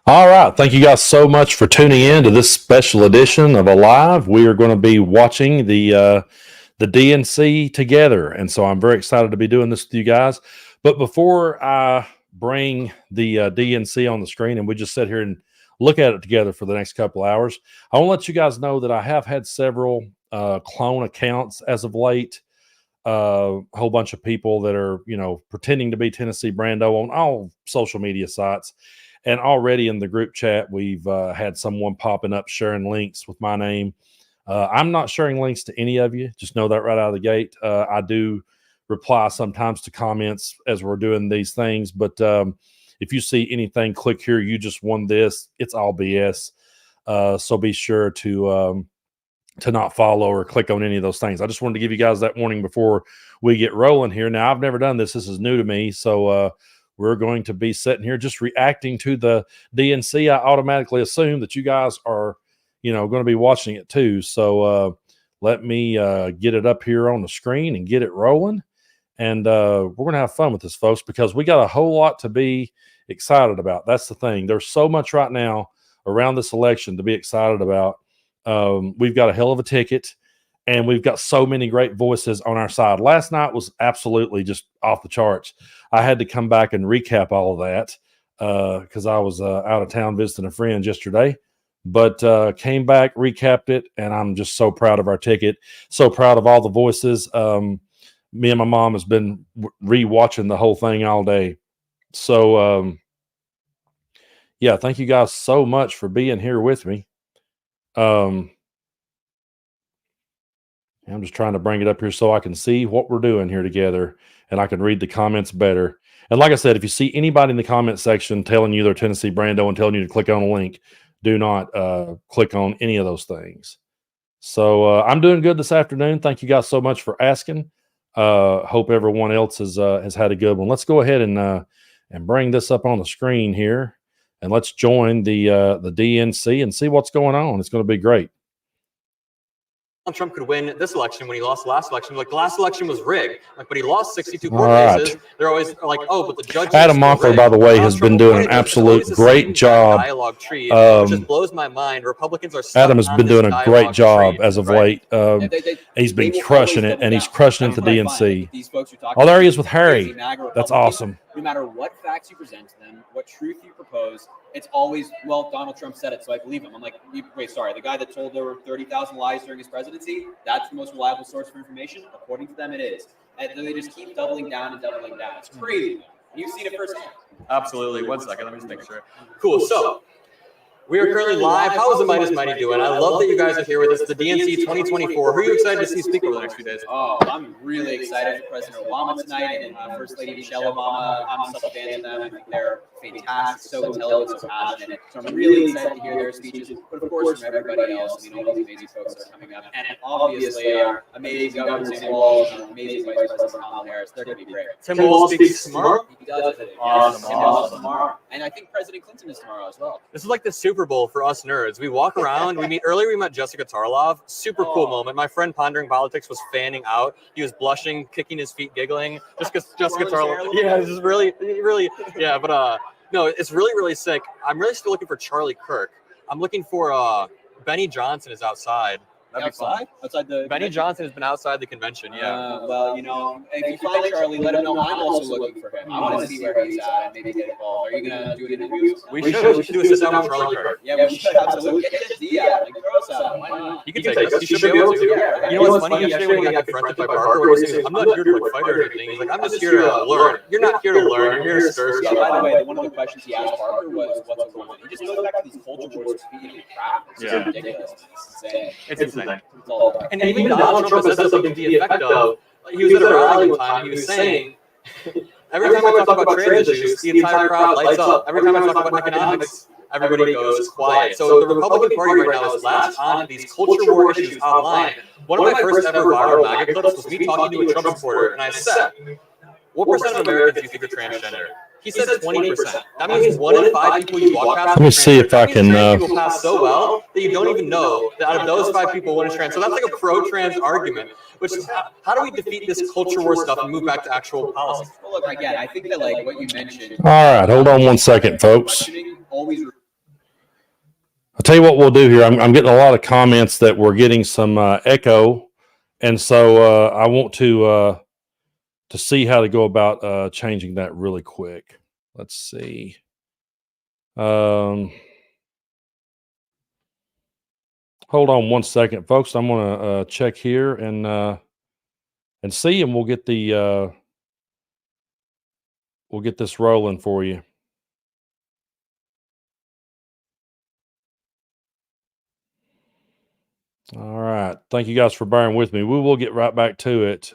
All right. Thank you guys so much for tuning in to this special edition of Alive. We are going to be watching the DNC together. And so I'm very excited to be doing this with you guys. But before I bring the DNC on the screen and we just sit here and look at it together for the next couple hours, I want to let you guys know that I have had several clone accounts as of late. A whole bunch of people that are, pretending to be Tennessee Brando on all social media sites. And already in the group chat, we've had someone popping up sharing links with my name. I'm not sharing links to any of you. Just know that right out of the gate. I do reply sometimes to comments as we're doing these things. But if you see anything, click here, you just won this. It's all BS. So be sure to not follow or click on any of those things. I just wanted to give you guys that warning before we get rolling here. Now, I've never done this. This is new to me. So we're going to be sitting here just reacting to the DNC. I automatically assume that you guys are, going to be watching it too. So let me get it up here on the screen and get it rolling. And we're going to have fun with this, folks, because we got a whole lot to be excited about. That's the thing. There's so much right now around this election to be excited about. We've got a hell of a ticket. And we've got so many great voices on our side. Last night was absolutely just off the charts. I had to come back and recap all of that because I was out of town visiting a friend yesterday. But came back, recapped it, and I'm just so proud of our ticket. So proud of all the voices. Me and my mom has been re-watching the whole thing all day. So, yeah, thank you guys so much for being here with me. I'm just trying to bring it up here so I can see what we're doing here together and I can read the comments better. And like I said, if you see anybody in the comment section telling you they're Tennessee Brando and telling you to click on a link, do not click on any of those things. So I'm doing good this afternoon. Thank you guys so much for asking. Hope everyone else has had a good one. Let's go ahead and bring this up on the screen here, and let's join the DNC and see what's going on. It's going to be great. Trump could win this election when he lost the last election. Like, the last election was rigged. Like, but he lost 62 court cases. They're always like, oh, but the judge. Adam Mockler, by the way, has been doing an absolute great job. Dialogue tree, which just blows my mind. Republicans are. Adam has been doing a great job as of late. He's been crushing it, and he's crushing it at the DNC. Oh, there he is with Harry. That's awesome. No matter what facts you present to them, what truth you propose, it's always, well, Donald Trump said it, so I believe him. I'm like, wait, sorry, the guy that told there were 30,000 lies during his presidency, that's the most reliable source of information? According to them, it is. And they just keep doubling down and doubling down. It's crazy. You've seen it firsthand. Absolutely. 1 second, let me just make sure. Cool, so we are currently live. How is the Midas Mighty doing? I love that you guys are here with us. The DNC 2024. Who are you excited to see speak over the next few days? Oh, I'm really excited for President Obama tonight and First Lady Michelle Obama. I'm such a fan of them. I think they're fantastic, so intelligent, so passionate. So I'm really excited to hear their speeches. But of course, from everybody else, all these amazing folks that are coming up. And obviously, our amazing Governor Tim Walz and amazing Vice President Kamala Harris. They're going to be great. Tim Walz speaks tomorrow? He does. Awesome. Tim Walz tomorrow. And I think President Clinton is tomorrow as well. This is like the Super Bowl for us nerds. We walk around. We met Jessica Tarlov. Super cool moment. My friend Pondering Politics was fanning out. He was blushing, kicking his feet, giggling. Just because Jessica Tarlov. Yeah, this is really, yeah. But no, it's really, really sick. I'm really still looking for Charlie Kirk. I'm looking for Benny Johnson is outside. Outside the Benny Johnson has been outside the convention. Yeah. Well, if you find Charlie, let him know I'm also looking for him. I want to see where he's at and maybe get involved. Are you gonna do an interview? We should do a sit down with Charlie Kirk. Yeah, we should absolutely get his D out. Like, throw us out. Why not? He can take us. He should be able to. You know what's funny? Yesterday when he got confronted by Parker, where he says, "I'm not here to like fight or anything." He's like, "I'm just here to learn." You're not here to learn. You're here to stir. Yeah. By the way, one of the questions he asked Parker was, "What's a woman?" He just goes back to these culture wars speaking crap. It's ridiculous. It's insane. It's insane. And even Donald Trump has said something to the effect of, he was at a rally one time, he was saying, every time I talk about trans issues, the entire crowd lights up. Every time I talk about economics, everybody goes quiet. So the Republican Party right now is latched on to these culture war issues online. One of my first ever viral MAGA clips was me talking to a Trump supporter, and I said, what percent of Americans do you think are transgender? He said 20%. That means 1 in 5 people you walk past. Let me see if I can. People pass so well that you don't even know that out of those 5 people, 1 is trans. So that's like a pro-trans argument. Which is how do we defeat this culture war stuff and move back to actual policy? Well, look, again, I think that like what you mentioned. All right, hold on 1 second, folks. Always I'll tell you what we'll do here. I'm getting a lot of comments that we're getting some echo, and so I want to see how to go about changing that really quick. Let's see. Hold on one second, folks. I'm going to check here and see, and we'll get this rolling for you. All right. Thank you guys for bearing with me. We will get right back to it.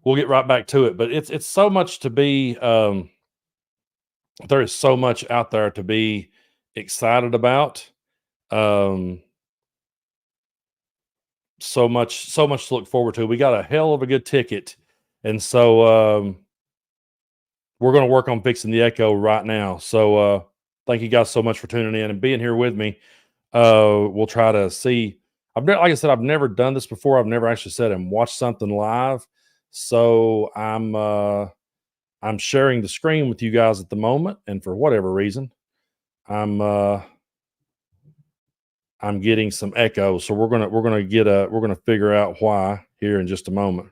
We'll get right back to it, but it's so much to be. There is so much out there to be excited about. So much to look forward to. We got a hell of a good ticket, and so we're going to work on fixing the echo right now. So thank you guys so much for tuning in and being here with me. We'll try to see. Like I said, I've never done this before. I've never actually sat and watched something live. So I'm sharing the screen with you guys at the moment, and for whatever reason, I'm getting some echo. So we're gonna figure out why here in just a moment.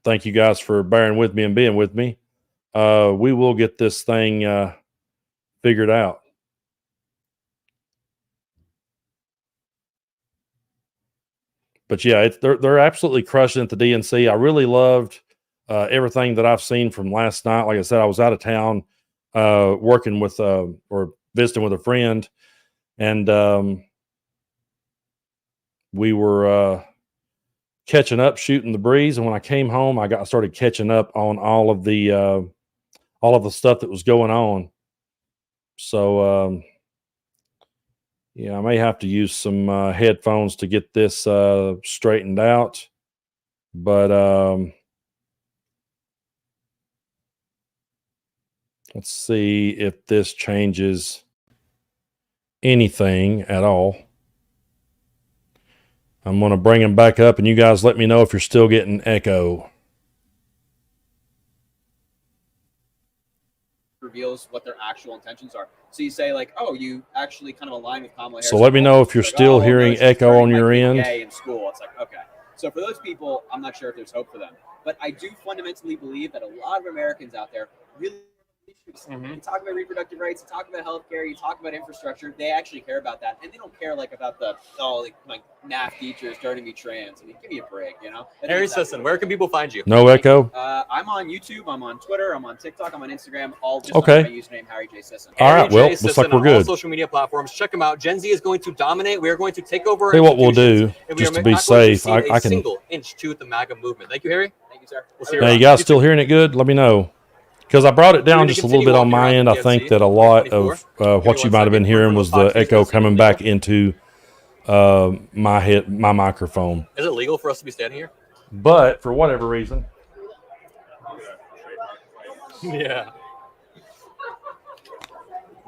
Thank you guys for bearing with me and being with me. We will get this thing figured out. But yeah, they're absolutely crushing at the DNC. I really loved everything that I've seen from last night. Like I said, I was out of town working with or visiting with a friend, and we were catching up, shooting the breeze. And when I came home, I started catching up on all of the stuff that was going on. So yeah, I may have to use some headphones to get this straightened out. But let's see if this changes anything at all. I'm going to bring them back up, and you guys let me know if you're still getting echo. Reveals what their actual intentions are. So you say like, oh, you actually kind of align with Kamala Harris. So let me know if you're still hearing echo on your end. In school, it's like, okay. So for those people, I'm not sure if there's hope for them, but I do fundamentally believe that a lot of Americans out there really you talk about reproductive rights, you talk about healthcare, you talk about infrastructure. They actually care about that, and they don't care like about the like NAF teachers turning me trans. I mean, give me a break, you know. Harry Sisson, where can people find you? No echo. I'm on YouTube, I'm on Twitter, I'm on TikTok, I'm on Instagram, all just okay. under my username Harry J Sisson. All right, well, looks like we're good. All social media platforms, check them out. Gen Z is going to dominate. We are going to take over. Hey, what we'll do just to be safe, I can single inch to the MAGA movement. Thank you, Harry. Thank you, sir. We'll see you now, you guys still hearing it good? Let me know. Because I brought it down just a little bit on my end. I think that a lot of what you might have been hearing was the echo coming back into my microphone. Is it legal for us to be standing here? But for whatever reason. Yeah.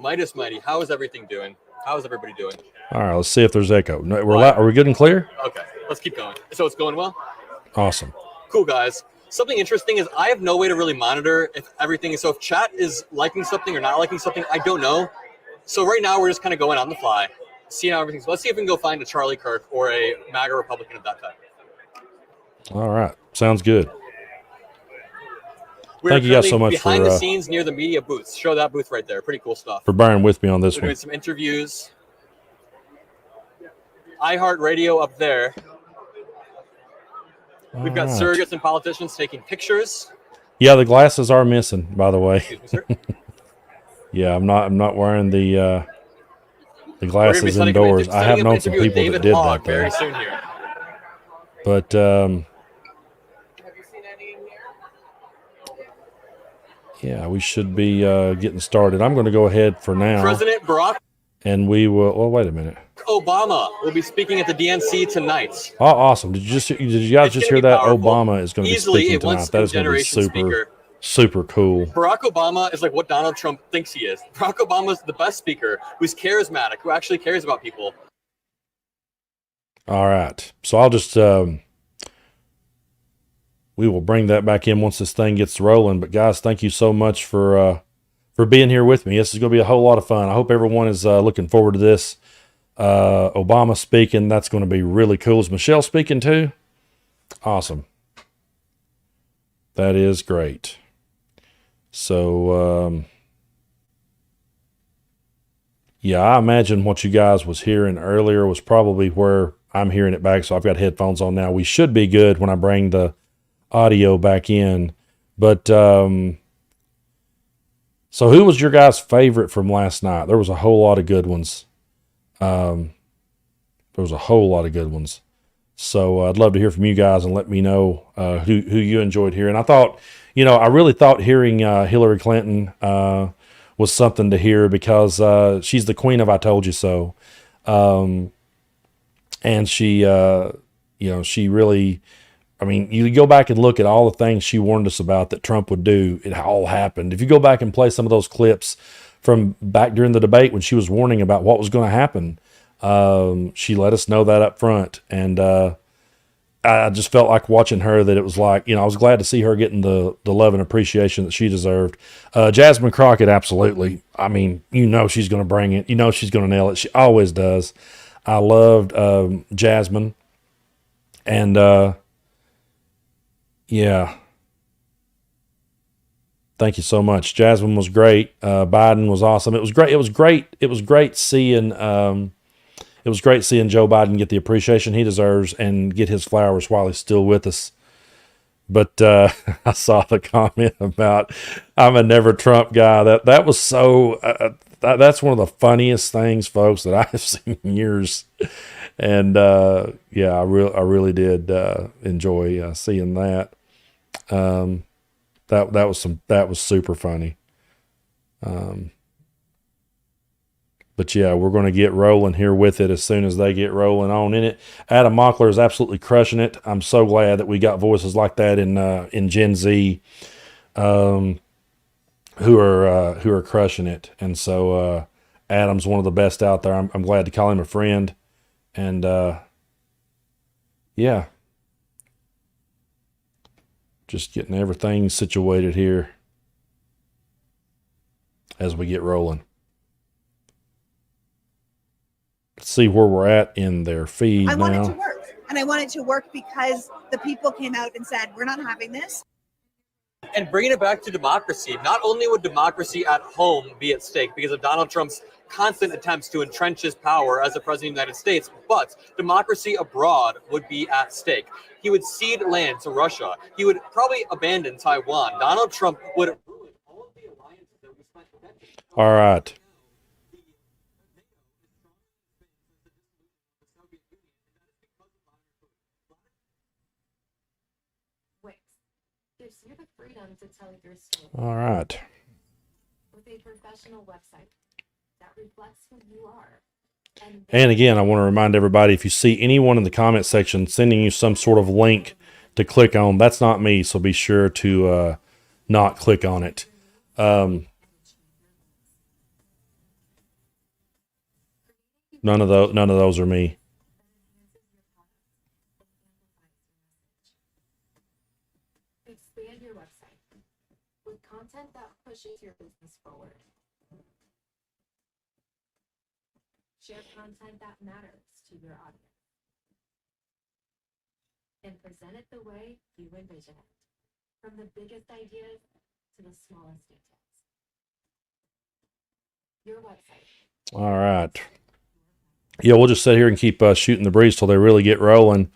Midas Mighty, how is everything doing? How is everybody doing? All right, let's see if there's echo. No, are we good and clear? Okay, let's keep going. So it's going well? Awesome. Cool, guys. Something interesting is I have no way to really monitor if everything is, so if chat is liking something or not liking something, I don't know. So right now we're just kind of going on the fly, seeing how everything's, let's see if we can go find a Charlie Kirk or a MAGA Republican of that type. All right, sounds good. We're Thank you guys so much behind the scenes near the media booths. Show that booth right there. Pretty cool stuff. For bearing with me on this We're one. doing some interviews. iHeartRadio up there. We've got surrogates and politicians taking pictures. Yeah, the glasses are missing, by the way. Excuse me, sir. Yeah, I'm not wearing the glasses indoors. I have known some people that did that though. Very soon here. But have you seen any in here? yeah, we should be getting started. I'm going to go ahead for now. President Barack And we will. Well, wait a minute. Obama will be speaking at the DNC tonight. Oh, awesome! Did you guys just hear that? Powerful. Obama is going to be speaking tonight. That is going to be super cool. Barack Obama is like what Donald Trump thinks he is. Barack Obama is the best speaker, who's charismatic, who actually cares about people. All right, so I'll just we will bring that back in once this thing gets rolling. But guys, thank you so much for being here with me. This is going to be a whole lot of fun. I hope everyone is looking forward to this. Obama speaking, that's going to be really cool. Is Michelle speaking too? Awesome. That is great. So, yeah, I imagine what you guys was hearing earlier was probably where I'm hearing it back. So I've got headphones on now. We should be good when I bring the audio back in. But, so who was your guys' favorite from last night? There was a whole lot of good ones. There was a whole lot of good ones. So I'd love to hear from you guys and let me know who you enjoyed hearing. I thought, I really thought hearing Hillary Clinton was something to hear because she's the queen of I told you so. And she, she really, I mean, you go back and look at all the things she warned us about that Trump would do. It all happened. If you go back and play some of those clips from back during the debate when she was warning about what was going to happen, she let us know that up front. And I just felt like watching her that it was like, I was glad to see her getting the love and appreciation that she deserved. Jasmine Crockett, absolutely. I mean, she's going to bring it. She's going to nail it. She always does. I loved Jasmine. And yeah. Thank you so much. Jasmine was great. Biden was awesome. It was great. It was great seeing Joe Biden get the appreciation he deserves and get his flowers while he's still with us. But I saw the comment about I'm a never Trump guy. That was so. That's one of the funniest things, folks, that I've seen in years. And yeah, I really did enjoy seeing that. That was super funny. But yeah, we're going to get rolling here with it as soon as they get rolling on in it. Adam Mockler is absolutely crushing it. I'm so glad that we got voices like that in Gen Z, who are crushing it. And so Adam's one of the best out there. I'm glad to call him a friend. And yeah, just getting everything situated here as we get rolling. Let's see where we're at in their feed now. I want it to work. And I want it to work because the people came out and said, we're not having this. And bringing it back to democracy, not only would democracy at home be at stake because of Donald Trump's constant attempts to entrench his power as the president of the United States, but democracy abroad would be at stake. He would cede land to Russia. He would probably abandon Taiwan. Donald Trump would ruin all of the alliances that we spent decades. All right. Gives you the freedom to tell your story. All right. With a professional website that reflects who you are. And again, I want to remind everybody, if you see anyone in the comment section sending you some sort of link to click on, that's not me. So be sure to not click on it. None of those are me. Expand your website with content that pushes your business forward. Share content that matters to your audience. And present it the way you envision it, from the biggest ideas to the smallest details. Your website. All right. Yeah, we'll just sit here and keep shooting the breeze till they really get rolling.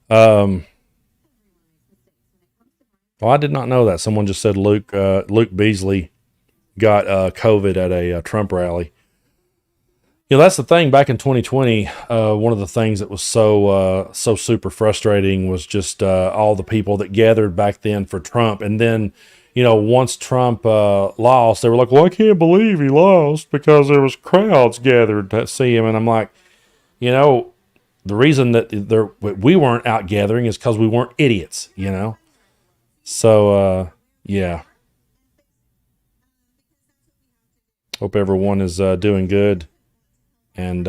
Well, I did not know that. Someone just said Luke Beasley got COVID at a Trump rally. That's the thing. Back in 2020, one of the things that was so super frustrating was just all the people that gathered back then for Trump. And then, once Trump lost, they were like, well, I can't believe he lost because there was crowds gathered to see him. And I'm like, the reason that we weren't out gathering is because we weren't idiots, So, yeah. Hope everyone is doing good. And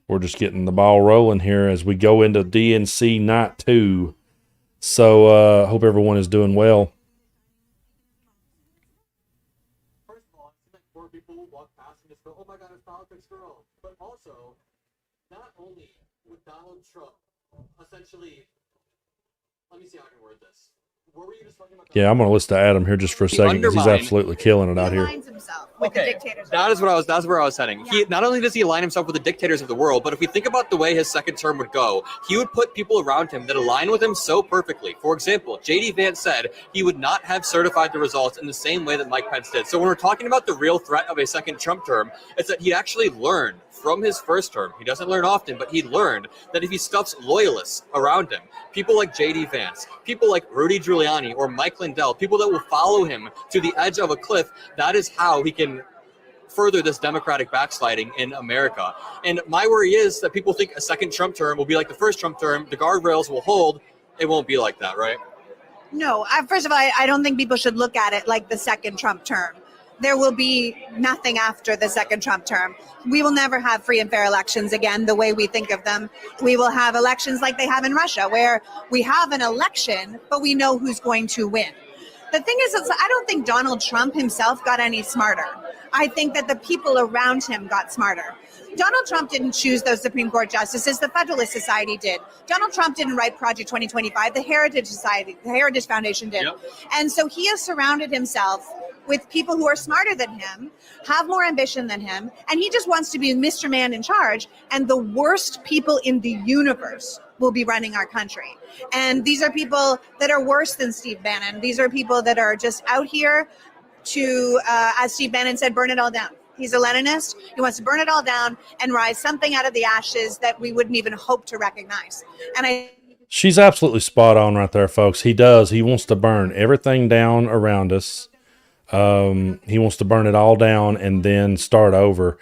We're just getting the ball rolling here as we go into DNC night 2. So hope everyone is doing well. First of all, it's like 4 people walk past and just go, "Oh my God, it's politics for all." But also, not only would Donald Trump essentially, let me see how I can word this. What were you just talking about? Yeah, I'm going to listen to Adam here just for a second because he's undermine- absolutely killing it out He here. aligns himself with the dictators. That's where I was heading. He not only does he align himself with the dictators of the world, but if we think about the way his second term would go, he would put people around him that align with him so perfectly. For example, J.D. Vance said he would not have certified the results in the same way that Mike Pence did. So when we're talking about the real threat of a second Trump term, it's that he actually learned from his first term. He doesn't learn often, but he learned that if he stuffs loyalists around him, people like J.D. Vance, people like Rudy Giuliani or Mike Lindell, people that will follow him to the edge of a cliff, that is how he can further this democratic backsliding in America. And my worry is that people think a second Trump term will be like the first Trump term, the guardrails will hold. It won't be like that, right? No, first of all, I don't think people should look at it like the second Trump term. There will be nothing after the second Trump term. We will never have free and fair elections again the way we think of them. We will have elections like they have in Russia, where we have an election, but we know who's going to win. The thing is, I don't think Donald Trump himself got any smarter. I think that the people around him got smarter. Donald Trump didn't choose those Supreme Court justices. The Federalist Society did. Donald Trump didn't write Project 2025. The Heritage Society, the Heritage Foundation did. Yep. And so he has surrounded himself with people who are smarter than him, have more ambition than him, and he just wants to be Mr. Man in charge. And the worst people in the universe will be running our country. And these are people that are worse than Steve Bannon. These are people that are just out here to, as Steve Bannon said, burn it all down. He's a Leninist. He wants to burn it all down and rise something out of the ashes that we wouldn't even hope to recognize. And She's absolutely spot on right there, folks. He does. He wants to burn everything down around us. He wants to burn it all down and then start over.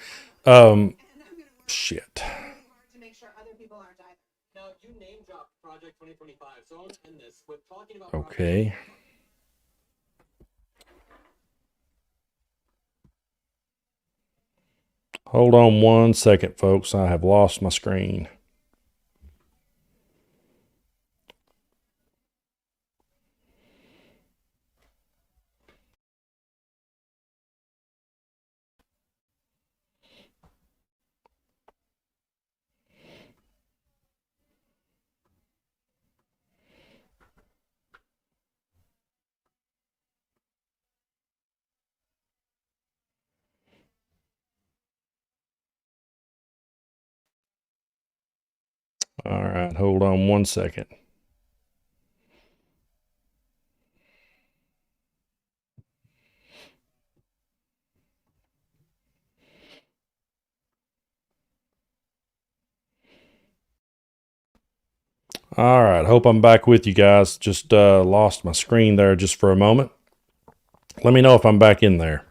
Shit. to make sure other people aren't either. Now, you name dropped Project 2025, so I want to end this with talking about Okay. Hold on 1 second, folks. I have lost my screen. All right, hold on 1 second. All right, hope I'm back with you guys. Just lost my screen there just for a moment. Let me know if I'm back in there.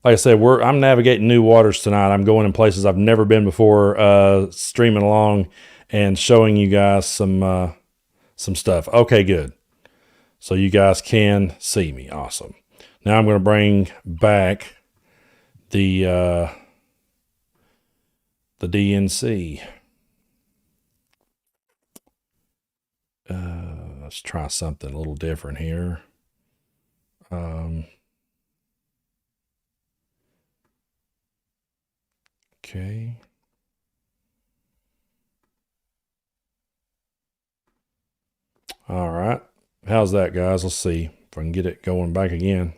Like I said, I'm navigating new waters tonight. I'm going in places I've never been before, streaming along and showing you guys some stuff. Okay, good. So you guys can see me. Awesome. Now I'm going to bring back the DNC. Let's try something a little different here. Okay. All right. How's that, guys? Let's see if I can get it going back again.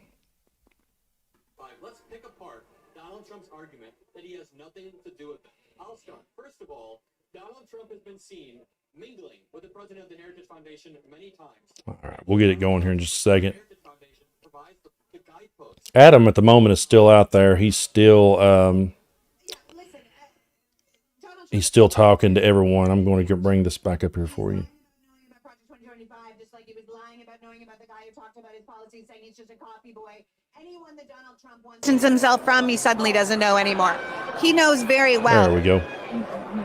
Let's pick apart Donald Trump's argument that he has nothing to do with it. I'll start. First of all, Donald Trump has been seen mingling with the president of the Heritage Foundation many times. All right. We'll get it going here in just a second. The Heritage Foundation provides the guideposts. Adam at the moment is still out there. He's still he's still talking to everyone. I'm going to bring this back up here for you. About Project 2025, just like he was lying about knowing about the guy who talked about his policies, saying he's just a coffee boy. Anyone that Donald Trump wants to distance himself from, he suddenly doesn't know anymore. He knows very well There we go.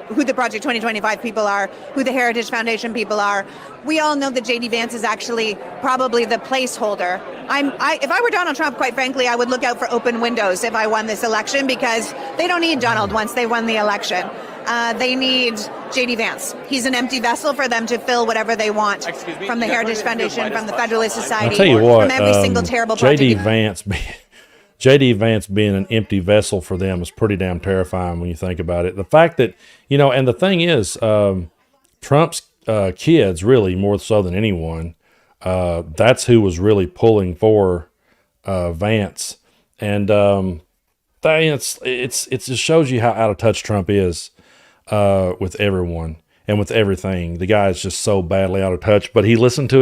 who the Project 2025 people are, who the Heritage Foundation people are. We all know that J.D. Vance is actually probably the placeholder. If I were Donald Trump, quite frankly, I would look out for open windows if I won this election, because they don't need Donald once they won the election. They need J.D. Vance. He's an empty vessel for them to fill whatever they want from the Heritage Foundation, from the Federalist Society, I'll tell you what, from every single terrible project. J.D. Vance being an empty vessel for them is pretty damn terrifying when you think about it. The fact that, and the thing is, Trump's kids, really, more so than anyone, that's who was really pulling for Vance. And it just shows you how out of touch Trump is with everyone and with everything. The guy is just so badly out of touch. But he listened to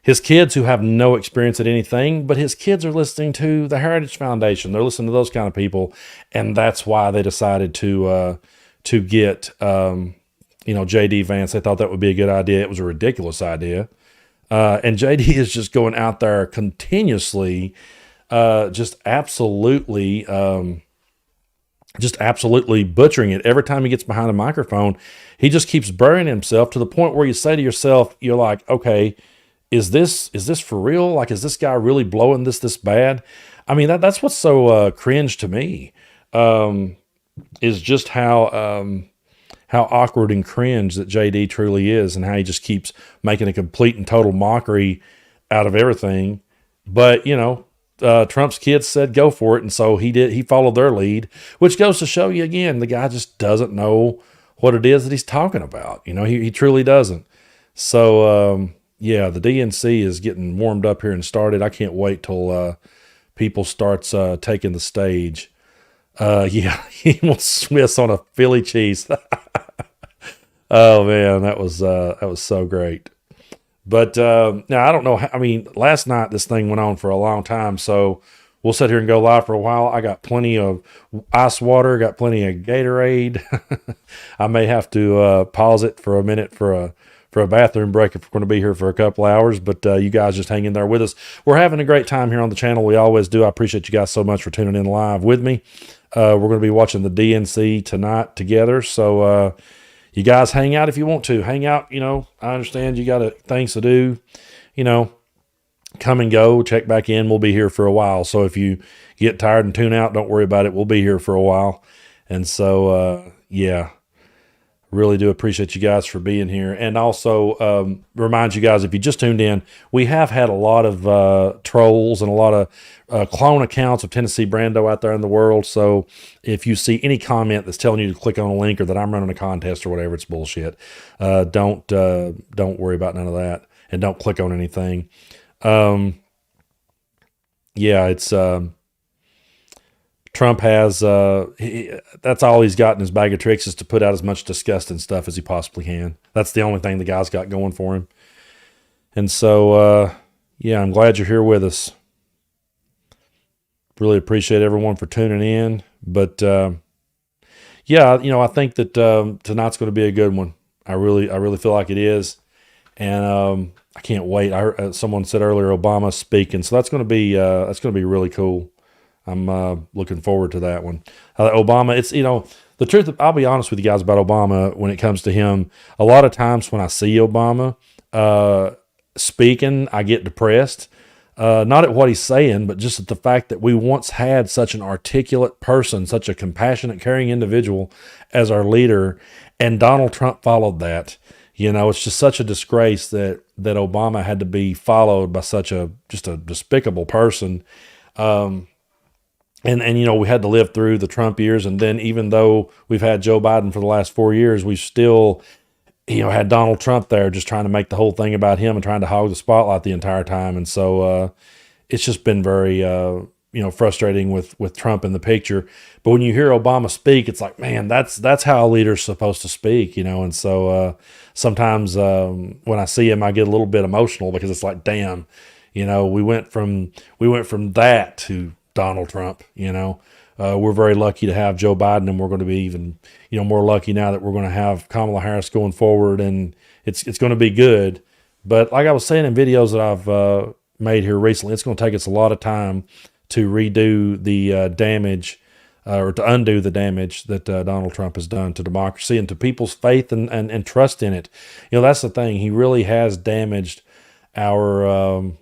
his kids who have no experience at anything, but his kids are listening to the Heritage Foundation. They're listening to those kind of people, and that's why they decided to get J.D. Vance. They thought that would be a good idea. It was a ridiculous idea, and J.D. is just going out there continuously, just absolutely butchering it. Every time he gets behind a microphone, he just keeps burying himself to the point where you say to yourself, you're like, okay, is this for real? Like, is this guy really blowing this bad? I mean, that's what's so cringe to me, is just how awkward and cringe that JD truly is, and how he just keeps making a complete and total mockery out of everything. But, Trump's kids said go for it, and so he did. He followed their lead, which goes to show you again, the guy just doesn't know what it is that he's talking about. He truly doesn't. So, yeah, the DNC is getting warmed up here and started. I can't wait till people starts taking the stage. Yeah, he wants Swiss on a Philly cheese. Oh man, that was so great. But now I don't know. I mean, last night this thing went on for a long time, so we'll sit here and go live for a while. I got plenty of ice water, got plenty of Gatorade. I may have to pause it for a minute for a bathroom break if we're going to be here for a couple hours, but you guys just hang in there with us. We're having a great time here on the channel. We always do. I appreciate you guys so much for tuning in live with me. We're going to be watching the DNC tonight together, so you guys hang out if you want to. Hang out, I understand you got things to do, come and go, check back in. We'll be here for a while, so if you get tired and tune out, don't worry about it. We'll be here for a while. And so, yeah. Really do appreciate you guys for being here. And also remind you guys, if you just tuned in, we have had a lot of trolls and a lot of clone accounts of Tennessee Brando out there in the world. So if you see any comment that's telling you to click on a link or that I'm running a contest or whatever, it's bullshit. Don't worry about none of that, and don't click on anything. Yeah, it's Trump has, that's all he's got in his bag of tricks, is to put out as much disgust and stuff as he possibly can. That's the only thing the guy's got going for him. And so, yeah, I'm glad you're here with us. Really appreciate everyone for tuning in. But, yeah, I think that tonight's going to be a good one. I really feel like it is. And I can't wait. I heard, someone said earlier, Obama's speaking. So that's going to be really cool. I'm looking forward to that one. Obama, it's, the truth, I'll be honest with you guys about Obama when it comes to him. A lot of times when I see Obama speaking, I get depressed. Not at what he's saying, but just at the fact that we once had such an articulate person, such a compassionate, caring individual as our leader, and Donald Trump followed that. It's just such a disgrace that Obama had to be followed by such just a despicable person. And we had to live through the Trump years. And then even though we've had Joe Biden for the last 4 years, we've still, had Donald Trump there just trying to make the whole thing about him and trying to hog the spotlight the entire time. And so it's just been very, frustrating with Trump in the picture. But when you hear Obama speak, it's like, man, that's how a leader's supposed to speak, And so sometimes when I see him, I get a little bit emotional, because it's like, damn, we went from that to Donald Trump. We're very lucky to have Joe Biden, and we're going to be even, more lucky now that we're going to have Kamala Harris going forward, and it's going to be good. But like I was saying in videos that I've made here recently, it's going to take us a lot of time to redo the damage or to undo the damage that Donald Trump has done to democracy and to people's faith and trust in it. You know, that's the thing. He really has damaged our,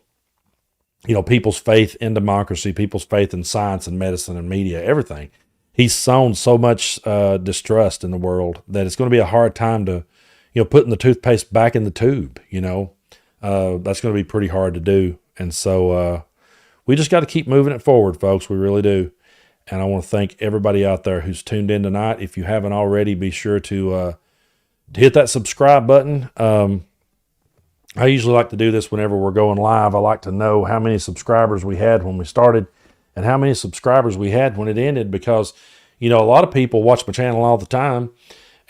people's faith in democracy, people's faith in science and medicine and media, everything. He's sown so much distrust in the world that it's going to be a hard time to, putting the toothpaste back in the tube, that's going to be pretty hard to do. And so we just got to keep moving it forward, folks. We really do. And I want to thank everybody out there who's tuned in tonight. If you haven't already, be sure to hit that subscribe button. I usually like to do this whenever we're going live. I like to know how many subscribers we had when we started and how many subscribers we had when it ended, because, a lot of people watch my channel all the time.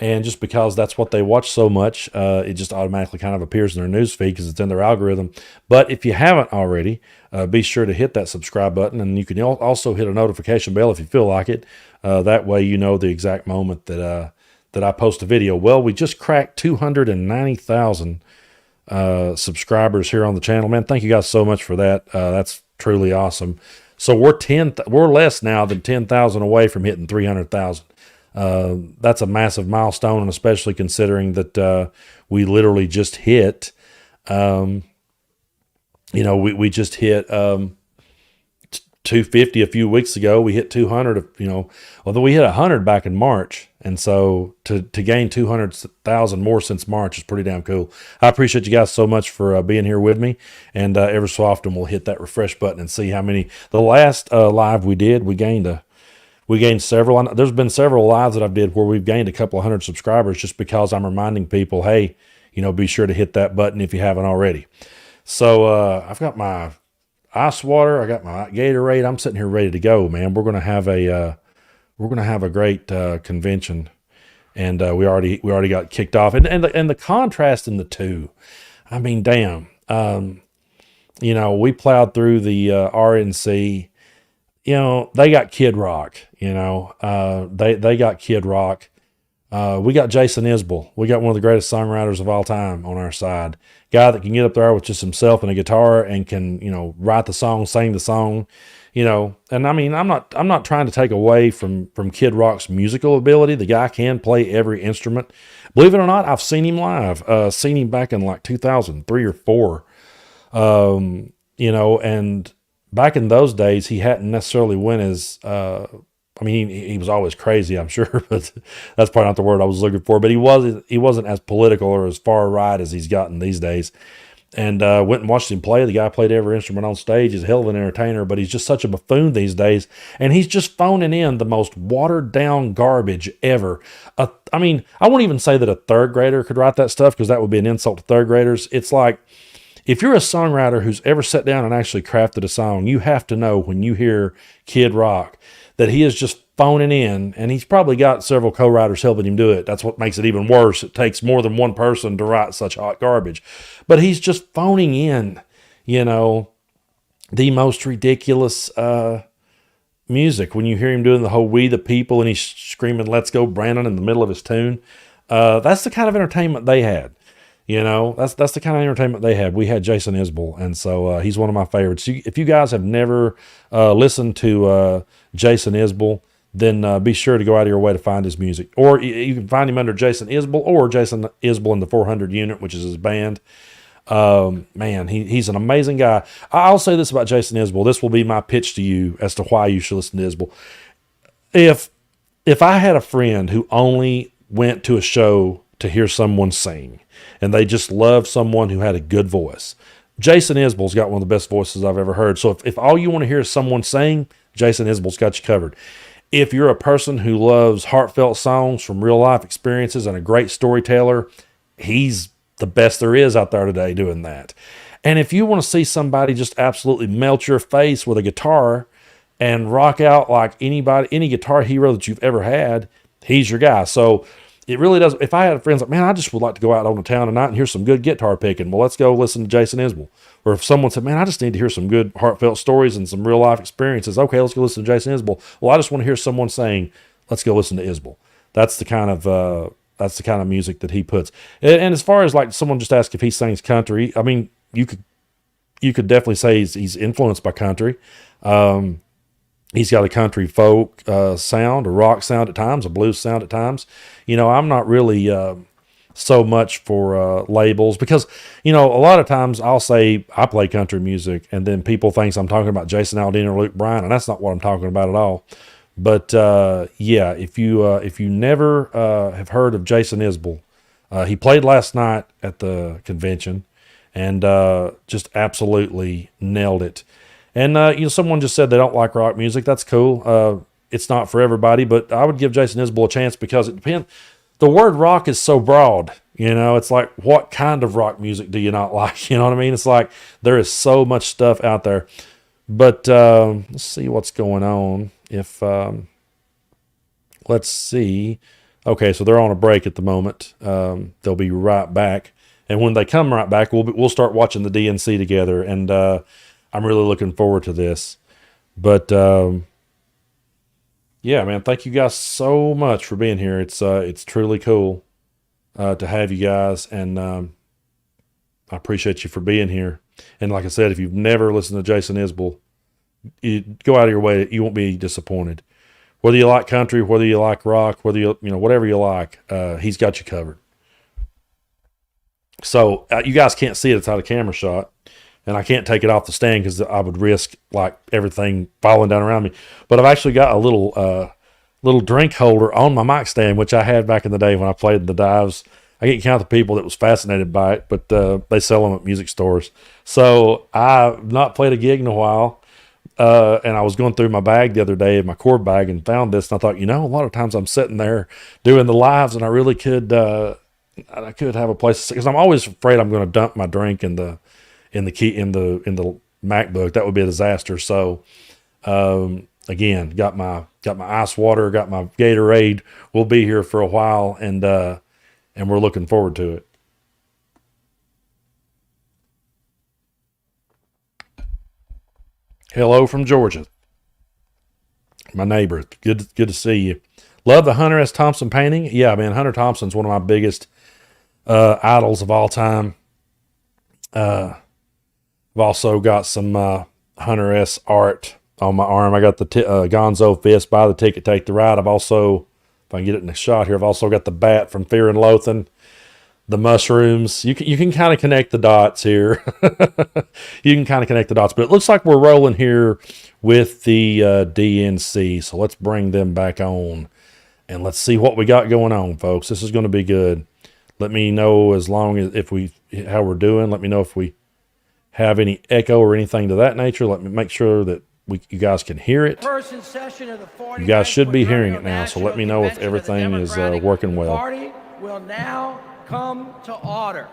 And just because that's what they watch so much, it just automatically kind of appears in their news feed because it's in their algorithm. But if you haven't already, be sure to hit that subscribe button. And you can also hit a notification bell if you feel like it. That way you know the exact moment that I post a video. Well, we just cracked 290,000 subscribers here on the channel. Man, thank you guys so much for that. That's truly awesome. So we're less now than 10,000 away from hitting 300,000. That's a massive milestone, and especially considering that we literally just hit, we just hit 250 a few weeks ago. We hit 200, although we hit 100 back in March. And so to gain 200,000 more since March is pretty damn cool. I appreciate you guys so much for being here with me. And every so often we'll hit that refresh button and see how many. The last live we did, we gained several. There's been several lives that I've did where we've gained a couple of hundred subscribers just because I'm reminding people, hey, be sure to hit that button if you haven't already. So I've got my ice water. I got my Gatorade. I'm sitting here ready to go, man. We're gonna have a great convention, and we already got kicked off. And the contrast in the two, I mean, damn. We plowed through the RNC. They got Kid Rock. They got Kid Rock. We got Jason Isbell. We got one of the greatest songwriters of all time on our side. Guy that can get up there with just himself and a guitar and can, write the song, sing the song, And I mean, I'm not trying to take away from Kid Rock's musical ability. The guy can play every instrument. Believe it or not, I've seen him live. Seen him back in like 2003 or 4. And back in those days, he hadn't necessarily went as, he was always crazy, I'm sure, but that's probably not the word I was looking for. But he wasn't as political or as far right as he's gotten these days. And went and watched him play. The guy played every instrument on stage. He's a hell of an entertainer, but he's just such a buffoon these days. And he's just phoning in the most watered down garbage ever. I won't even say that a third grader could write that stuff because that would be an insult to third graders. It's like, if you're a songwriter who's ever sat down and actually crafted a song, you have to know when you hear Kid Rock that he is just phoning in, and he's probably got several co-writers helping him do it. That's what makes it even worse. It takes more than one person to write such hot garbage. But he's just phoning in, the most ridiculous music. When you hear him doing the whole We the People and he's screaming, "Let's go, Brandon," in the middle of his tune, that's the kind of entertainment they had. That's the kind of entertainment they had. We had Jason Isbell, and so he's one of my favorites. If you guys have never listened to Jason Isbell, then be sure to go out of your way to find his music. Or you can find him under Jason Isbell or Jason Isbell and the 400 Unit, which is his band. Man, he's an amazing guy. I'll say this about Jason Isbell. This will be my pitch to you as to why you should listen to Isbell. If I had a friend who only went to a show to hear someone sing, and they just loved someone who had a good voice, Jason Isbell's got one of the best voices I've ever heard. So if all you want to hear is someone sing, Jason Isbell's got you covered. If you're a person who loves heartfelt songs from real life experiences and a great storyteller, he's the best there is out there today doing that. And if you want to see somebody just absolutely melt your face with a guitar and rock out like any guitar hero that you've ever had, he's your guy. So it really does. If I had friends like, man, I just would like to go out on the town tonight and hear some good guitar picking, well, let's go listen to Jason Isbell. Or if someone said, man, I just need to hear some good heartfelt stories and some real life experiences, okay, let's go listen to Jason Isbell. Well, I just want to hear someone saying, let's go listen to Isbell. That's the kind of that's the kind of music that he puts. And as far as like someone just asked if he sings country, I mean, you could definitely say he's influenced by country. He's got a country folk sound, a rock sound at times, a blues sound at times. You know, I'm not really so much for labels because, you know, a lot of times I'll say I play country music and then people think I'm talking about Jason Aldean or Luke Bryan, and that's not what I'm talking about at all. But yeah, if you never have heard of Jason Isbell, he played last night at the convention and just absolutely nailed it. And you know, someone just said they don't like rock music. That's cool. It's not for everybody, but I would give Jason Isbell a chance because it depends. The word rock is so broad, you know, it's like, what kind of rock music do you not like? You know what I mean? It's like, there is so much stuff out there, but, let's see what's going on. If, let's see. Okay. So they're on a break at the moment. They'll be right back. And when they come right back, we'll start watching the DNC together. And, I'm really looking forward to this, but, yeah, man, thank you guys so much for being here. It's truly cool to have you guys, and I appreciate you for being here. And like I said, if you've never listened to Jason Isbell, go out of your way. You won't be disappointed. Whether you like country, whether you like rock, whether you know whatever you like, he's got you covered. So you guys can't see it; it's out of camera shot. And I can't take it off the stand because I would risk like everything falling down around me. But I've actually got a little drink holder on my mic stand, which I had back in the day when I played the dives. I can't count the people that was fascinated by it, but they sell them at music stores. So I've not played a gig in a while. And I was going through my bag the other day, my cord bag, and found this. And I thought, you know, a lot of times I'm sitting there doing the lives, and I really could have a place because I'm always afraid I'm going to dump my drink in the MacBook. That would be a disaster. So, again, got my ice water, got my Gatorade. We'll be here for a while, and we're looking forward to it. Hello from Georgia, my neighbor. Good to see you. Love the Hunter S. Thompson painting. Yeah, man, Hunter Thompson's one of my biggest idols of all time. I've also got some Hunter S. art on my arm. I got the Gonzo fist, buy the ticket, take the ride. I've also, if I can get it in a shot here, I've also got the bat from Fear and Loathing, the mushrooms. You can kind of connect the dots here. You can kind of connect the dots, but it looks like we're rolling here with the DNC. So let's bring them back on and let's see what we got going on, folks. This is going to be good. Let me know how we're doing. Let me know if we have any echo or anything to that nature. Let me make sure that you guys can hear it. You guys should be hearing it now, so let me know if everything is working well. The party will now come to order.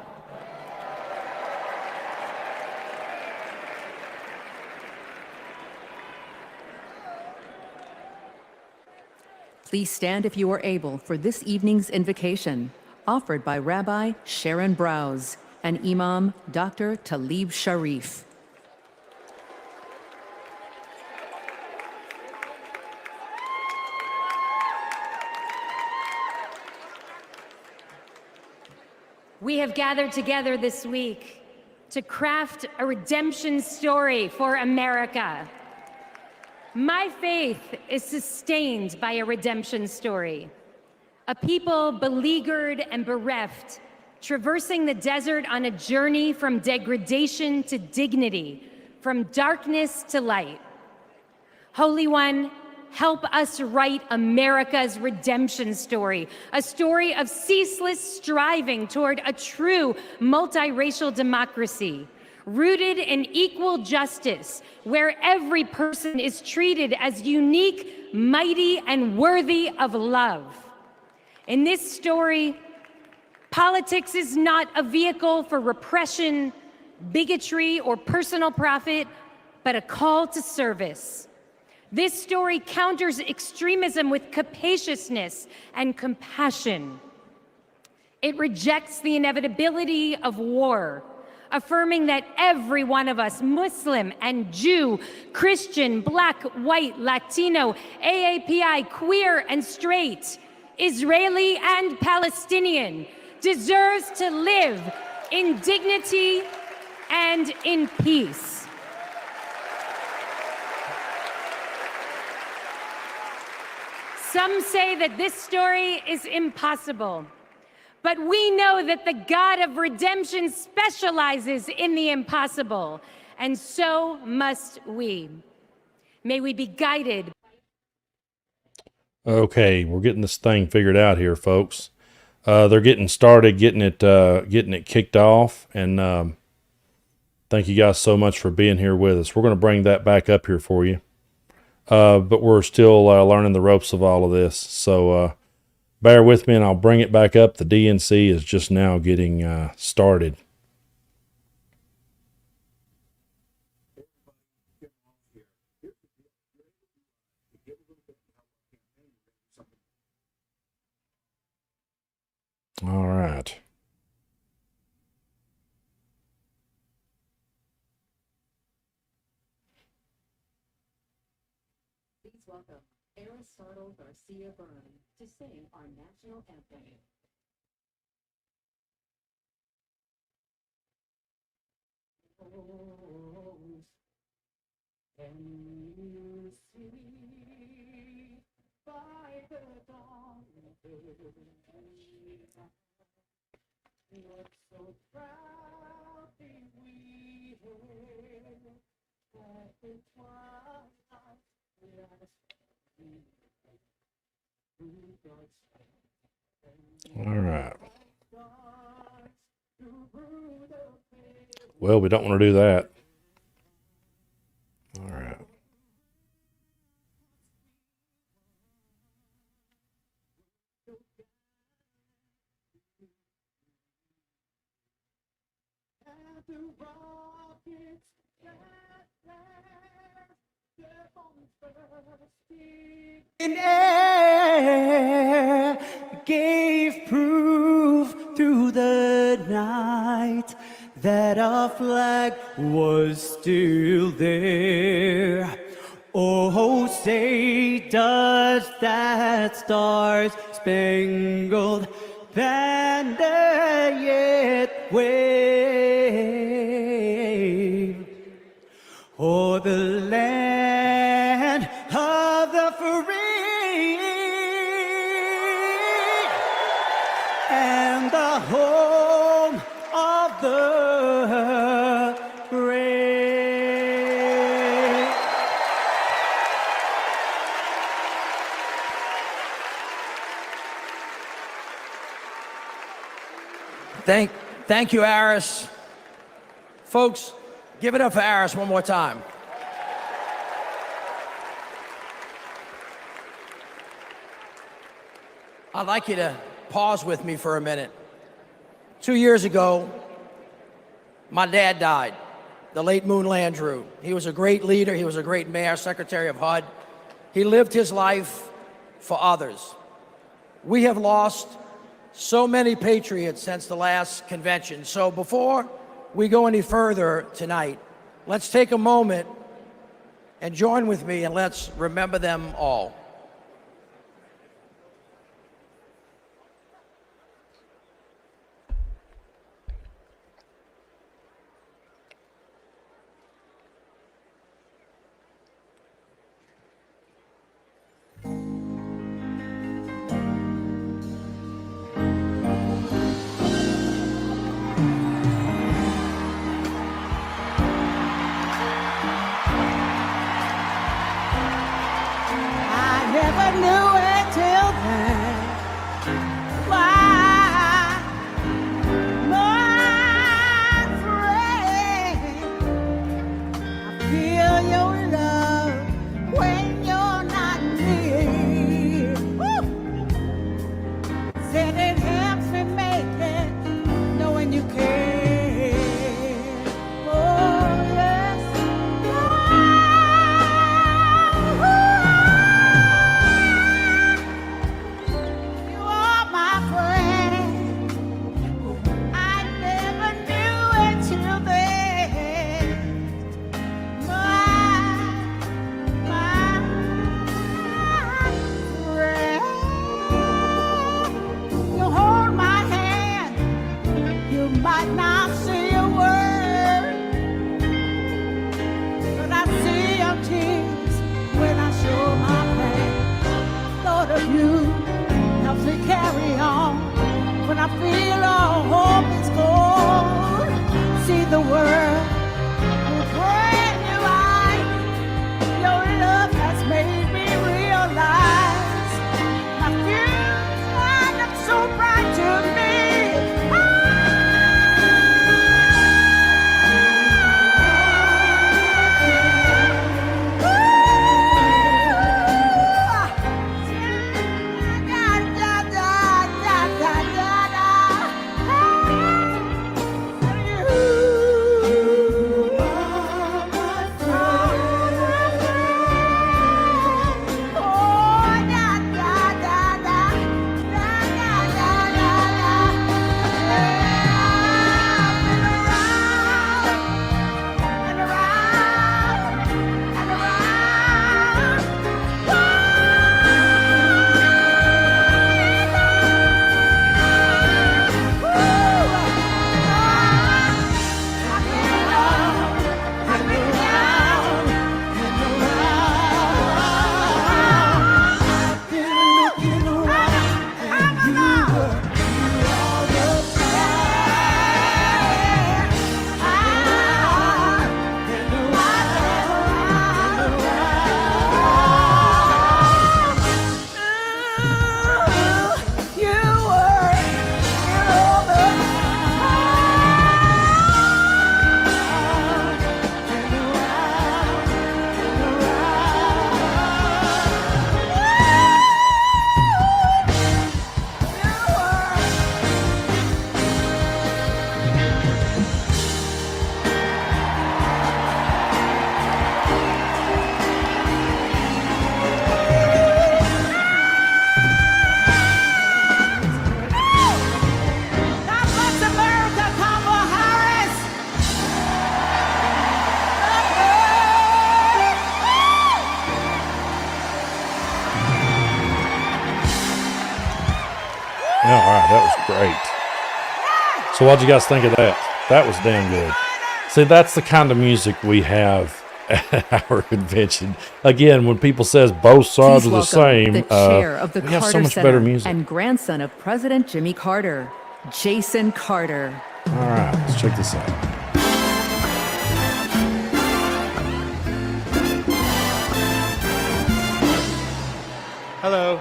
Please stand if you are able for this evening's invocation, offered by Rabbi Sharon Browse and Imam Dr. Talib Sharif. We have gathered together this week to craft a redemption story for America. My faith is sustained by a redemption story. A people beleaguered and bereft, traversing the desert on a journey from degradation to dignity, from darkness to light. Holy One, help us write America's redemption story, a story of ceaseless striving toward a true multiracial democracy, rooted in equal justice, where every person is treated as unique, mighty, and worthy of love. In this story, politics is not a vehicle for repression, bigotry, or personal profit, but a call to service. This story counters extremism with capaciousness and compassion. It rejects the inevitability of war, affirming that every one of us, Muslim and Jew, Christian, Black, White, Latino, AAPI, queer, and straight, Israeli and Palestinian, deserves to live in dignity and in peace. Some say that this story is impossible, but we know that the God of redemption specializes in the impossible, and so must we. May we be guided. Okay, we're getting this thing figured out here, folks. They're getting started, getting it kicked off, and thank you guys so much for being here with us. We're going to bring that back up here for you, but we're still learning the ropes of all of this. So bear with me, and I'll bring it back up. The DNC is just now getting started. All right. Please welcome Aristotle Garcia Byrne to sing our national anthem. Can you see by the dawn of day what so proudly we hailed that it was us who God's All right. Well, we don't want to do that. All right. In air gave proof through the night that our flag was still there. Oh, say does that star-spangled banner yet wave o'er the land of the free and the home of the brave. Thank you, Aris. Folks, give it up for Aris one more time. I'd like you to pause with me for a minute. 2 years ago, my dad died, the late Moon Landrieu. He was a great leader. He was a great mayor, secretary of HUD. He lived his life for others. We have lost so many patriots since the last convention. So before we go any further tonight, let's take a moment and join with me and let's remember them all. great. So what'd you guys think of that? That was damn good. See, that's the kind of music we have at our convention. Again, when people says both sides Please are the welcome same, the chair of the we have Carter so much Center better music. and grandson of President Jimmy Carter, Jason Carter. All right, let's check this out. Hello,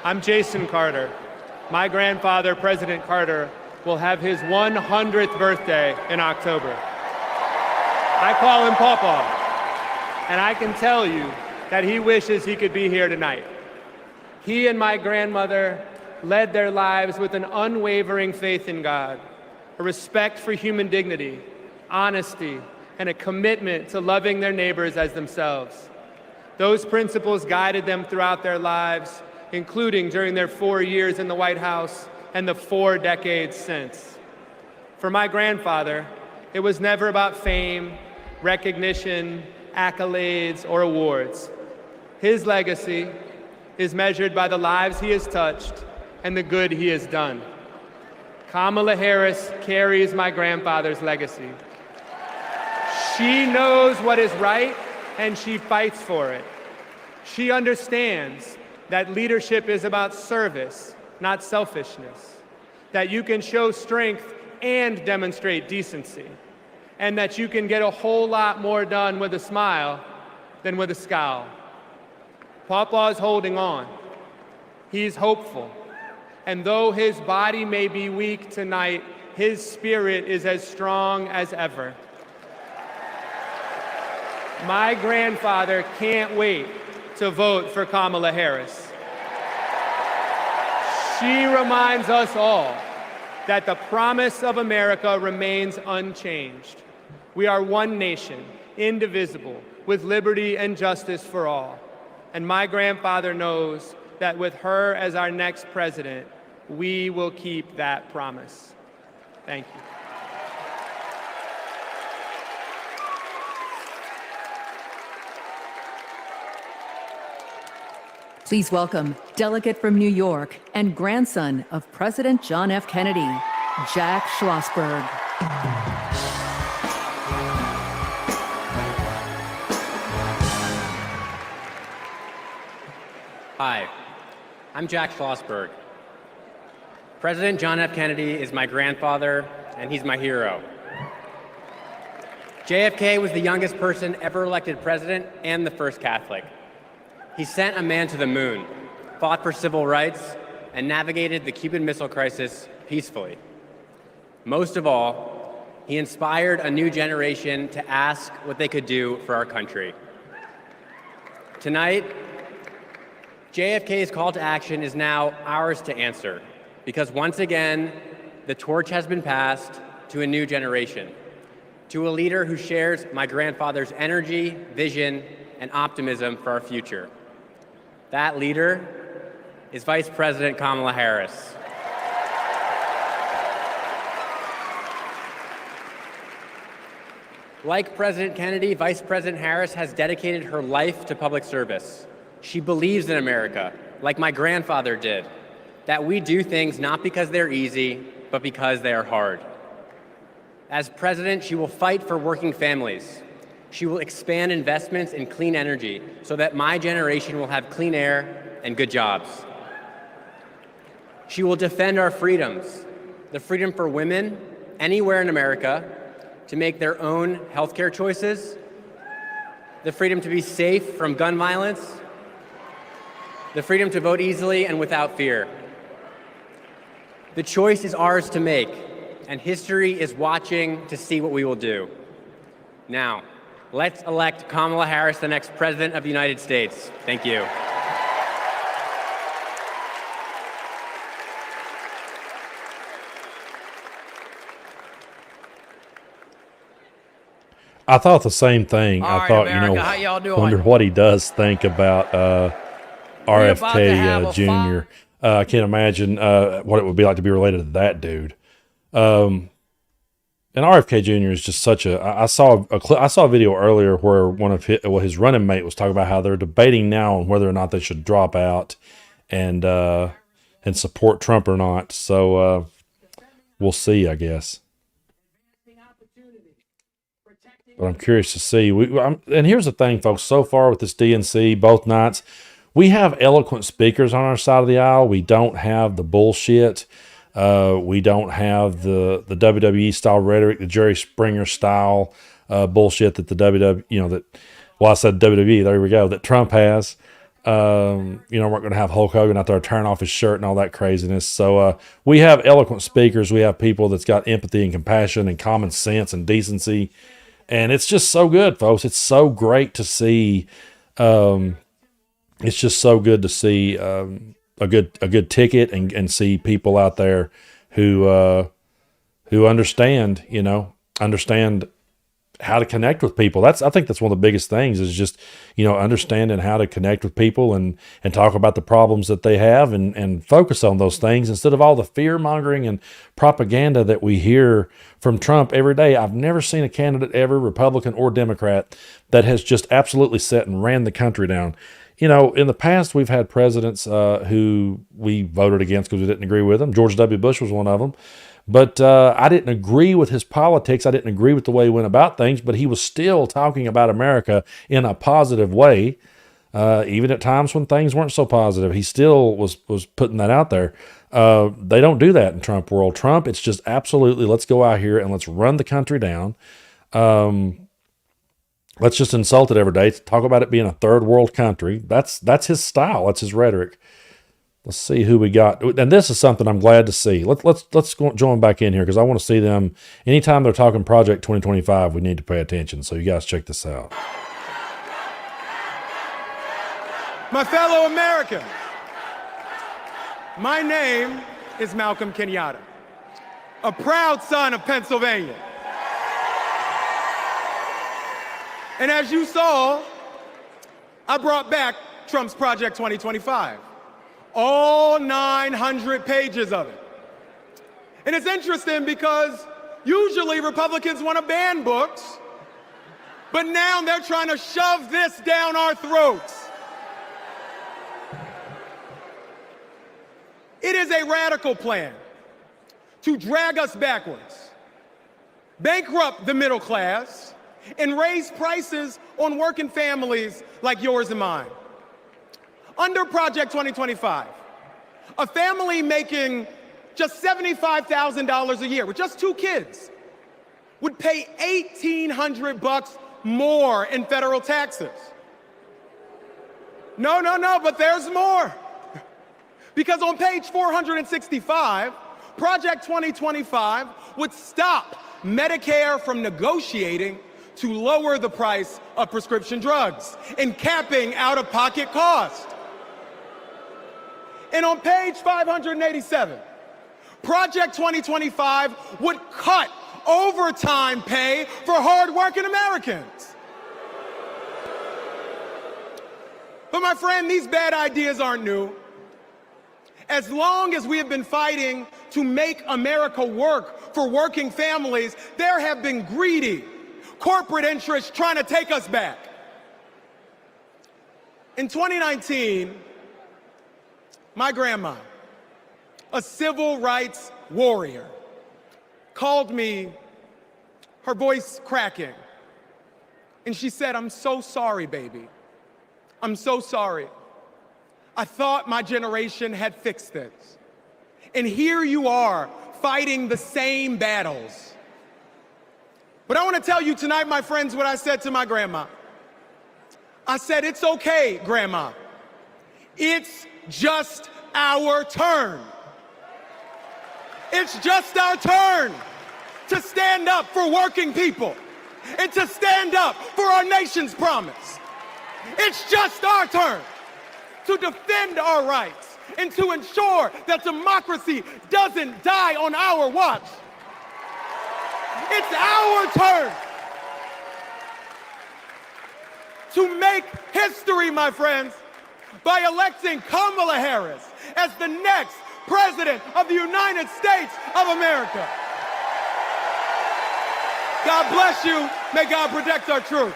I'm Jason Carter. My grandfather, President Carter, will have his 100th birthday in October. I call him Pawpaw, and I can tell you that he wishes he could be here tonight. He and my grandmother led their lives with an unwavering faith in God, a respect for human dignity, honesty, and a commitment to loving their neighbors as themselves. Those principles guided them throughout their lives, including during their 4 years in the White House and the 4 decades since. For my grandfather, it was never about fame, recognition, accolades, or awards. His legacy is measured by the lives he has touched and the good he has done. Kamala Harris carries my grandfather's legacy. She knows what is right, and she fights for it. She understands that leadership is about service, not selfishness, that you can show strength and demonstrate decency, and that you can get a whole lot more done with a smile than with a scowl. Pawpaw is holding on. He's hopeful. And though his body may be weak tonight, his spirit is as strong as ever. My grandfather can't wait to vote for Kamala Harris. She reminds us all that the promise of America remains unchanged. We are one nation, indivisible, with liberty and justice for all. And my grandfather knows that with her as our next president, we will keep that promise. Thank you. Please welcome delegate from New York and grandson of President John F. Kennedy, Jack Schlossberg. Hi, I'm Jack Schlossberg. President John F. Kennedy is my grandfather, and he's my hero. JFK was the youngest person ever elected president and the first Catholic. He sent a man to the moon, fought for civil rights, and navigated the Cuban Missile Crisis peacefully. Most of all, he inspired a new generation to ask what they could do for our country. Tonight, JFK's call to action is now ours to answer, because once again, the torch has been passed to a new generation, to a leader who shares my grandfather's energy, vision, and optimism for our future. That leader is Vice President Kamala Harris. Like President Kennedy, Vice President Harris has dedicated her life to public service. She believes in America, like my grandfather did, that we do things not because they're easy, but because they are hard. As president, she will fight for working families. She will expand investments in clean energy so that my generation will have clean air and good jobs. She will defend our freedoms, the freedom for women anywhere in America to make their own healthcare choices, the freedom to be safe from gun violence, the freedom to vote easily and without fear. The choice is ours to make, and history is watching to see what we will do. Now, let's elect Kamala Harris the next President of the United States. Thank you. I thought the same thing. All I right, thought, America, how y'all doing? wonder what he does think about about to have RFK a Jr. I can't imagine what it would be like to be related to that dude. And RFK Jr. is just such a. I saw a video earlier where one of his running mate was talking about how they're debating now on whether or not they should drop out and support Trump or not. So we'll see, I guess. But I'm curious to see. And here's the thing, folks. So far with this DNC, both nights, we have eloquent speakers on our side of the aisle. We don't have the bullshit. We don't have the WWE style rhetoric, the Jerry Springer style bullshit that the WWE, I said WWE, there we go, that Trump has. We're going to have Hulk Hogan out there tearing off his shirt and all that craziness. So we have eloquent speakers. We have people that's got empathy and compassion and common sense and decency. And it's just so good, folks. It's so great to see. It's just so good to see a good ticket and see people out there who understand how to connect with people. I think that's one of the biggest things is just, understanding how to connect with people and talk about the problems that they have and focus on those things instead of all the fear mongering and propaganda that we hear from Trump every day. I've never seen a candidate ever, Republican or Democrat, that has just absolutely set and ran the country down. In the past, we've had presidents who we voted against because we didn't agree with them. George W. Bush was one of them. But I didn't agree with his politics. I didn't agree with the way he went about things, but he was still talking about America in a positive way, even at times when things weren't so positive. He still was putting that out there. They don't do that in Trump world. Trump, it's just absolutely, let's go out here and let's run the country down. Let's just insult it every day. Talk about it being a third world country. That's his style. That's his rhetoric. Let's see who we got. And this is something I'm glad to see. Let's go join back in here because I want to see them. Anytime they're talking Project 2025, we need to pay attention. So you guys check this out. My fellow Americans, my name is Malcolm Kenyatta, a proud son of Pennsylvania. And as you saw, I brought back Trump's Project 2025. All 900 pages of it. And it's interesting because usually Republicans want to ban books, but now they're trying to shove this down our throats. It is a radical plan to drag us backwards, bankrupt the middle class, and raise prices on working families like yours and mine. Under Project 2025, a family making just $75,000 a year with just 2 kids would pay $1,800 more in federal taxes. No, but there's more. Because on page 465, Project 2025 would stop Medicare from negotiating to lower the price of prescription drugs and capping out-of-pocket costs. And on page 587, Project 2025 would cut overtime pay for hardworking Americans. But my friend, these bad ideas aren't new. As long as we have been fighting to make America work for working families, there have been greedy corporate interests trying to take us back. In 2019, my grandma, a civil rights warrior, called me, her voice cracking, and she said, "I'm so sorry, baby. I'm so sorry. I thought my generation had fixed this. And here you are fighting the same battles." But I want to tell you tonight, my friends, what I said to my grandma. I said, "It's okay, Grandma. It's just our turn. It's just our turn to stand up for working people and to stand up for our nation's promise. It's just our turn to defend our rights and to ensure that democracy doesn't die on our watch. It's our turn to make history, my friends, by electing Kamala Harris as the next President of the United States of America. God bless you. May God protect our troops.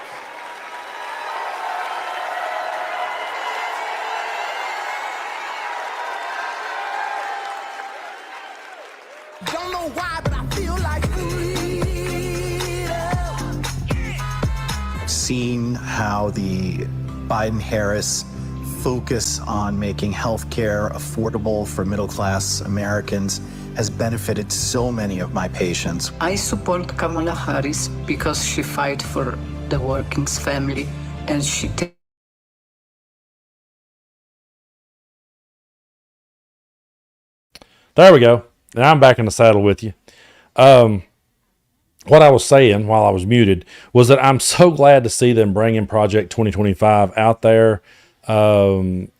Don't know why, but I feel like I've seen how the Biden-Harris focus on making healthcare affordable for middle-class Americans has benefited so many of my patients. I support Kamala Harris because she fights for the working family and she There we go. Now I'm back in the saddle with you. What I was saying while I was muted was that I'm so glad to see them bringing Project 2025 out there, and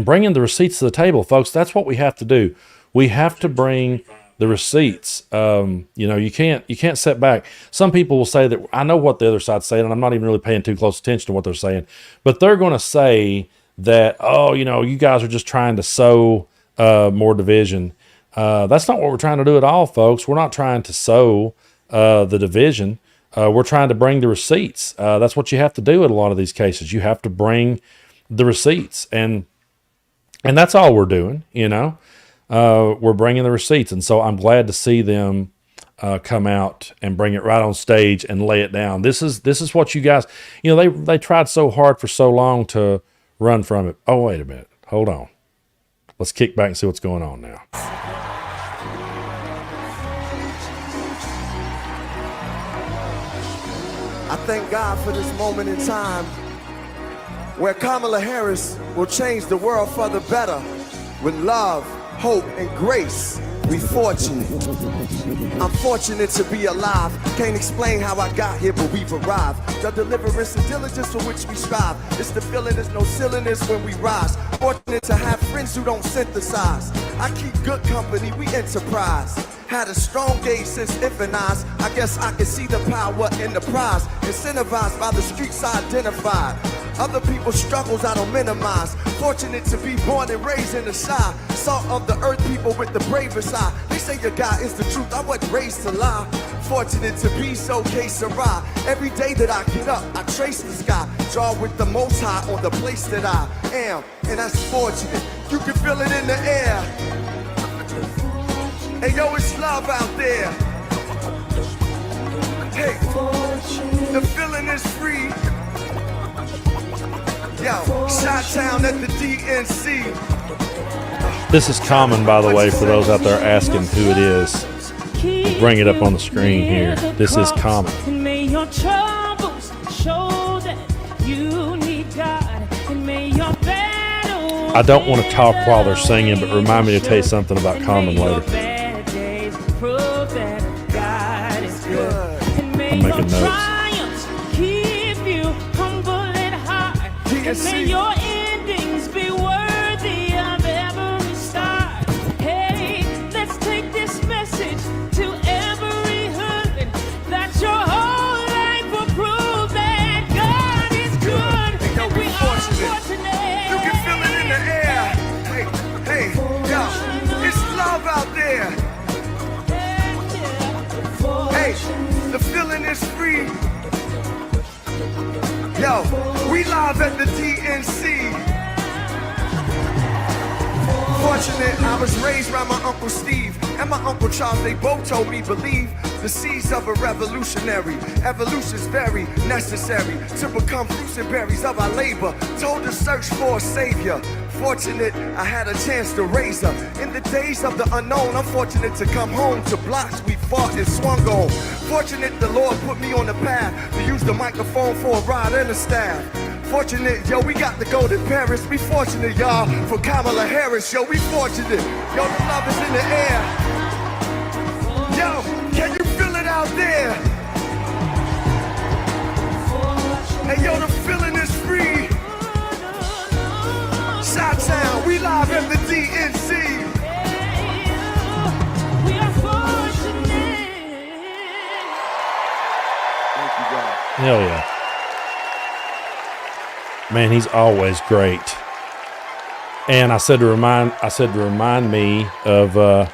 bringing the receipts to the table, folks. That's what we have to do. We have to bring the receipts. You can't sit back. Some people will say that I know what the other side's saying, and I'm not even really paying too close attention to what they're saying, but they're going to say that, you guys are just trying to sow more division. That's not what we're trying to do at all, folks. We're not trying to sow the division. We're trying to bring the receipts. That's what you have to do in a lot of these cases. You have to bring the receipts, and that's all we're doing. We're bringing the receipts, and so I'm glad to see them come out and bring it right on stage and lay it down. This is what you guys, they tried so hard for so long to run from it. Oh, wait a minute, hold on. Let's kick back and see what's going on now. I thank God for this moment in time where Kamala Harris will change the world for the better with love, hope, and grace. We fortunate. I'm fortunate to be alive. Can't explain how I got here, but we've arrived. The deliverance and diligence for which we strive. It's the feeling, there's no silliness when we rise. Fortunate to have friends who don't synthesize. I keep good company, we enterprise. Had a strong gaze since infant eyes. I guess I can see the power in the prize. Incentivized by the streets I identified. Other people's struggles I don't minimize. Fortunate to be born and raised in the shy. Salt of the earth, people with the bravest eye. They say your God is the truth, I wasn't raised to lie. Fortunate to be so que-sera. Every day that I get up, I trace the sky. Draw with the most high on the place that I am. And that's fortunate, you can feel it in the air. Hey yo, it's love out there. Hey, the feeling is free. Yo, Chi-Town at the DNC. This is Common, by the way, for those out there asking who it is. We'll bring it up on the screen here. This is Common. And may your troubles show that you need God. And may your battle. I don't want to talk while they're singing, but remind me to tell you something about Common later. I'm making notes. And may your endings be worthy of every start. Hey, let's take this message to every hood. That your whole life will prove that God is good. And we are fortunate. You can feel it in the air. Hey, yo, it's love out there. Hey, the feeling is free. Yo, we live at the DNC. Fortunate, I was raised by my Uncle Steve and my Uncle Charles. They both told me believe the seeds of a revolutionary. Evolution's very necessary to become fruits and berries of our labor. Told to search for a savior. Fortunate, I had a chance to raise her. In the days of the unknown, I'm fortunate to come home to blocks we fought and swung on. Fortunate the Lord put me on the path to use the microphone for a ride and a staff. Fortunate, yo, we got to go to Paris. We fortunate, y'all, for Kamala Harris. Yo, we fortunate. Yo, the love is in the air. Yo, can you feel it out there? Hey, yo, the feeling is free. Chi-Town, we live at the DNC. We are fortunate. Thank you, God. Hell yeah. Man, he's always great. And I said to remind me to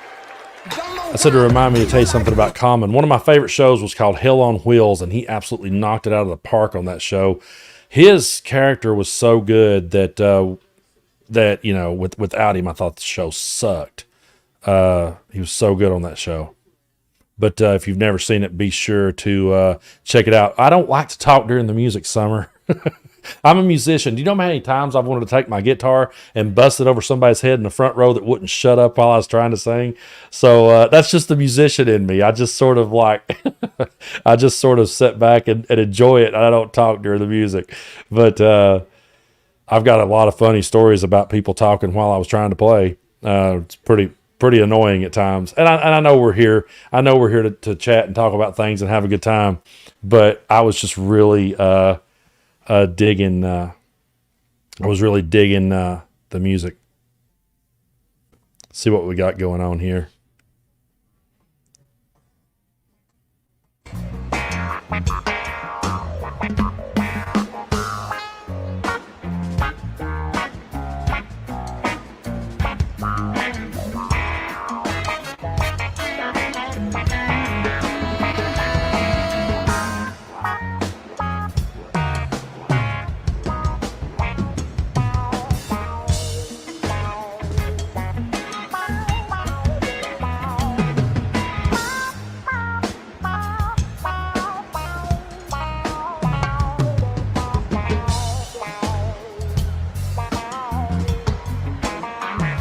tell you something about Common. One of my favorite shows was called Hell on Wheels, and he absolutely knocked it out of the park on that show. His character was so good that without him, I thought the show sucked. He was so good on that show. But if you've never seen it, be sure to check it out. I don't like to talk during the music, Summer. I'm a musician. Do you know how many times I've wanted to take my guitar and bust it over somebody's head in the front row that wouldn't shut up while I was trying to sing? So that's just the musician in me. I just sort of like, I just sort of sit back and enjoy it. I don't talk during the music. But I've got a lot of funny stories about people talking while I was trying to play. It's pretty annoying at times. And I know we're here. I know we're here to chat and talk about things and have a good time. But I was just really digging. I was really digging the music. See what we got going on here.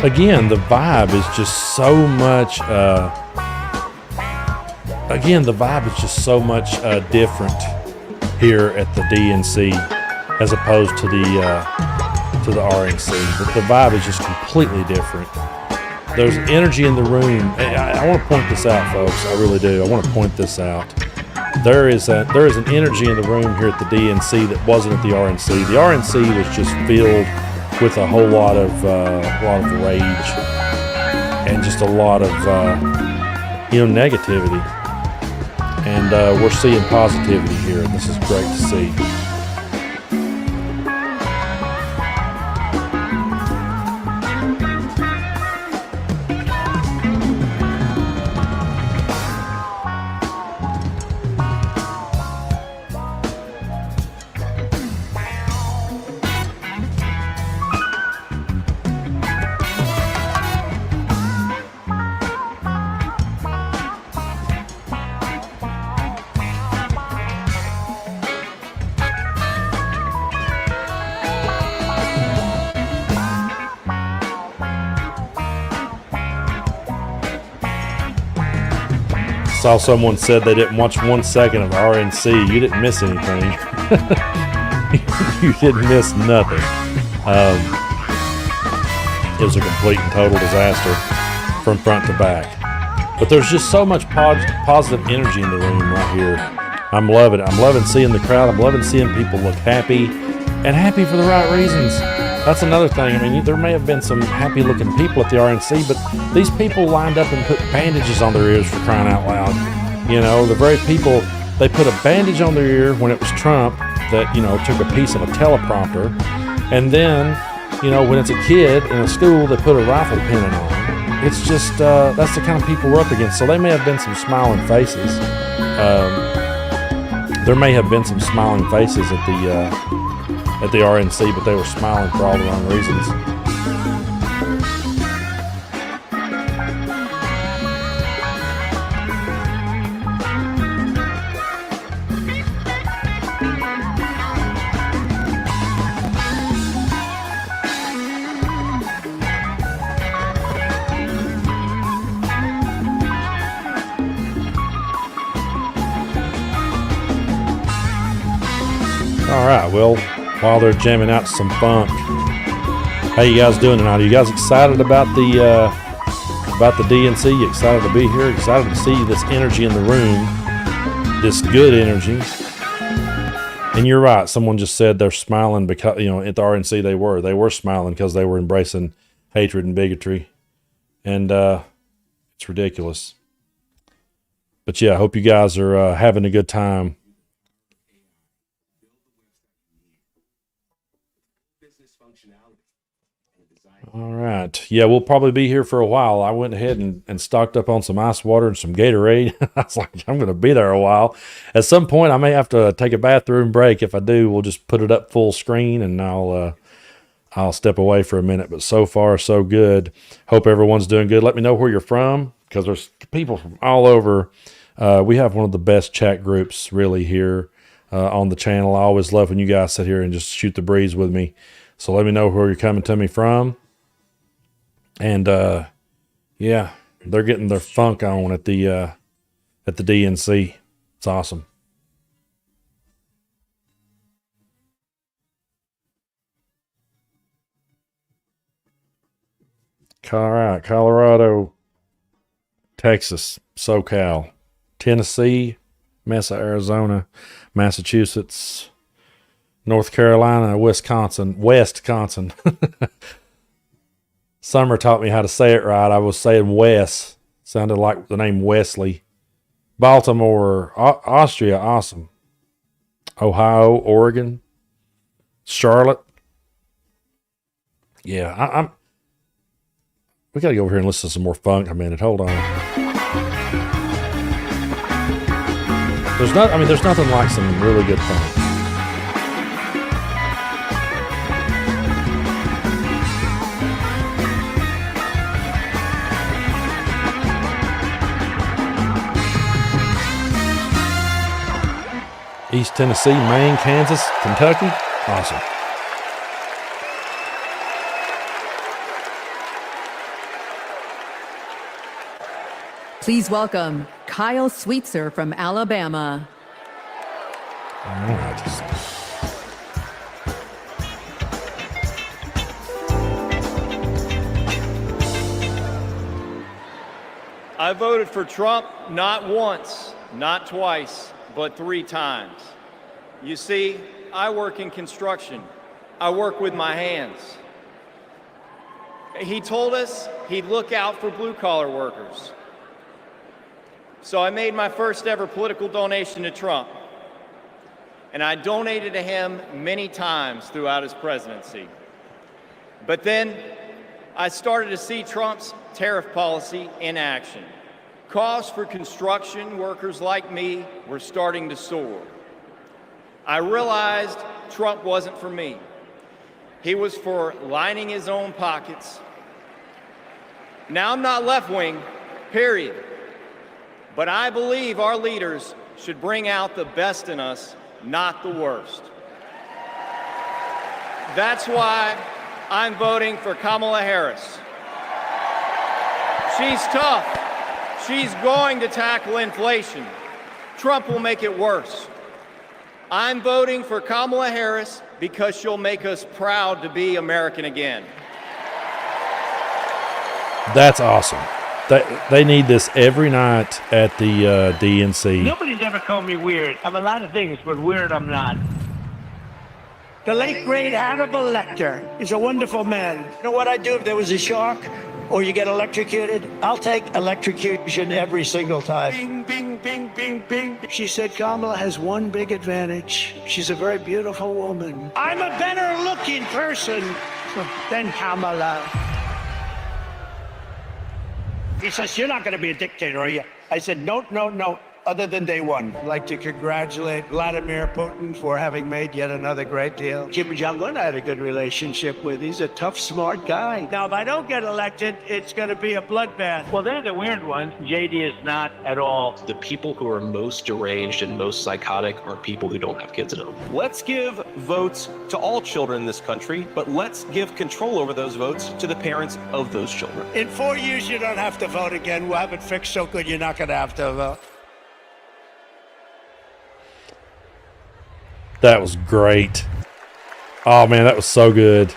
Again, the vibe is just so much. Different here at the DNC as opposed to the RNC. But the vibe is just completely different. There's energy in the room. I want to point this out, folks. I really do. I want to point this out. There is an energy in the room here at the DNC that wasn't at the RNC. The RNC was just filled with a whole lot of rage and just a lot of negativity, and we're seeing positivity here, and this is great to see. Saw someone said they didn't watch 1 second of RNC. You didn't miss anything. You didn't miss nothing. It was a complete and total disaster from front to back. But there's just so much positive energy in the room right here. I'm loving it. I'm loving seeing the crowd. I'm loving seeing people look happy and happy for the right reasons. That's another thing. I mean, there may have been some happy-looking people at the RNC, but these people lined up and put bandages on their ears for crying out loud. You know, the very people, they put a bandage on their ear when it was Trump that, took a piece of a teleprompter. And then, when it's a kid in a school, they put a rifle pennant on. It's just, that's the kind of people we're up against. So they may have been some smiling faces. There may have been some smiling faces at the RNC, but they were smiling for all the wrong reasons. All right, well, while they're jamming out some funk, how you guys doing tonight? Are you guys excited about the DNC? You excited to be here? Excited to see this energy in the room, this good energy? And you're right. Someone just said they're smiling because at the RNC they were smiling because they were embracing hatred and bigotry, and it's ridiculous. But yeah, I hope you guys are having a good time. All right. Yeah, we'll probably be here for a while. I went ahead and stocked up on some ice water and some Gatorade. I was like, I'm going to be there a while. At some point, I may have to take a bathroom break. If I do, we'll just put it up full screen, and I'll I'll step away for a minute. But so far, so good. Hope everyone's doing good. Let me know where you're from, because there's people from all over. We have one of the best chat groups really here on the channel. I always love when you guys sit here and just shoot the breeze with me. So let me know where you're coming to me from. And yeah, they're getting their funk on at the DNC. It's awesome. All right, Colorado, Texas, SoCal, Tennessee, Mesa, Arizona, Massachusetts, North Carolina, Wisconsin. Summer taught me how to say it right. I was saying Wes. Sounded like the name Wesley. Baltimore, Austria, awesome. Ohio, Oregon, Charlotte. Yeah, we got to go over here and listen to some more funk a minute. Hold on. There's nothing like some really good funk. East Tennessee, Maine, Kansas, Kentucky. Awesome. Please welcome Kyle Sweetser from Alabama. All right. I voted for Trump not once, not twice, but 3 times. You see, I work in construction. I work with my hands. He told us he'd look out for blue-collar workers. So I made my first ever political donation to Trump. And I donated to him many times throughout his presidency. But then I started to see Trump's tariff policy in action. Costs for construction workers like me were starting to soar. I realized Trump wasn't for me. He was for lining his own pockets. Now, I'm not left-wing, period. But I believe our leaders should bring out the best in us, not the worst. That's why I'm voting for Kamala Harris. She's tough. She's going to tackle inflation. Trump will make it worse. I'm voting for Kamala Harris because she'll make us proud to be American again. That's awesome. They need this every night at the DNC. Nobody's ever called me weird. I'm a lot of things, but weird I'm not. The late, great Hannibal Lecter is a wonderful man. You know what I'd do if there was a shark or you get electrocuted? I'll take electrocution every single time. Bing, bing, bing, bing, bing. She said Kamala has one big advantage. She's a very beautiful woman. I'm a better looking person than Kamala. He says, you're not going to be a dictator, are you? I said, no, other than day one. I'd like to congratulate Vladimir Putin for having made yet another great deal. Kim Jong-un I had a good relationship with. He's a tough, smart guy. Now, if I don't get elected, it's going to be a bloodbath. Well, they're the weird ones. JD is not at all. The people who are most deranged and most psychotic are people who don't have kids at home. Let's give votes to all children in this country, but let's give control over those votes to the parents of those children. In 4 years, you don't have to vote again. We'll have it fixed so good you're not going to have to vote. That was great. Oh man, that was so good.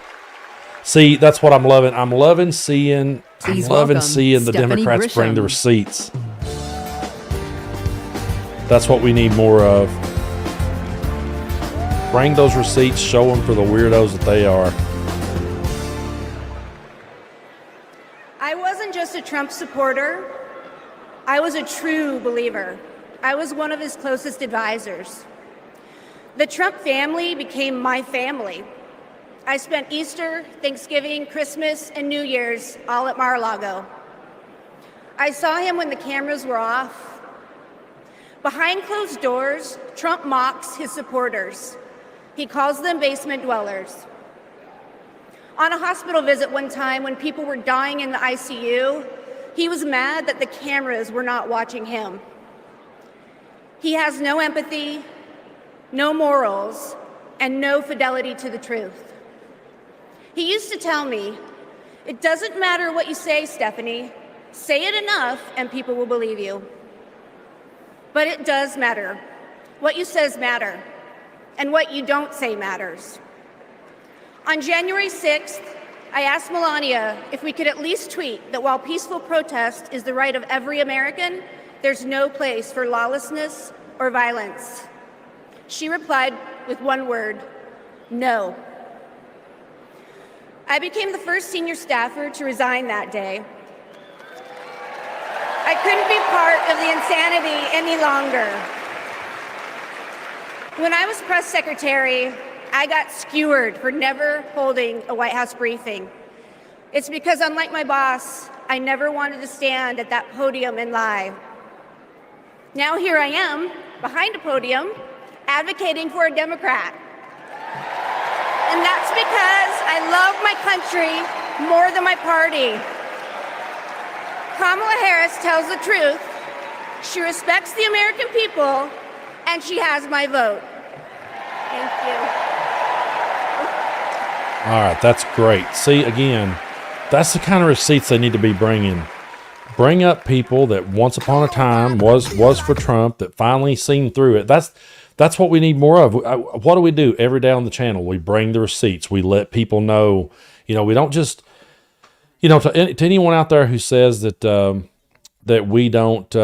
See, that's what I'm loving. I'm loving seeing the Stephanie Democrats Grisham. bring the receipts. That's what we need more of. Bring those receipts, show them for the weirdos that they are. I wasn't just a Trump supporter. I was a true believer. I was one of his closest advisors. The Trump family became my family. I spent Easter, Thanksgiving, Christmas, and New Year's all at Mar-a-Lago. I saw him when the cameras were off. Behind closed doors, Trump mocks his supporters. He calls them basement dwellers. On a hospital visit one time when people were dying in the ICU, he was mad that the cameras were not watching him. He has no empathy, no morals, and no fidelity to the truth. He used to tell me, "It doesn't matter what you say, Stephanie. Say it enough and people will believe you." But it does matter. What you says matter, and what you don't say matters. On January 6th, I asked Melania if we could at least tweet that while peaceful protest is the right of every American, there's no place for lawlessness or violence. She replied with one word: no. I became the first senior staffer to resign that day. I couldn't be part of the insanity any longer. When I was press secretary, I got skewered for never holding a White House briefing. It's because, unlike my boss, I never wanted to stand at that podium and lie. Now here I am, behind a podium, advocating for a Democrat. And that's because I love my country more than my party. Kamala Harris tells the truth. She respects the American people, and she has my vote. Thank you. All right, that's great. See, again, that's the kind of receipts they need to be bringing. Bring up people that once upon a time was for Trump, that finally seen through it. That's what we need more of. What do we do every day on the channel? We bring the receipts. We let people know. You know, we don't just, you know, to anyone out there who says that that we don't,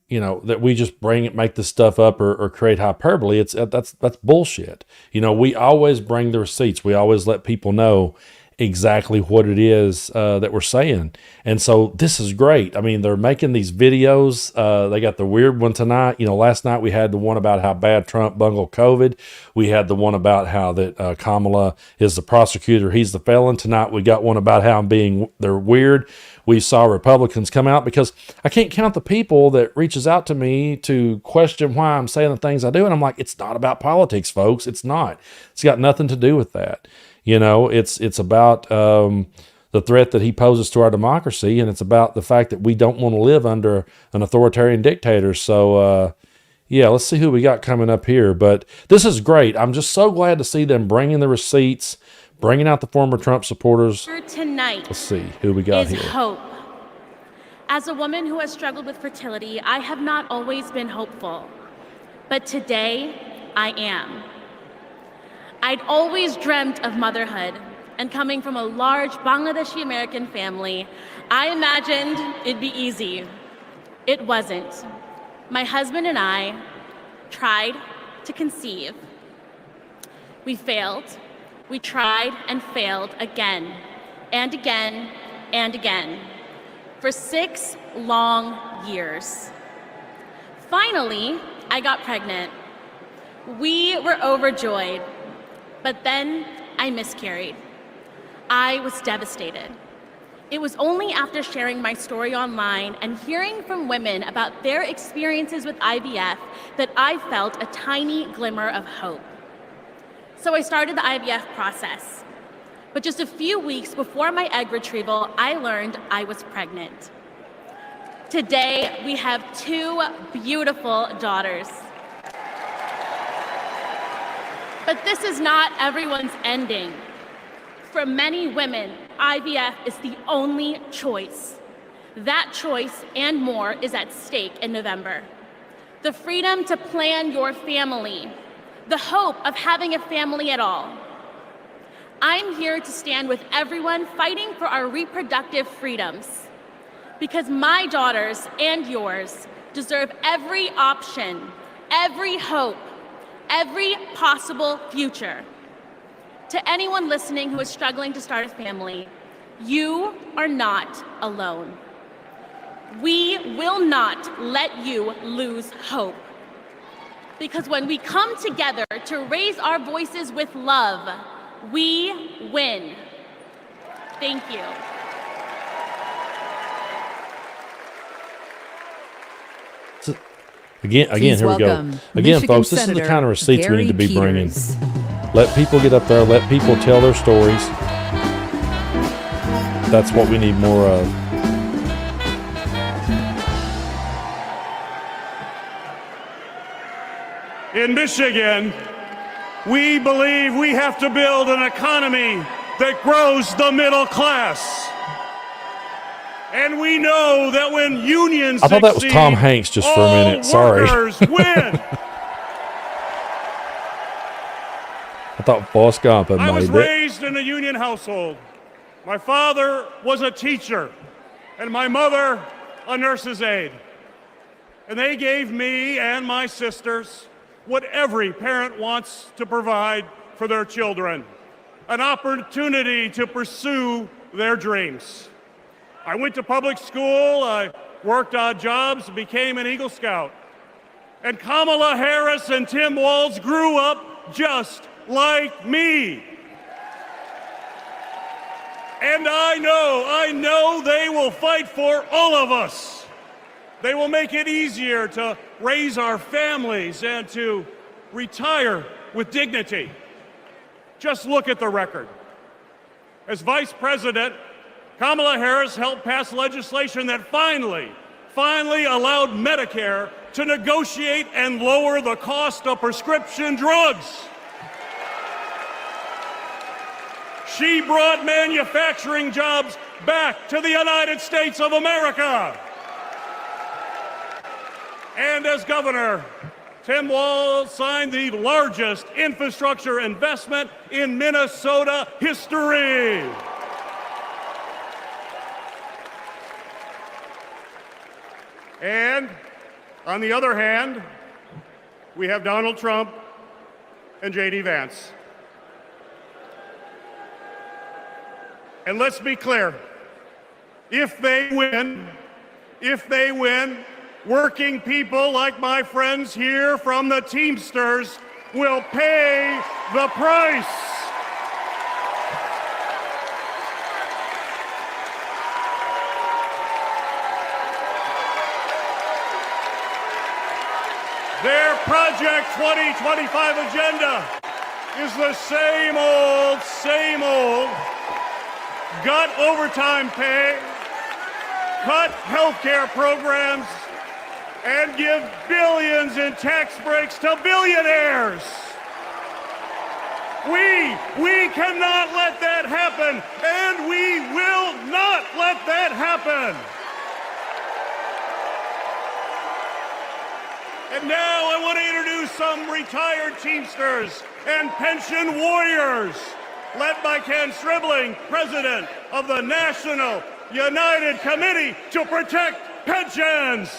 you know, that we just make this stuff up or create hyperbole, that's bullshit. You know, we always bring the receipts. We always let people know exactly what it is that we're saying. And so this is great. I mean, they're making these videos. They got the weird one tonight. You know, last night we had the one about how bad Trump bungled COVID. We had the one about how that Kamala is the prosecutor, he's the felon. Tonight we got one about how they're weird. We saw Republicans come out, because I can't count the people that reaches out to me to question why I'm saying the things I do. And I'm like, it's not about politics, folks. It's not. It's got nothing to do with that. You know, it's about the threat that he poses to our democracy, and it's about the fact that we don't want to live under an authoritarian dictator. So, yeah, let's see who we got coming up here. But this is great. I'm just so glad to see them bringing the receipts, bringing out the former Trump supporters. Tonight, let's see who we got is here. Hope. As a woman who has struggled with fertility, I have not always been hopeful, but today I am. I'd always dreamt of motherhood, and coming from a large Bangladeshi American family, I imagined it'd be easy. It wasn't. My husband and I tried to conceive. We failed. We tried and failed again and again and again for 6 long years. Finally, I got pregnant. We were overjoyed, but then I miscarried. I was devastated. It was only after sharing my story online and hearing from women about their experiences with IVF that I felt a tiny glimmer of hope. So I started the IVF process. But just a few weeks before my egg retrieval, I learned I was pregnant. Today, we have 2 beautiful daughters. But this is not everyone's ending. For many women, IVF is the only choice. That choice and more is at stake in November. The freedom to plan your family, the hope of having a family at all. I'm here to stand with everyone fighting for our reproductive freedoms, because my daughters and yours deserve every option, every hope, every possible future. To anyone listening who is struggling to start a family, you are not alone. We will not let you lose hope. Because when we come together to raise our voices with love, we win. Thank you. Again, Please here we go. welcome Again, Michigan folks, this is the Senator kind of receipts we Gary need to be Peters. bringing. Let people get up there. Let people tell their stories. That's what we need more of. In Michigan, we believe we have to build an economy that grows the middle class. And we know that when unions I thought that was succeed, Tom Hanks just for a all minute. Sorry. workers win. I thought Forrest Gump had I was made it. raised in a union household. My father was a teacher, and my mother a nurse's aide. And they gave me and my sisters what every parent wants to provide for their children, an opportunity to pursue their dreams. I went to public school, I worked odd jobs, became an Eagle Scout. And Kamala Harris and Tim Walz grew up just like me. And I know they will fight for all of us. They will make it easier to raise our families and to retire with dignity. Just look at the record. As Vice President, Kamala Harris helped pass legislation that finally allowed Medicare to negotiate and lower the cost of prescription drugs. She brought manufacturing jobs back to the United States of America. And as governor, Tim Walz signed the largest infrastructure investment in Minnesota history. And on the other hand, we have Donald Trump and J.D. Vance. And let's be clear, if they win, working people like my friends here from the Teamsters will pay the price. Their Project 2025 agenda is the same old, gut overtime pay, cut healthcare programs, and give billions in tax breaks to billionaires. We cannot let that happen, and we will not let that happen. And now I want to introduce some retired Teamsters and pension warriors, led by Ken Stribling, president of the National United Committee to Protect Pensions.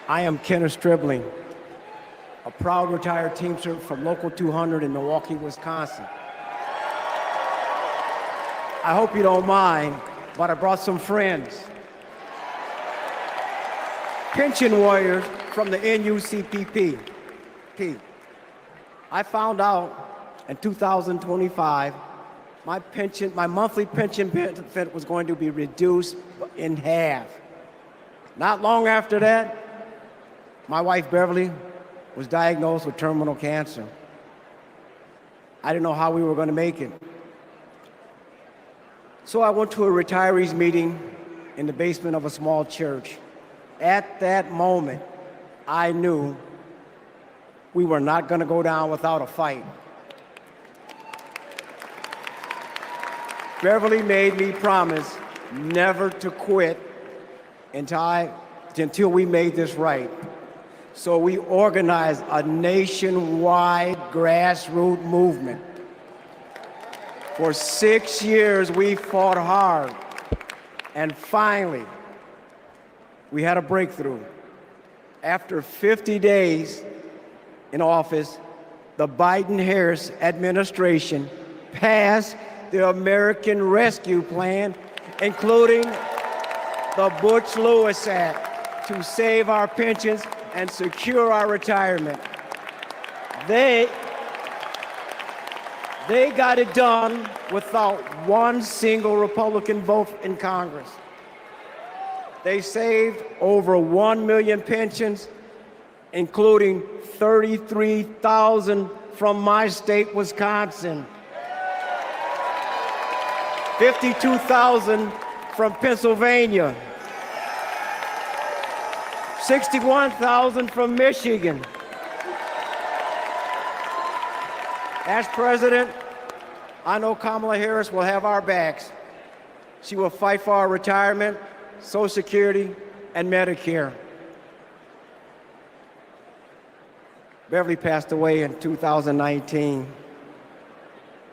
I am Kenneth Stribling, a proud retired Teamster from Local 200 in Milwaukee, Wisconsin. I hope you don't mind, but I brought some friends. Pension warriors from the NUCPP. I found out in 2025 my monthly pension benefit was going to be reduced in half. Not long after that, my wife, Beverly, was diagnosed with terminal cancer. I didn't know how we were going to make it. So I went to a retirees meeting in the basement of a small church. At that moment, I knew we were not going to go down without a fight. Beverly made me promise never to quit until we made this right. So we organized a nationwide grassroots movement. For 6 years, we fought hard. And finally, we had a breakthrough. After 50 days in office, the Biden-Harris administration passed the American Rescue Plan, including the Butch-Lewis Act, to save our pensions and secure our retirement. They got it done without one single Republican vote in Congress. They saved over 1 million pensions, including 33,000 from my state, Wisconsin, 52,000 from Pennsylvania, 61,000 from Michigan. As president, I know Kamala Harris will have our backs. She will fight for our retirement, Social Security, and Medicare. Beverly passed away in 2019,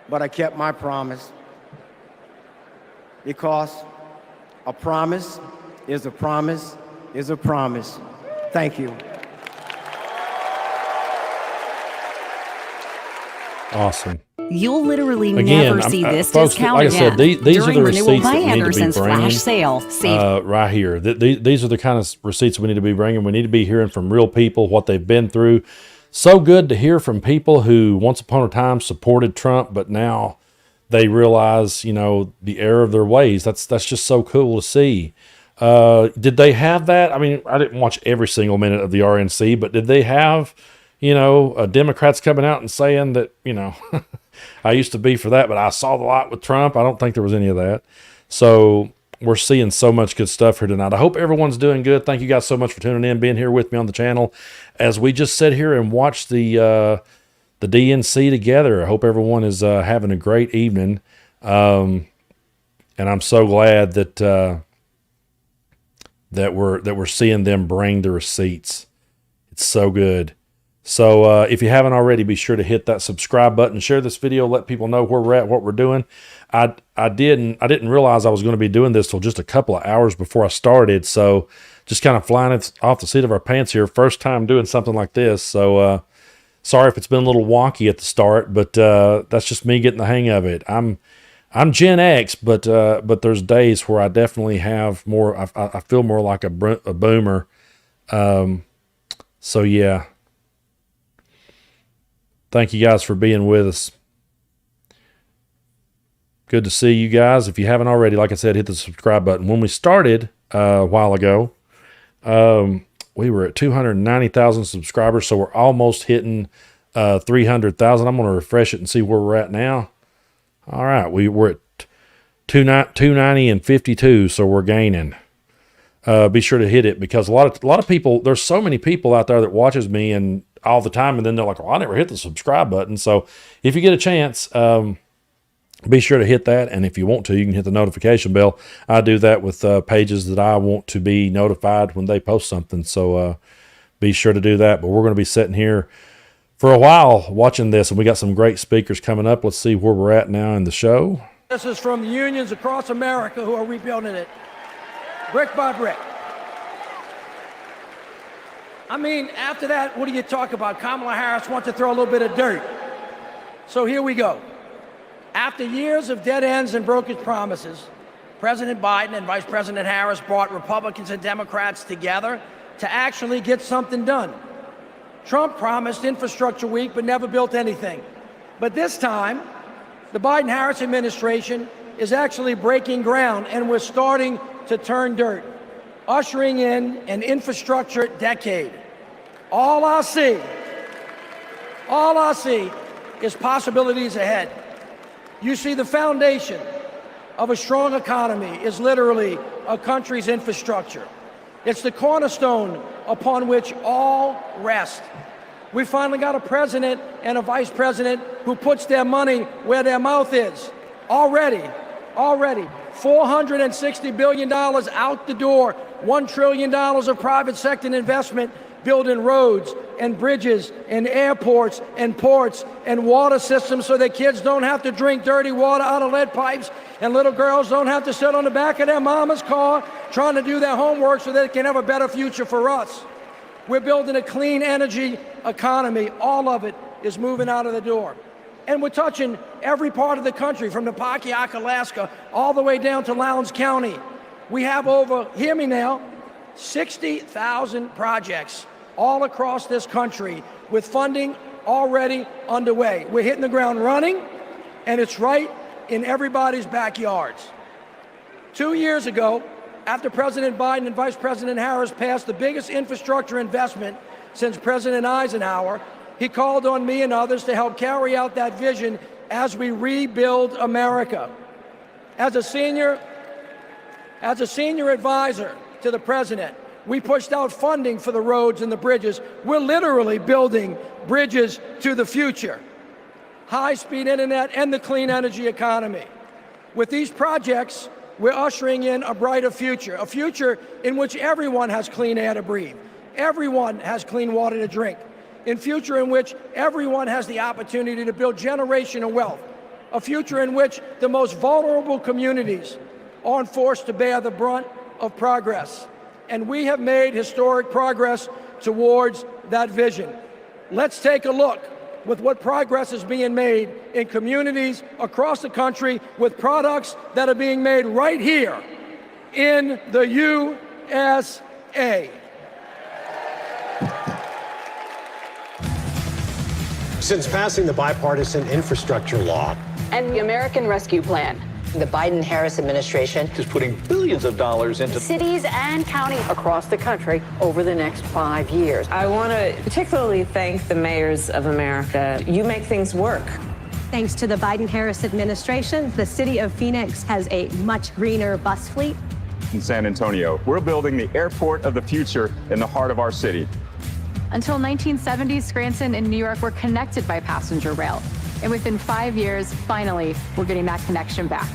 but I kept my promise, because a promise is a promise is a promise. Thank you. Awesome. You'll literally Again, never see this folks, discount like I said, again these are during the renewal receipts by that we need to be Anderson's bringing. flash sale. Save Right here. These are the kind of receipts we need to be bringing. We need to be hearing from real people what they've been through. So good to hear from people who once upon a time supported Trump, but now they realize, you know, the error of their ways. That's just so cool to see. Did they have that? I mean, I didn't watch every single minute of the RNC, but did they have, you know, Democrats coming out and saying that, you know, I used to be for that, but I saw the light with Trump? I don't think there was any of that. So we're seeing so much good stuff here tonight. I hope everyone's doing good. Thank you guys so much for tuning in, being here with me on the channel as we just sit here and watch the DNC together. I hope everyone is having a great evening. And I'm so glad that that we're seeing them bring the receipts. It's so good. So if you haven't already, be sure to hit that subscribe button, share this video, let people know where we're at, what we're doing. I didn't realize I was going to be doing this till just a couple of hours before I started. So just kind of flying it off the seat of our pants here. First time doing something like this. So sorry if it's been a little wonky at the start, but that's just me getting the hang of it. I'm Gen X, but there's days where I definitely have more. I feel more like a boomer. So yeah. Thank you guys for being with us. Good to see you guys. If you haven't already, like I said, hit the subscribe button. When we started a while ago, we were at 290,000 subscribers, so we're almost hitting 300,000. I'm going to refresh it and see where we're at now. All right, we're at 290 and 52, so we're gaining. Be sure to hit it, because a lot of people, there's so many people out there that watches me and all the time, and then they're like, well, I never hit the subscribe button. So if you get a chance, be sure to hit that. And if you want to, you can hit the notification bell. I do that with pages that I want to be notified when they post something. So be sure to do that. But we're going to be sitting here for a while watching this, and we got some great speakers coming up. Let's see where we're at now in the show. This is from the unions across America who are rebuilding it, brick by brick. I mean, after that, what do you talk about? Kamala Harris wants to throw a little bit of dirt. So here we go. After years of dead ends and broken promises, President Biden and Vice President Harris brought Republicans and Democrats together to actually get something done. Trump promised Infrastructure Week but never built anything. But this time, the Biden-Harris administration is actually breaking ground, and we're starting to turn dirt, ushering in an infrastructure decade. All I see is possibilities ahead. You see, the foundation of a strong economy is literally a country's infrastructure. It's the cornerstone upon which all rest. We finally got a president and a vice president who puts their money where their mouth is. Already, $460 billion out the door, $1 trillion of private sector investment building roads and bridges and airports and ports and water systems so that kids don't have to drink dirty water out of lead pipes, and little girls don't have to sit on the back of their mama's car trying to do their homework so they can have a better future for us. We're building a clean energy economy. All of it is moving out of the door. And we're touching every part of the country, from the Pontiac, Alaska, all the way down to Lowndes County. We have over, hear me now, 60,000 projects all across this country with funding already underway. We're hitting the ground running, and it's right in everybody's backyards. 2 years ago, after President Biden and Vice President Harris passed the biggest infrastructure investment since President Eisenhower, he called on me and others to help carry out that vision as we rebuild America. As a senior advisor to the president, we pushed out funding for the roads and the bridges. We're literally building bridges to the future. High-speed internet and the clean energy economy. With these projects, we're ushering in a brighter future, a future in which everyone has clean air to breathe, everyone has clean water to drink, a future in which everyone has the opportunity to build generational wealth, a future in which the most vulnerable communities aren't forced to bear the brunt of progress. And we have made historic progress towards that vision. Let's take a look with what progress is being made in communities across the country with products that are being made right here in the USA. Since passing the bipartisan infrastructure law and the American Rescue Plan, the Biden-Harris administration is putting billions of dollars into cities and counties across the country over the next 5 years. I want to particularly thank the mayors of America. You make things work. Thanks to the Biden-Harris administration, the city of Phoenix has a much greener bus fleet. In San Antonio, we're building the airport of the future in the heart of our city. Until 1970s, Scranton and New York were connected by passenger rail. And within 5 years, finally, we're getting that connection back.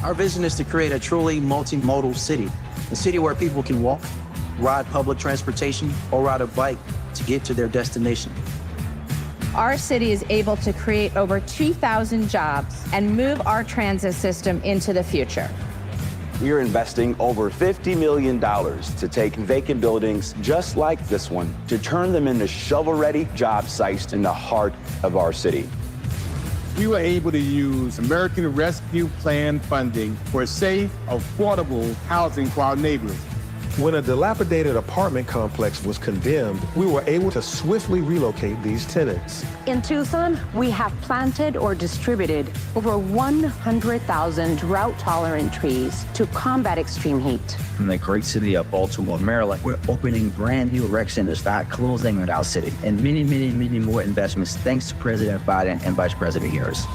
Our vision is to create a truly multimodal city, a city where people can walk, ride public transportation, or ride a bike to get to their destination. Our city is able to create over 2,000 jobs and move our transit system into the future. We are investing over $50 million to take vacant buildings just like this one to turn them into shovel-ready job sites in the heart of our city. We were able to use American Rescue Plan funding for safe, affordable housing for our neighbors. When a dilapidated apartment complex was condemned, we were able to swiftly relocate these tenants. In Tucson, we have planted or distributed over 100,000 drought-tolerant trees to combat extreme heat. In the great city of Baltimore, Maryland, we're opening brand new rec centers that closing in our city, and many, many, many more investments thanks to President Biden and Vice President Harris.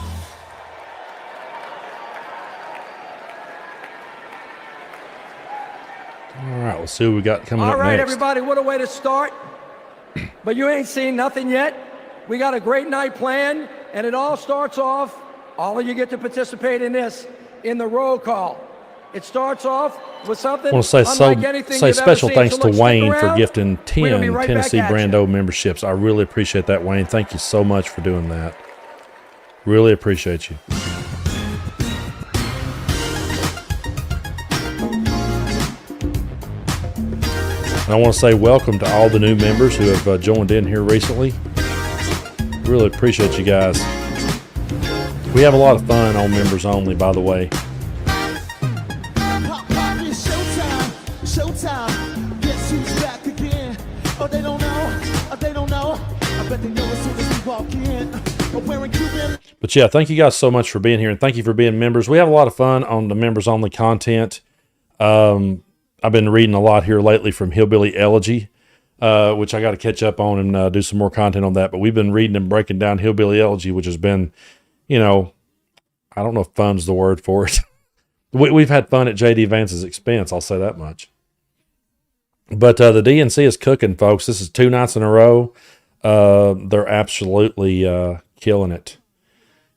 All right, we'll see what we got coming up next. All right, everybody, what a way to start. But you ain't seen nothing yet. We got a great night planned, and it all starts off, all of you get to participate in this, in the roll call. It starts off with something I want to say special thanks to Wayne for gifting 10 right Tennessee Brando memberships. I really appreciate that, Wayne. Thank you so much for doing that. Really appreciate you. And I want to say welcome to all the new members who have joined in here recently. Really appreciate you guys. We have a lot of fun on Members Only, by the way. Showtime, guess who's back again? Oh, they don't know. I bet they know as soon as we walk in. Wearing Cuban. But yeah, thank you guys so much for being here, and thank you for being members. We have a lot of fun on the Members Only content. I've been reading a lot here lately from Hillbilly Elegy, which I got to catch up on and do some more content on that. But we've been reading and breaking down Hillbilly Elegy, which has been, I don't know if fun's the word for it. We've had fun at J.D. Vance's expense, I'll say that much. But the DNC is cooking, folks. This is 2 nights in a row. They're absolutely killing it.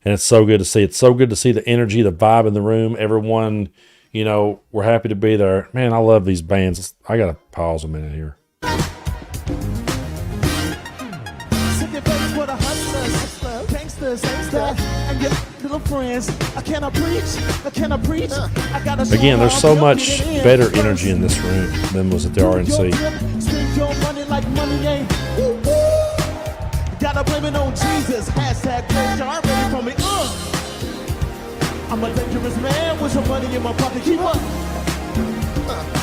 And it's so good to see. It's so good to see the energy, the vibe in the room. Everyone, we're happy to be there. Man, I love these bands. I got to pause a minute here. Again, there's so much better energy in this room than was at the RNC. Gotta blame it on Jesus. Hashtag ready for me. I'm a dangerous man with some money in my pocket. Keep up.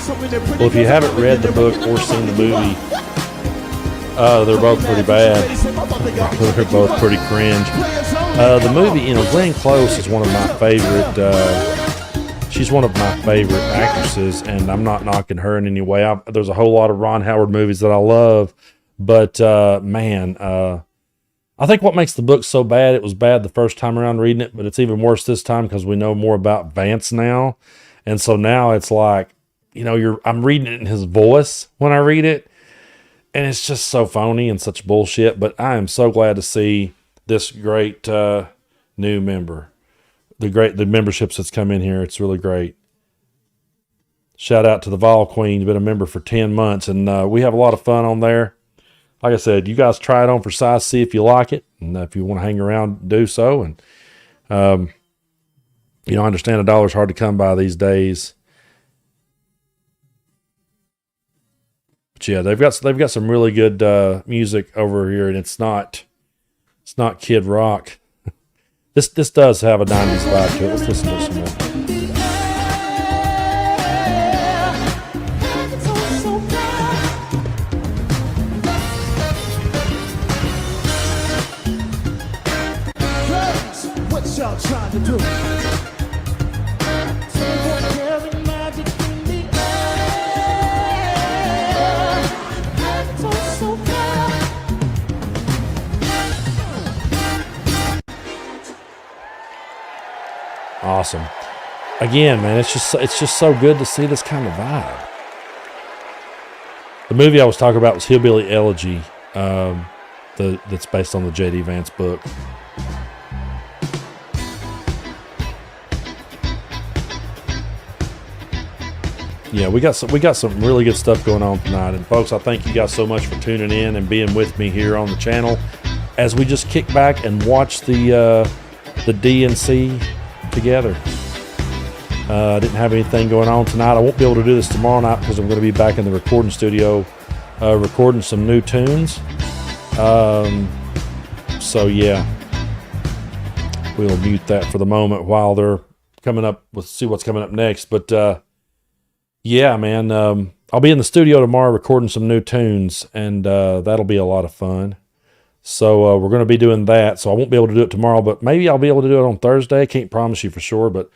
Well, if you haven't read the book or seen the movie, They're both pretty bad. They're both pretty cringe. The movie, Glenn Close is one of my favorite. She's one of my favorite actresses, and I'm not knocking her in any way. There's a whole lot of Ron Howard movies that I love, but man, I think what makes the book so bad, it was bad the first time around reading it, but it's even worse this time because we know more about Vance now, and so now it's like, I'm reading it in his voice when I read it, and it's just so phony and such bullshit. But I am so glad to see this great new member, the memberships that's come in here. It's really great. Shout out to the Vol Queen, been a member for 10 months, and we have a lot of fun on there. Like I said, you guys try it on for size, see if you like it, and if you want to hang around, do so. And I understand $1's hard to come by these days. But yeah, they've got some really good music over here, and it's not Kid Rock. This does have a 90s vibe to it. Let's listen to some more. What y'all trying to do? Awesome. Again, man, it's just so good to see this kind of vibe. The movie I was talking about was Hillbilly Elegy, that's based on the J.D. Vance book. Yeah, we got some really good stuff going on tonight, and folks, I thank you guys so much for tuning in and being with me here on the channel as we just kick back and watch the DNC together. I didn't have anything going on tonight. I won't be able to do this tomorrow night because I'm going to be back in the recording studio recording some new tunes. So yeah, we'll mute that for the moment while they're coming up. We'll see what's coming up next. But yeah, man, I'll be in the studio tomorrow recording some new tunes, and that'll be a lot of fun. So we're going to be doing that. So I won't be able to do it tomorrow, but maybe I'll be able to do it on Thursday. I can't promise you for sure, but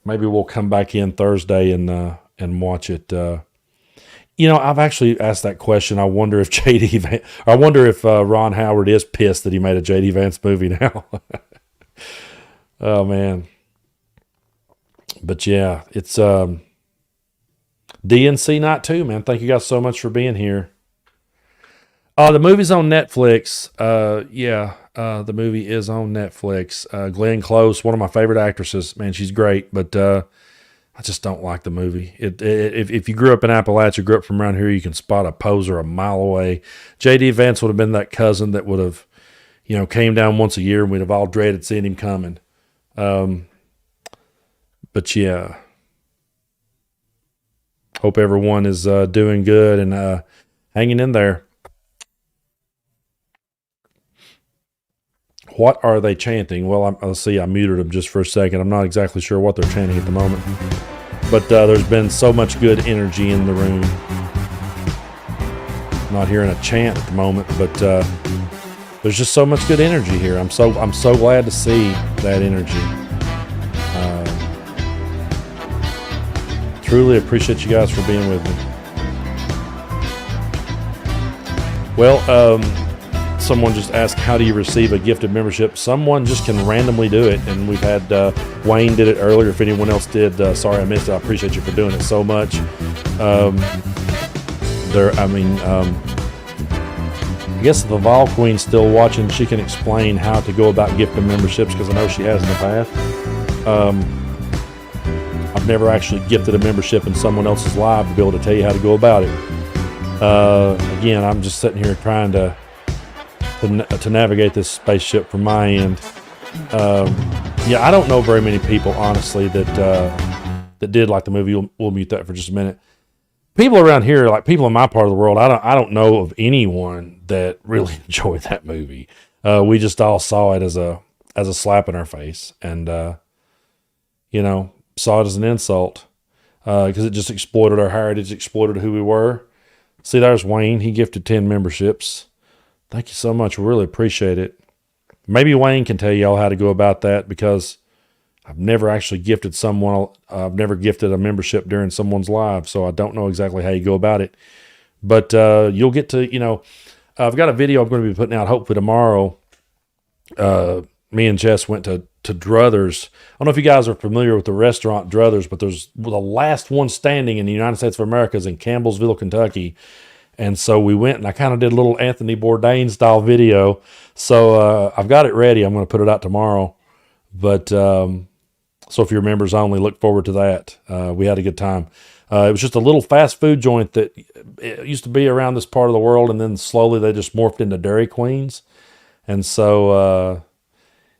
maybe we'll come back in Thursday and watch it. I've actually asked that question. I wonder if Ron Howard is pissed that he made a J.D. Vance movie now. Oh man. But yeah, it's DNC night too, man. Thank you guys so much for being here. The movie's on Netflix. The movie is on Netflix. Glenn Close, one of my favorite actresses. Man, she's great, but I just don't like the movie. If you grew up in Appalachia, grew up from around here, you can spot a poser a mile away. J.D. Vance would have been that cousin that would have, came down once a year, and we'd have all dreaded seeing him coming. But yeah, hope everyone is doing good and hanging in there. What are they chanting? Well, let's see. I muted them just for a second. I'm not exactly sure what they're chanting at the moment. But there's been so much good energy in the room. I'm not hearing a chant at the moment, but there's just so much good energy here. I'm so glad to see that energy. Truly appreciate you guys for being with me. Well, someone just asked, how do you receive a gifted membership? Someone just can randomly do it, and we've had Wayne did it earlier. If anyone else did, sorry I missed it. I appreciate you for doing it so much. I guess if the Vol Queen's still watching, she can explain how to go about gifting memberships, because I know she has in the past. I've never actually gifted a membership in someone else's live to be able to tell you how to go about it. Again, I'm just sitting here trying to navigate this spaceship from my end. I don't know very many people, honestly, that did like the movie. We'll mute that for just a minute. People around here, like people in my part of the world, I don't know of anyone that really enjoyed that movie. We just all saw it as a slap in our face, and saw it as an insult because it just exploited our heritage, exploited who we were. See, there's Wayne. He gifted 10 memberships. Thank you so much. We really appreciate it. Maybe Wayne can tell y'all how to go about that, because I've never actually gifted someone. I've never gifted a membership during someone's live, so I don't know exactly how you go about it. But you'll get to, I've got a video I'm going to be putting out hopefully tomorrow. Me and Jess went to Druthers. I don't know if you guys are familiar with the restaurant Druthers, but there's the last one standing in the United States of America is in Campbellsville, Kentucky. And so we went, and I kind of did a little Anthony Bourdain style video. So I've got it ready. I'm going to put it out tomorrow. But so if you're members only, look forward to that. We had a good time. It was just a little fast food joint that it used to be around this part of the world, and then slowly they just morphed into Dairy Queens. And so,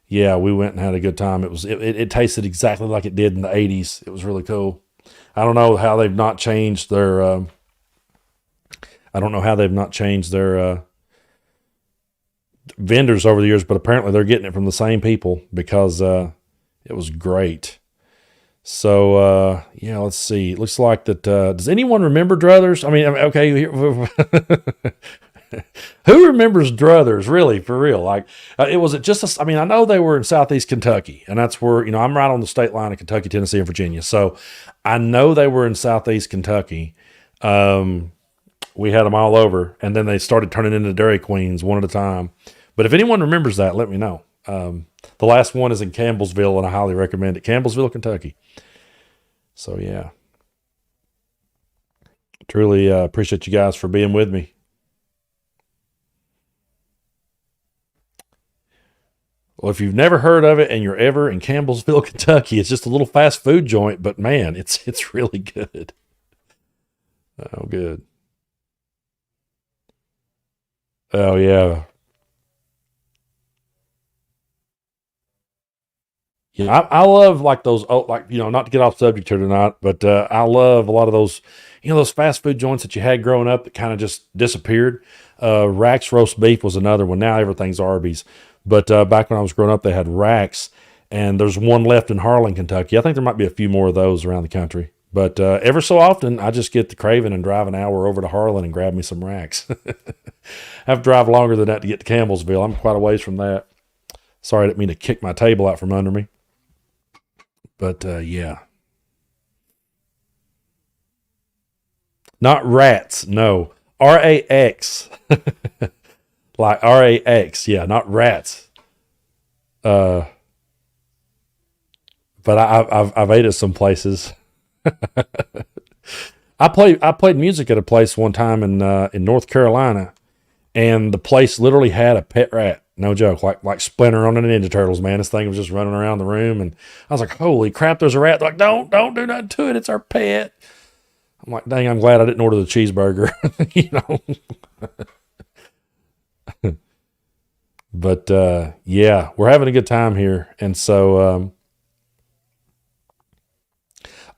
yeah, we went and had a good time. It tasted exactly like it did in the 80s. It was really cool. I don't know how they've not changed their vendors over the years, but apparently they're getting it from the same people, because it was great. So, yeah, let's see. It looks like that. Does anyone remember Druthers? I mean, okay. Who remembers Druthers, really, for real? Like, I know they were in Southeast Kentucky, and that's where, I'm right on the state line of Kentucky, Tennessee, and Virginia. So I know they were in Southeast Kentucky. We had them all over, and then they started turning into Dairy Queens one at a time. But if anyone remembers that, let me know. The last one is in Campbellsville, and I highly recommend it. Campbellsville, Kentucky. So, yeah. Truly appreciate you guys for being with me. Well, if you've never heard of it and you're ever in Campbellsville, Kentucky, it's just a little fast food joint, but man, it's really good. Oh, good. Oh, yeah. Yeah, I love like those, not to get off subject here tonight, but I love a lot of those, those fast food joints that you had growing up that kind of just disappeared. Rack's roast beef was another one. Now everything's Arby's. But back when I was growing up, they had Rack's, and there's one left in Harlan, Kentucky. I think there might be a few more of those around the country. But ever so often, I just get the craving and drive an hour over to Harlan and grab me some Rack's. I have to drive longer than that to get to Campbellsville. I'm quite a ways from that. Sorry, I didn't mean to kick my table out from under me. But, yeah. Not rats, no. R-A-X. Like R-A-X, yeah, not rats. But I've ate at some places. I played music at a place one time in North Carolina, and the place literally had a pet rat. No joke, like Splinter on the Ninja Turtles, man. This thing was just running around the room, and I was like, holy crap, there's a rat. They're like, don't do nothing to it. It's our pet. I'm like, dang, I'm glad I didn't order the cheeseburger, But, yeah, we're having a good time here. And so,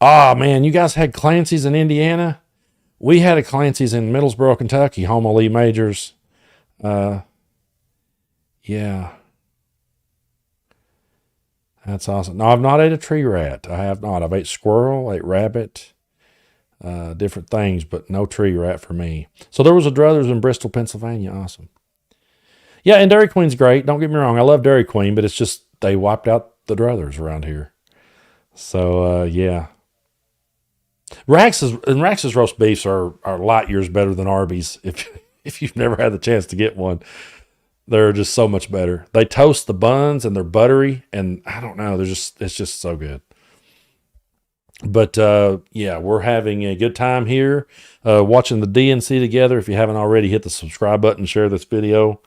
man, you guys had Clancy's in Indiana? We had a Clancy's in Middlesboro, Kentucky, home of Lee Majors. Yeah. That's awesome. No, I've not ate a tree rat. I have not. I've ate squirrel, ate rabbit, different things, but no tree rat for me. So there was a Druthers in Bristol, Pennsylvania. Awesome. Yeah, and Dairy Queen's great. Don't get me wrong. I love Dairy Queen, but it's just they wiped out the Druthers around here. So, yeah. Rax's roast beefs are light years better than Arby's. If you've never had the chance to get one, they're just so much better. They toast the buns and they're buttery, and I don't know, it's just so good. But yeah, we're having a good time here, watching the DNC together. If you haven't already, hit the subscribe button, share this video,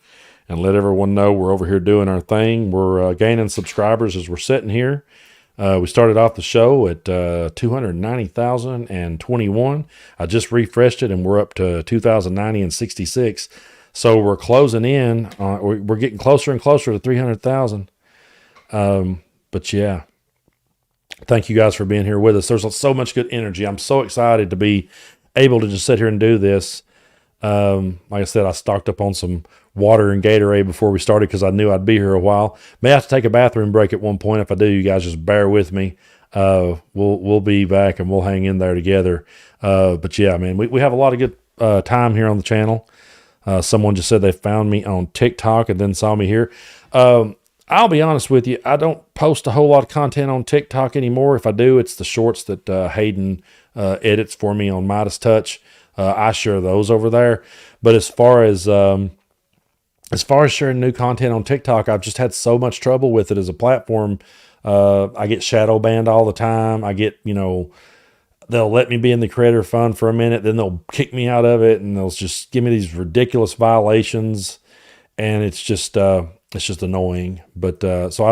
and let everyone know we're over here doing our thing. We're gaining subscribers as we're sitting here. We started off the show at 290,021. I just refreshed it, and we're up to 2,090 and 66. So we're closing in. We're getting closer and closer to 300,000. But yeah, thank you guys for being here with us. There's so much good energy. I'm so excited to be able to just sit here and do this. Like I said, I stocked up on some water and Gatorade before we started because I knew I'd be here a while. May have to take a bathroom break at one point. If I do, you guys just bear with me. We'll be back and we'll hang in there together. But yeah, man, we have a lot of good time here on the channel. Someone just said they found me on TikTok and then saw me here. I'll be honest with you. I don't post a whole lot of content on TikTok anymore. If I do, it's the shorts that Hayden edits for me on Midas Touch. I share those over there. But as far as sharing new content on TikTok, I've just had so much trouble with it as a platform. I get shadow banned all the time. I get, they'll let me be in the creator fund for a minute, then they'll kick me out of it, and they'll just give me these ridiculous violations, and it's just annoying. But so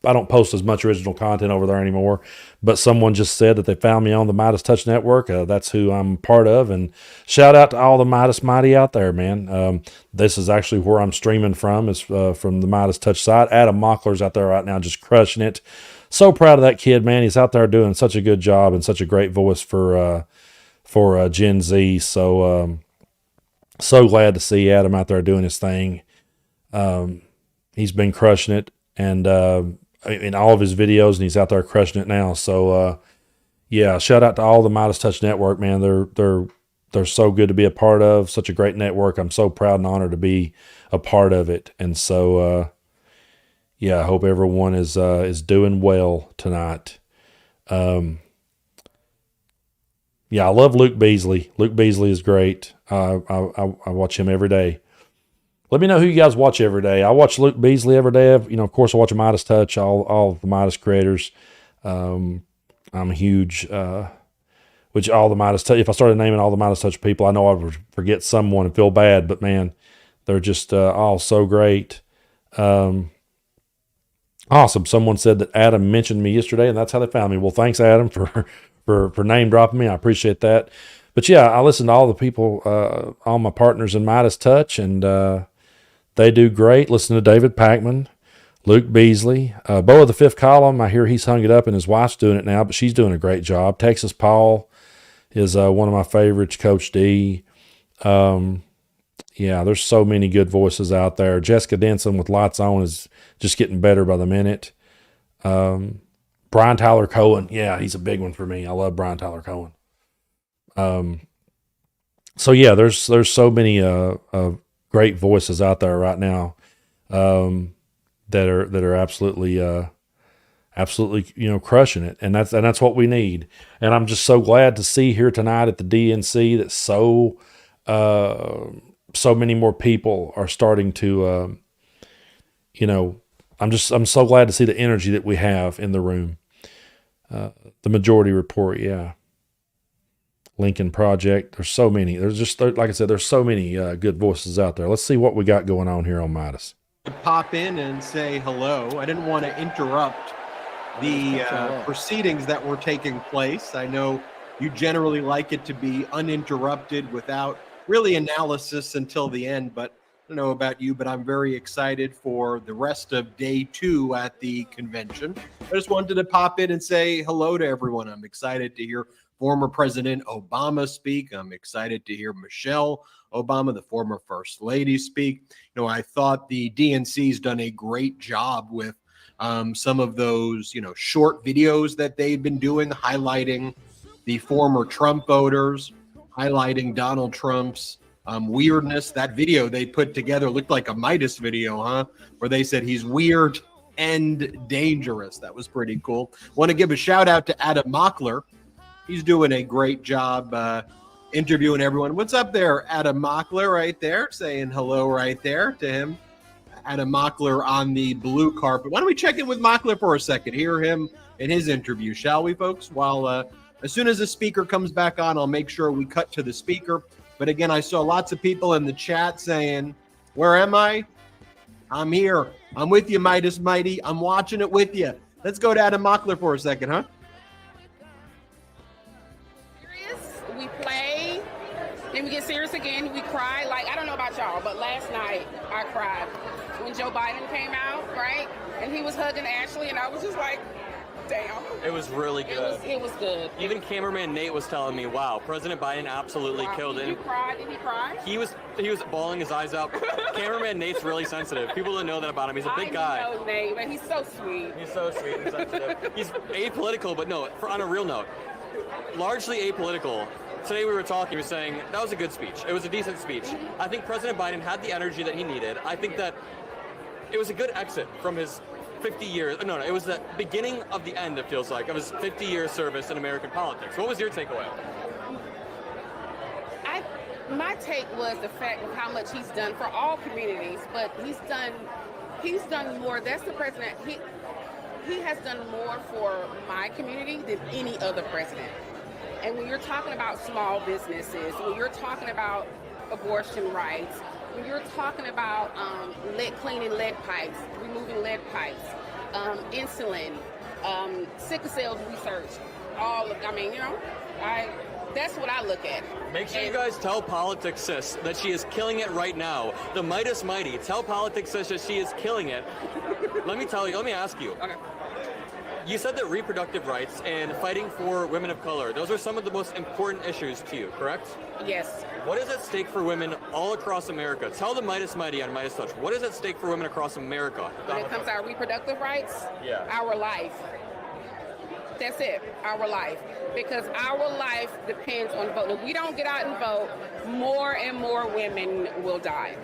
I don't post as much original content over there anymore. But someone just said that they found me on the Midas Touch Network. That's who I'm part of, and shout out to all the Midas Mighty out there, man. This is actually where I'm streaming from, is from the Midas Touch side. Adam Mockler's out there right now, just crushing it. So proud of that kid, man. He's out there doing such a good job and such a great voice for Gen Z. So glad to see Adam out there doing his thing. He's been crushing it, and in all of his videos, and he's out there crushing it now. So yeah, shout out to all the Midas Touch Network, man. They're so good to be a part of. Such a great network. I'm so proud and honored to be a part of it. And so yeah, I hope everyone is doing well tonight. Yeah, I love Luke Beasley. Luke Beasley is great. I watch him every day. Let me know who you guys watch every day. I watch Luke Beasley every day. Of course, I watch Midas Touch, all the Midas creators. I'm a huge, which all the Midas Touch, if I started naming all the Midas Touch people, I know I would forget someone and feel bad, but man, they're just all so great. Awesome. Someone said that Adam mentioned me yesterday, and that's how they found me. Well, thanks, Adam, for name dropping me. I appreciate that. But yeah, I listen to all the people, all my partners in Midas Touch, and they do great. Listen to David Packman, Luke Beasley, Bo of the Fifth Column. I hear he's hung it up, and his wife's doing it now, but she's doing a great job. Texas Paul is one of my favorites. Coach D. Yeah, there's so many good voices out there. Jessica Denson with Lights On is just getting better by the minute. Brian Tyler Cohen, yeah, he's a big one for me. I love Brian Tyler Cohen. So yeah, there's so many great voices out there right now that are absolutely crushing it, and that's what we need. And I'm just so glad to see here tonight at the DNC that so many more people are starting to I'm so glad to see the energy that we have in the room. The Majority Report, yeah. Lincoln Project. There's so many. Like I said, there's so many good voices out there. Let's see what we got going on here on Midas. Pop in and say hello. I didn't want to interrupt the proceedings that were taking place. I know you generally like it to be uninterrupted without really analysis until the end, but I don't know about you, but I'm very excited for the rest of day 2 at the convention. I just wanted to pop in and say hello to everyone. I'm excited to hear former President Obama speak. I'm excited to hear Michelle Obama, the former First Lady, speak. I thought the DNC's done a great job with some of those, short videos that they've been doing, highlighting the former Trump voters, highlighting Donald Trump's weirdness. That video they put together looked like a Midas video, where they said he's weird and dangerous. That was pretty cool. Want to give a shout out to Adam Mockler. He's doing a great job interviewing everyone. What's up there, Adam Mockler, right there, saying hello right there to him. Adam Mockler on the blue carpet. Why don't we check in with Mockler for a second, hear him in his interview, shall we, folks? While as soon as the speaker comes back on, I'll make sure we cut to the speaker. But again, I saw lots of people in the chat saying, where am I? I'm here. I'm with you, Midas Mighty. I'm watching it with you. Let's go to Adam Mockler for a second, huh? We play, then we get serious again. We cry. Like, I don't know about y'all, but last night I cried when Joe Biden came out, right? And he was hugging Ashley, and I was just like, damn. It was really good. It was good. Even cameraman Nate was telling me, wow, President Biden absolutely killed it. Did you cry? Did he cry? He was bawling his eyes out. Cameraman Nate's really sensitive. People don't know that about him. He's a big guy. I know Nate, but he's so sweet. He's so sweet and sensitive. He's apolitical, but no, on a real note, largely apolitical. today we were talking, we were saying that was a good speech. It was a decent speech. I think President Biden had the energy that he needed. I think that it was a good exit from his 50 years. No, it was the beginning of the end, it feels like, of his 50-year service in American politics. What was your takeaway? My take was the fact of how much he's done for all communities, but he's done more. That's the president. He has done more for my community than any other president. And when you're talking about small businesses, when you're talking about abortion rights, when you're talking about cleaning lead pipes, removing lead pipes, insulin, sickle cell research, that's what I look at. Make sure you guys tell Politics Sis that she is killing it right now. The Midas Mighty. Tell Politics Sis that she is killing it. Let me ask you. Okay. You said that reproductive rights and fighting for women of color, those are some of the most important issues to you, correct? Yes. What is at stake for women all across America? Tell the Midas Mighty on Midas Touch. What is at stake for women across America? When it comes to our reproductive rights, our life. That's it, our life. Because our life depends on voting. If we don't get out and vote, more and more women will die.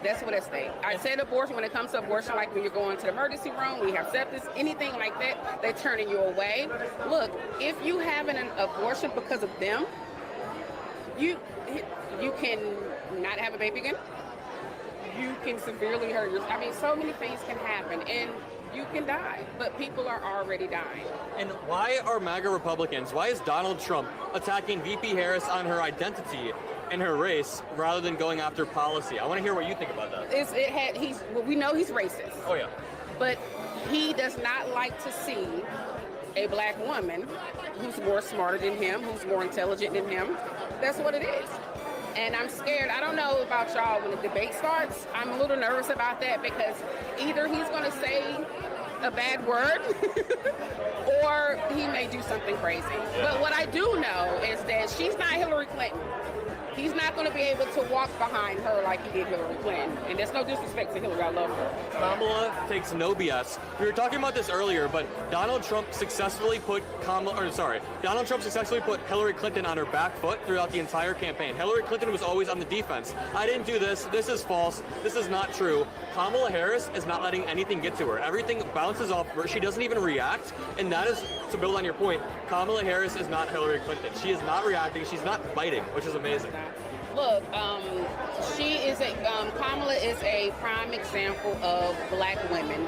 That's what at stake. I said abortion, when it comes to abortion, like when you're going to the emergency room, we have sepsis, anything like that, they're turning you away. Look, if you have an abortion because of them, you can not have a baby again. You can severely hurt yourself. So many things can happen, and you can die, but people are already dying. And why are MAGA Republicans, why is Donald Trump attacking VP Harris on her identity and her race rather than going after policy? I want to hear what you think about that. We know he's racist. Oh, yeah. But he does not like to see a black woman who's more smarter than him, who's more intelligent than him. That's what it is. And I'm scared. I don't know about y'all when the debate starts. I'm a little nervous about that because either he's going to say a bad word or he may do something crazy. But what I do know is that she's not Hillary Clinton. He's not going to be able to walk behind her like he did Hillary Clinton. And there's no disrespect to Hillary. I love her. Kamala takes no BS. We were talking about this earlier, but Donald Trump successfully put Hillary Clinton on her back foot throughout the entire campaign. Hillary Clinton was always on the defense. I didn't do this. This is false. This is not true. Kamala Harris is not letting anything get to her. Everything bounces off her. She doesn't even react. And that is, to build on your point, Kamala Harris is not Hillary Clinton. She is not reacting. She's not biting, which is amazing. Look, Kamala is a prime example of black women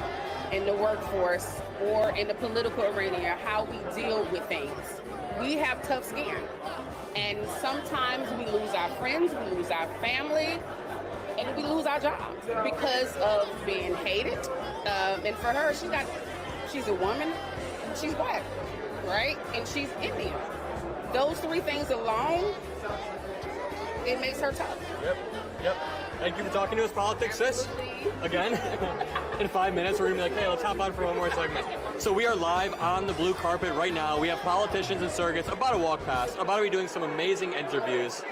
in the workforce or in the political arena, how we deal with things. We have tough skin. And sometimes we lose our friends, we lose our family, and we lose our jobs because of being hated. And for her, she's a woman, she's black, right? And she's Indian. Those three things alone, it makes her tough. Yep. Thank you for talking to us, Politics Sis. Again, in 5 minutes, we're going to be like, hey, let's hop on for one more segment. So we are live on the blue carpet right now. We have politicians and surrogates about to walk past, about to be doing some amazing interviews.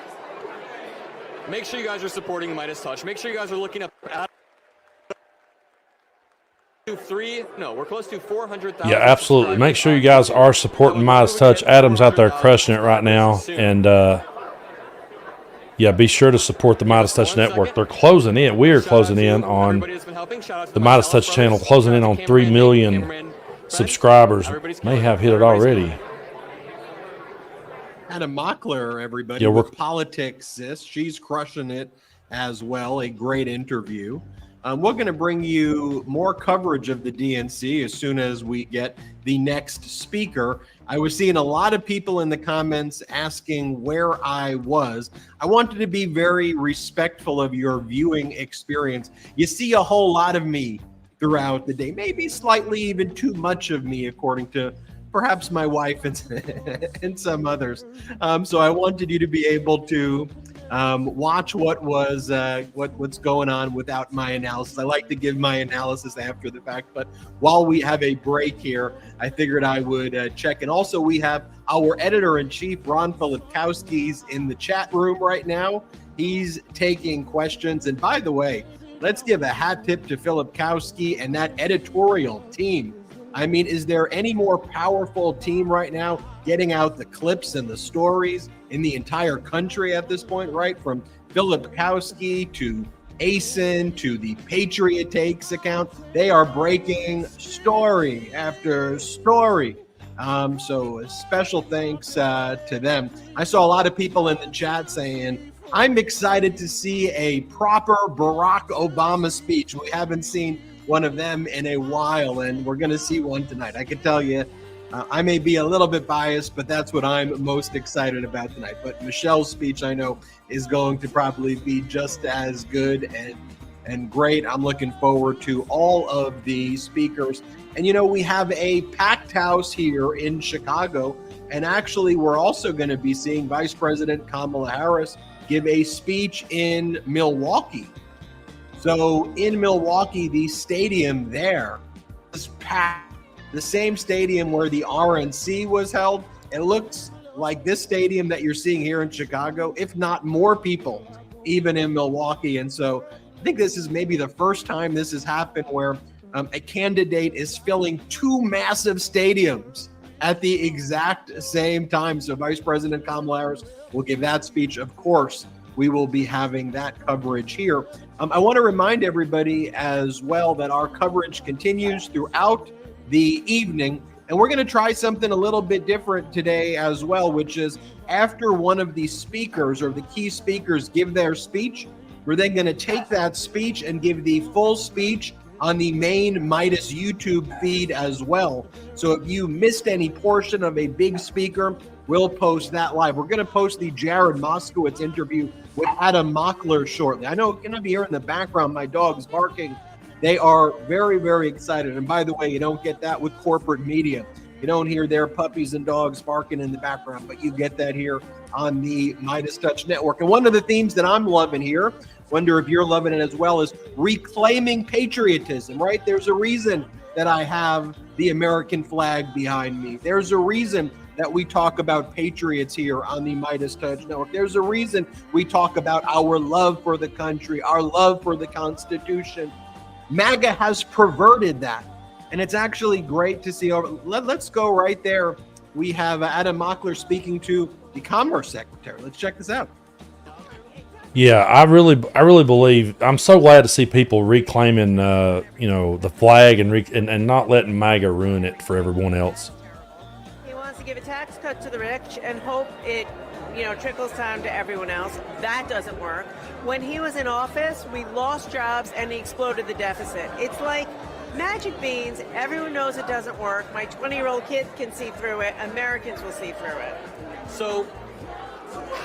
Make sure you guys are supporting Midas Touch. Make sure you guys are looking up at we're close to 400,000. Yeah, absolutely. Make sure you guys are supporting Midas Touch. Adam's out there crushing it right now. And, be sure to support the Midas Touch Network. They're closing in. We are closing in on the Midas Touch channel, closing in on 3 million subscribers. May have hit it already. Adam Mockler, everybody, with Politics Sis. She's crushing it as well. A great interview. We're going to bring you more coverage of the DNC as soon as we get the next speaker. I was seeing a lot of people in the comments asking where I was. I wanted to be very respectful of your viewing experience. You see a whole lot of me throughout the day, maybe slightly even too much of me, according to perhaps my wife and some others. So I wanted you to be able to watch what's going on without my analysis. I like to give my analysis after the fact, but while we have a break here, I figured I would check. And also we have our editor-in-chief, Ron Filipkowski's in the chat room right now. He's taking questions. And by the way, let's give a hat tip to Filipkowski and that editorial team. I mean, is there any more powerful team right now getting out the clips and the stories in the entire country at this point, right? From Philip Kowski to ASIN to the Patriot Takes account. They are breaking story after story. So a special thanks to them. I saw a lot of people in the chat saying, I'm excited to see a proper Barack Obama speech. We haven't seen one of them in a while, and we're going to see one tonight. I can tell you, I may be a little bit biased, but that's what I'm most excited about tonight. But Michelle's speech, I know, is going to probably be just as good and great. I'm looking forward to all of the speakers. And, you know, we have a packed house here in Chicago, and actually we're also going to be seeing Vice President Kamala Harris give a speech in Milwaukee. So in Milwaukee, the stadium there is packed. The same stadium where the RNC was held. It looks like this stadium that you're seeing here in Chicago, if not more people, even in Milwaukee. And so I think this is maybe the first time this has happened where a candidate is filling two massive stadiums at the exact same time. So Vice President Kamala Harris will give that speech. Of course, we will be having that coverage here. I want to remind everybody as well that our coverage continues throughout the evening, and we're going to try something a little bit different today as well, which is after one of the speakers or the key speakers give their speech, we're then going to take that speech and give the full speech on the main Midas YouTube feed as well. So if you missed any portion of a big speaker, we'll post that live. We're going to post the Jared Moskowitz interview with Adam Mockler shortly. I know you're going to be here in the background, my dog's barking. They are very, very excited. And by the way, you don't get that with corporate media. You don't hear their puppies and dogs barking in the background, but you get that here on the Midas Touch Network. And one of the themes that I'm loving here, wonder if you're loving it as well, is reclaiming patriotism, right? There's a reason that I have the American flag behind me. There's a reason that we talk about patriots here on the Midas Touch Network. There's a reason we talk about our love for the country, our love for the Constitution. MAGA has perverted that, and it's actually great to see. Let's go right there. We have Adam Mockler speaking to the Commerce Secretary. Let's check this out. Yeah, I really believe. I'm so glad to see people reclaiming, the flag and not letting MAGA ruin it for everyone else. He wants to give a tax cut to the rich and hope it, trickles down to everyone else. That doesn't work. When he was in office, we lost jobs and he exploded the deficit. It's like magic beans. Everyone knows it doesn't work. My 20-year-old kid can see through it. Americans will see through it. So,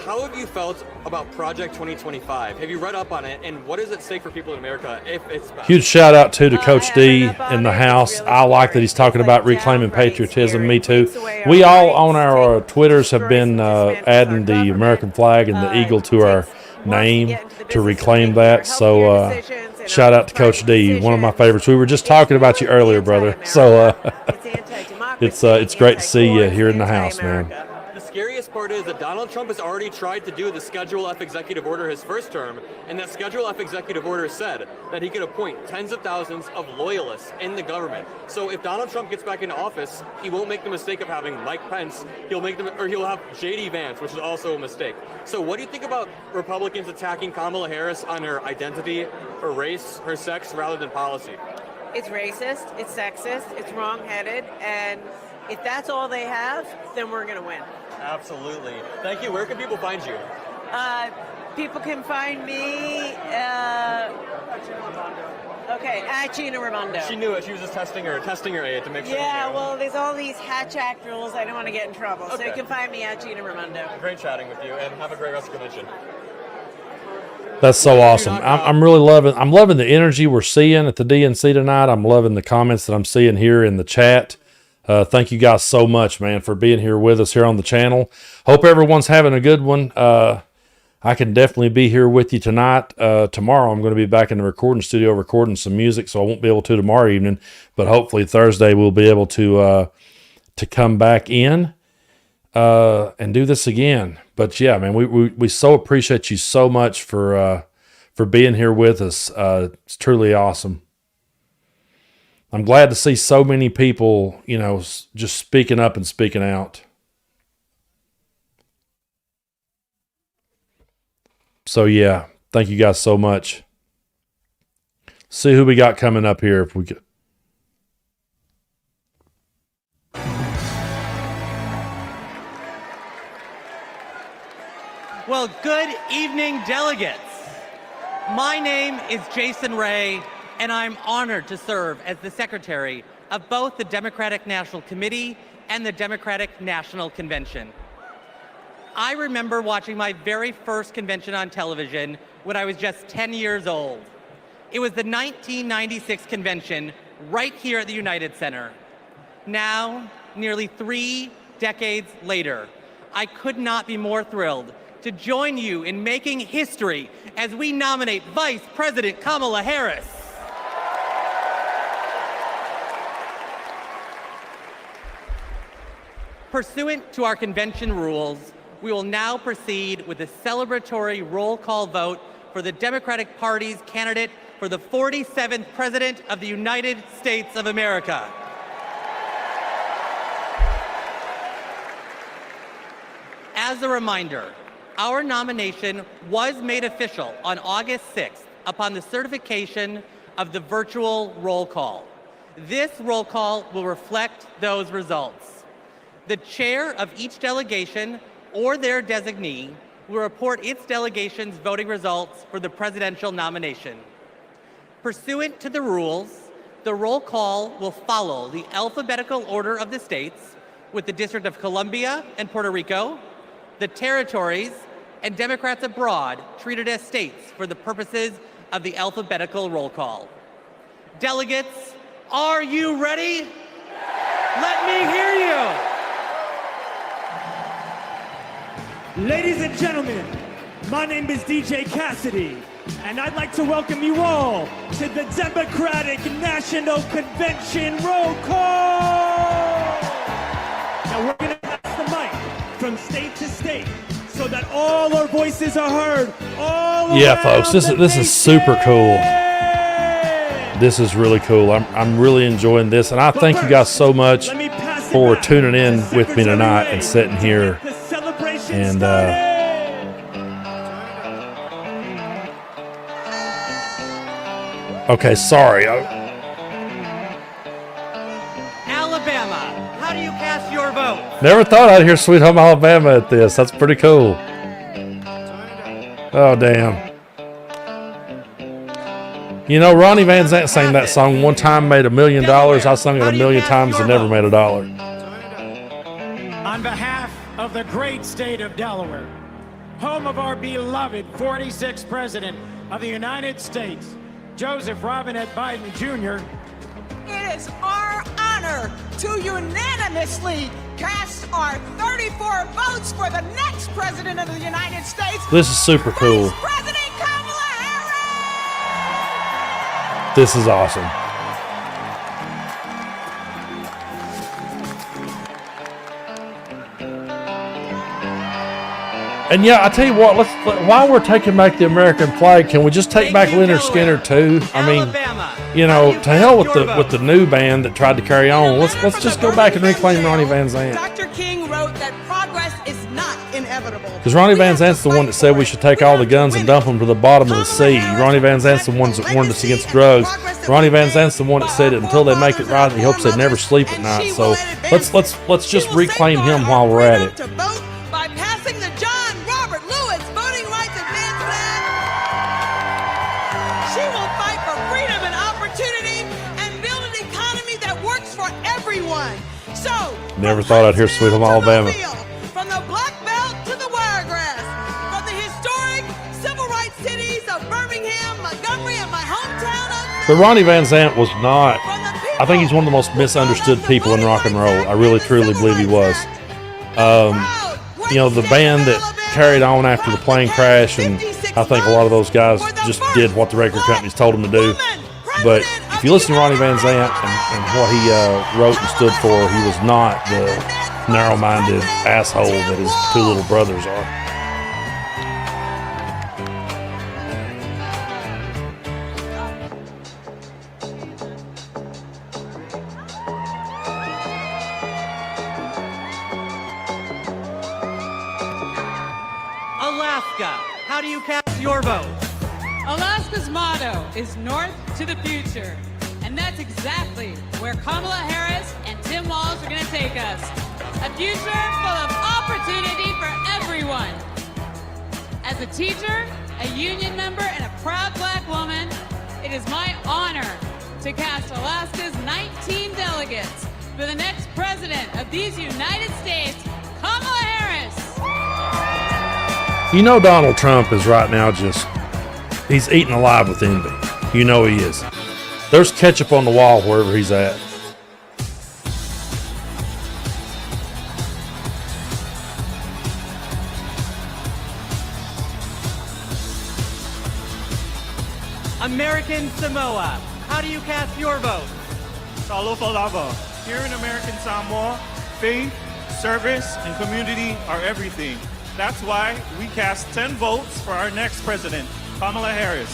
how have you felt about Project 2025? Have you read up on it, and what does it say for people in America if it's bad? Huge shout out to Coach D in the house. I like that he's talking about reclaiming patriotism. Me too. We all on our Twitters have been adding the American flag and the eagle to our name to reclaim that. So shout out to Coach D, one of my favorites. We were just talking about you earlier, brother. So it's great to see you here in the house, man. The scariest part is that Donald Trump has already tried to do the Schedule F executive order his first term, and that Schedule F executive order said that he could appoint tens of thousands of loyalists in the government. So if Donald Trump gets back into office, he won't make the mistake of having Mike Pence. He'll have J.D. Vance, which is also a mistake. So what do you think about Republicans attacking Kamala Harris on her identity, her race, her sex, rather than policy? It's racist, it's sexist, it's wrong-headed, and if that's all they have, then we're going to win. Absolutely. Thank you. Where can people find you? People can find me, at Gina Raimondo. She knew it. She was just testing her aid to make sure. Yeah, well, there's all these Hatch Act rules. I don't want to get in trouble. Okay. So you can find me at Gina Raimondo. Great chatting with you, and have a great rest of the convention. That's so awesome. I'm really loving the energy we're seeing at the DNC tonight. I'm loving the comments that I'm seeing here in the chat. Thank you guys so much, man, for being here with us here on the channel. Hope everyone's having a good one. I can definitely be here with you tonight. Tomorrow I'm going to be back in the recording studio recording some music, so I won't be able to tomorrow evening, but hopefully Thursday we'll be able to come back in and do this again. But yeah, man, we so appreciate you so much for being here with us. It's truly awesome. I'm glad to see so many people, just speaking up and speaking out. So yeah, thank you guys so much. See who we got coming up here. If we could. Well, good evening, delegates. My name is Jason Ray, and I'm honored to serve as the secretary of both the Democratic National Committee and the Democratic National Convention. I remember watching my very first convention on television when I was just 10 years old. It was the 1996 convention right here at the United Center. Now, nearly 3 decades later, I could not be more thrilled to join you in making history as we nominate Vice President Kamala Harris. Pursuant to our convention rules, we will now proceed with a celebratory roll call vote for the Democratic Party's candidate for the 47th President of the United States of America. As a reminder, our nomination was made official on August 6th upon the certification of the virtual roll call. This roll call will reflect those results. The chair of each delegation or their designee will report its delegation's voting results for the presidential nomination. Pursuant to the rules, the roll call will follow the alphabetical order of the states, with the District of Columbia and Puerto Rico, the territories, and Democrats abroad treated as states for the purposes of the alphabetical roll call. Delegates, are you ready? Let me hear you. Ladies and gentlemen, my name is DJ Cassidy, and I'd like to welcome you all to the Democratic National Convention roll call. Now we're going to pass the mic from state to state so that all our voices are heard all Yeah, folks, this is super cool. This is really cool. I'm really enjoying this, and I thank you guys so much for tuning in with me tonight and sitting here. And okay, sorry. Alabama, how do you cast your vote? Never thought I'd hear Sweet Home Alabama at this. That's pretty cool. Oh, damn. Ronnie Van Zant sang that song one time, made $1 million. I sung it 1 million times and never made $1. On behalf of the great state of Delaware, home of our beloved 46th President of the United States, Joseph Robinette Biden Jr., it is our honor to unanimously cast our 34 votes for the next President of the United States. This is super cool. President Kamala Harris! This is awesome. And yeah, I tell you what, while we're taking back the American flag, can we just take back Leonard Skinner too? I mean, to hell with the new band that tried to carry on. Let's just go back and reclaim Ronnie Van Zant. Dr. King wrote that progress is not inevitable. Because Ronnie Van Zant's the one that said we should take all the guns and dump them to the bottom of the sea. Ronnie Van Zant's the one that warned us against drugs. Ronnie Van Zant's the one that said it until they make it right, he hopes they never sleep at night. So let's just reclaim him while we're at it. By passing the John Robert Lewis Voting Rights Advancement Act, she will fight for freedom and opportunity and build an economy that works for everyone. So, never thought I'd hear Sweet Home Alabama. From the Black Belt to the Wiregrass, from the historic civil rights cities of Birmingham, Montgomery, and my hometown of But Ronnie Van Zant was not. I think he's one of the most misunderstood people in rock and roll. I really, truly believe he was. The band that carried on after the plane crash, and I think a lot of those guys just did what the record companies told them to do. But if you listen to Ronnie Van Zant and what he wrote and stood for, he was not the narrow-minded asshole that his two little brothers are. Alaska, how do you cast your vote? Alaska's motto is North to the future. And that's exactly where Kamala Harris and Tim Walz are going to take us. A future full of opportunity for everyone. As a teacher, a union member, and a proud black woman, it is my honor to cast Alaska's 19 delegates for the next president of these United States, Kamala Harris. You know Donald Trump is right now he's eaten alive with envy. You know he is. There's ketchup on the wall wherever he's at. American Samoa, how do you cast your vote? Talofalava. Here in American Samoa, faith, service, and community are everything. That's why we cast 10 votes for our next president, Kamala Harris.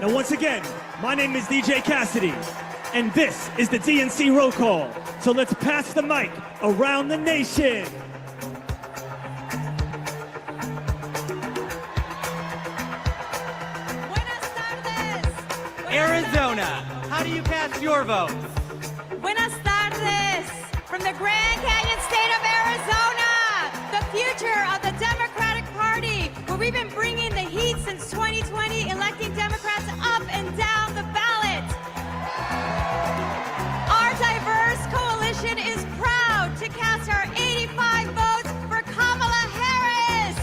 Now, once again, my name is DJ Cassidy, and this is the DNC roll call. So let's pass the mic around the nation. Arizona, how do you cast your vote? Buenas tardes from the Grand Canyon state of Arizona, the future of the Democratic Party, where we've been bringing the heat since 2020, electing Democrats up and down the ballot. Our diverse coalition is proud to cast our 85 votes for Kamala Harris.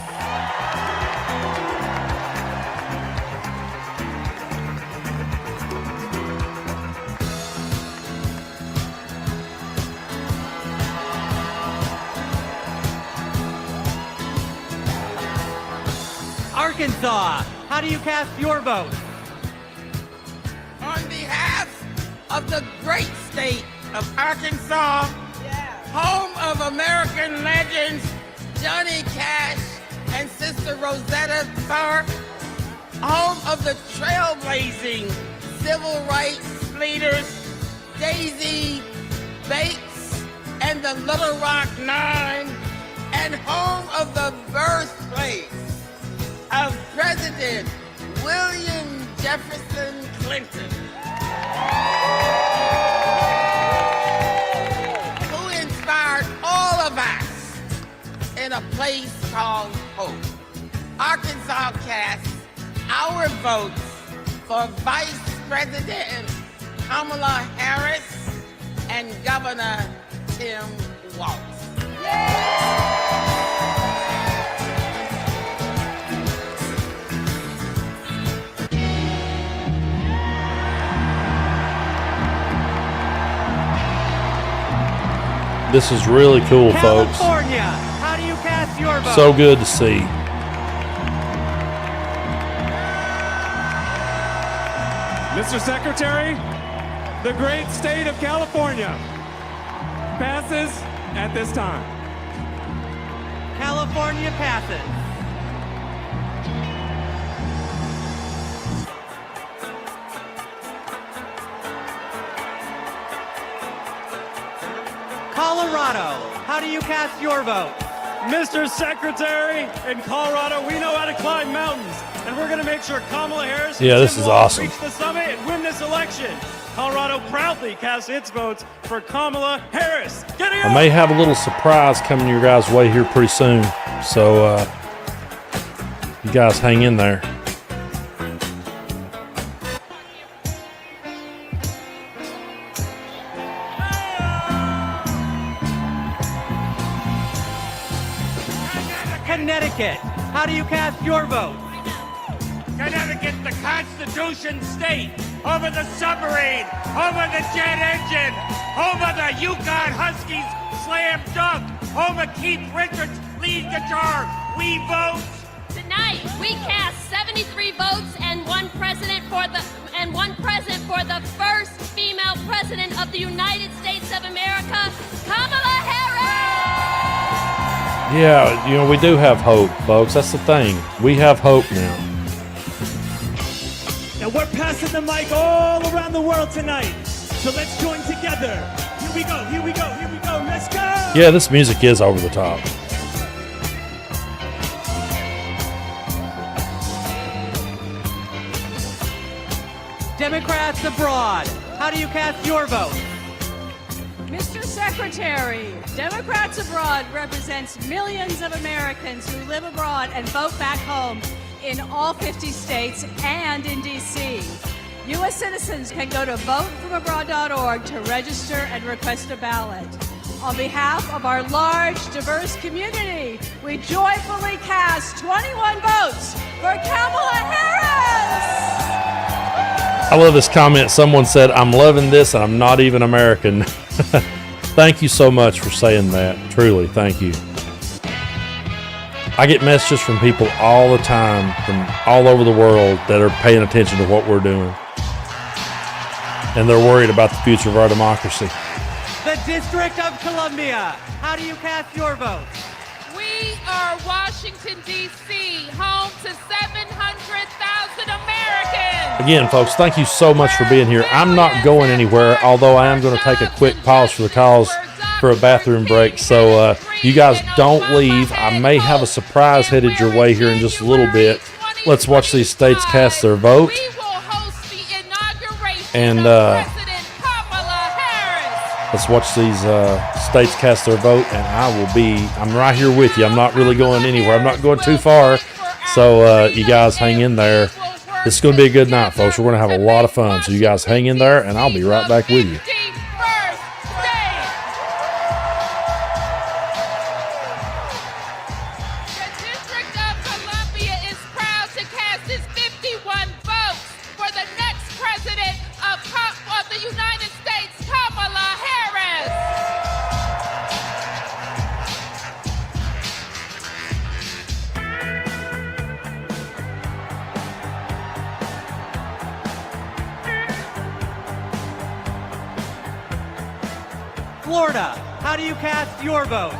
Arkansas, how do you cast your vote? On behalf of the great state of Arkansas, home of American legends Johnny Cash and Sister Rosetta Tharpe, home of the trailblazing civil rights leaders Daisy Bates and the Little Rock Nine, and home of the birthplace of President William Jefferson Clinton, who inspired all of us in a place called Hope. Arkansas casts our votes for Vice President Kamala Harris and Governor Tim Walz. This is really cool, folks. California, how do you cast your vote? So good to see. Mr. Secretary, the great state of California passes at this time. California passes. Colorado, how do you cast your vote? Mr. Secretary, in Colorado, we know how to climb mountains, and we're going to make sure Kamala Harris Yeah, this is awesome. reach the summit and win this election. Colorado proudly casts its votes for Kamala Harris. Get it I may have a little surprise coming your guys' way here pretty soon, so you guys hang in there. Connecticut, how do you cast your vote? Connecticut, the Constitution state, home of the submarine, home of the jet engine, home of the Yukon Huskies slam dunk, home of Keith Richards lead guitar. We vote. Tonight, we cast 73 votes and one president for the first female president of the United States of America, Kamala Harris. Yeah, you know, we do have hope, folks. That's the thing. We have hope now. Now we're passing the mic all around the world tonight. So let's join together. Here we go, here we go, here we go. Let's go. Yeah, this music is over the top. Democrats abroad, how do you cast your vote? Mr. Secretary, Democrats Abroad represents millions of Americans who live abroad and vote back home in all 50 states and in D.C. U.S. citizens can go to votefromabroad.org to register and request a ballot. On behalf of our large, diverse community, we joyfully cast 21 votes for Kamala Harris! I love this comment. Someone said, I'm loving this and I'm not even American. Thank you so much for saying that. Truly, thank you. I get messages from people all the time from all over the world that are paying attention to what we're doing. And they're worried about the future of our democracy. The District of Columbia, how do you cast your vote? We are Washington, D.C., home to 700,000 Americans. Again, folks, thank you so much for being here. I'm not going anywhere, although I am going to take a quick pause for the cause for a bathroom break. So you guys don't leave. I may have a surprise headed your way here in just a little bit. Let's watch these states cast their vote. And let's watch these states cast their vote, and I'm right here with you. I'm not really going anywhere. I'm not going too far. So you guys hang in there. It's going to be a good night, folks. We're going to have a lot of fun. So you guys hang in there, and I'll be right back with you. Florida, how do you cast your vote?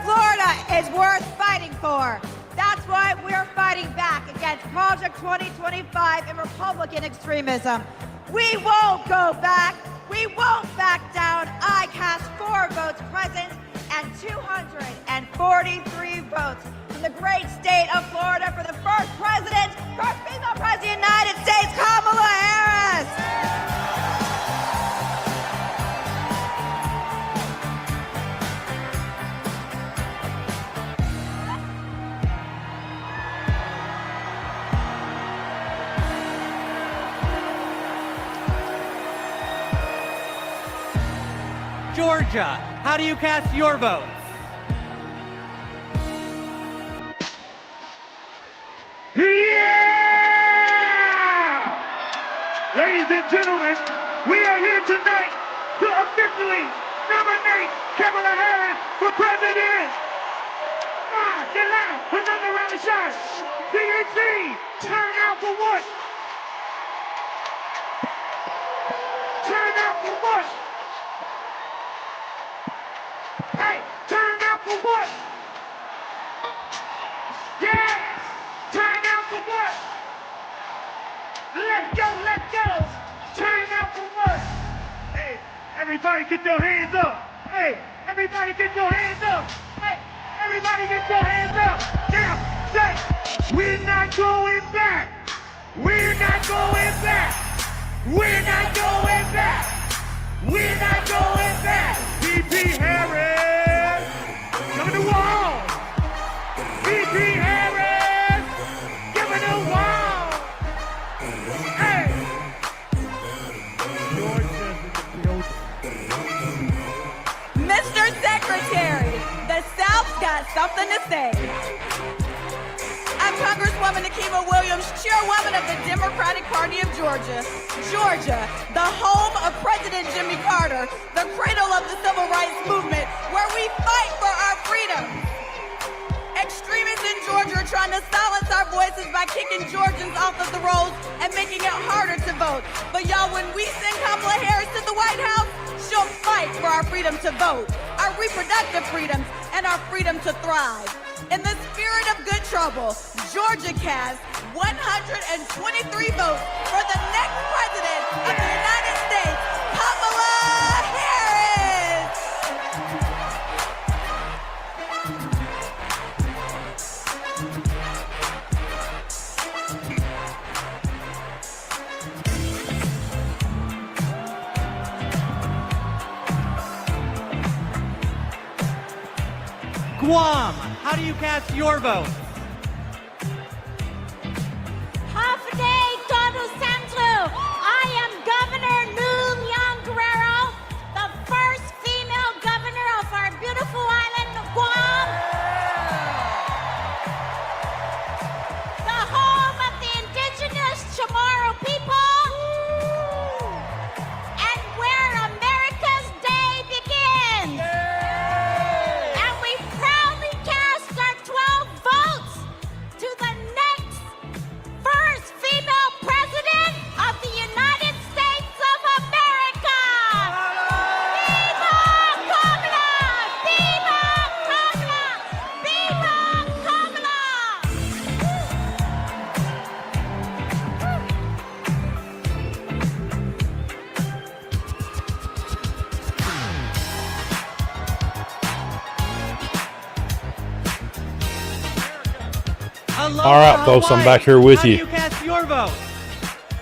Florida is worth fighting for. That's why we're fighting back against Project 2025 and Republican extremism. We won't go back. We won't back down. I cast 4 votes present and 243 votes from the great state of Florida for the first president, first female president of the United States, Kamala Harris. Georgia, how do you cast your vote? Yeah! Ladies and gentlemen, we are here tonight to officially nominate Kamala Harris for president. Get loud, another round of shots. DNC, turn out for what? Turn out for what? Hey, turn out for what? Yeah! Turn out for what? Let's go, let's go! Turn out for what? Hey, everybody get your hands up! Hey, everybody get your hands up! Hey, everybody get your hands up! Now, say, we're not going back! We're not going back! We're not going back! We're not going back! VP Harris! Coming to wall! VP Harris! Giving the wall! Hey! Mr. Secretary, the South's got something to say. I'm Congresswoman Akima Williams, chairwoman of the Democratic Party of Georgia. Georgia, the home of President Jimmy Carter, the cradle of the civil rights movement, where we fight for our freedom. Extremists in Georgia are trying to silence our voices by kicking Georgians off of the rolls and making it harder to vote. But y'all, when we send Kamala Harris to the White House, she'll fight for our freedom to vote, our reproductive freedoms, and our freedom to thrive. In the spirit of good trouble, Georgia cast 123 votes for the next president of the United States, Kamala Harris. Guam, how do you cast your vote? Hafide Toru Centro. I am Governor Lujan Guerrero, the first female governor of our beautiful island of Guam. The home of the indigenous Chamorro people. And where America's day begins. And we proudly cast our 12 votes to the next first female president of the United States of America. Viva Kamala! Viva Kamala! Viva Kamala! Aloha, All right, folks, I'm Hawaii. back here with How you. do you cast your vote?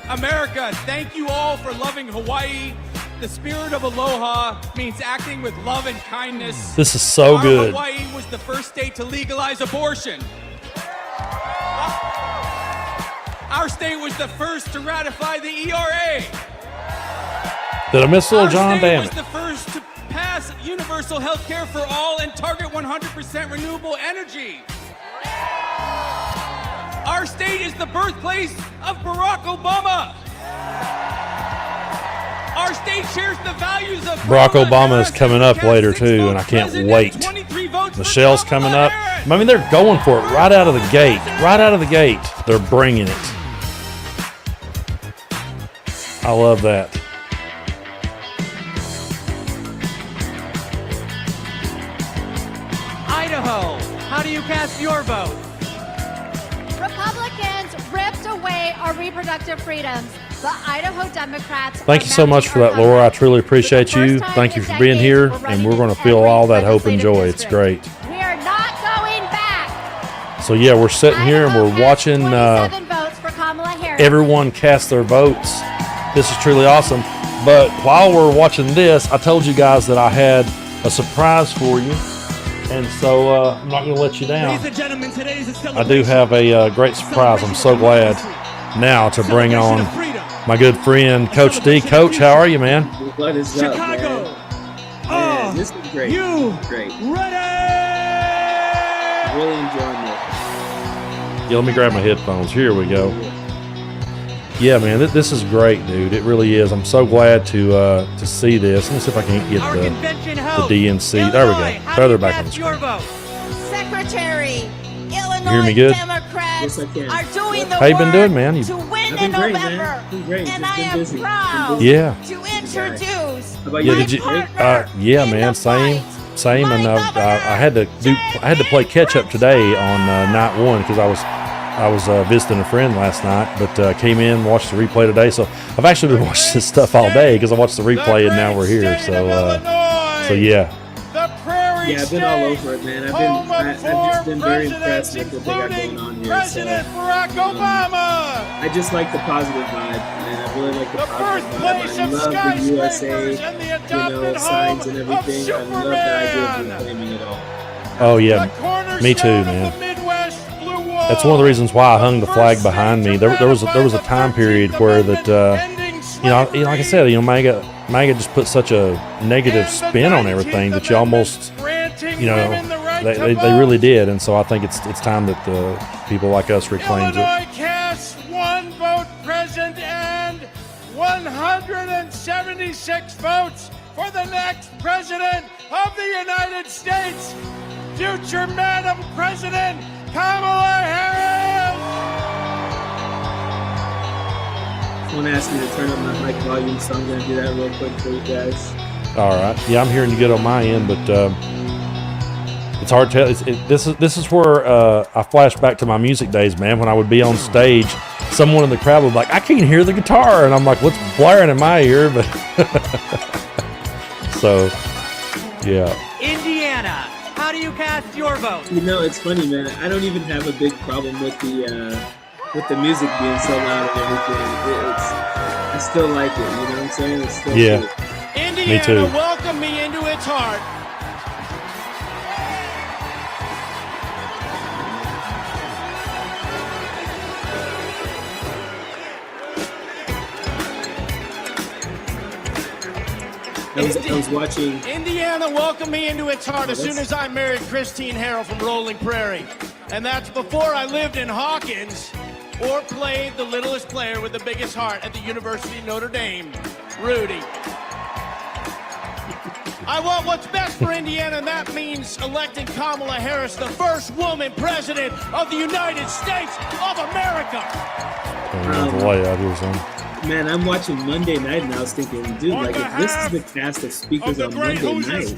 America, thank you all for loving Hawaii. The spirit of aloha means acting with love and kindness. This is so Our good. Hawaii was the first state to legalize abortion. Our state was the first to ratify the ERA. Did I miss little John? Our state Damn was it. the first to pass universal health care for all and target 100% renewable energy. Our state is the birthplace of Barack Obama. Our state shares the values of Barack Obama is coming up later too, and I can't wait. Michelle's coming up. I mean, they're going for it right out of the gate. Right out of the gate, they're bringing it. I love that. Idaho, how do you cast your vote? Republicans ripped away our reproductive freedoms. The Idaho Democrats. Thank you so much for that, Laura. I truly appreciate you. Thank you for being here, and we're going to feel all that hope and joy. It's great. We are not going back. So yeah, we're sitting here and we're watching 7 votes for Kamala Harris. everyone cast their votes. This is truly awesome. But while we're watching this, I told you guys that I had a surprise for you, and so I'm not going to let you down. Ladies and gentlemen, today is a I celebration. do have a great surprise. I'm so glad now to bring on my good friend Coach D. Coach, how are you, man? What is Chicago. up, man? This is great. You great. Ready? Really enjoying it. Yeah, let me grab my headphones. Here we go. Yeah, man, this is great, dude. It really is. I'm so glad to see this. Let me see if I can get the DNC. There we go. Further back on the screen. Your vote. Secretary, Illinois hear me good? Democrats Yes, I can. are doing the How you been work doing, man? You- to win I've been in great, November. man. Been great. And Just I been am busy. proud Yeah. to introduce How about Yeah, you? did you? Yeah, man. Same. And I had to play catch up today on night one because I was visiting a friend last night, but came in, watched the replay today. So I've actually been watching this stuff all day because I watched the replay and now we're here. So yeah. Yeah, I've been all over it, man. I've just been very impressed with what they got going on here. President Barack Obama. I just like the positive vibe, man. I really like the positive vibe. I love the USA, signs and everything. I love the idea of reclaiming it all. Oh yeah. Me too, man. That's one of the reasons why I hung the flag behind me. There was a time period where that like I said, MAGA just put such a negative spin on everything that you almost they really did, and so I think it's time that the people like us reclaims it. Illinois casts 1 vote present and 176 votes for the next president of the United States, future Madam President Kamala Harris. I want to ask you to turn up my mic volume, so I'm going to do that real quick for you guys. All right. Yeah, I'm hearing you good on my end, but It's hard to tell. This is where I flash back to my music days, man. When I would be on stage, someone in the crowd would be like, "I can't hear the guitar," and I'm like, "What's blaring in my ear?" But so, yeah. Indiana, how do you cast your vote? You know, it's funny, man. I don't even have a big problem with the music being so loud and everything. I still like it. You know what I'm saying? It's still cool. Indiana, me too. welcome me into its heart. I was watching. Indiana welcomed me into its heart as soon as I married Christine Harrell from Rolling Prairie. And that's before I lived in Hawkins or played the littlest player with the biggest heart at the University of Notre Dame, Rudy. I want what's best for Indiana, and that means electing Kamala Harris, the first woman president of the United States of America. Man, I'm watching Monday night and I was thinking, dude, like if this is the cast of speakers on Monday night,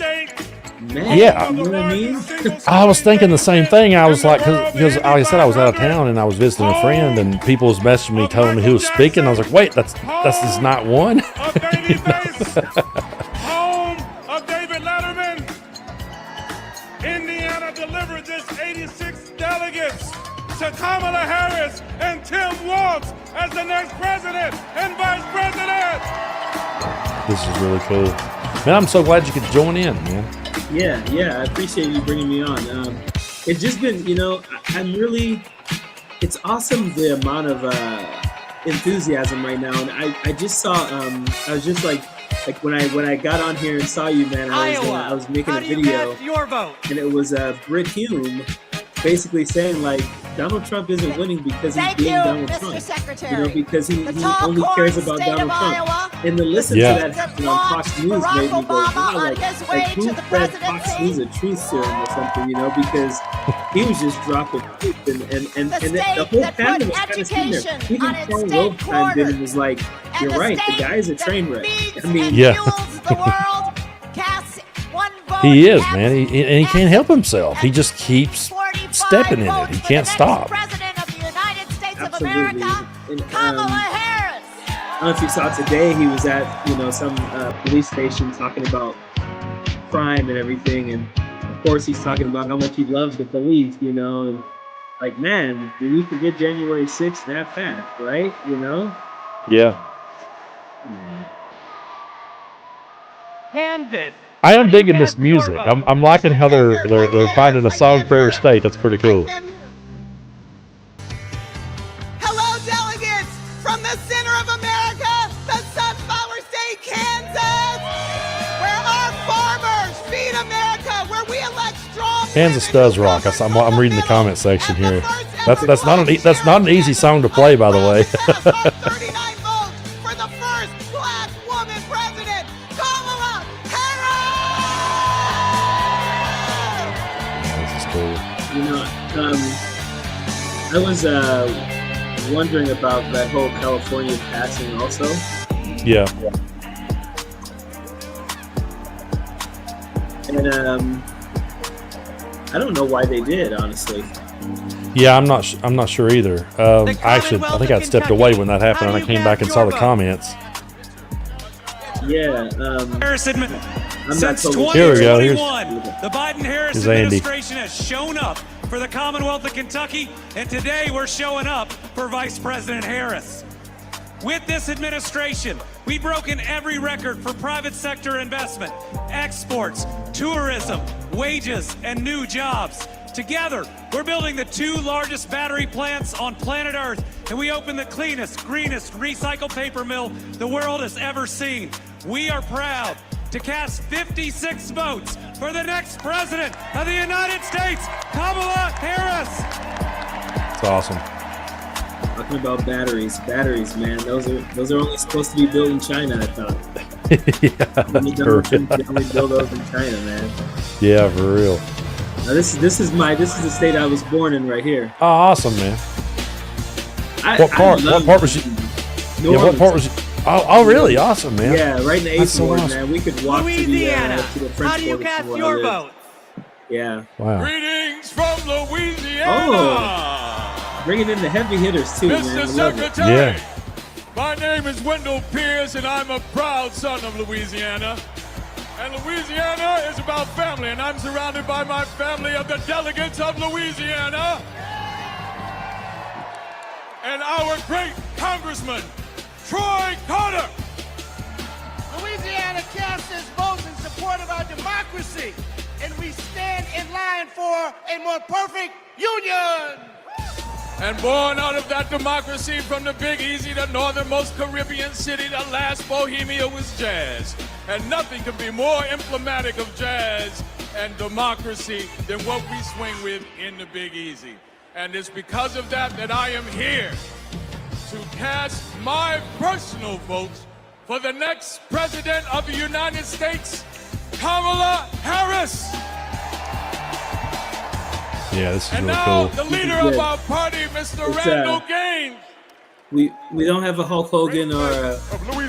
man, Yeah. you know what I mean? I was thinking the same thing. I was like, because like I said, I was out of town and I was visiting a friend, and people was messaging me telling me who was speaking. I was like, wait, that's just not one. Home of David Letterman. Indiana delivered this 86 delegates to Kamala Harris and Tim Walz as the next president and vice president. This is really cool, man. I'm so glad you could join in, man. Yeah, I appreciate you bringing me on. It's just been, you know, it's awesome the amount of enthusiasm right now. And I just saw, I was just like when I got on here and saw you, man, I was making a video, Your vote. and it was Britt Hume basically saying like Donald Trump isn't winning because he's being Donald Trump. Secretary. You know, because he only cares about Donald Trump. And to listen to that happen on Fox News made me go, wow, like who fed Fox News a truth serum or something, you know, because he was just dropping truth and the whole panel was kind of sitting there. Even Paul Rove chimed in and was like, you're right, the guy is a train wreck. I mean, He is, man. And he can't help himself. He just keeps stepping in it. He can't stop. Absolutely. And, I don't know if you saw today, he was at, you know, some police station talking about crime and everything, and of course he's talking about how much he loves the police, you know, and like, man, did we forget January 6th that fast, right? You know? Yeah. Kansas. I am digging this music. I'm liking how they're finding a song for every state. That's pretty cool. Hello, delegates from the center of America, the Sunflower State, Kansas, where our farmers feed America, where we elect strong. Kansas does rock. I'm reading the comment section here. That's not an easy song to play, by the way. 39 votes for the first black woman president, Kamala Harris. This is cool. You know, I was wondering about that whole California passing also. Yeah. And I don't know why they did, honestly. Yeah, I'm not sure either. I think I stepped away when that happened, and I came back and saw the comments. Yeah. Since Here we go. 2021, the Biden-Harris administration has shown up for the Commonwealth of Kentucky, and today we're showing up for Vice President Harris. With this administration, we've broken every record for private sector investment, exports, tourism, wages, and new jobs. Together, we're building the 2 largest battery plants on planet Earth, and we opened the cleanest, greenest recycled paper mill the world has ever seen. We are proud to cast 56 votes for the next president of the United States, Kamala Harris. It's awesome. Talking about batteries, man. Those are only supposed to be built in China, I thought. Yeah, they only build those in China, man. Yeah, for real. Now this is the state I was born in right here. Oh, awesome, man. What part was you? Yeah, what part was you? Oh, really? Awesome, man. Yeah, right in the 8th so ward, awesome. man. We could walk Louisiana, to the French how do you Quarter cast from where your I live. vote? Yeah. Wow. Greetings from Louisiana. Oh, bringing in the heavy hitters too, man. Mr. I love it. Secretary. Yeah. My name is Wendell Pierce, and I'm a proud son of Louisiana. And Louisiana is about family, and I'm surrounded by my family of the delegates of Louisiana. And our great Congressman, Troy Carter. Louisiana casts its votes in support of our democracy, and we stand in line for a more perfect union. And born out of that democracy from the Big Easy, the northernmost Caribbean city, the last Bohemia was jazz. And nothing can be more emblematic of jazz and democracy than what we swing with in the Big Easy. And it's because of that that I am here to cast my personal vote for the next president of the United States, Kamala Harris. Yeah, this is And really now cool. the leader of our party, Mr. Randall Gaines. We don't have a Hulk Hogan or a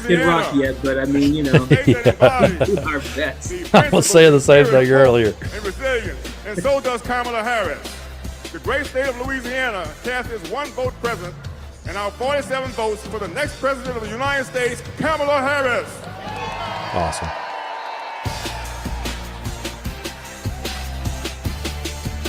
Kid Rock yet, but I mean, you know, our best. I was saying the same thing earlier. And resilience, and so does Kamala Harris. The great state of Louisiana cast its one vote present, and our 47 votes for the next president of the United States, Kamala Harris. Awesome.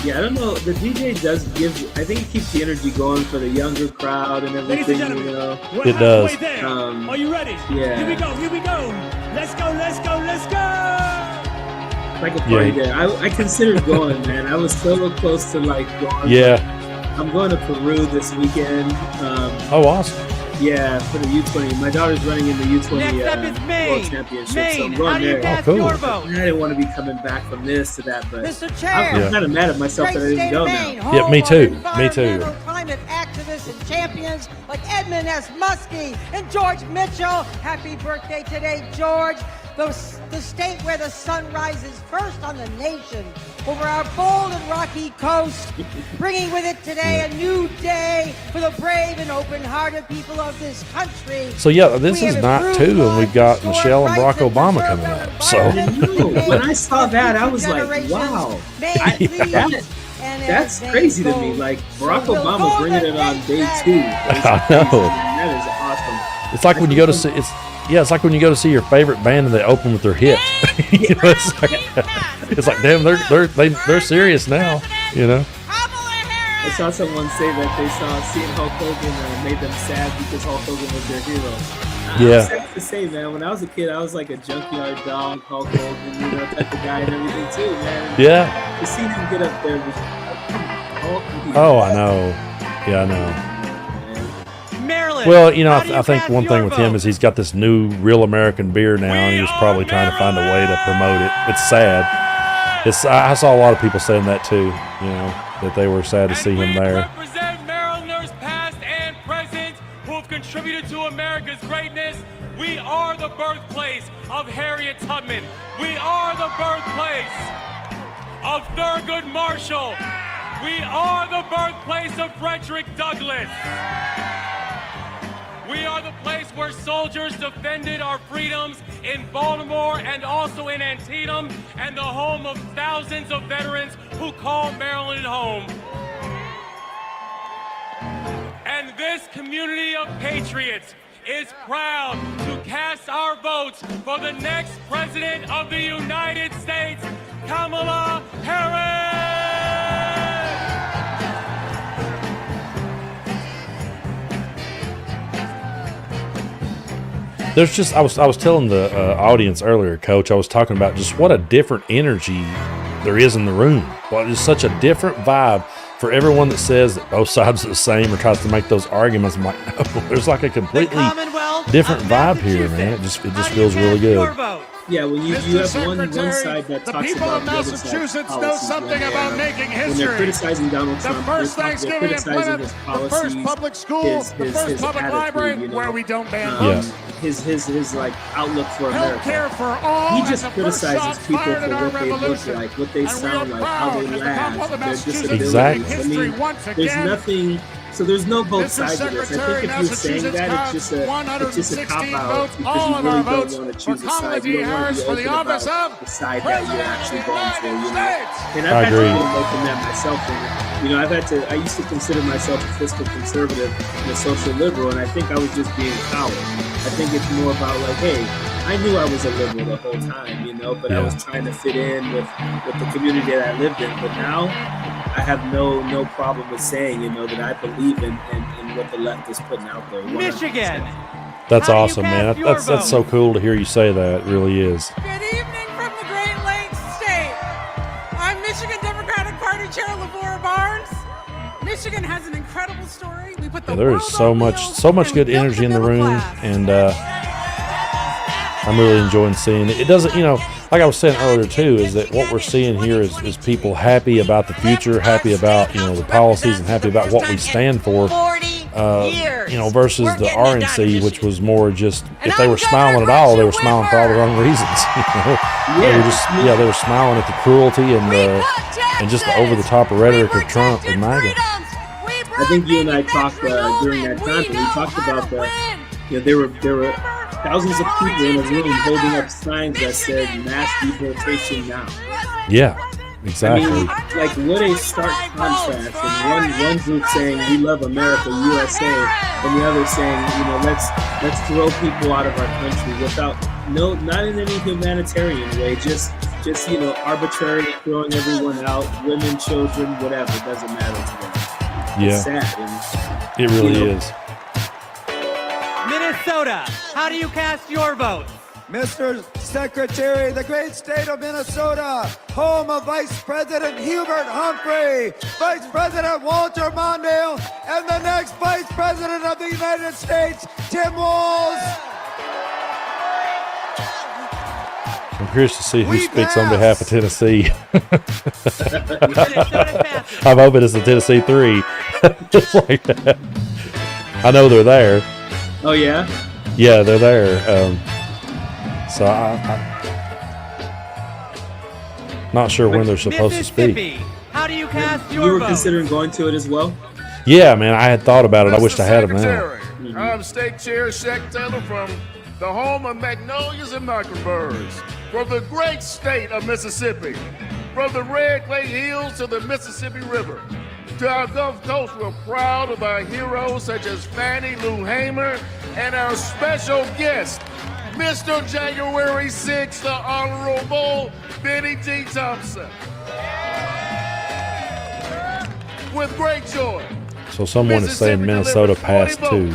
Yeah, I don't know. The DJ does give. I think it keeps the energy going for the younger crowd and everything. Ladies and You know, We're It does. halfway there. Are you ready? Yeah. Here we go. Here we go. Let's go. Let's go. Let's go. like a party there. I considered going, man. I was so close to like going. Yeah. I'm going to Peru this weekend. Oh, awesome. Yeah, for the U20. My daughter's running in the U20 Next up is Maine. World Championship. So Maine, I'm going how do you there. cast cool. your vote? I didn't want to be coming back from this to that, but Mr. Chair, I'm kind of mad at myself that I didn't go now. Yeah, me too. Me too. Environmental climate activists and champions like Edmund S. Muskie and George Mitchell. Happy birthday today, George. The state where the sun rises first on the nation over our bold and rocky coast, bringing with it today a new day for the brave and open-hearted people of this country. So yeah, this is night 2, and we've got Michelle and Barack Obama coming up. So When I saw that, I was like, wow. That's crazy to me. Like, Barack Obama bringing it on day 2. I know. That is awesome. It's like when you go to see it's like when you go to see your favorite band and they open with their hit. You know, it's like damn, they're serious now. You know. I saw someone say that they saw seeing Hulk Hogan made them sad because Hulk Hogan was their hero. Yeah. I have to say, man, when I was a kid, I was like a junkyard dog, Hulk Hogan, you know, type of guy and everything too, man. Yeah. To see him get up there was Hulk. Oh, I know. Yeah, I know. Maryland. Well, you know, I think one thing with him is he's got this new Real American beer now, and he was probably trying to find a way to promote it. It's sad. I saw a lot of people saying that too, you know, that they were sad to see him there. Represent Marylanders past and present who have contributed to America's greatness. We are the birthplace of Harriet Tubman. We are the birthplace of Thurgood Marshall. We are the birthplace of Frederick Douglass. We are the place where soldiers defended our freedoms in Baltimore and also in Antietam, and the home of thousands of veterans who call Maryland home. And this community of patriots is proud to cast our votes for the next president of the United States, Kamala Harris. There's just I was telling the audience earlier, Coach. I was talking about just what a different energy there is in the room. Well, it's such a different vibe for everyone that says that both sides are the same or tries to make those arguments. I'm like, no, there's like a completely different vibe here, man. It just feels really good. Yeah, when you have one side that talks people about of Massachusetts policies, know something about making when they're history. criticizing Donald The Trump, first they're Thanksgiving in criticizing Plymouth, his the policies, first public school, the first public attitude, library you know, where we don't ban Yeah. books. his like outlook for Health America. care for all. He just and the first criticizes shots people fired for in our what they look revolution. like, what they And we sound are like, how proud they as a laugh, Commonwealth of their Massachusetts disabilities. Exactly. to make I history mean, once there's again. nothing So there's no both sides of this. I think if you're saying that, it's just a cop-out because you really don't want to choose a side. You don't want to be open about the side that you're actually going for, you know? And I've had to be away from that myself. And, you know, I used to consider myself a fiscal conservative and a social liberal, and I think I was just being coward. I think it's more about like, hey, I knew I was a liberal the whole time, you know, but I was trying to fit in with the community that I lived in. But now I have no problem with saying, you know, that I believe in what the left is putting out there. 100%. Michigan. That's awesome, man. That's so cool to hear you say that. It really is. Good evening from the Great Lakes State. I'm Michigan Democratic Party Chair LaVora Barnes. Michigan has an incredible story. We put the there is so much good energy in the room, and I'm really enjoying seeing it. It doesn't, you know, like I was saying earlier too, is that what we're seeing here is people happy about the future, happy about, you know, the policies, and happy about what we stand for. You know, versus the RNC, which was more just, if they were smiling at all, they were smiling for all the wrong reasons. You know? They were smiling at the cruelty and just the over the top rhetoric of Trump and MAGA. I think you and I talked during that time, and we talked about you know, there were thousands of people in a room holding up signs that said mass deportation now. Yeah, exactly. I mean, like, what a stark contrast. And one group saying we love America, USA, and the other saying, you know, let's throw people out of our country without not in any humanitarian way, just you know, arbitrarily throwing everyone out, women, children, whatever, it doesn't matter to them. Yeah, it's sad. It really is. Minnesota, how do you cast your vote? Mr. Secretary, the great state of Minnesota, home of Vice President Hubert Humphrey, Vice President Walter Mondale, and the next Vice President of the United States, Tim Walz. I'm curious to see who speaks on behalf of Tennessee. I'm hoping it's the Tennessee 3. Just like that. I know they're there. Oh, yeah? Yeah, they're there. So I'm not sure when they're supposed to speak. How do you cast your vote? You were vote? Considering going to it as well? Yeah, man, I had thought about it. I wished I had them now. I'm State Chair Shaq Taylor from the home of magnolias and mockingbirds, from the great state of Mississippi, from the Red Clay Hills to the Mississippi River. To our Gulf Coast, we're proud of our heroes such as Fannie Lou Hamer and our special guest, Mr. January 6th, the Honorable Benny T. Thompson. With great joy. So someone is saying Minnesota passed 2.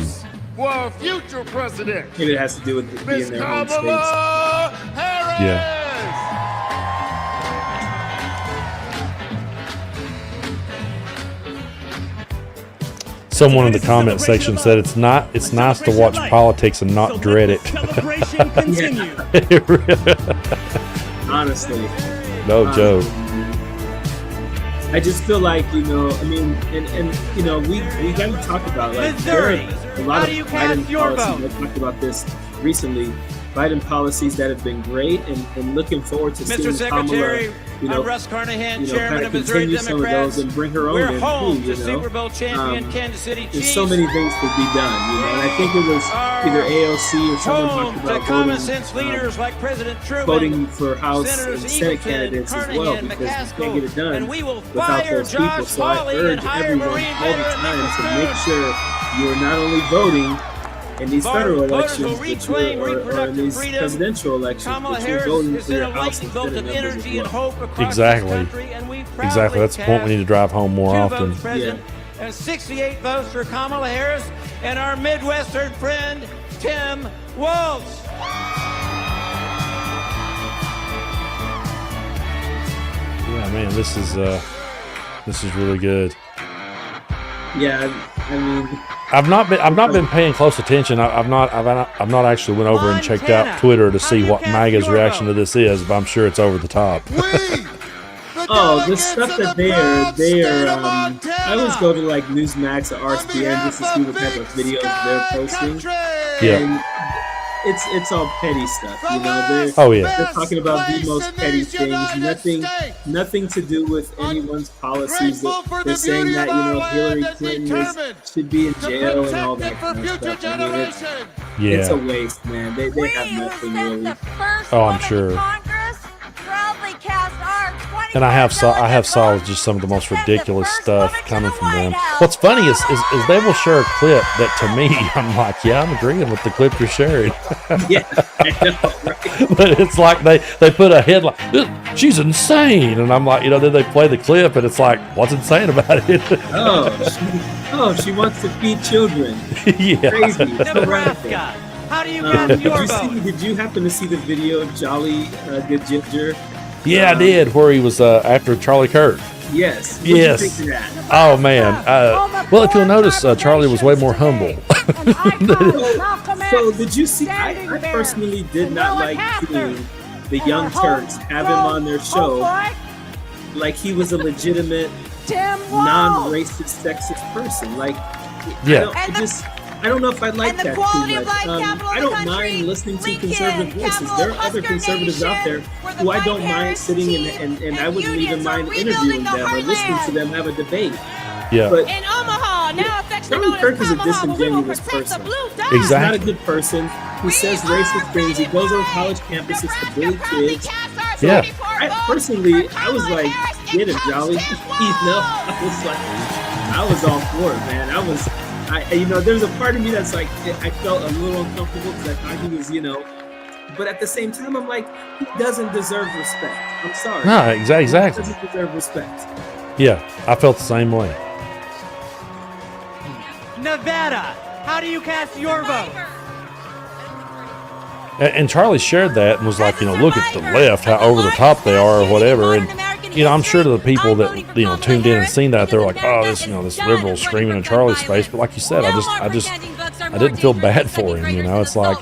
For our future president. Maybe it has to do with being Miss their own states. Kamala Harris. Yeah. Someone in the comment section said it's nice to watch politics and not dread it. Celebration continue. Honestly. No joke. I just feel like, you know, I mean, and you know, we got to talk about, like, Missouri, a lot of how do you Biden cast your policies. I talked about this recently. Biden policies that have been great, and looking forward to Mr. seeing Secretary, Kamala, you know, I'm Russ Carnahan, you know, Chairman kind of of Missouri continue some of Democrats. those and bring her own We're in home too, to you know. Super Bowl champion Kansas City Chiefs. There's so many things to be done, you know, and I think it was either AOC or someone Home talked to about common sense leaders like President Truman, voting for House Senators and Senate Eagleton, candidates as Carnahan, well, because McCaskill, you can't get it done and we will without fire those people. Josh So I Hawley urge and hire everyone Marine all the veteran time Nick to make sure you are not only voting in these federal Voters will elections, reclaim or in reproductive these freedom. presidential elections, Kamala but you're Harris voting is for in your a House lightning and bolt Senate of members energy as and well. hope across Exactly. this country, and we proudly Exactly. That's the point we need to drive home more 2 often. votes present and 68 votes for Kamala Harris and our Midwestern friend, Tim Walz. Yeah, man, this is really good. Yeah, I mean, I've not been paying close attention. I've not actually went over and checked out Twitter to see what MAGA's reaction to this is, but I'm sure it's over the top. oh, the stuff that they are. I always go to like Newsmax or RSPN just to see what type of videos they're posting. Yeah. it's all petty stuff, you know. They're talking about the most petty things, nothing to do with anyone's policies. They're saying that, you know, Hillary Clinton should be in jail and all that kind of stuff. I mean, it's a waste, man. They have nothing really. Oh, I'm sure. And I have saw just some of the most ridiculous stuff coming from them. What's funny is they will share a clip that, to me, I'm like, yeah, I'm agreeing with the clip you're sharing. Yeah, I know, right? But it's like they put a headline, she's insane, and I'm like, you know, then they play the clip, and it's like, what's insane about it? She wants to feed children. Yeah, crazy. Nebraska. How do you cast your vote? Did you happen to see the video of Jolly Good Ginger? Yeah, I did, where he was after Charlie Kirk. Yes. Yes. What did you think of that? Oh, man. Well, if you'll notice, Charlie was way more humble. So did you see? I personally did not like seeing the Young Turks have him on their show like he was a legitimate, non-racist, sexist person. Like, yeah. I don't know if I like that too much. I don't mind listening to conservative voices. There are other conservatives out there who I don't mind sitting and I wouldn't even mind interviewing them or listening to them have a debate. Yeah. But in Omaha, now Charlie Kirk is a disingenuous person. He's not a good person. He says racist things. He goes on college campuses to bully kids. So yeah. I was like, get him, Jolly. I was all for it, man. You know, there's a part of me that's like, I felt a little uncomfortable because I thought he was, you know, but at the same time, I'm like, he doesn't deserve respect. I'm sorry. No, exactly. He doesn't deserve respect. Yeah, I felt the same way. Nevada, how do you cast your vote? And Charlie shared that and was like, you know, look at the left, how over the top they are or whatever. And, you know, I'm sure to the people that, you know, tuned in and seen that, they're like, oh, this liberal screaming in Charlie's face. But like you said, I didn't feel bad for him. You know, it's like,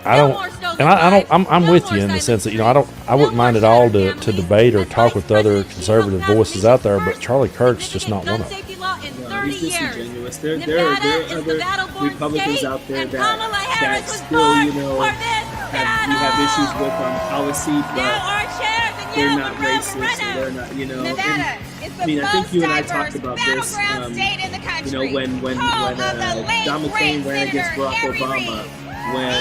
I'm with you in the sense that, you know, I wouldn't mind at all to debate or talk with other conservative voices out there, but Charlie Kirk's just not one of them. No, he's disingenuous. There are other Republicans out there that still, you know, have issues with policy, but they're not racist, or they're not, you know. I mean, I think you and I talked about this, you know, when Don McCain ran against Barack Obama, when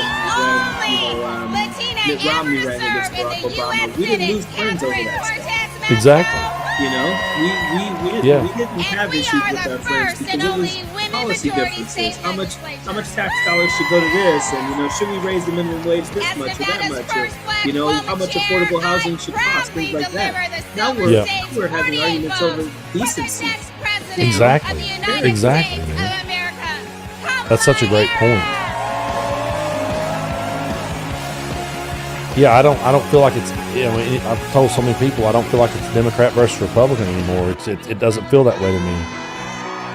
Mitt Romney ran against Barack Obama, we didn't lose friends over that stuff. Exactly. You know, we didn't have issues with our friends because it was policy differences. How much tax dollars should go to this, and, you know, should we raise the minimum wage this much or that much, or, you know, how much affordable housing should cost, things like that. Now we're having arguments over decency. Exactly, man. That's such a great point. Yeah, I don't feel like it's, you know, I've told so many people, I don't feel like it's Democrat versus Republican anymore. It doesn't feel that way to me.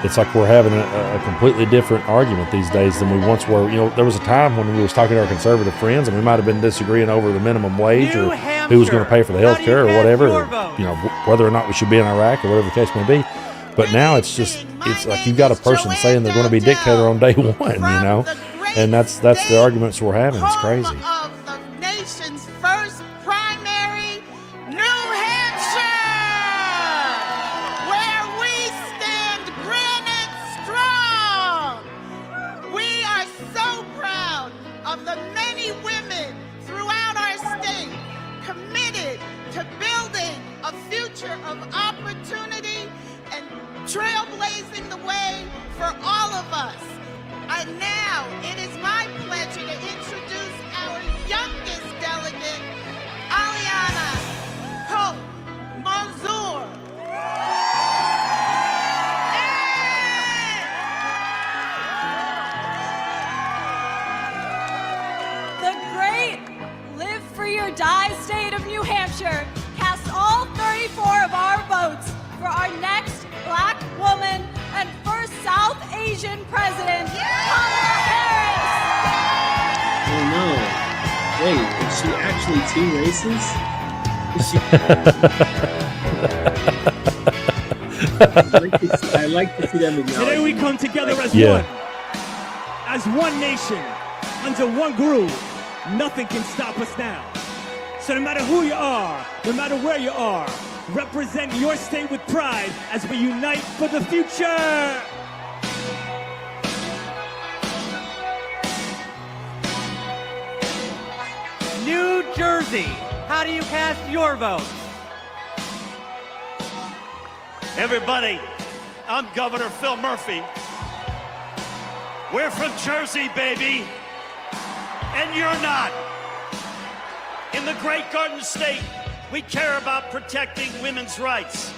It's like we're having a completely different argument these days than we once were. You know, there was a time when we was talking to our conservative friends and we might have been disagreeing over the minimum wage or who was going to pay for the health care or whatever, or, you know, whether or not we should be in Iraq or whatever the case may be. But now it's like you've got a person saying they're going to be dictator on day one, you know, and that's the arguments we're having. It's crazy. Nation's first primary, New Hampshire, where we stand granite strong. We are so proud of the many women throughout our state committed to building a future of opportunity and trailblazing the way for all of us. And now it is my pleasure to introduce our youngest delegate, Aliana Hope Manzour. The great Live Free or Die state of New Hampshire casts all 34 of our votes for our next Black woman and first South Asian president, Kamala Harris. Oh no. Wait, is she actually two races? I like to see them acknowledge. Today we come together as one. As one nation. under one groove. Nothing can stop us now. So no matter who you are, no matter where you are, represent your state with pride as we unite for the future. New Jersey, how do you cast your vote? Everybody, I'm Governor Phil Murphy. We're from Jersey, baby, and you're not. In the Great Garden State, we care about protecting women's rights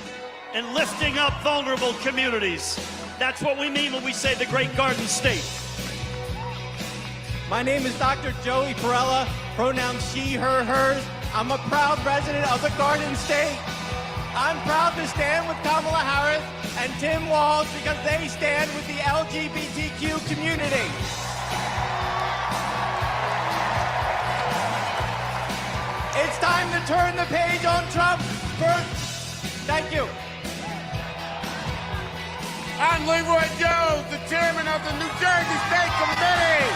and lifting up vulnerable communities. That's what we mean when we say the Great Garden State. My name is Dr. Joey Perella, pronouns she, her, hers. I'm a proud resident of the Garden State. I'm proud to stand with Kamala Harris and Tim Walz because they stand with the LGBTQ community. It's time to turn the page on Trump. Thank you. I'm Leroy Jones, the chairman of the New Jersey State Committee,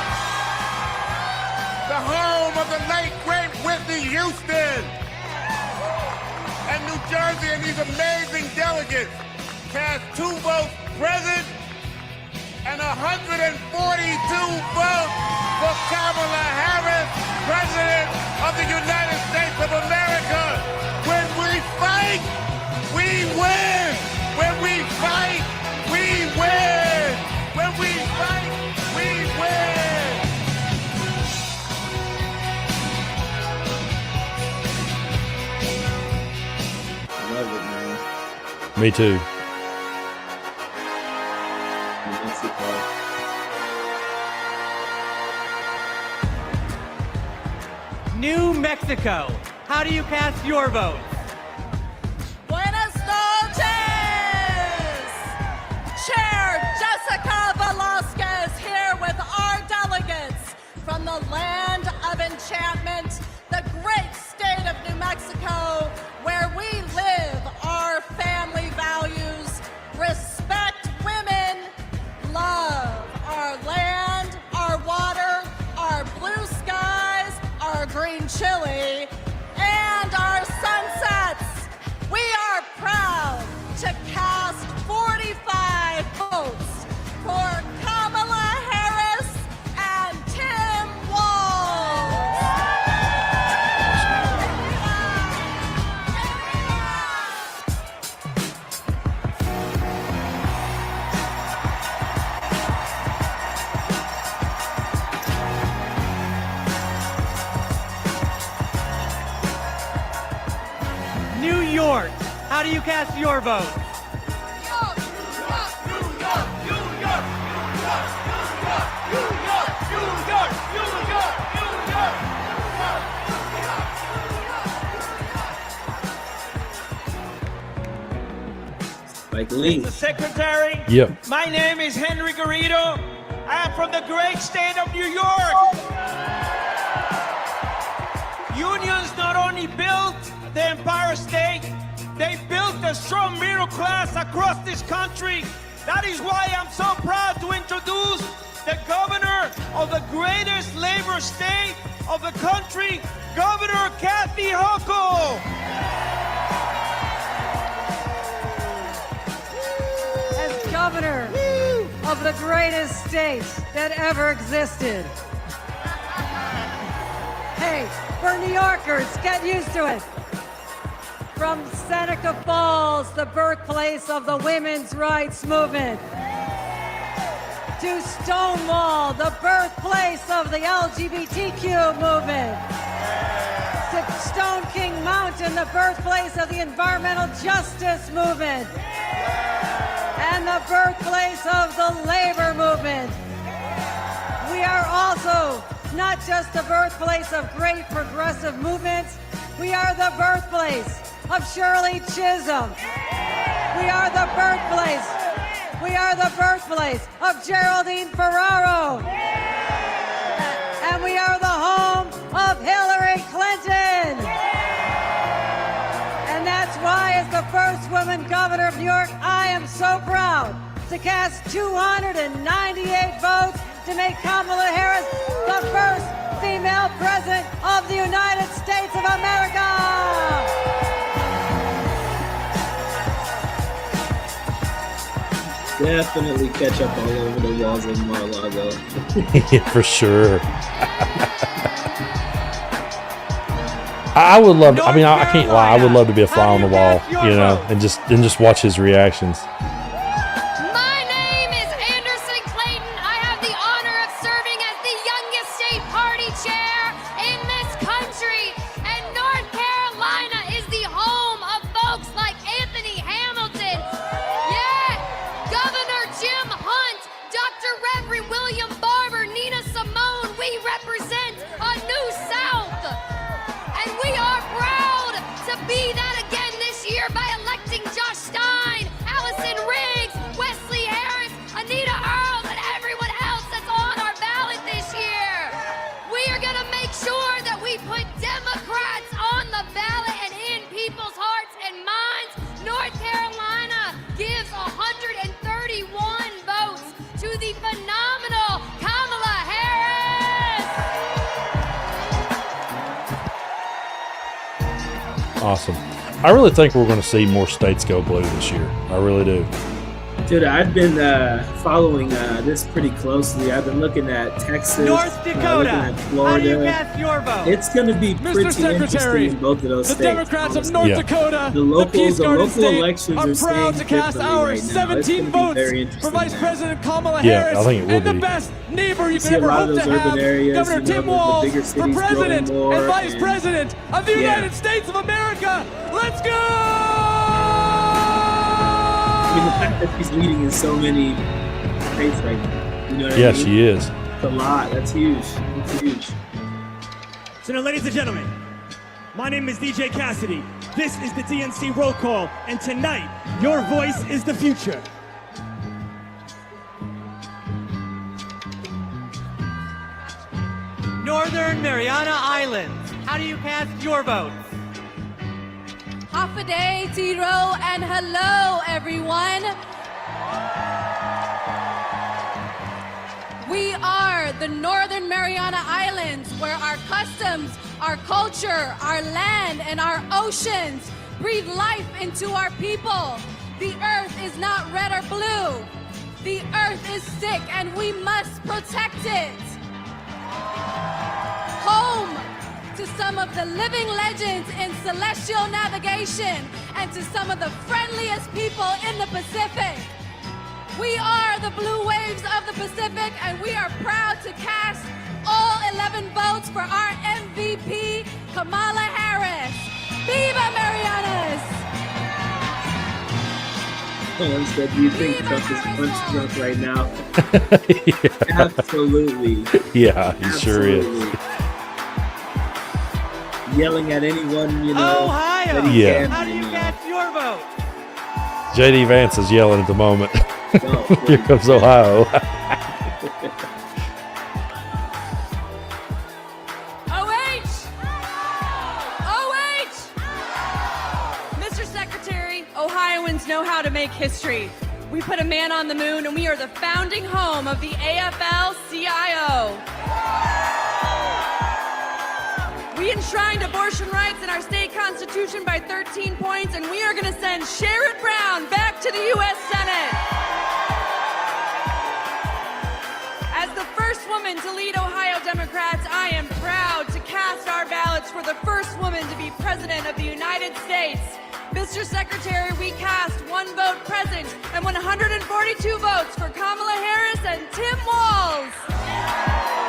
the home of the late, great Whitney Houston. And New Jersey and these amazing delegates cast 2 votes present and 142 votes for Kamala Harris, President of the United States of America. When we fight, we win. When we fight, we win. When we fight, we win. Love it, man. Me too. New Mexico, how do you cast your vote? Buenas noches! Chair Jessica Velasquez here with our delegates from the land of enchantment, the great state of New Mexico, where we live our family values, respect women, love our land, our water, our blue skies, our green chili, and our sunsets. We are proud to cast 45 votes for Kamala Harris and Tim Walz. New York, how do you cast your vote? Like Link. Mr. Secretary, Yep. my name is Henry Garrido. I am from the great state of New York. Unions not only built the Empire State, they built a strong middle class across this country. That is why I'm so proud to introduce the governor of the greatest labor state of the country, Governor Kathy Hochul. As governor of the greatest state that ever existed. Hey, for New Yorkers, get used to it. From Seneca Falls, the birthplace of the women's rights movement, to Stonewall, the birthplace of the LGBTQ movement, to Stone King Mountain, the birthplace of the environmental justice movement, and the birthplace of the labor movement. We are also not just the birthplace of great progressive movements, we are the birthplace of Shirley Chisholm. We are the birthplace of Geraldine Ferraro. And we are the home of Hillary Clinton. And that's why, as the first woman governor of New York, I am so proud to cast 298 votes to make Kamala Harris the first female president of the United States of America. Definitely catch up all over the walls of Mar-a-Lago. Yeah, for sure. I would love to, I can't lie. I would love to be a fly on the wall, and just watch his reactions. My name is Anderson Clayton. I have the honor of serving as the youngest state party chair in this country. And North Carolina is the home of folks like Anthony Hamilton. Yeah, Governor Jim Hunt, Dr. Reverend William Barber, Nina Simone. We represent a new South. And we are proud to be that again this year by electing Josh Stein, Allison Riggs, Wesley Harris, Anita Earls, and everyone else that's on our ballot this year. We are going to make sure that we put Democrats on the ballot and in people's hearts and minds. North Carolina gives 131 votes to the phenomenal Kamala Harris. Awesome. I really think we're going to see more states go blue this year. I really do. Dude, I've been following this pretty closely. I've been looking at Texas, North Dakota. looking at Florida. How do you cast your vote? It's going to be pretty interesting in both of those the states. Democrats of North Dakota, the local state, elections are are proud to cast our right 17 votes for Vice President Kamala Harris. I think it will and the be. best neighbor you see could a ever lot of hope to those urban have, areas, Governor Tim Walz, the bigger for cities President growing more, and Vice and- President of the United States of America. Let's go! I mean, the fact that she's leading in so many states right now. You know what I mean? She is. It's a lot. That's huge. It's huge. So now, ladies and gentlemen, my name is DJ Cassidy. This is the DNC Roll Call, and tonight, your voice is the future. Northern Mariana Islands, how do you cast your votes? Hafaday, Tiro, and hello, everyone. We are the Northern Mariana Islands, where our customs, our culture, our land, and our oceans breathe life into our people. The earth is not red or blue. The earth is sick, and we must protect it. Home to some of the living legends in celestial navigation and to some of the friendliest people in the Pacific. We are the blue waves of the Pacific, and we are proud to cast all 11 votes for our MVP, Kamala Harris. Viva Marianas! Instead, do you think Trump is punch drunk right now? Absolutely. Yeah, he sure is. Yelling at anyone, Ohio! that he can, How do you cast your vote? JD Vance is yelling at the moment. Here comes Ohio. Mr. Secretary, Ohioans know how to make history. We put a man on the moon, and we are the founding home of the AFL-CIO. We enshrined abortion rights in our state constitution by 13 points, and we are going to send Sherrod Brown back to the U.S. Senate. As the first woman to lead Ohio Democrats, I am proud to cast our ballots for the first woman to be president of the United States. Mr. Secretary, we cast 1 vote present and 142 votes for Kamala Harris and Tim Walz.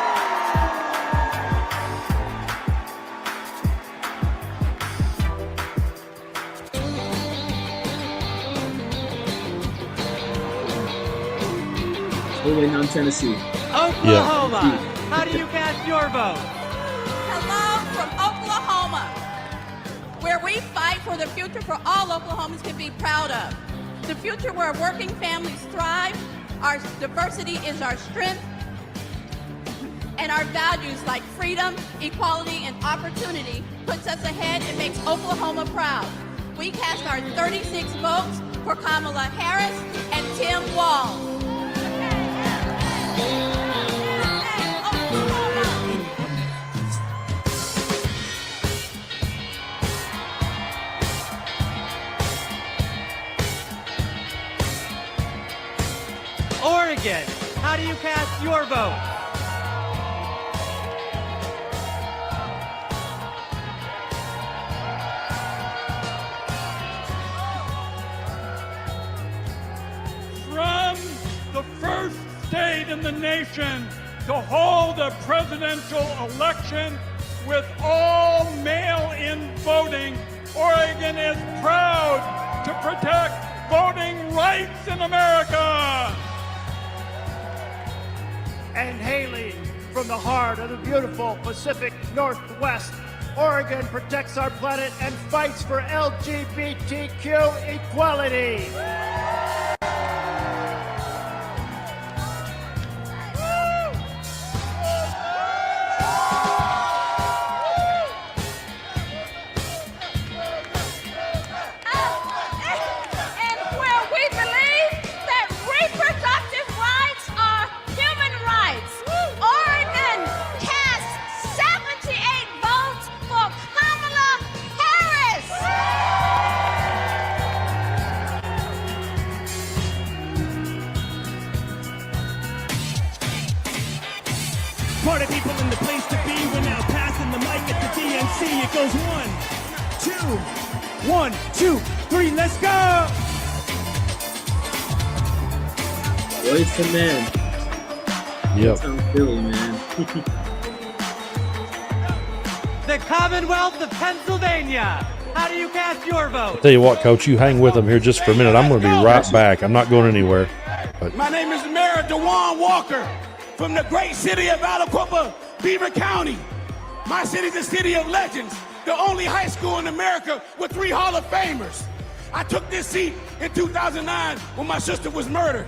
We're waiting on Tennessee. Oklahoma, how do you cast your vote? Hello from Oklahoma, where we fight for the future for all Oklahomans can be proud of. The future where working families thrive, our diversity is our strength, and our values like freedom, equality, and opportunity puts us ahead and makes Oklahoma proud. We cast our 36 votes for Kamala Harris and Tim Walz. Michigan. How do you cast your vote? From the first state in the nation to hold a presidential election with all mail-in voting, Oregon is proud to protect voting rights in America. And hailing from the heart of the beautiful Pacific Northwest, Oregon protects our planet and fights for LGBTQ equality. And where we believe that reproductive rights are human rights, Oregon cast 78 votes for Kamala Harris. Party people in the place to be. We're now passing the mic at the DNC. It goes 1, 2, 3, let's go! Boys to men. Yep. That's how Philly, man. The Commonwealth of Pennsylvania. How do you cast your vote? Tell you what, Coach, you hang with them here just for a minute. I'm going to be right back. I'm not going anywhere. But My name is Mayor DeJuan Walker from the great city of Aliquippa, Beaver County. My city is the city of legends, the only high school in America with 3 Hall of Famers. I took this seat in 2009 when my sister was murdered.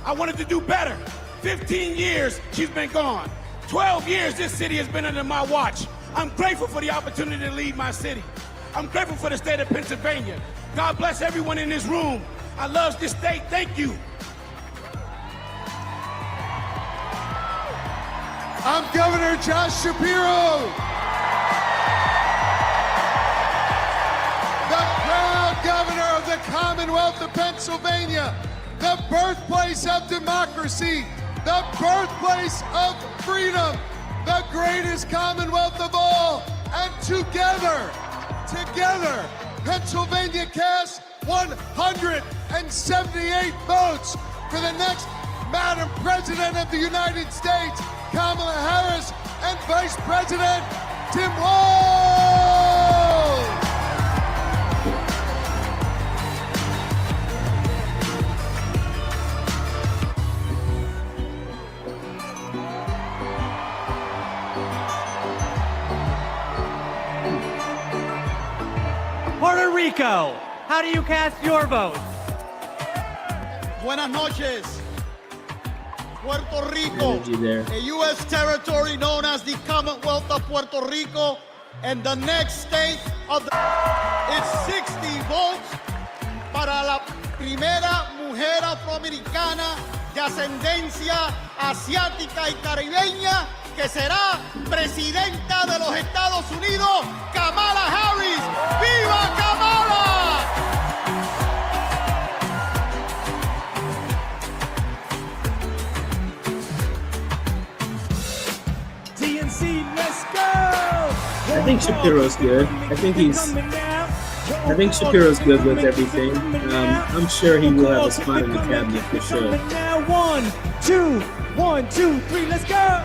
I wanted to do better. 15 years she's been gone. 12 years this city has been under my watch. I'm grateful for the opportunity to lead my city. I'm grateful for the state of Pennsylvania. God bless everyone in this room. I love this state. Thank you. I'm Governor Josh Shapiro. The proud governor of the Commonwealth of Pennsylvania, the birthplace of democracy, the birthplace of freedom, the greatest Commonwealth of all. And together, Pennsylvania cast 178 votes for the next Madam President of the United States, Kamala Harris, and Vice President Tim Walz. Puerto Rico. How do you cast your vote? Buenas noches. Puerto Rico, Energy there. a U.S. territory known as the Commonwealth of Puerto Rico, and the next state of the... It's 60 votes para la primera mujer afroamericana de ascendencia asiática y caribeña que será presidenta de los Estados Unidos, Kamala Harris. ¡Viva Kamala! DNC, let's go! I think Shapiro's good. I think Shapiro's good with everything. I'm sure he will have a spot in the cabinet for sure. Now 1, 2, 3, let's go!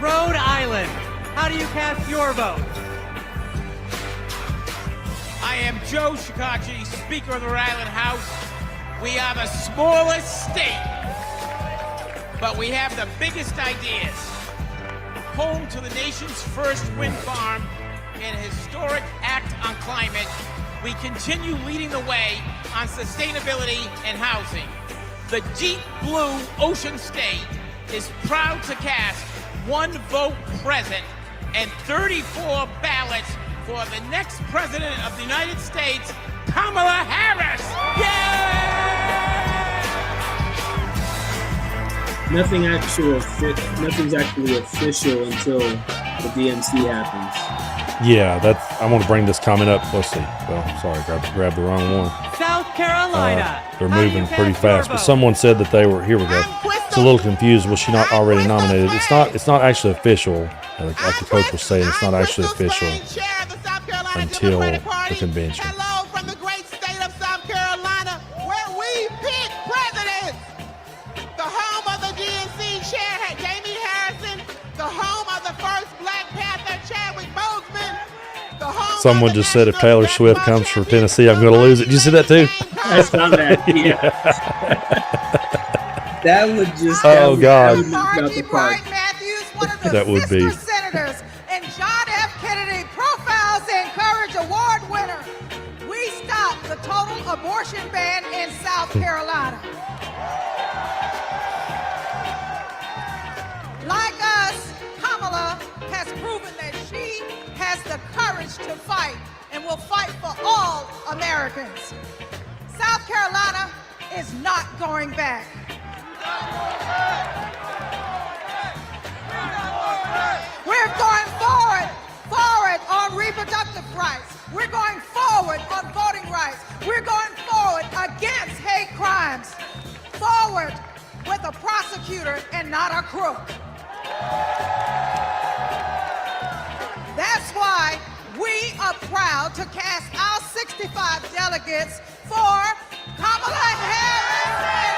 Rhode Island. How do you cast your vote? I am Joe Shekarchi, Speaker of the Rhode Island House. We are the smallest state, but we have the biggest ideas. Home to the nation's first wind farm and a historic act on climate, we continue leading the way on sustainability and housing. The deep blue ocean state is proud to cast 1 vote present and 34 ballots for the next president of the United States, Kamala Harris. Yay! Nothing's actually official until the DNC happens. Yeah, I want to bring this comment up. Let's see. Well, sorry, grabbed the wrong one. South Carolina. They're moving pretty fast. But someone said that they were. Here we go. It's a little confused. Was she not already nominated? It's not actually official. Like the coach was saying, it's not actually official until the convention. Hello from the great state of South Carolina, where we pick presidents. The home of the DNC chair, Jamie Harrison. The home of the first Black Panther, Chadwick Boseman. Someone just said if Taylor Swift comes for Tennessee, I'm going to lose it. Did you see that too? I saw that. Yeah. That would just. Oh God. That would be. Senators and John F. Kennedy Profiles in Courage Award winner. We stopped the total abortion ban in South Carolina. Like us, Kamala has proven that she has the courage to fight and will fight for all Americans. South Carolina is not going back. We're going forward on reproductive rights. We're going forward on voting rights. We're going forward against hate crimes. Forward with a prosecutor and not a crook. That's why we are proud to cast our 65 delegates for Kamala Harris.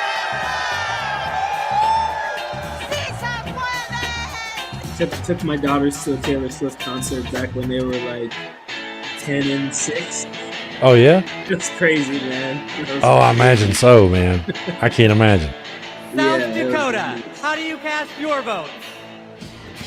Took my daughters to a Taylor Swift concert back when they were like 10 and 6. Oh yeah? It's crazy, man. Oh, I imagine so, man. I can't imagine. South Dakota, how do you cast your vote?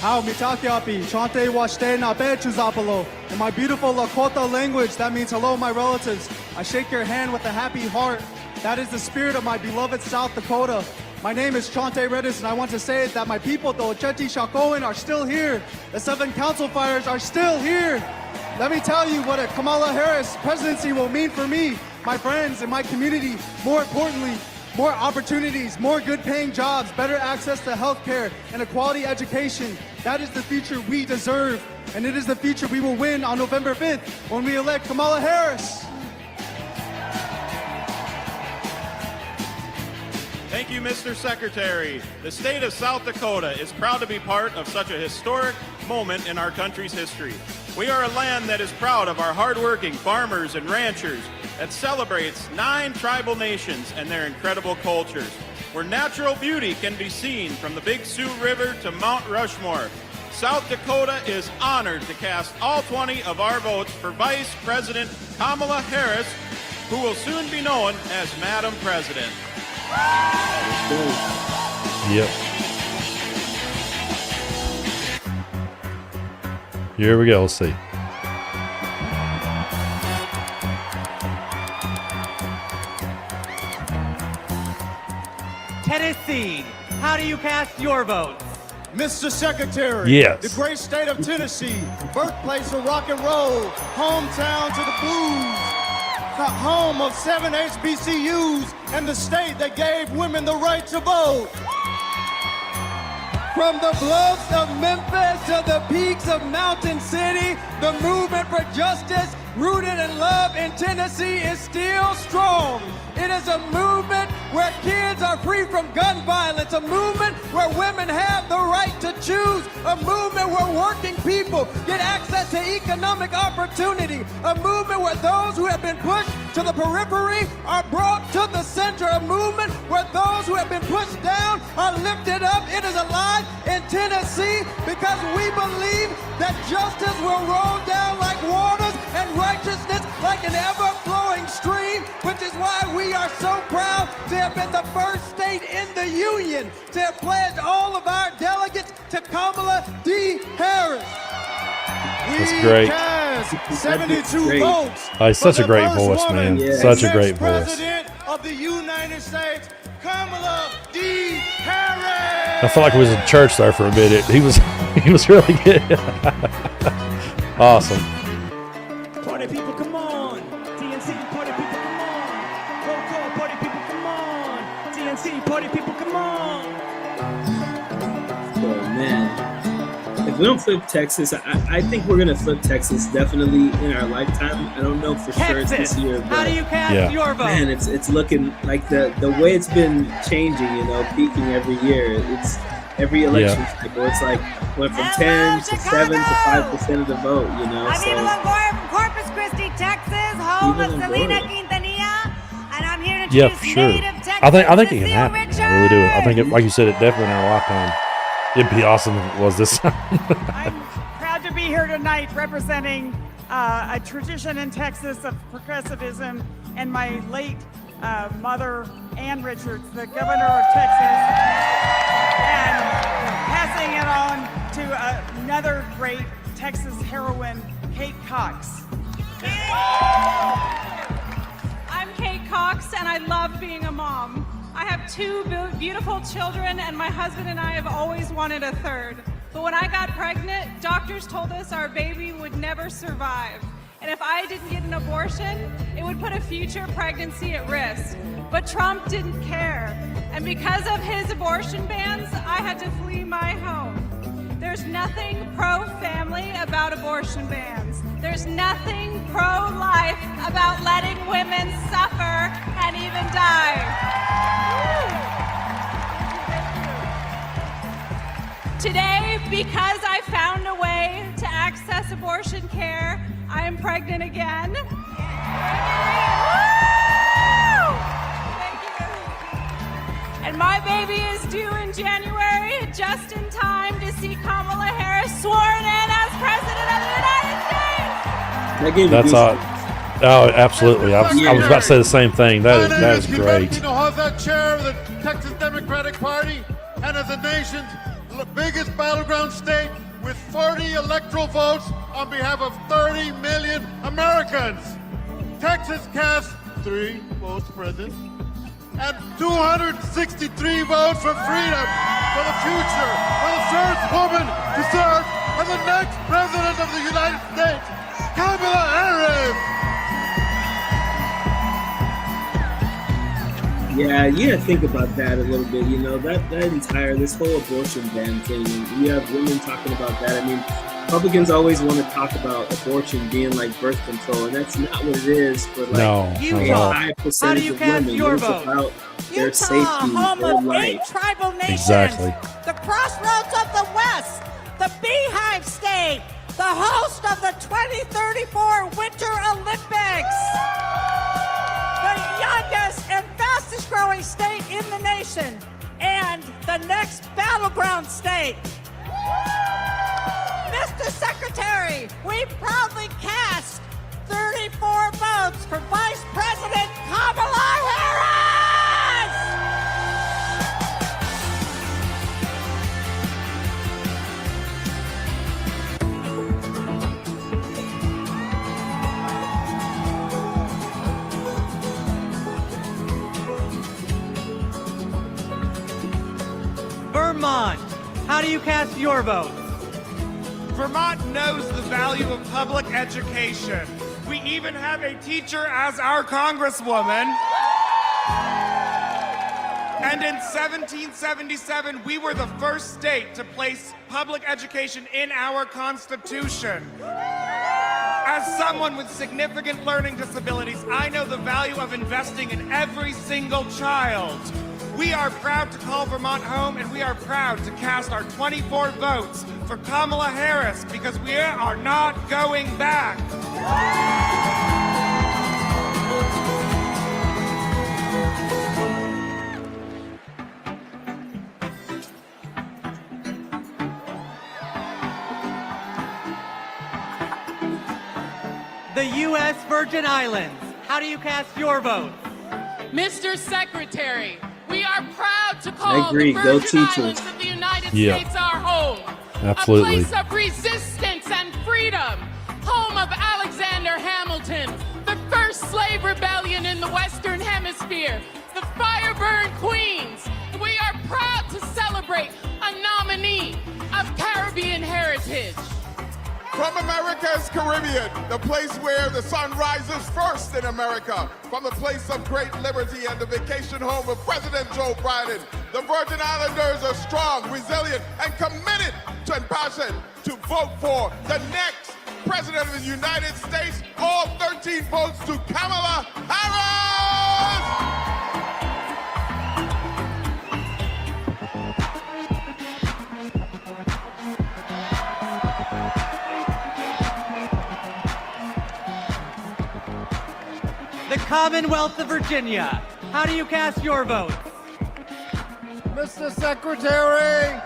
How mitakiapi, chante washte na bechuzapalo. In my beautiful Lakota language, that means hello, my relatives. I shake your hand with a happy heart. That is the spirit of my beloved South Dakota. My name is Chante Redis, and I want to say that my people, the Oceti Shakoan, are still here. The 7 council fires are still here. Let me tell you what a Kamala Harris presidency will mean for me, my friends, and my community. More importantly, more opportunities, more good-paying jobs, better access to health care, and a quality education. That is the future we deserve, and it is the future we will win on November 5th when we elect Kamala Harris. Thank you, Mr. Secretary. The state of South Dakota is proud to be part of such a historic moment in our country's history. We are a land that is proud of our hardworking farmers and ranchers, that celebrates 9 tribal nations and their incredible cultures, where natural beauty can be seen from the Big Sioux River to Mount Rushmore. South Dakota is honored to cast all 20 of our votes for Vice President Kamala Harris, who will soon be known as Madam President. Yep. Here we go. Let's see. Tennessee, how do you cast your vote? Mr. Secretary, yes. The great state of Tennessee, birthplace of rock and roll, hometown to the blues, home of 7 HBCUs, and the state that gave women the right to vote. From the bluffs of Memphis to the peaks of Mountain City, the movement for justice rooted in love in Tennessee is still strong. It is a movement where kids are free from gun violence, a movement where women have the right to choose, a movement where working people get access to economic opportunity, a movement where those who have been pushed to the periphery are brought to the center, a movement where those who have been pushed down are lifted up. It is alive in Tennessee because we believe that justice will roll down like waters and righteousness like an ever-flowing stream, which is why we are so proud to have been the first state in the union to have pledged all of our delegates to Kamala D. Harris. That's great. Cast 72 votes. He's such a great voice, man. Yeah. Such a great voice. President of the United States, Kamala D. Harris. I felt like I was in church there for a minute. He was really good. Awesome. Party people, come on. TNC, party people, come on. Roll call, party people, come on. TNC, party people, come on. Oh, man. If if we don't flip Texas, I think we're going to flip Texas definitely in our lifetime. I don't know for sure it's this year. How do you cast your vote? Man, it's looking like the way it's been changing, peaking every year. It's every election cycle. It's like went from 10 to 7 to 5% of the vote, I'm Eva Longoria from Corpus Christi, Texas, home of Selena Quintanilla, and I'm here to introduce native Texas. I think it can happen. I really do. I think, like you said, it definitely in our lifetime. It'd be awesome if it was this time. I'm proud to be here tonight representing a tradition in Texas of progressivism and my late mother, Ann Richards, the governor of Texas, and passing it on to another great Texas heroine, Kate Cox. I'm Kate Cox, and I love being a mom. I have 2 beautiful children, and my husband and I have always wanted a third. But when I got pregnant, doctors told us our baby would never survive. And if I didn't get an abortion, it would put a future pregnancy at risk. But Trump didn't care. And because of his abortion bans, I had to flee my home. There's nothing pro-family about abortion bans. There's nothing pro-life about letting women suffer and even die. Today, because I found a way to access abortion care, I am pregnant again. Thank you. And my baby is due in January, just in time to see Kamala Harris sworn in as President of the United States. That's all. Oh, absolutely. I was about to say the same thing. That is great. To hold that chair of the Texas Democratic Party, and as the nation's biggest battleground state with 40 electoral votes on behalf of 30 million Americans. Texas cast 3 votes for president and 263 votes for freedom, for the future, for the first woman to serve as the next president of the United States, Kamala Harris. Yeah, you gotta think about that a little bit. This whole abortion ban thing. You have women talking about that. I mean, Republicans always want to talk about abortion being like birth control, and that's not what it is for a high percentage of women. It's about their safety, home their of life. 8 tribal nations, Exactly. the crossroads of the West, the Beehive State, the host of the 2034 Winter Olympics, the youngest and fastest growing state in the nation, and the next battleground state. Mr. Secretary, we proudly cast 34 votes for Vice President Kamala Harris! Vermont, how do you cast your vote? Vermont knows the value of public education. We even have a teacher as our congresswoman. And in 1777, we were the first state to place public education in our Constitution. As someone with significant learning disabilities, I know the value of investing in every single child. We are proud to call Vermont home, and we are proud to cast our 24 votes for Kamala Harris because we are not going back. The U.S. Virgin Islands, how do you cast your vote? Mr. Secretary, we are proud to call the Go Virgin teachers. Islands of the United Yeah. States our home. Absolutely. A place of resistance and freedom. Home of Alexander Hamilton, the first slave rebellion in the Western Hemisphere, the Firebird Queens. We are proud to celebrate a nominee of Caribbean heritage. From America's Caribbean, the place where the sun rises first in America, from the place of great liberty and the vacation home of President Joe Biden, the Virgin Islanders are strong, resilient, and committed and passionate to vote for the next President of the United States. All 13 votes to Kamala Harris! The Commonwealth of Virginia. How do you cast your vote? Mr. Secretary,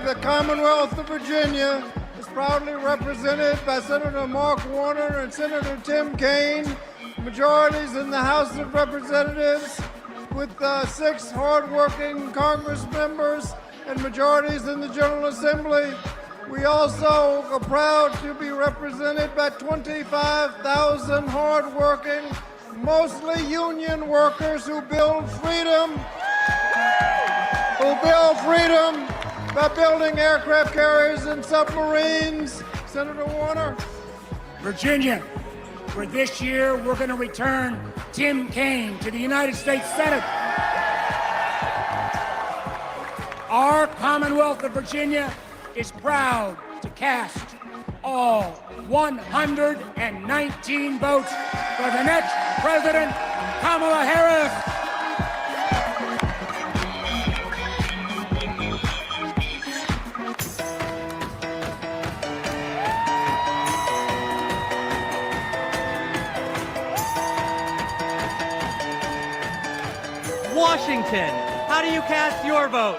the Commonwealth of Virginia is proudly represented by Senator Mark Warner and Senator Tim Kaine, majorities in the House of Representatives with 6 hardworking Congress members and majorities in the General Assembly. We also are proud to be represented by 25,000 hardworking, mostly union workers who build freedom by building aircraft carriers and submarines. Senator Warner. Virginia, for this year, we're going to return Tim Kaine to the United States Senate. Our Commonwealth of Virginia is proud to cast all 119 votes for the next President, Kamala Harris. Washington. How do you cast your vote?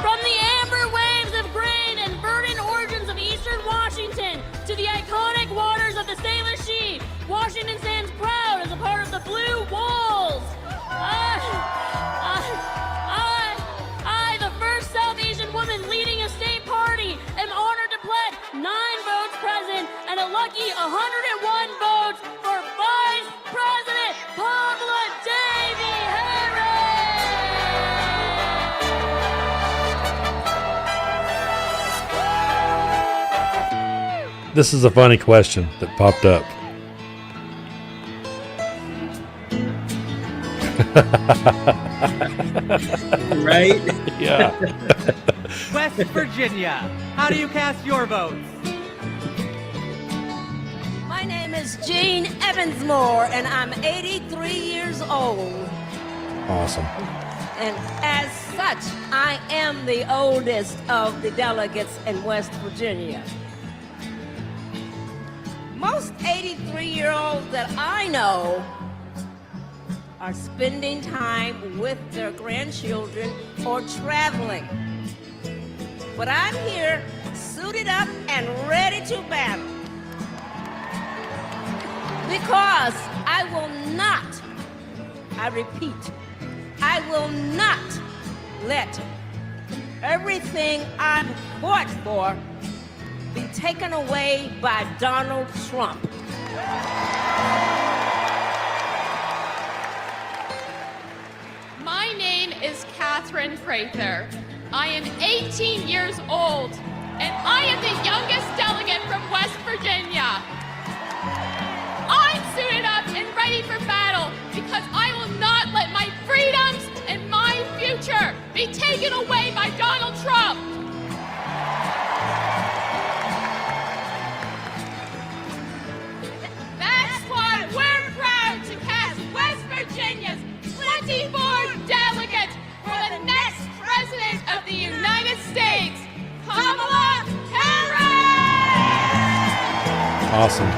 From the amber waves of grain and verdant origins of eastern Washington to the iconic waters of the Salish Sea, Washington stands proud as a part of the Blue Walls. I, the first South Asian woman leading a state party, am honored to pledge 9 votes present and a lucky 101 votes for Vice President Kamala Davy Harris. This is a funny question that popped up. Right? Yeah. West Virginia. How do you cast your vote? My name is Jean Evansmore, and I'm 83 years old. Awesome. And as such, I am the oldest of the delegates in West Virginia. Most 83-year-olds that I know are spending time with their grandchildren or traveling. But I'm here, suited up and ready to battle. Because I will not, I repeat, I will not let everything I've fought for be taken away by Donald Trump. My name is Catherine Prather. I am 18 years old, and I am the youngest delegate from West Virginia. I'm suited up and ready for battle because I will not let my freedoms and my future be taken away by Donald Trump. That's why we're proud to cast West Virginia's 24 delegates for the next President of the United States, Kamala Harris! Awesome.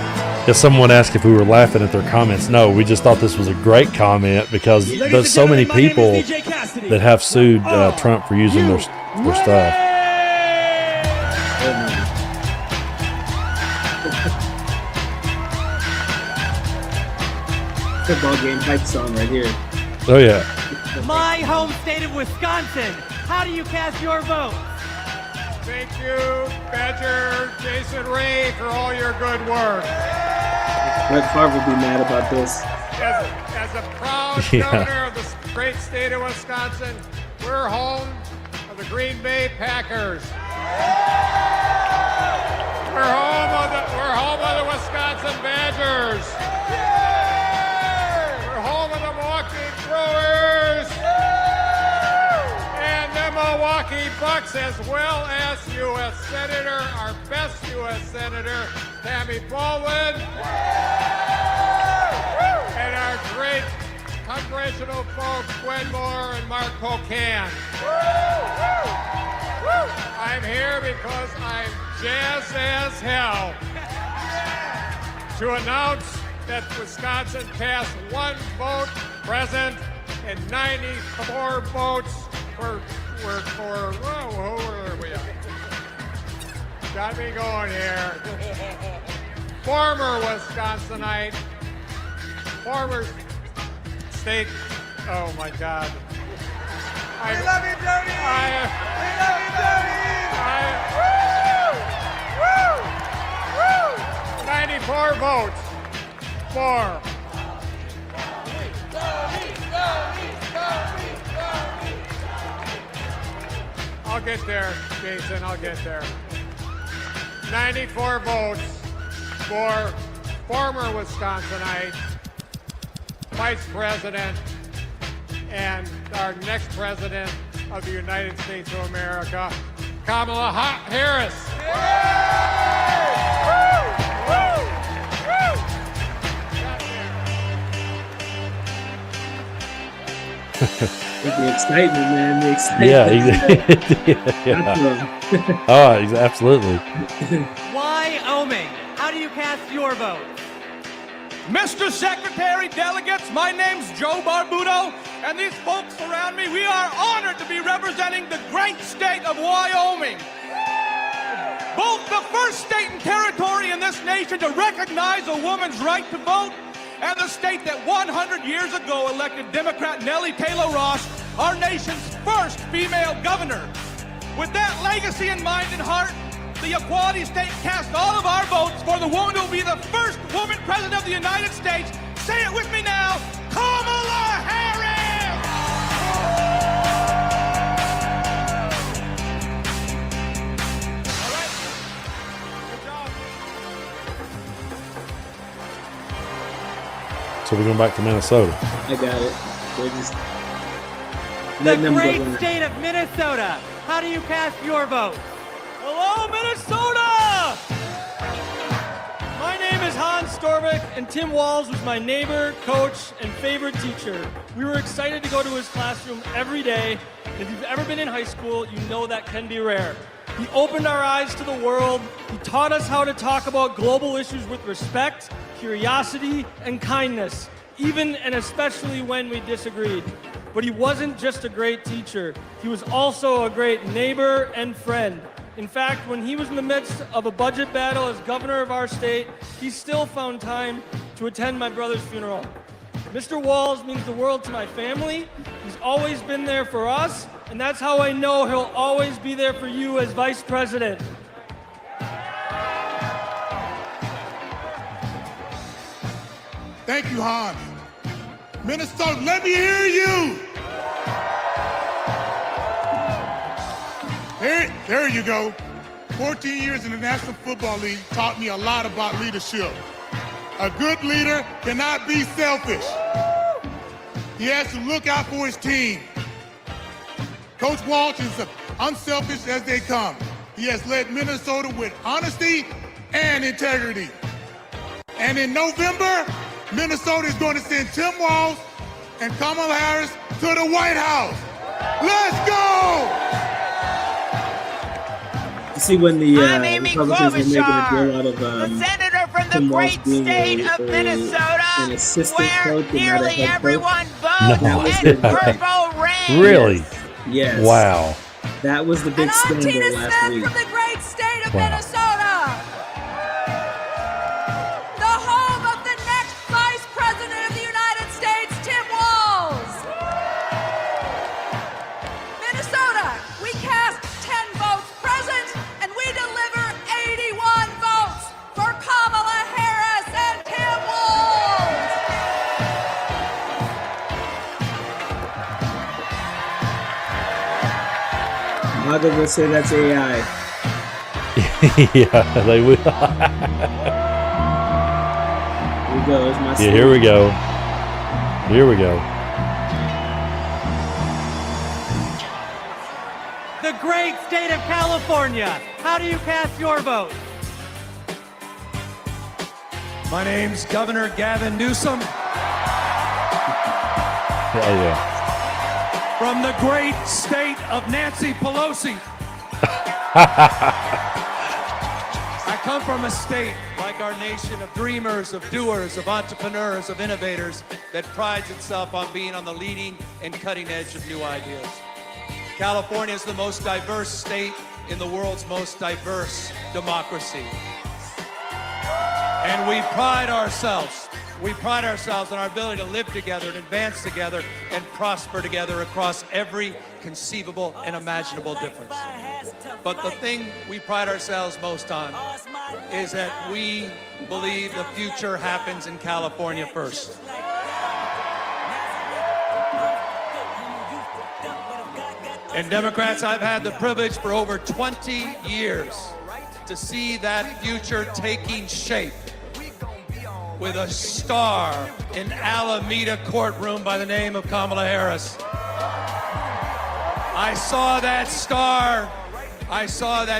If someone asked if we were laughing at their comments, no, we just thought this was a great comment because there's so many people that have sued Trump for using their stuff. Football game type song right here. Oh yeah. My home state of Wisconsin. How do you cast your vote? Thank you, Badger Jason Ray, for all your good work. Brett Favre will be mad about this. As a proud governor of the great state of Wisconsin, we're home of the Green Bay Packers. We're home home of the Wisconsin Badgers. We're home of the Milwaukee Brewers. And the Milwaukee Bucks, as well as U.S. Senator, our best U.S. Senator, Tammy Baldwin. And our great congressional folks, Gwen Moore and Mark Pocan. I'm here because I'm jazzed as hell to announce that Wisconsin passed 1 vote present and 94 votes who are we? Got me going here. Former Wisconsinite, former state, oh my God. We love you, Jody! We love you, Jody! 94 votes for. I'll get there, Jason, I'll get there. 94 votes for former Wisconsinite, Vice President, and our next President of the United States of America, Kamala Harris. The excitement, man. The excitement. Yeah. Oh, absolutely. Wyoming, how do you cast your vote? Mr. Secretary, delegates, my name's Joe Barbudo, and these folks around me, we are honored to be representing the great state of Wyoming. Both the first state and territory in this nation to recognize a woman's right to vote, and the state that 100 years ago elected Democrat Nellie Taylor Ross, our nation's first female governor. With that legacy in mind and heart, the Equality State cast all of our votes for the woman who will be the first woman president of the United States. Say it with me now, Kamala Harris! All right. Good job. So we're going back to Minnesota. I got it. They're just The great state of Minnesota, how do you cast your vote? Hello, Minnesota! My name is Hans Storvik, and Tim Walz was my neighbor, coach, and favorite teacher. We were excited to go to his classroom every day, and if you've ever been in high school, you know that can be rare. He opened our eyes to the world. He taught us how to talk about global issues with respect, curiosity, and kindness, even and especially when we disagreed. But he wasn't just a great teacher. He was also a great neighbor and friend. In fact, when he was in the midst of a budget battle as governor of our state, he still found time to attend my brother's funeral. Mr. Walz means the world to my family. He's always been there for us, and that's how I know he'll always be there for you as vice president. Thank you, Hans. Minnesota, let me hear you. There you go. 14 years in the National Football League taught me a lot about leadership. A good leader cannot be selfish. He has to look out for his team. Coach Walsh is unselfish as they come. He has led Minnesota with honesty and integrity. And in November, Minnesota is going to send Tim Walz and Kamala Harris to the White House. Let's go! You see, when the Republicans were making a deal out of the senator from the Tim Walz great being state of an Minnesota, assistant where coach and not a nearly head coach. everyone votes in purple rain. Really? Yes. Wow. That was the big And I'm scandal Tina last Smith week. from the great state of Wow. Minnesota. The home of the next Vice President of the United States, Tim Walz. Minnesota, we cast 10 votes present, and we deliver 81 votes for Kamala Harris and Tim Walz. Margaret will say that's AI. Yeah, they will. go. There's my Yeah, here we go. Here we go. The great state of California. How do you cast your vote? My name's Governor Gavin Newsom. Yeah. From the great state of Nancy Pelosi. I come from a state like our nation of dreamers, of doers, of entrepreneurs, of innovators that prides itself on being on the leading and cutting edge of new ideas. California is the most diverse state in the world's most diverse democracy. And we pride ourselves on our ability to live together and advance together and prosper together across every conceivable and imaginable difference. But the thing we pride ourselves most on is that we believe the future happens in California first. And Democrats, I've had the privilege for over 20 years to see that future taking shape with a star in Alameda courtroom by the name of Kamala Harris. I saw that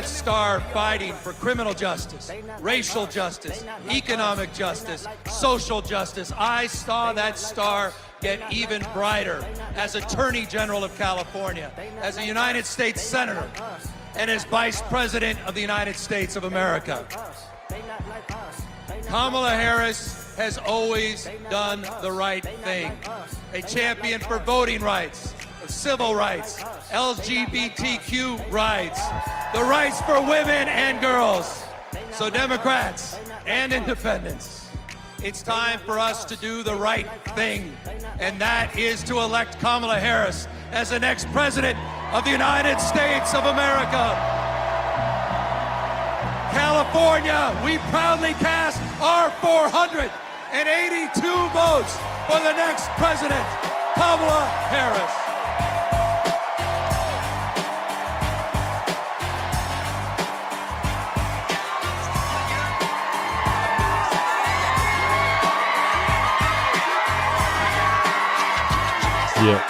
star fighting for criminal justice, racial justice, economic justice, social justice. I saw that star get even brighter as Attorney General of California, as a United States Senator, and as Vice President of the United States of America. Kamala Harris has always done the right thing. A champion for voting rights, civil rights, LGBTQ rights, the rights for women and girls. So Democrats and independents, it's time for us to do the right thing, and that is to elect Kamala Harris as the next president of the United States of America. California, we proudly cast our 482 votes for the next president, Kamala Harris. Yeah.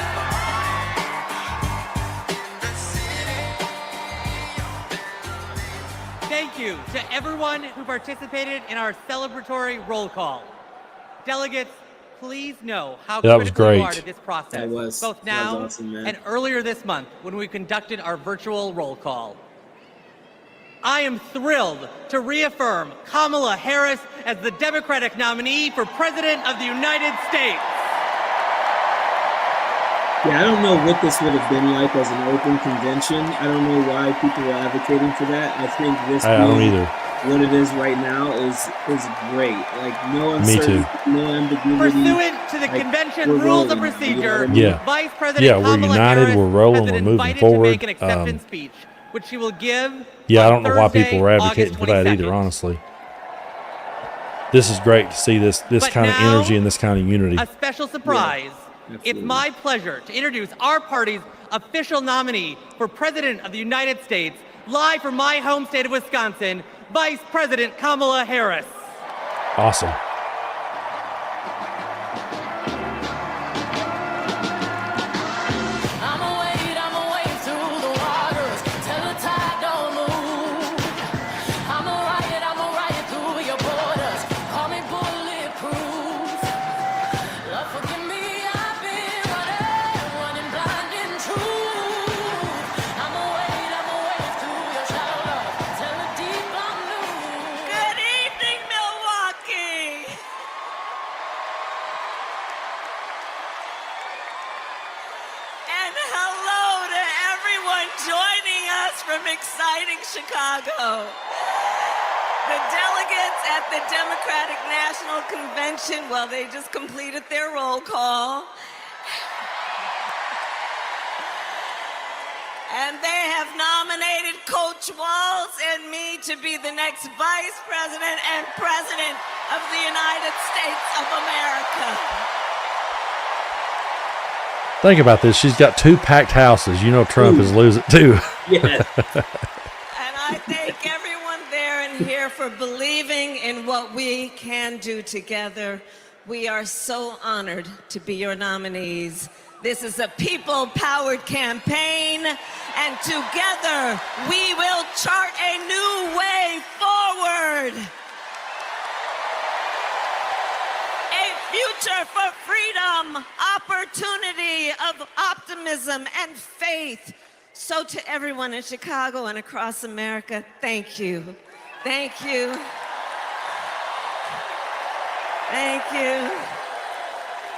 Thank you to everyone who participated in our celebratory roll call. Delegates, please know how That was critical you great. are to this process, both that now was awesome, man. and earlier this month when we conducted our virtual roll call. I am thrilled to reaffirm Kamala Harris as the Democratic nominee for President of the United States. Yeah, I don't know what this would have been like as an open convention. I don't know why people are advocating for that. I think this I don't being either. what it is right now is great. Like no uncertainty, no ambiguity. Pursuant to the Like, convention we're rules of rolling, procedure, you know what I mean? Yeah. Vice President Yeah, we're Kamala united, Harris we're rolling, has been we're moving invited forward. to make an acceptance speech, which she will give Yeah, I on don't know why Thursday, people were advocating August for that 22nd. either, honestly. This is great to see this But kind of now, energy and this kind of unity. A special surprise. It's my pleasure to introduce our party's official nominee for President of the United States, live from my home state of Wisconsin, Vice President Kamala Harris. Awesome. I'ma wade through the waters till the tide don't move. I'ma ride through your borders. Call me bulletproof. Lord, forgive me, I've been running blind and true. I'ma wade through your shallow love till the deep I'm new. Good evening, Milwaukee. And hello to everyone joining us from exciting Chicago. The delegates at the Democratic National Convention, well, they just completed their roll call. And they have nominated Coach Walz and me to be the next Vice President and President of the United States of America. Think about this. She's got 2 packed houses. You know Trump is losing too. Yeah. And I thank everyone there everyone here for believing in what we can do together. We are so honored to be your nominees. This is a people-powered campaign, and together we will chart a new way forward. A future for freedom, opportunity, of optimism and faith. So to everyone in Chicago and across America, thank you. Thank you. Thank you.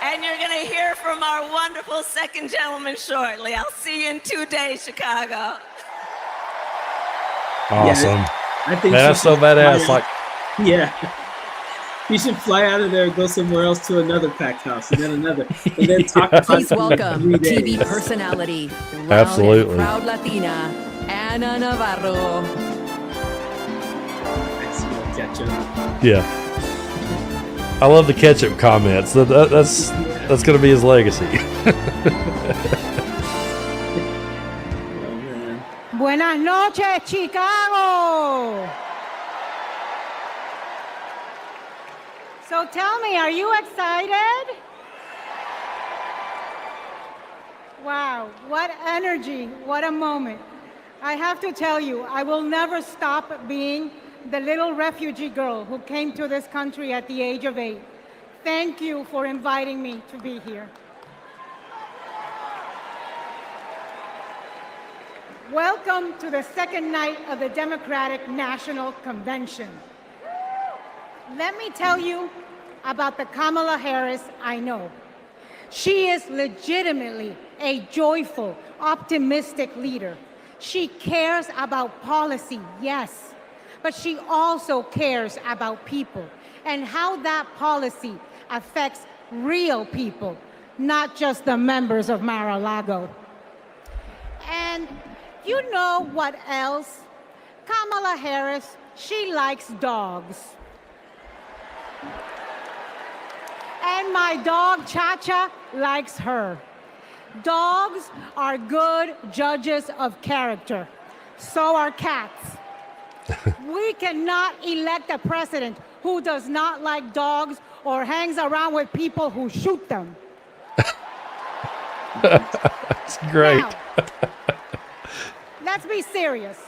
And you're going to hear from our wonderful second gentleman shortly. I'll see you in 2 days, Chicago. Awesome. Yeah, I think Man, that's so badass. Like, yeah. You should fly out of there and go somewhere else to another packed house and then another. And then talk about Please it for welcome 3 days. TV personality, proud Absolutely. and proud Latina, Ana Navarro. Excellent ketchup. yeah. I love the ketchup comments. That's going to be his legacy. Buenas noches, Chicago. So tell me, are you excited? Wow, what energy, what a moment. I have to tell you, I will never stop being the little refugee girl who came to this country at the age of 8. Thank you for inviting me to be here. Welcome to the second night of the Democratic National Convention. Let me tell you about the Kamala Harris I know. She is legitimately a joyful, optimistic leader. She cares about policy, yes, but she also cares about people and how that policy affects real people, not just the members of Mar-a-Lago. And you know what else? Kamala Harris, she likes dogs. And my dog, Cha-Cha, likes her. Dogs are good judges of character. So are cats. We cannot elect a president who does not like dogs or hangs around with people who shoot them. That's great. Now, let's be serious.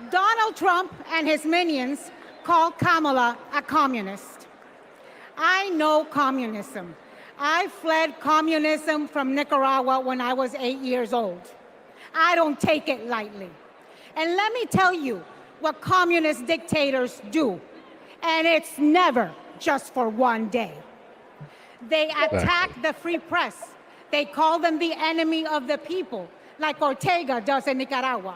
Donald Trump and his minions call Kamala a communist. I know communism. I fled communism from Nicaragua when I was 8 years old. I don't take it lightly. And let me tell you what communist dictators do. And it's never just for one day. They attack the free press. They call them the enemy of the people, like Ortega does in Nicaragua.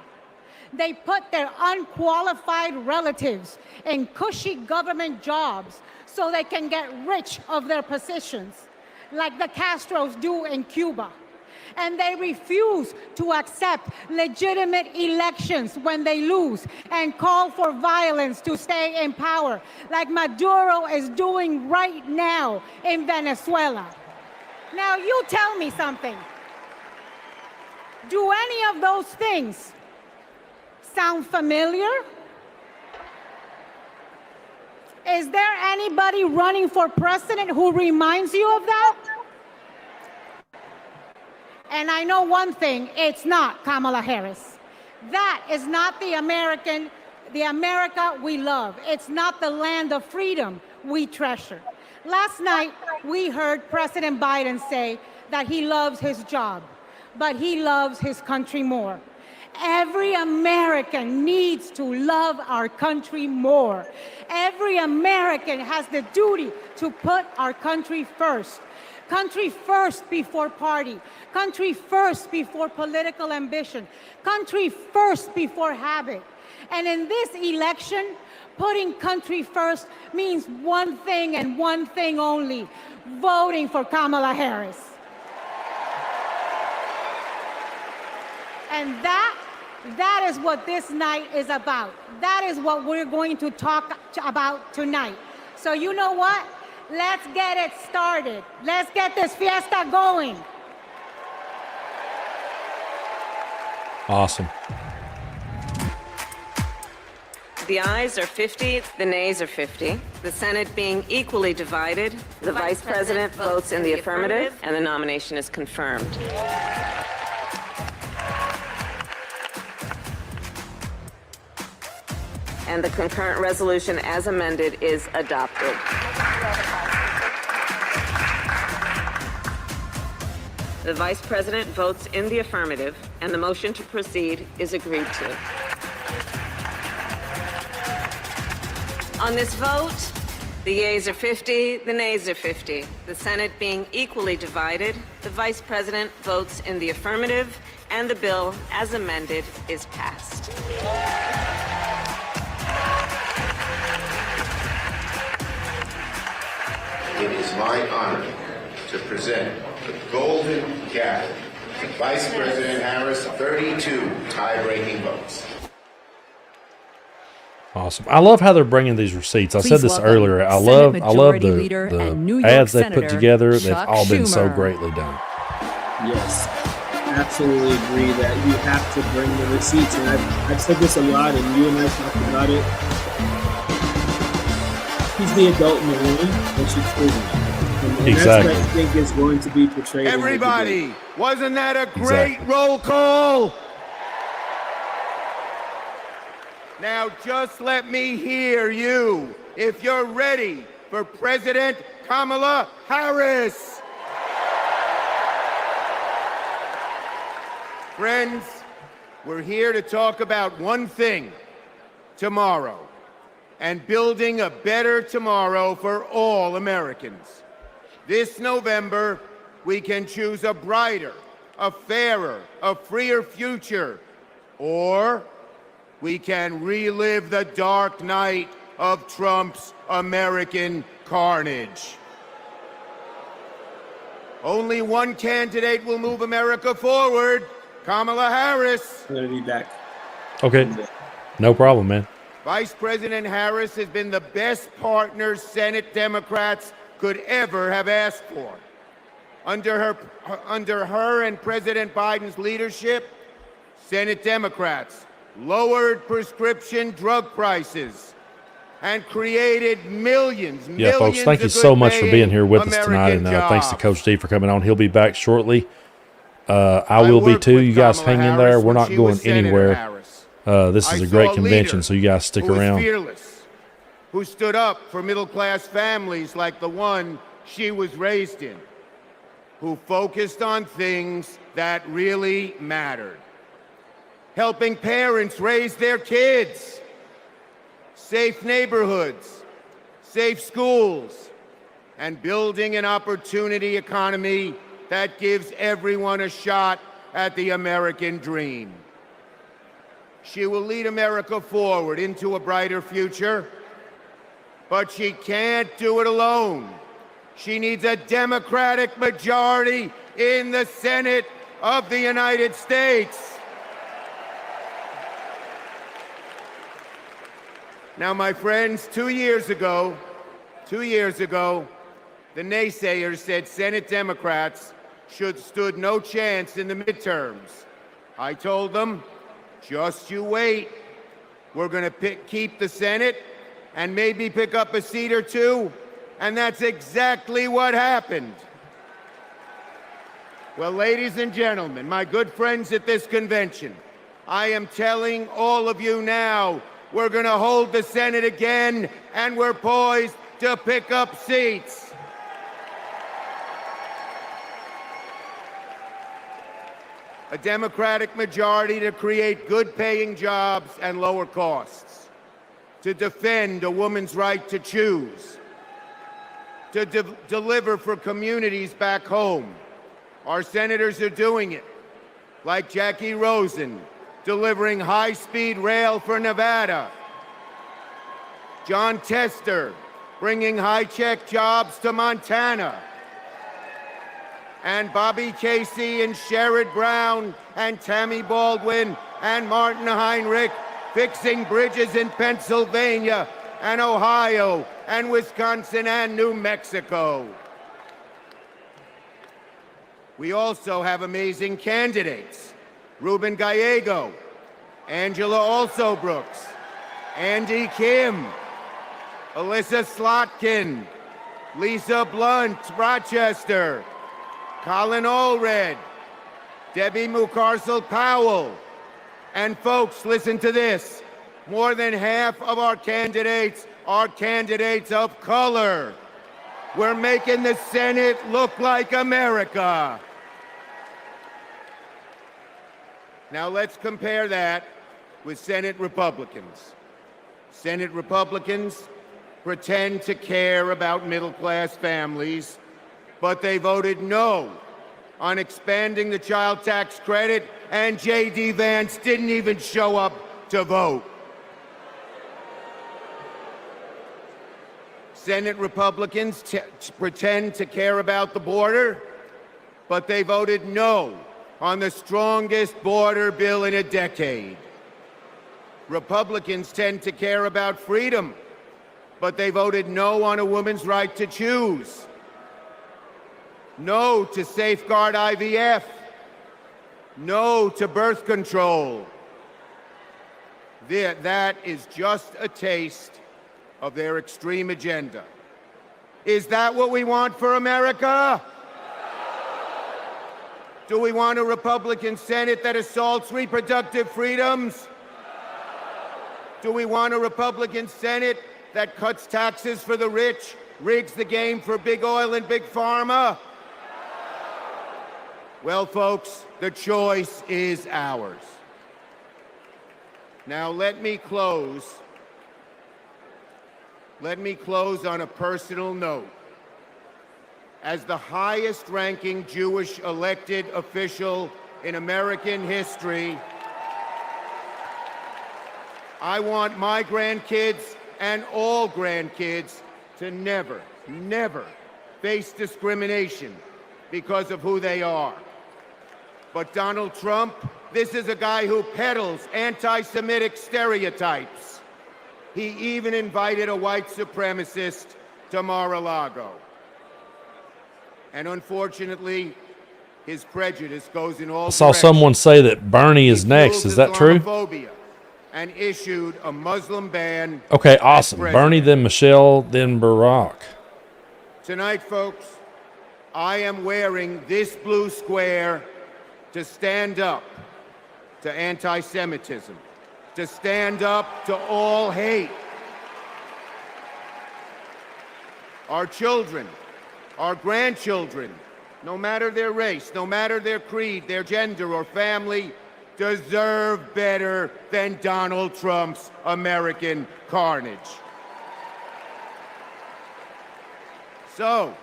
They put their unqualified relatives in cushy government jobs so they can get rich of their positions, like the Castros do in Cuba. And they refuse to accept legitimate elections when they lose and call for violence to stay in power, like Maduro is doing right now in Venezuela. Now you tell me something. Do any of those things sound familiar? Is there anybody running for president who reminds you of that? And I know one thing, it's not Kamala Harris. That is not the America we love. It's not the land of freedom we treasure. Last night, we heard President Biden say that he loves his job, but he loves his country more. Every American needs to love our country more. Every American has the duty to put our country first. Country first before party. Country first before political ambition. Country first before habit. And in this election, putting country first means one thing and one thing only: voting for Kamala Harris. And that is what this night is about. That is what we're going to talk about tonight. So you know what? Let's get it started. Let's get this fiesta going. Awesome. The ayes are 50, the nays are 50. The Senate being equally divided, the Vice President votes in the affirmative, and the nomination is confirmed. And the concurrent resolution as amended is adopted. The Vice President votes in the affirmative, and the motion to proceed is agreed to. On this vote, the yeas are 50, the nays are 50. The Senate being equally divided, the Vice President votes in the affirmative, and the bill, as amended, is passed. It is my honor to present the Golden Gavel to Vice President Harris, 32 tie-breaking votes. Awesome. I love how they're bringing these receipts. I said this earlier. I love the ads they put together. They've all been so greatly done. Yes, absolutely agree that you have to bring the receipts. And I've said this a lot, and you and I talked about it. He's the adult in the room, and she's proven it. And Exactly. that's what I think is going to be portrayed. Everybody, wasn't that a great roll call? Now just let me hear you if you're ready for President Kamala Harris. Friends, we're here to talk about one thing, tomorrow, and building a better tomorrow for all Americans. This November, we can choose a brighter, a fairer, a freer future, or we can relive the dark night of Trump's American carnage. Only one candidate will move America forward, Kamala Harris. I'm going to be back. Okay. No problem, man. Vice President Harris has been the best partner Senate Democrats could ever have asked for. Under her and President Biden's leadership, Senate Democrats lowered prescription drug prices and created millions Yeah, folks, thank you so much for being here with us tonight, and thanks to Coach D for coming on. He'll be back shortly. I will be too. You guys hang in there. We're not going anywhere. This is a great convention, so you guys stick around. Fearless, who stood up for middle-class families like the one she was raised in, who focused on things that really mattered. Helping parents raise their kids, safe neighborhoods, safe schools, and building an opportunity economy that gives everyone a shot at the American dream. She will lead America forward into a brighter future, but she can't do it alone. She needs a Democratic majority in the Senate of the United States. Now, my friends, 2 years ago, the naysayers said Senate Democrats stood no chance in the midterms. I told them, just you wait. We're going to keep the Senate and maybe pick up a seat or two, and that's exactly what happened. Well, ladies and gentlemen, my good friends at this convention, I am telling all of you now, we're going to hold the Senate again, and we're poised to pick up seats. A Democratic majority to create good-paying jobs and lower costs, to defend a woman's right to choose, to deliver for communities back home. Our senators are doing it, like Jackie Rosen, delivering high-speed rail for Nevada. John Tester, bringing high-tech jobs to Montana. And Bobby Casey and Sherrod Brown and Tammy Baldwin and Martin Heinrich fixing bridges in Pennsylvania and Ohio and Wisconsin and New Mexico. We also have amazing candidates. Ruben Gallego, Angela Alsobrooks, Andy Kim, Alyssa Slotkin, Lisa Blunt, Rochester, Colin Allred, Debbie Mucarsel-Powell. And folks, listen to this. More than half of our candidates are candidates of color. We're making the Senate look like America. Now let's compare that with Senate Republicans. Senate Republicans pretend to care about middle-class families, but they voted no on expanding the child tax credit, and J.D. Vance didn't even show up to vote. Senate Republicans pretend to care about the border, but they voted no on the strongest border bill in a decade. Republicans tend to care about freedom, but they voted no on a woman's right to choose. No to safeguard IVF. No to birth control. That is just a taste of their extreme agenda. Is that what we want for America? Do we want a Republican Senate that assaults reproductive freedoms? Do we want a Republican Senate that cuts taxes for the rich, rigs the game for big oil and big pharma? Well, folks, the choice is ours. Now, let me close on a personal note. As the highest-ranking Jewish elected official in American history, I want my grandkids and all grandkids to never, never face discrimination because of who they are. But Donald Trump, this is a guy who peddles anti-Semitic stereotypes. He even invited a white supremacist to Mar-a-Lago. And unfortunately, his prejudice goes in all I saw directions. someone say that Bernie is next. Is that true? And issued a Muslim ban. Okay, awesome. Bernie, then Michelle, then Barack. Tonight, folks, I am wearing this blue square to stand up to anti-Semitism, to stand up to all hate. Our children, our grandchildren, no matter their race, no matter their creed, their gender or family, deserve better than Donald Trump's American carnage. So,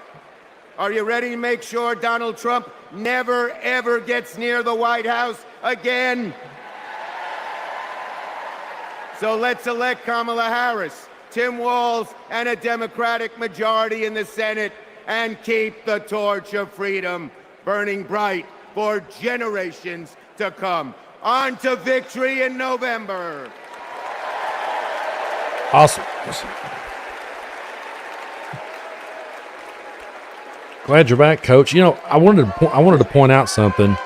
are you ready to make sure Donald Trump never, ever gets near the White House again? So let's elect Kamala Harris, Tim Walz, and a Democratic majority in the Senate and keep the torch of freedom burning bright for generations to come. On to victory in November. Awesome. Glad you're back, Coach. You know, I wanted to point out something.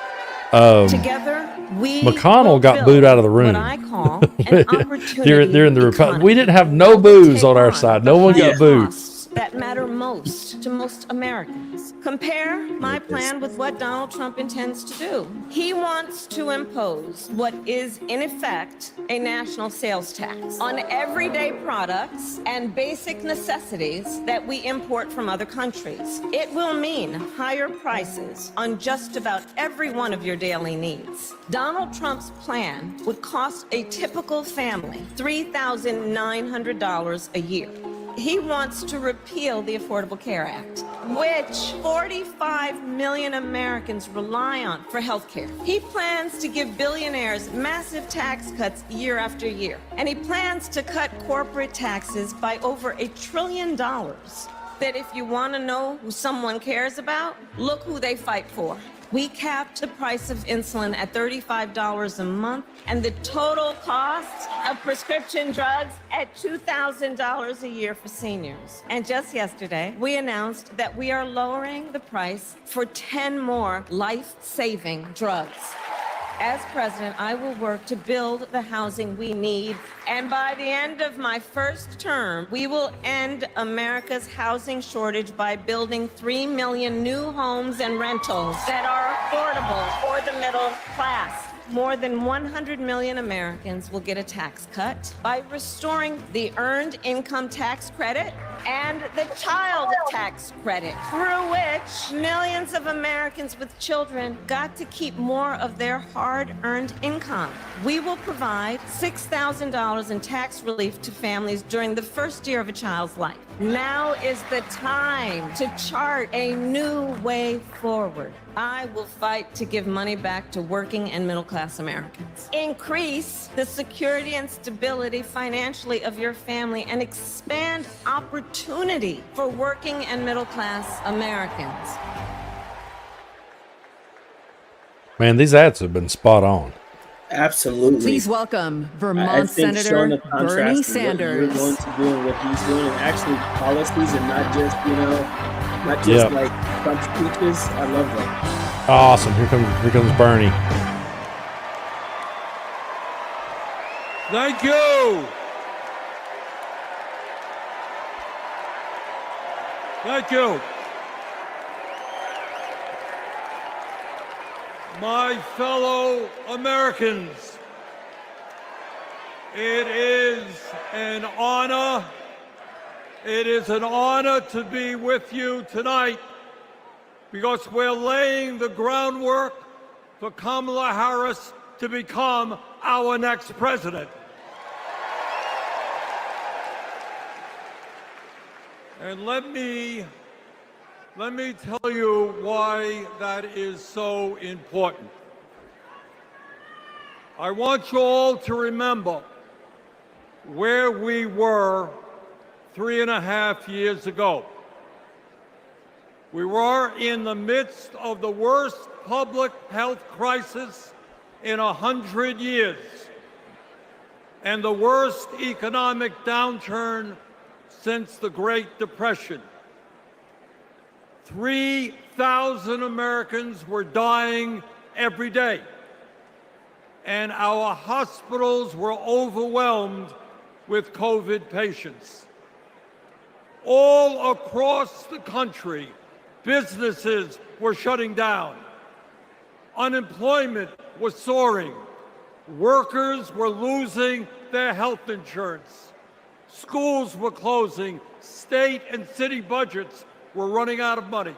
Together, we McConnell got booed out of the room. What I call an opportunity They're in the Republic. We didn't have no boos on our side. No one got booed. that matter most to most Americans. Compare my plan with what Donald Trump intends to do. He wants to impose what is, in effect, a national sales tax on everyday products and basic necessities that we import from other countries. It will mean higher prices on just about every one of your daily needs. Donald Trump's plan would cost a typical family $3,900 a year. He wants to repeal the Affordable Care Act, which 45 million Americans rely on for health care. He plans to give billionaires massive tax cuts year after year, and he plans to cut corporate taxes by over $1 trillion. That if you want to know who someone cares about, look who they fight for. We capped the price of insulin at $35 a month and the total cost of prescription drugs at $2,000 a year for seniors. And just yesterday, we announced that we are lowering the price for 10 more life-saving drugs. As president, I will work to build the housing we need, and by the end of my first term, we will end America's housing shortage by building 3 million new homes and rentals that are affordable for the middle class. More than 100 million Americans will get a tax cut by restoring the Earned Income Tax Credit and the Child Tax Credit, through which millions of Americans with children got to keep more of their hard-earned income. We will provide $6,000 in tax relief to families during the first year of a child's life. Now is the time to chart a new way forward. I will fight to give money back to working and middle-class Americans. Increase the security and stability financially of your family and expand opportunity for working and middle-class Americans. Man, these ads have been spot on. Absolutely. Please welcome I Vermont think Senator showing the contrast Bernie of Sanders. what you're going to do and what he's doing, and actually policies, and not just, not just like Trump speeches. I love that. Awesome. Here comes Bernie. Thank you. Thank you. My fellow Americans, it is an honor. It is an honor to be with you tonight because we're laying the groundwork for Kamala Harris to become our next president. And let me tell you why that is so important. I want you all to remember where we were 3.5 years ago. We were in the midst of the worst public health crisis in 100 years and the worst economic downturn since the Great Depression. 3,000 Americans were dying every day, and our hospitals were overwhelmed with COVID patients. All across the country, businesses were shutting down. Unemployment was soaring. Workers were losing their health insurance. Schools were closing. State and city budgets were running out of money.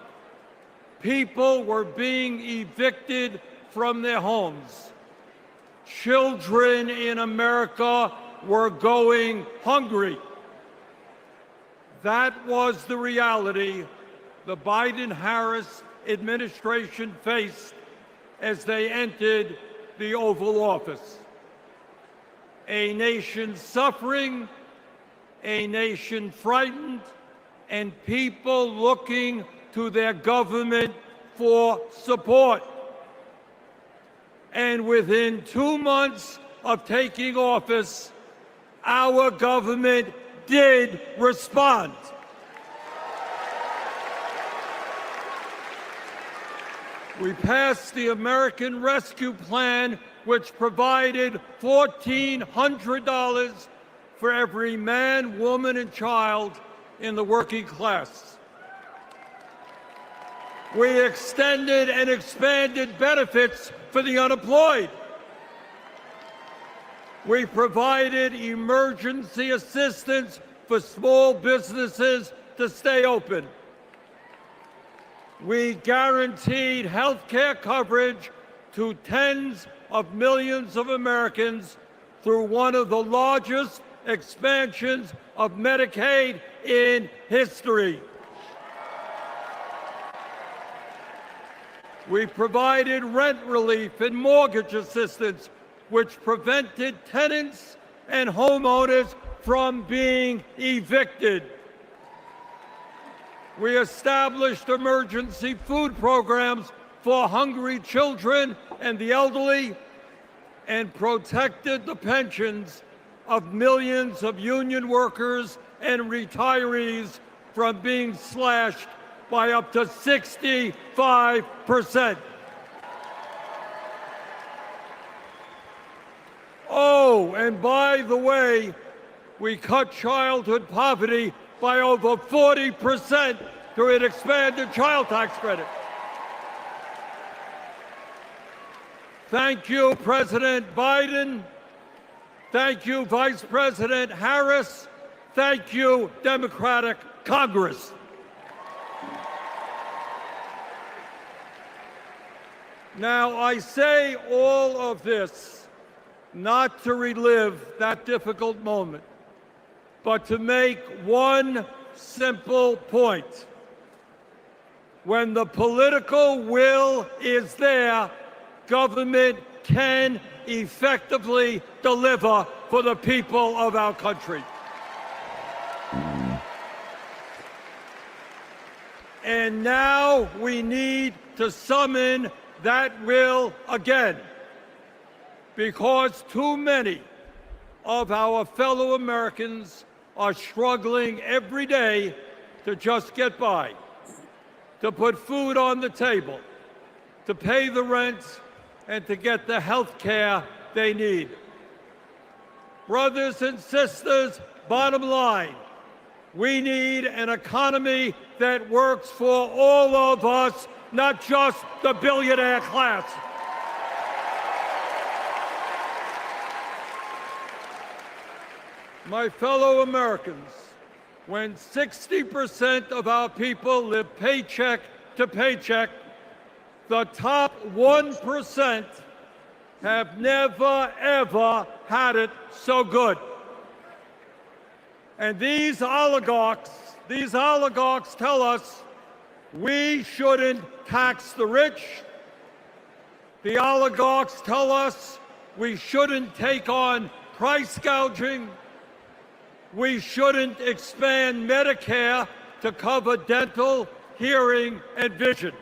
People were being evicted from their homes. Children in America were going hungry. That was the reality the Biden-Harris administration faced as they entered the Oval Office. A nation suffering, a nation frightened, and people looking to their government for support. And within 2 months of taking office, our government did respond. We passed the American Rescue Plan, which provided $1,400 for every man, woman, and child in the working class. We extended and expanded benefits for the unemployed. We provided emergency assistance for small businesses to stay open. We guaranteed health care coverage to tens of millions of Americans through one of the largest expansions of Medicaid in history. We provided rent relief and mortgage assistance, which prevented tenants and homeowners from being evicted. We established emergency food programs for hungry children and the elderly, and protected the pensions of millions of union workers and retirees from being slashed by up to 65%. Oh, and by the way, we cut childhood poverty by over 40% through an expanded child tax credit. Thank you, President Biden. Thank you, Vice President Harris. Thank you, Democratic Congress. Now, I say all of this not to relive that difficult moment, but to make one simple point. When the political will is there, government can effectively deliver for the people of our country. And now we need to summon that will again, because too many of our fellow Americans are struggling every day to just get by, to put food on the table, to pay the rent, and to get the health care they need. Brothers and sisters, bottom line, we need an economy that works for all of us, not just the billionaire class. My fellow Americans, when 60% of our people live paycheck to paycheck, the top 1% have never, ever had it so good. And these oligarchs tell us we shouldn't tax the rich. The oligarchs tell us we shouldn't take on price gouging. We shouldn't expand Medicare to cover dental, hearing, and vision.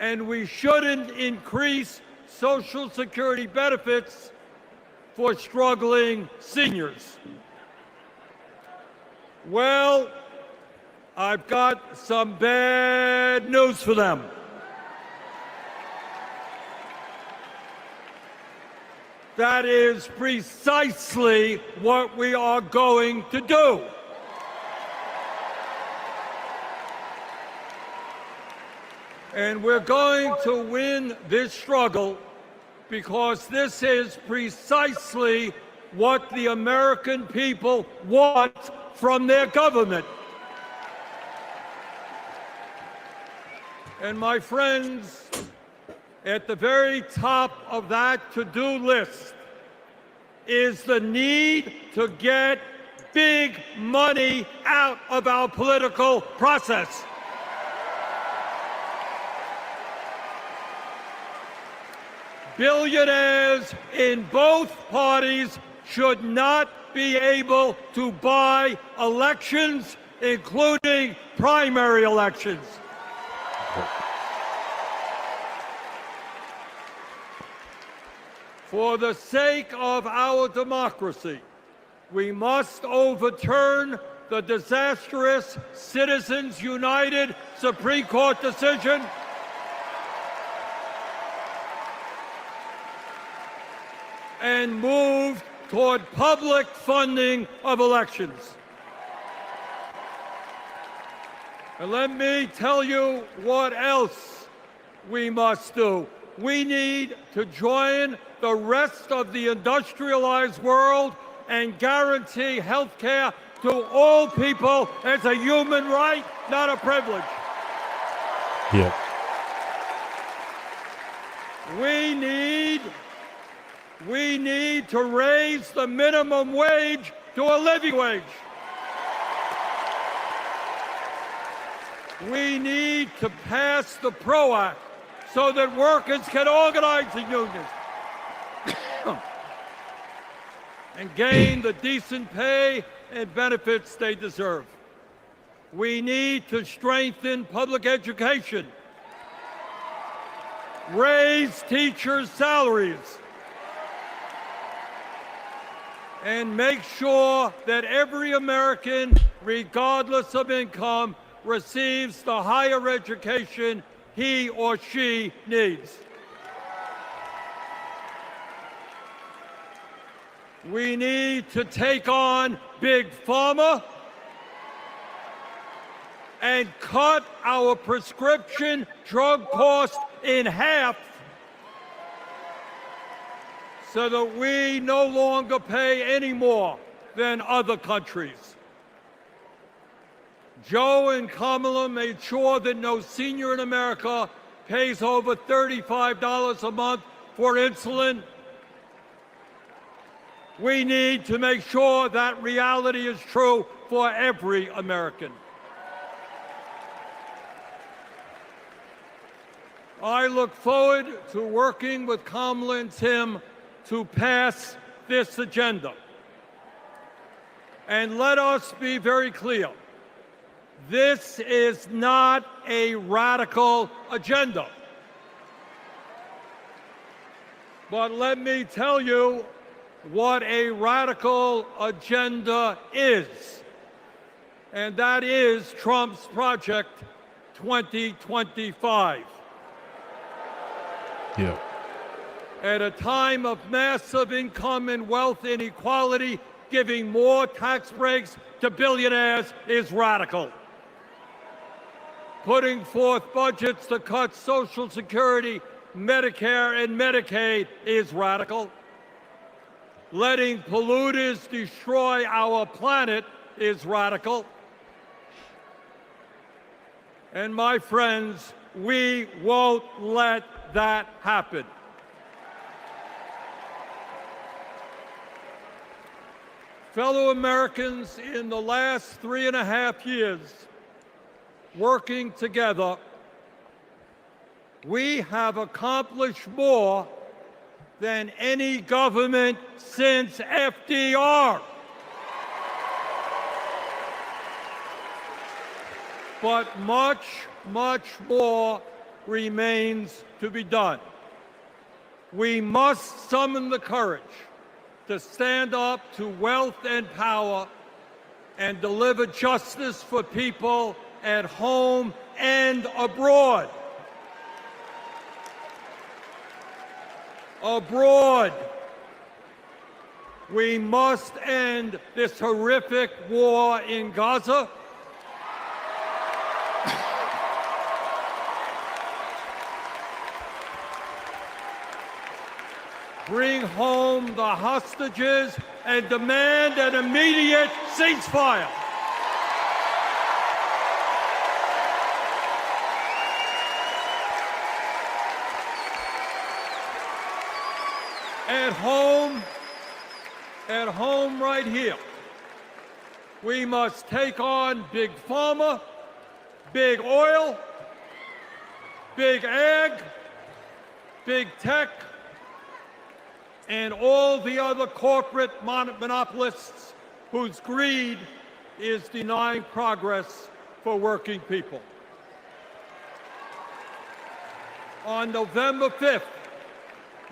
And we shouldn't increase Social Security benefits for struggling seniors. Well, I've got some bad news for them. That is precisely what we are going to do. And we're going to win this struggle because this is precisely what the American people want from their government. And my friends, at the very top of that to-do list is the need to get big money out of our political process. Billionaires in both parties should not be able to buy elections, including primary elections. For the sake of our democracy, we must overturn the disastrous Citizens United Supreme Court decision and move toward public funding of elections. And let me tell you what else we must do. We need to join the rest of the industrialized world and guarantee health care to all people as a human right, not a privilege. Yeah. We need to raise the minimum wage to a living wage. We need to pass the PRO Act so that workers can organize in unions and gain the decent pay and benefits they deserve. We need to strengthen public education, raise teachers' salaries, and make sure that every American, regardless of income, receives the higher education he or she needs. We need to take on Big Pharma and cut our prescription drug costs in half so that we no longer pay any more than other countries. Joe and Kamala made sure that no senior in America pays over $35 a month for insulin. We need to make sure that reality is true for every American. I look forward to working with Kamala and Tim to pass this agenda. And let us be very clear. This is not a radical agenda. But let me tell you what a radical agenda is. And that is Trump's Project 2025. Yeah. At a time of massive income and wealth inequality, giving more tax breaks to billionaires is radical. Putting forth budgets to cut Social Security, Medicare, and Medicaid is radical. Letting polluters destroy our planet is radical. And my friends, we won't let that happen. Fellow Americans, in the last 3.5 years, working together, we have accomplished more than any government since FDR. But much, much more remains to be done. We must summon the courage to stand up to wealth and power and deliver justice for people at home and abroad. Abroad, we must end this horrific war in Gaza. Bring home the hostages and demand an immediate ceasefire. At home right here, we must take on Big Pharma, Big Oil, Big Ag, Big Tech, and all the other corporate monopolists whose greed is denying progress for working people. On November 5th,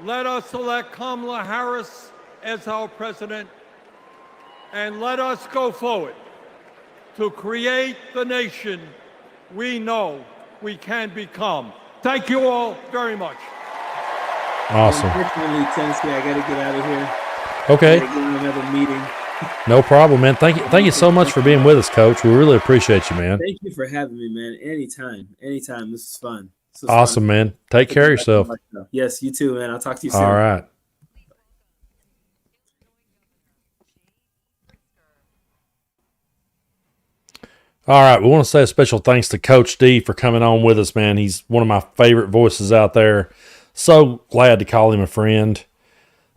let us elect Kamala Harris as our president, and let us go forward to create the nation we know we can become. Thank you all very much. Awesome. Unfortunately, Tennessee, I got to get out of here. Okay. I gotta get in another meeting. No problem, man. Thank you so much for being with us, Coach. We really appreciate you, man. Thank you for having me, man. Anytime. This is fun. Awesome, man. Take care of yourself. Yes, you too, man. I'll talk to you soon. All right. All right. We want to say a special thanks to Coach D for coming on with us, man. He's one of my favorite voices out there. So glad to call him a friend.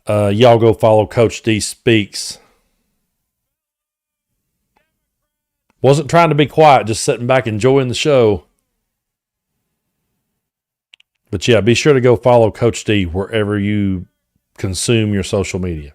Y'all go follow Coach D Speaks. Wasn't trying to be quiet, just sitting back enjoying the show. But yeah, be sure to go follow Coach D wherever you consume your social media.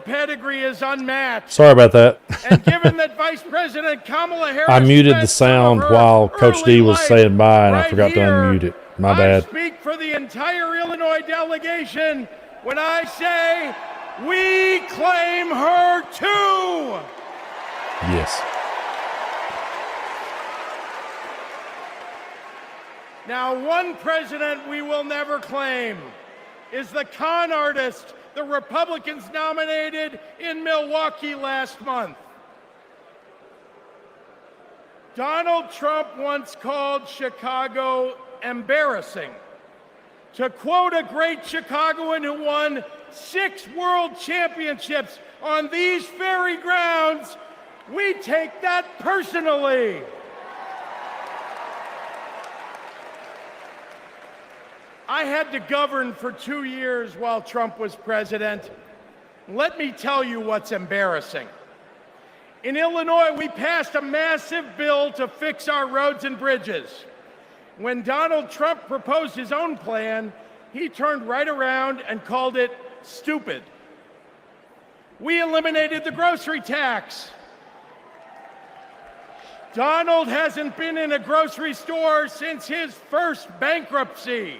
pedigree is unmatched. Sorry about that. And given that Vice President Kamala Harris I muted the spent some sound of her while Coach D was life saying bye, and I right forgot to here, unmute it. My I bad. speak for the entire Illinois delegation when I say we claim her too. Yes. Now, one president we will never claim is the con artist the Republicans nominated in Milwaukee last month. Donald Trump once called Chicago embarrassing. To quote a great Chicagoan who won 6 world championships on these very grounds, we take that personally. I had to govern for 2 years while Trump was president. Let me tell you what's embarrassing. In Illinois, we passed a massive bill to fix our roads and bridges. When Donald Trump proposed his own plan, he turned right around and called it stupid. We eliminated the grocery tax. Donald hasn't been in a grocery store since his first bankruptcy.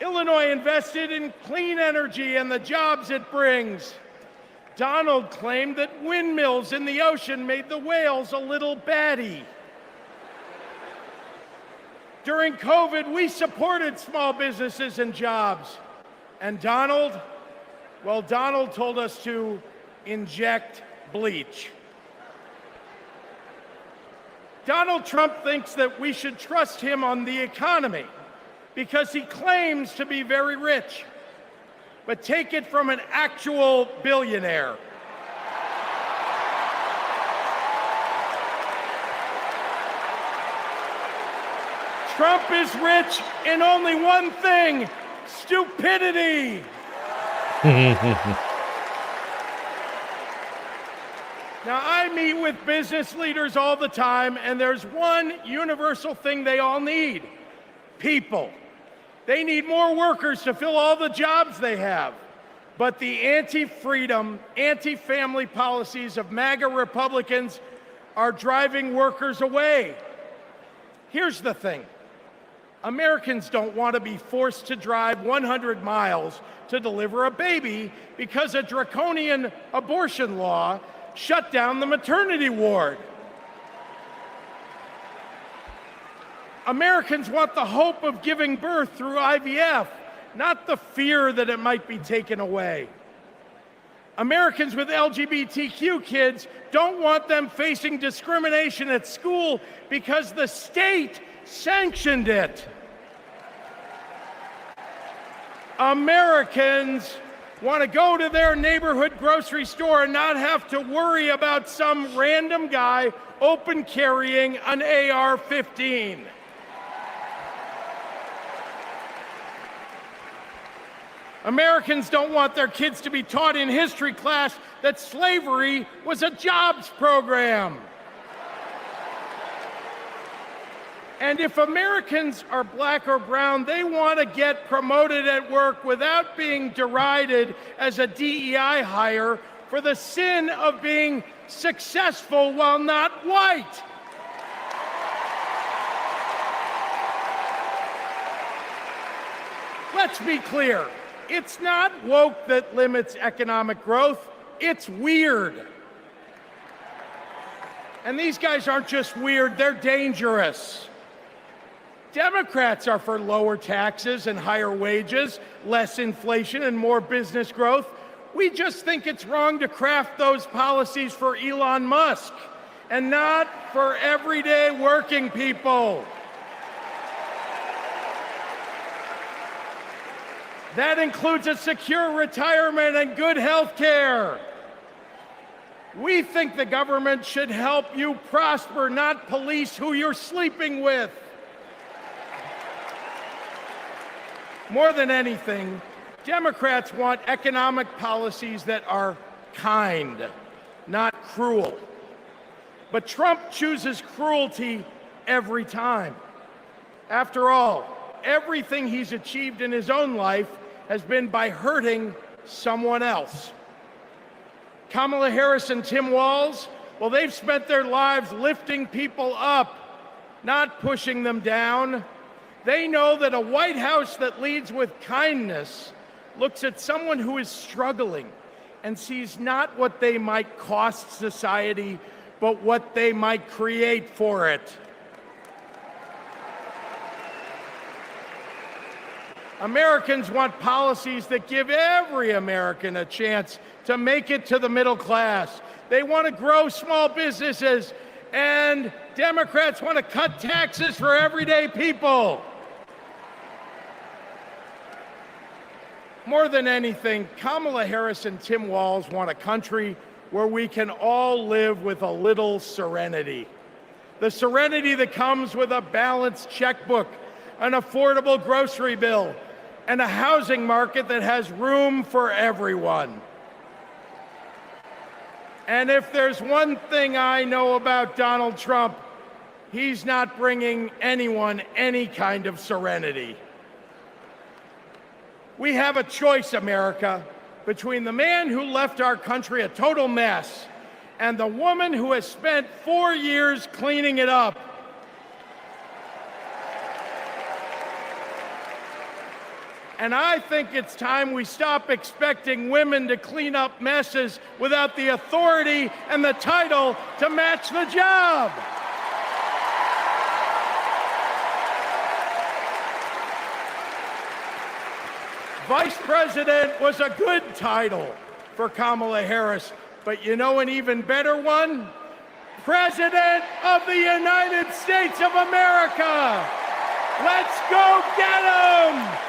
Illinois invested in clean energy and the jobs it brings. Donald claimed that windmills in the ocean made the whales a little batty. During COVID, we supported small businesses and jobs. And Donald, well, Donald told us to inject bleach. Donald Trump thinks that we should trust him on the economy because he claims to be very rich. But take it from an actual billionaire. Trump is rich in only one thing: stupidity. Now, I meet with business leaders all the time, and there's one universal thing they all need: people. They need more workers to fill all the jobs they have. But the anti-freedom, anti-family policies of MAGA Republicans are driving workers away. Here's the thing. Americans don't want to be forced to drive 100 miles to deliver a baby because a draconian abortion law shut down the maternity ward. Americans want the hope of giving birth through IVF, not the fear that it might be taken away. Americans with LGBTQ kids don't want them facing discrimination at school because the state sanctioned it. Americans want to go to their neighborhood grocery store and not have to worry about some random guy open carrying an AR-15. Americans don't want their kids to be taught in history class that slavery was a jobs program. And if Americans are black or brown, they want to get promoted at work without being derided as a DEI hire for the sin of being successful while not white. Let's be clear. It's not woke that limits economic growth. It's weird. And these guys aren't just weird, they're dangerous. Democrats are for lower taxes and higher wages, less inflation and more business growth. We just think it's wrong to craft those policies for Elon Musk and not for everyday working people. That includes a secure retirement and good health care. We think the government should help you prosper, not police who you're sleeping with. More than anything, Democrats want economic policies that are kind, not cruel. But Trump chooses cruelty every time. After all, everything he's achieved in his own life has been by hurting someone else. Kamala Harris and Tim Walz, well, they've spent their lives lifting people up, not pushing them down. They know that a White House that leads with kindness looks at someone who is struggling and sees not what they might cost society, but what they might create for it. Americans want policies that give every American a chance to make it to the middle class. They want to grow small businesses, and Democrats want to cut taxes for everyday people. More than anything, Kamala Harris and Tim Walz want a country where we can all live with a little serenity. The serenity that comes with a balanced checkbook, an affordable grocery bill, and a housing market that has room for everyone. And if there's one thing I know about Donald Trump, he's not bringing anyone any kind of serenity. We have a choice, America, between the man who left our country a total mess and the woman who has spent 4 years cleaning it up. And I think it's time we stop expecting women to clean up messes without the authority and the title to match the job. Vice President was a good title for Kamala Harris, but you know an even better one? President of the United States of America. Let's go get 'em!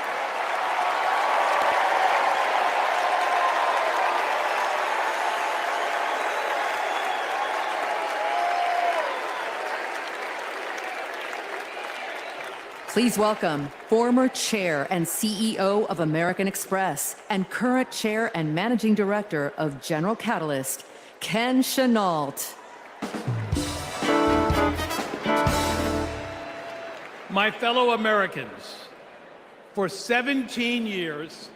Please welcome former chair and CEO of American Express and current chair and managing director of General Catalyst, Ken Chenault. My fellow Americans, for 17 years,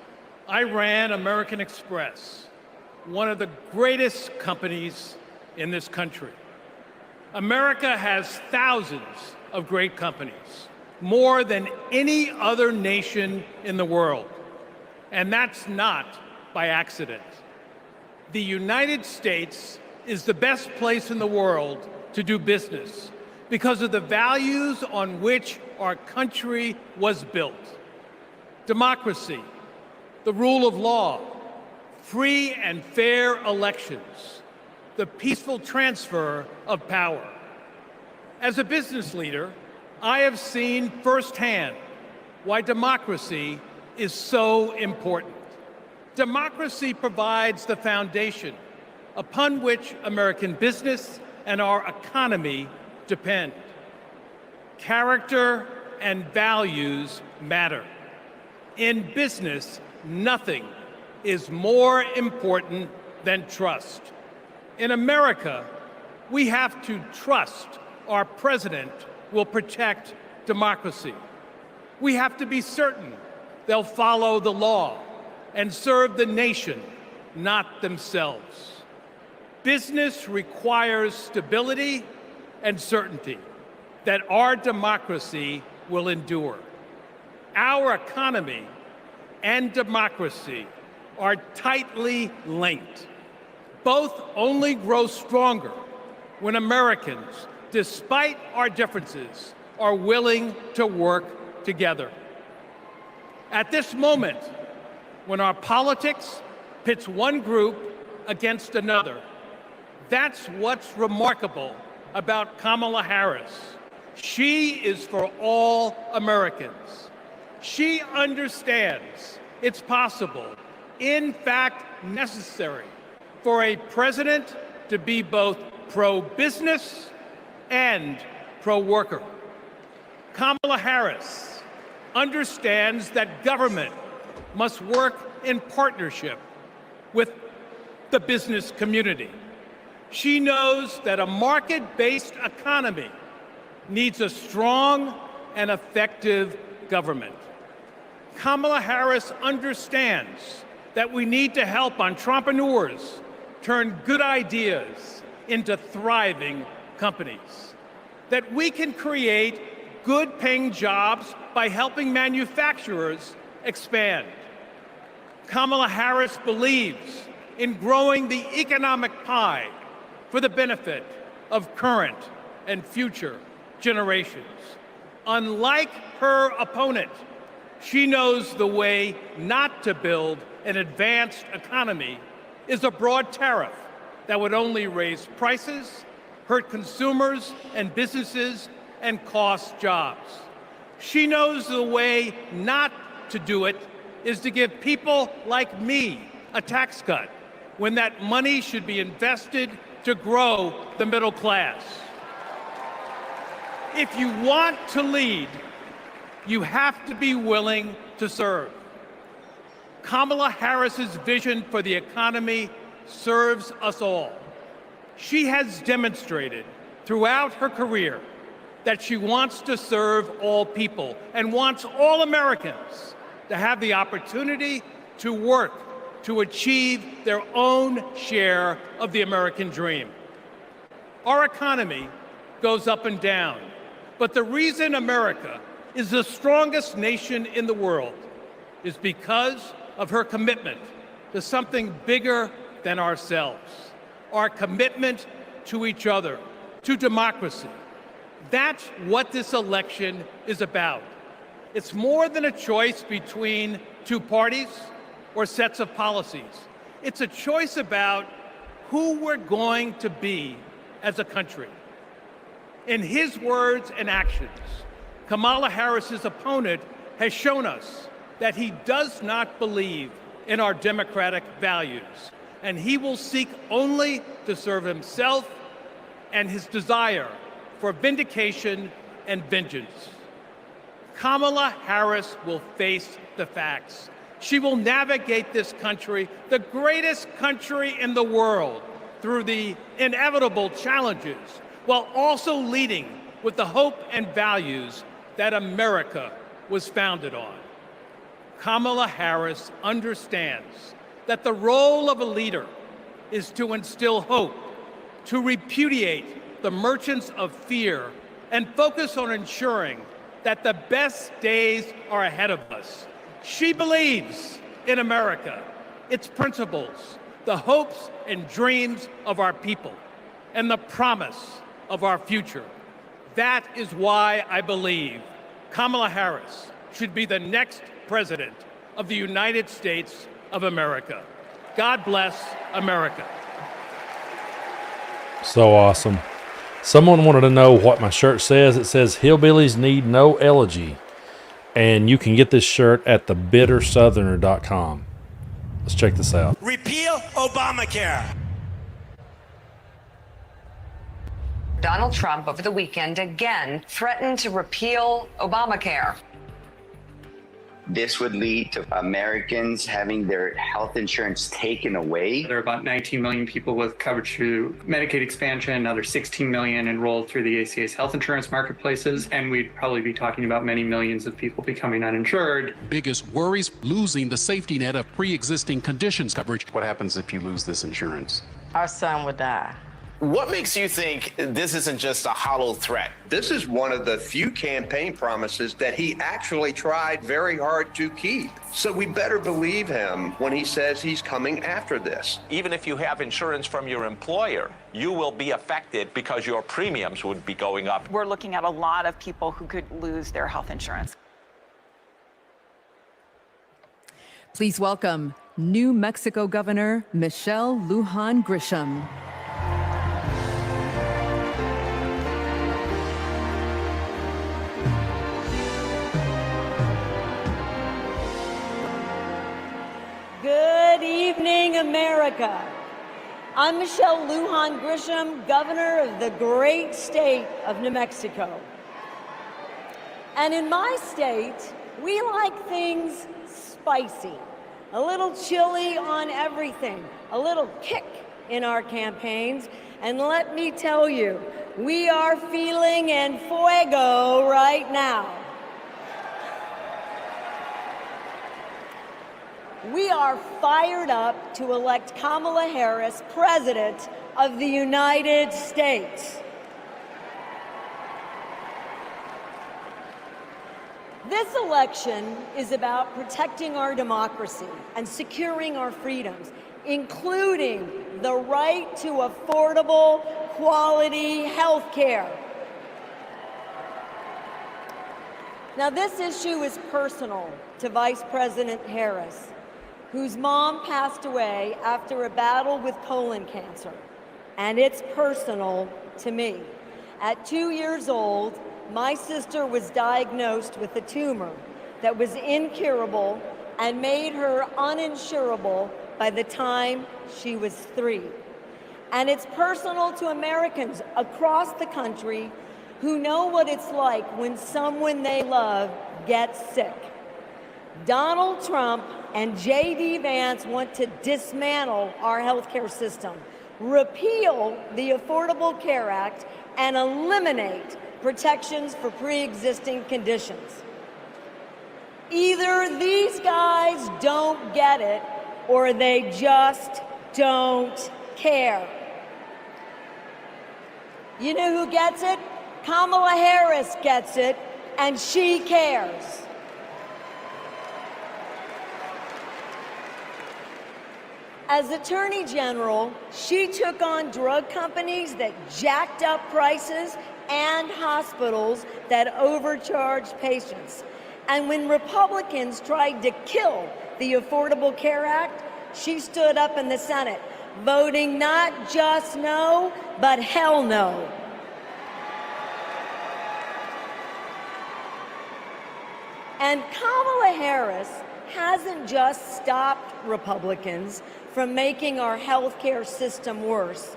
I ran American Express, one of the greatest companies in this country. America has thousands of great companies, more than any other nation in the world. And that's not by accident. The United States is the best place in the world to do business because of the values on which our country was built. Democracy, the rule of law, free and fair elections, the peaceful transfer of power. As a business leader, I have seen firsthand why democracy is so important. Democracy provides the foundation upon which American business and our economy depend. Character and values matter. In business, nothing is more important than trust. In America, we have to trust our president will protect democracy. We have to be certain they'll follow the law and serve the nation, not themselves. Business requires stability and certainty that our democracy will endure. Our economy and democracy are tightly linked. Both only grow stronger when Americans, despite our differences, are willing to work together. At this moment, when our politics pits one group against another, that's what's remarkable about Kamala Harris. She is for all Americans. She understands it's possible, in fact necessary, for a president to be both pro-business and pro-worker. Kamala Harris understands that government must work in partnership with the business community. She knows that a market-based economy needs a strong and effective government. Kamala Harris understands that we need to help entrepreneurs turn good ideas into thriving companies, that we can create good-paying jobs by helping manufacturers expand. Kamala Harris believes in growing the economic pie for the benefit of current and future generations. Unlike her opponent, she knows the way not to build an advanced economy is a broad tariff that would only raise prices, hurt consumers and businesses, and cost jobs. She knows the way not to do it is to give people like me a tax cut when that money should be invested to grow the middle class. If you want to lead, you have to be willing to serve. Kamala Harris's vision for the economy serves us all. She has demonstrated throughout her career that she wants to serve all people and wants all Americans to have the opportunity to work to achieve their own share of the American dream. Our economy goes up and down, but the reason America is the strongest nation in the world is because of her commitment to something bigger than ourselves, our commitment to each other, to democracy. That's what this election is about. It's more than a choice between two parties or sets of policies. It's a choice about who we're going to be as a country. In his words and actions, Kamala Harris's opponent has shown us that he does not believe in our democratic values, and he will seek only to serve himself and his desire for vindication and vengeance. Kamala Harris will face the facts. She will navigate this country, the greatest country in the world, through the inevitable challenges, while also leading with the hope and values that America was founded on. Kamala Harris understands that the role of a leader is to instill hope, to repudiate the merchants of fear, and focus on ensuring that the best days are ahead of us. She believes in America, its principles, the hopes and dreams of our people, and the promise of our future. That is why I believe Kamala Harris should be the next president of the United States of America. God bless America. So awesome. Someone wanted to know what my shirt says. It says, "Hillbillies need no elegy." And you can get this shirt at thebittersoutherner.com. Let's check this out. Repeal Obamacare. Donald Trump over the weekend again threatened to repeal Obamacare. This would lead to Americans having their health insurance taken away. There are about 19 million people with coverage through Medicaid expansion, another 16 million enrolled through the ACA's health insurance marketplaces, and we'd probably be talking about many millions of people becoming uninsured. Biggest worries, losing the safety net of pre-existing conditions coverage. What happens if you lose this insurance? Our son would die. What makes you think this isn't just a hollow threat? This is one of the few campaign promises that he actually tried very hard to keep. So we better believe him when he says he's coming after this. Even if you have insurance from your employer, you will be affected because your premiums would be going up. We're looking at a lot of people who could lose their health insurance. Please welcome New Mexico Governor Michelle Lujan Grisham. Good evening, America. I'm Michelle Lujan Grisham, governor of the great state of New Mexico. And in my state, we like things spicy, a little chili on everything, a little kick in our campaigns. And let me tell you, we are feeling en fuego right now. We are fired up to elect Kamala Harris President of the United States. This election is about protecting our democracy and securing our freedoms, including the right to affordable, quality health care. Now, this issue is personal to Vice President Harris, whose mom passed away after a battle with colon cancer. And it's personal to me. At 2 years old, my sister was diagnosed with a tumor that was incurable and made her uninsurable by the time she was 3. And it's personal to Americans across the country who know what it's like when someone they love gets sick. Donald Trump and J.D. Vance want to dismantle our healthcare system, repeal the Affordable Care Act, and eliminate protections for pre-existing conditions. Either these guys don't get it, or they just don't care. You know who gets it? Kamala Harris gets it, and she cares. As Attorney General, she took on drug companies that jacked up prices and hospitals that overcharged patients. And when Republicans tried to kill the Affordable Care Act, she stood up in the Senate, voting not just no, but hell no. And Kamala Harris hasn't just stopped Republicans from making our healthcare system worse.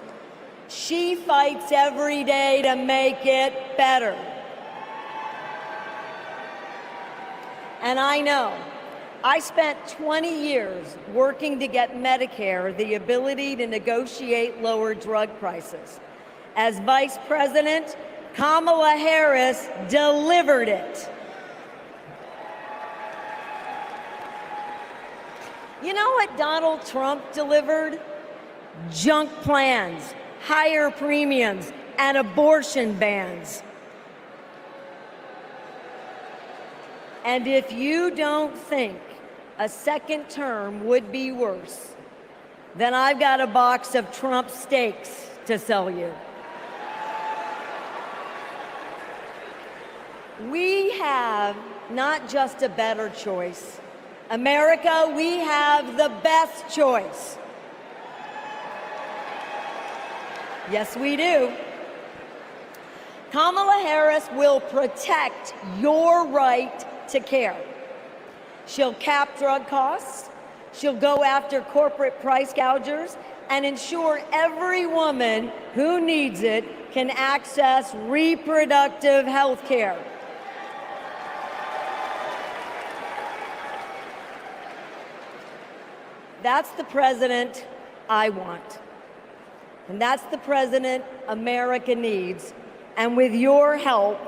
She fights every day to make it better. And I know, I spent 20 years working to get Medicare the ability to negotiate lower drug prices. As Vice President, Kamala Harris delivered it. You know what Donald Trump delivered? Junk plans, higher premiums, and abortion bans. And if you don't think a second term would be worse, then I've got a box of Trump steaks to sell you. We have not just a better choice. America, we have the best choice. Yes, we do. Kamala Harris will protect your right to care. She'll cap drug costs, she'll go after corporate price gougers, and ensure every woman who needs it can access reproductive health care. That's the president I want. And that's the president America needs. And with your help,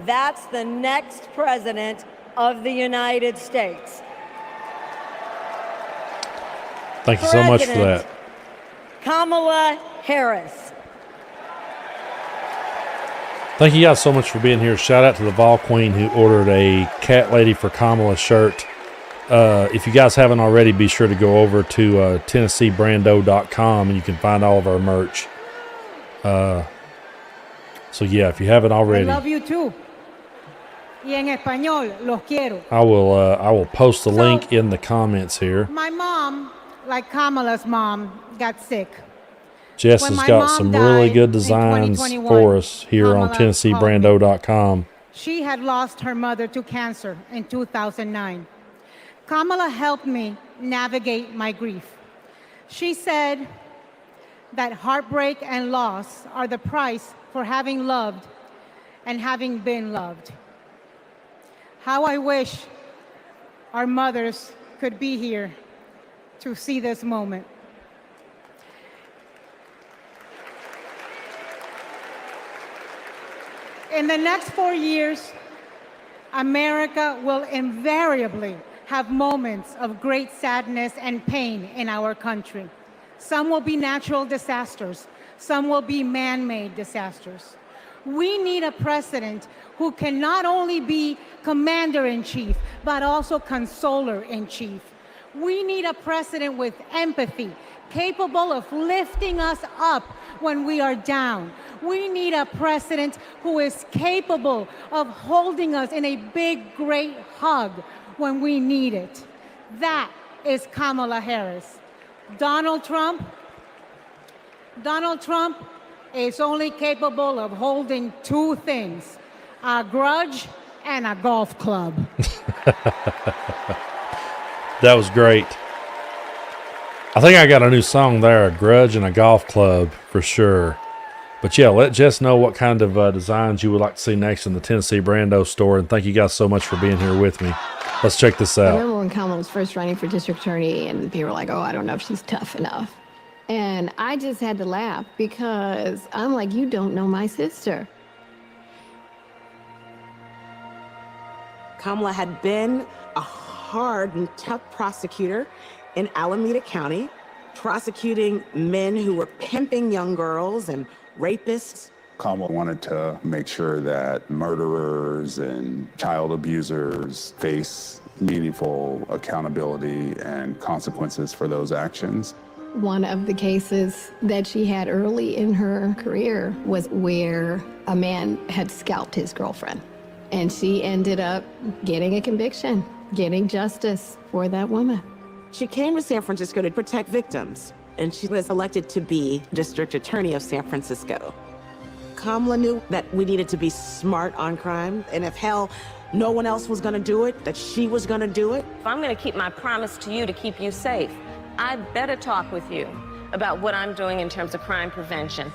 that's the next president of the United States. Thank you so much for that. Kamala Harris. Thank you guys so much for being here. Shout out to the Vol Queen who ordered a Cat Lady for Kamala shirt. If you guys haven't already, be sure to go over to TennesseeBrando.com and you can find all of our merch. So yeah, if you haven't already, I love you too. Y en español, los quiero. I will post the link in the comments here. My mom, like Kamala's mom, got sick. Jess has got some really good designs for us here on TennesseeBrando.com. She had lost her mother to cancer in 2009. Kamala helped me navigate my grief. She said that heartbreak and loss are the price for having loved and having been loved. How I wish our mothers could be here to see this moment. In the next 4 years, America will invariably have moments of great sadness and pain in our country. Some will be natural disasters. Some will be man-made disasters. We need a president who can not only be commander-in-chief, but also consoler-in-chief. We need a president with empathy, capable of lifting us up when we are down. We need a president who is capable of holding us in a big, great hug when we need it. That is Kamala Harris. Donald Trump is only capable of holding two things, a grudge and a golf club. That was great. I think I got a new song there, a grudge and a golf club for sure. But yeah, let Jess know what kind of designs you would like to see next in the Tennessee Brando store. And thank you guys so much for being here with me. Let's check this out. I remember when Kamala was first running for district attorney and people were like, oh, I don't know if she's tough enough. And I just had to laugh because I'm like, you don't know my sister. Kamala had been a hard and tough prosecutor in Alameda County, prosecuting men who were pimping young girls and rapists. Kamala wanted to make sure that murderers and child abusers face meaningful accountability and consequences for those actions. One of the cases that she had early in her career was where a man had scalped his girlfriend. And she ended up getting a conviction, getting justice for that woman. She came to San Francisco to protect victims, and she was elected to be district attorney of San Francisco. Kamala knew that we needed to be smart on crime, and if hell, no one else was gonna do it, that she was gonna do it. If I'm gonna keep my promise to you to keep you safe, I better talk with you about what I'm doing in terms of crime prevention.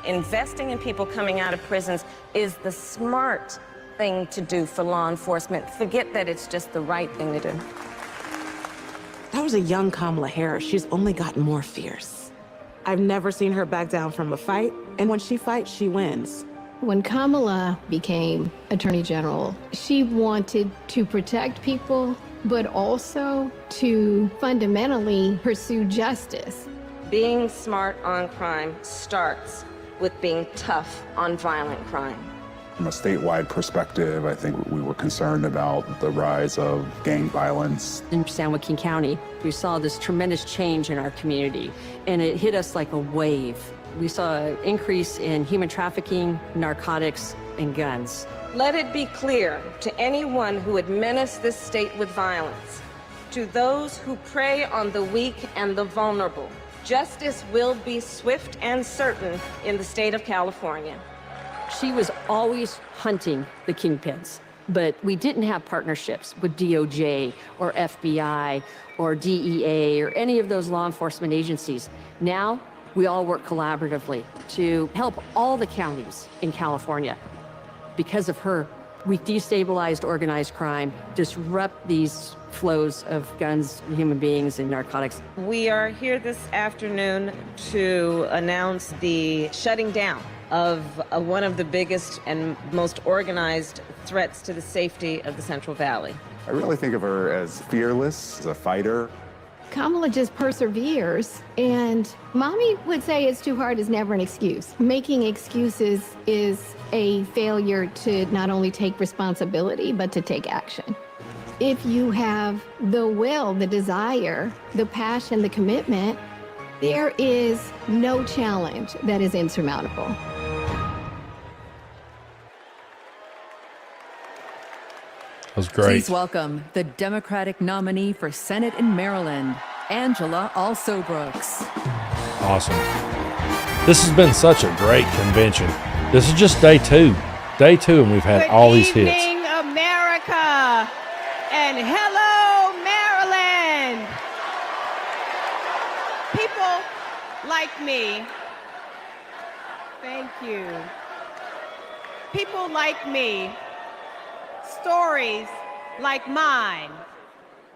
Investing in people coming out of prisons is the smart thing to do for law enforcement. Forget that it's just the right thing to do. That was a young Kamala Harris. She's only gotten more fierce. I've never seen her back down from a fight, and when she fights, she wins. When Kamala became Attorney General, she wanted to protect people, but also to fundamentally pursue justice. Being smart on crime starts with being tough on violent crime. From a statewide perspective, I think we were concerned about the rise of gang violence. In San Joaquin County, we saw this tremendous change in our community, and it hit us like a wave. We saw an increase in human trafficking, narcotics, and guns. Let it be clear to anyone who would menace this state with violence, to those who prey on the weak and the vulnerable, justice will be swift and certain in the state of California. She was always hunting the kingpins, but we didn't have partnerships with DOJ or FBI or DEA or any of those law enforcement agencies. Now, we all work collaboratively to help all the counties in California. Because of her, we destabilized organized crime, disrupt these flows of guns, human beings, and narcotics. We are here this afternoon to announce the shutting down of one of the biggest and most organized threats to the safety of the Central Valley. I really think of her as fearless, as a fighter. Kamala just perseveres, and mommy would say it's too hard is never an excuse. Making excuses is a failure to not only take responsibility, but to take action. If you have the will, the desire, the passion, the commitment, there is no challenge that is insurmountable. That was great. Please welcome the Democratic nominee for Senate in Maryland, Angela Alsobrooks. Awesome. This has been such a great convention. This is just day two. Day two, and we've had all these hits. Good evening, America, and hello, Maryland. People like me, thank you. People like me, stories like mine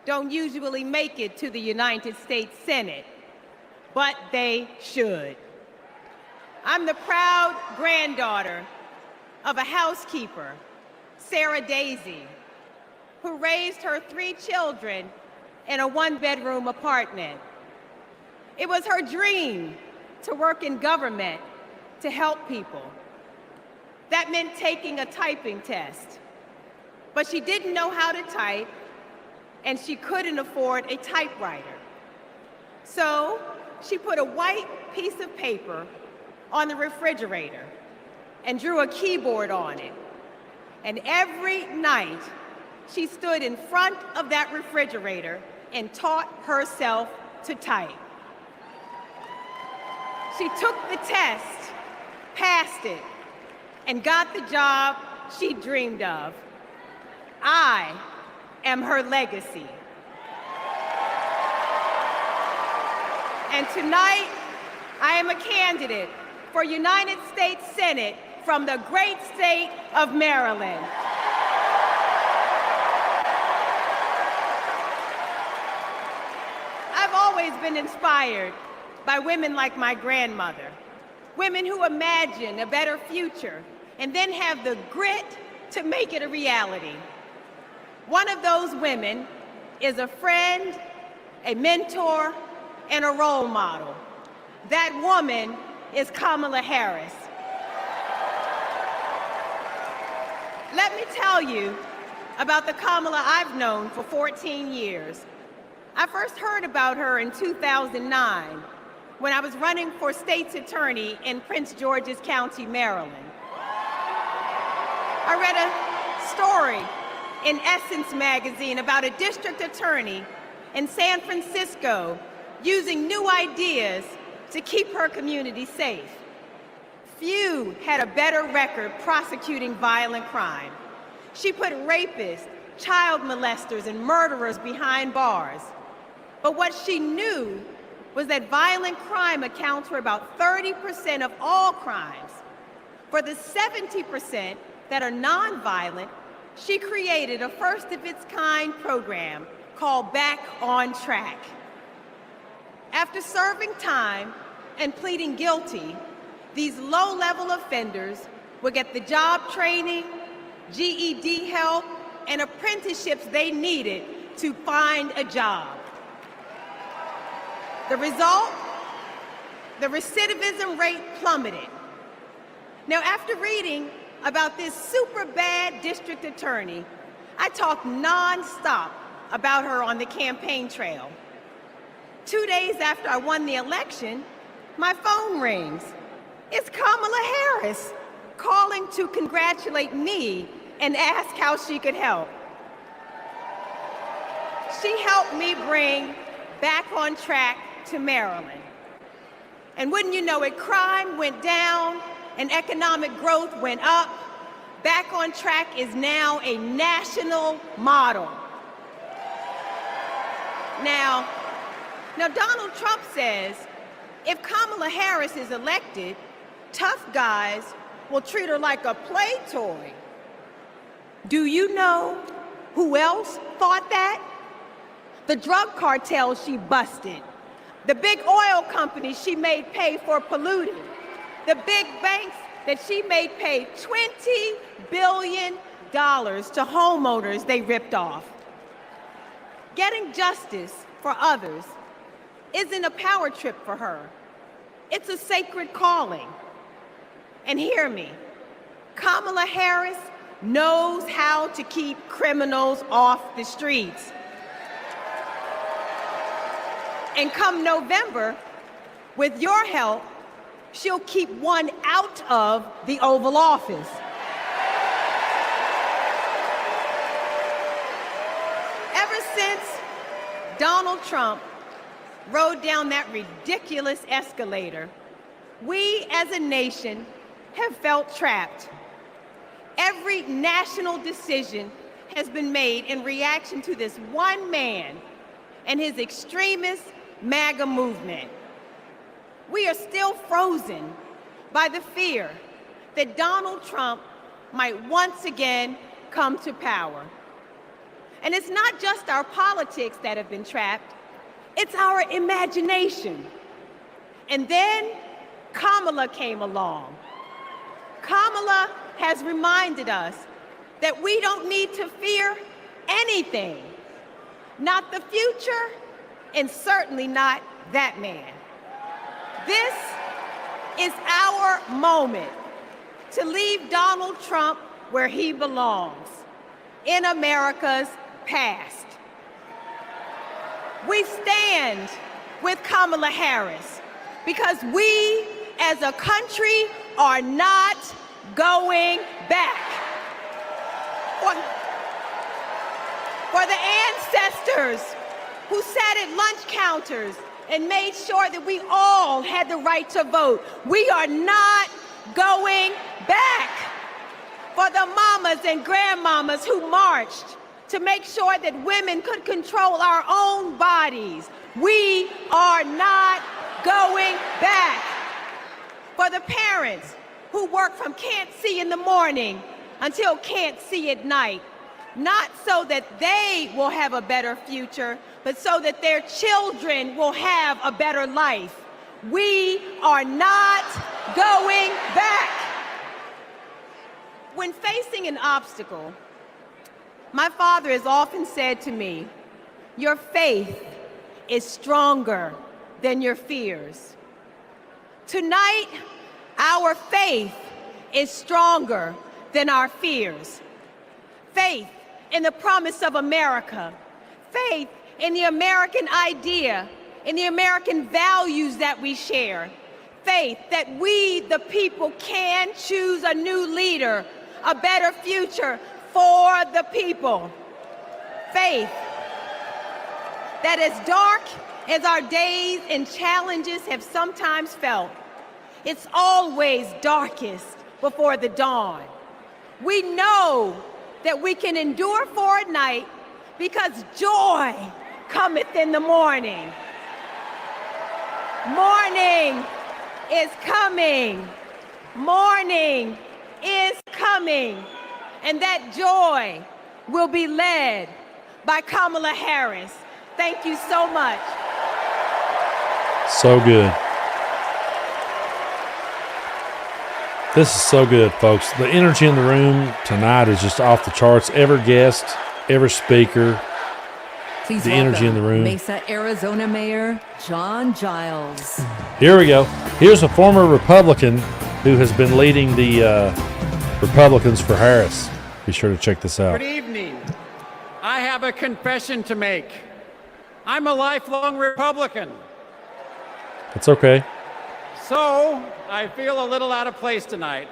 don't usually make it to the United States Senate, but they should. I'm the proud granddaughter of a housekeeper, Sarah Daisy, who raised her 3 children in a 1-bedroom apartment. It was her dream to work in government to help people. That meant taking a typing test. But she didn't know how to type, and she couldn't afford a typewriter. So she put a white piece of paper on the refrigerator and drew a keyboard on it. And every night, she stood in front of that refrigerator and taught herself to type. She took the test, passed it, and got the job she dreamed of. I am her legacy. And tonight, I am a candidate for United States Senate from the great state of Maryland. I've always been inspired by women like my grandmother, women who imagine a better future and then have the grit to make it a reality. One of those women is a friend, a mentor, and a role model. That woman is Kamala Harris. Let me tell you about the Kamala I've known for 14 years. I first heard about her in 2009 when I was running for state's attorney in Prince George's County, Maryland. I read a story in Essence magazine about a district attorney in San Francisco using new ideas to keep her community safe. Few had a better record prosecuting violent crime. She put rapists, child molesters, and murderers behind bars. But what she knew was that violent crime accounts for about 30% of all crimes. For the 70% that are nonviolent, she created a first-of-its-kind program called Back on Track. After serving time and pleading guilty, these low-level offenders would get the job training, GED help, and apprenticeships they needed to find a job. The result? The recidivism rate plummeted. Now, after reading about this super bad district attorney, I talked nonstop about her on the campaign trail. 2 days after I won the election, my phone rings. It's Kamala Harris calling to congratulate me and ask how she could help. She helped me bring Back on Track to Maryland. And wouldn't you know it, crime went down and economic growth went up. Back on Track is now a national model. Now Donald Trump says if Kamala Harris is elected, tough guys will treat her like a play toy. Do you know who else thought that? The drug cartels she busted, the big oil companies she made pay for polluting, the big banks that she made pay $20 billion to homeowners they ripped off. Getting justice for others isn't a power trip for her. It's a sacred calling. And hear me, Kamala Harris knows how to keep criminals off the streets. And come November, with your help, she'll keep one out of the Oval Office. Ever since Donald Trump rode down that ridiculous escalator, we as a nation have felt trapped. Every national decision has been made in reaction to this one man and his extremist MAGA movement. We are still frozen by the fear that Donald Trump might once again come to power. And it's not just our politics that have been trapped, it's our imagination. And then Kamala came along. Kamala has reminded us that we don't need to fear anything. Not the future, and certainly not that man. This is our moment to leave Donald Trump where he belongs, in America's past. We stand with Kamala Harris because we as a country are not going back. For the ancestors who sat at lunch counters and made sure that we all had the right to vote, we are not going back. For the mamas and grandmamas who marched to make sure that women could control our own bodies, we are not going back. For the parents who work from can't see in the morning until can't see at night, not so that they will have a better future, but so that their children will have a better life. We are not going back. When facing an obstacle, my father has often said to me, your faith is stronger than your fears. Tonight, our faith is stronger than our fears. Faith in the promise of America, faith in the American idea, in the American values that we share, faith that we, the people, can choose a new leader, a better future for the people. Faith that as dark as our days and challenges have sometimes felt, it's always darkest before the dawn. We know that we can endure for a night because joy cometh in the morning. Morning is coming. Morning is coming. And that joy will be led by Kamala Harris. Thank you so much. So good. This is so good, folks. The energy in the room tonight is just off the charts. Every guest, every speaker, Please the energy in the room. Mesa, Arizona Mayor John Giles. Here we go. Here's a former Republican who has been leading the Republicans for Harris. Be sure to check this out. Good evening. I have a confession to make. I'm a lifelong Republican. It's okay. So I feel a little out of place tonight,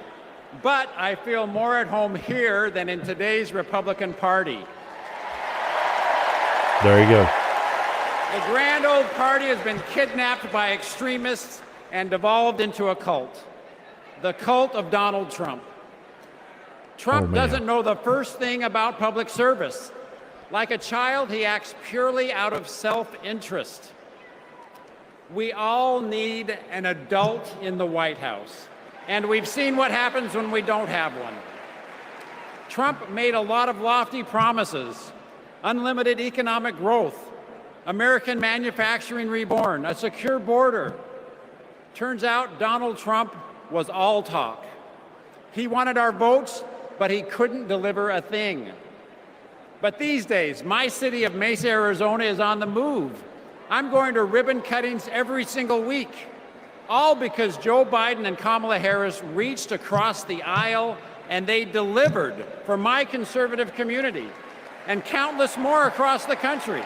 but I feel more at home here than in today's Republican Party. There you go. The grand old party has been kidnapped by extremists and devolved into a cult. The cult of Donald Trump. Trump doesn't know the first thing about public service. Like a child, he acts purely out of self-interest. We all need an adult in the White House, and we've seen what happens when we don't have one. Trump made a lot of lofty promises: unlimited economic growth, American manufacturing reborn, a secure border. Turns out Donald Trump was all talk. He wanted our votes, but he couldn't deliver a thing. But these days, my city of Mesa, Arizona is on the move. I'm going to ribbon cuttings every single week, all because Joe Biden and Kamala Harris reached across the aisle and they delivered for my conservative community and countless more across the country.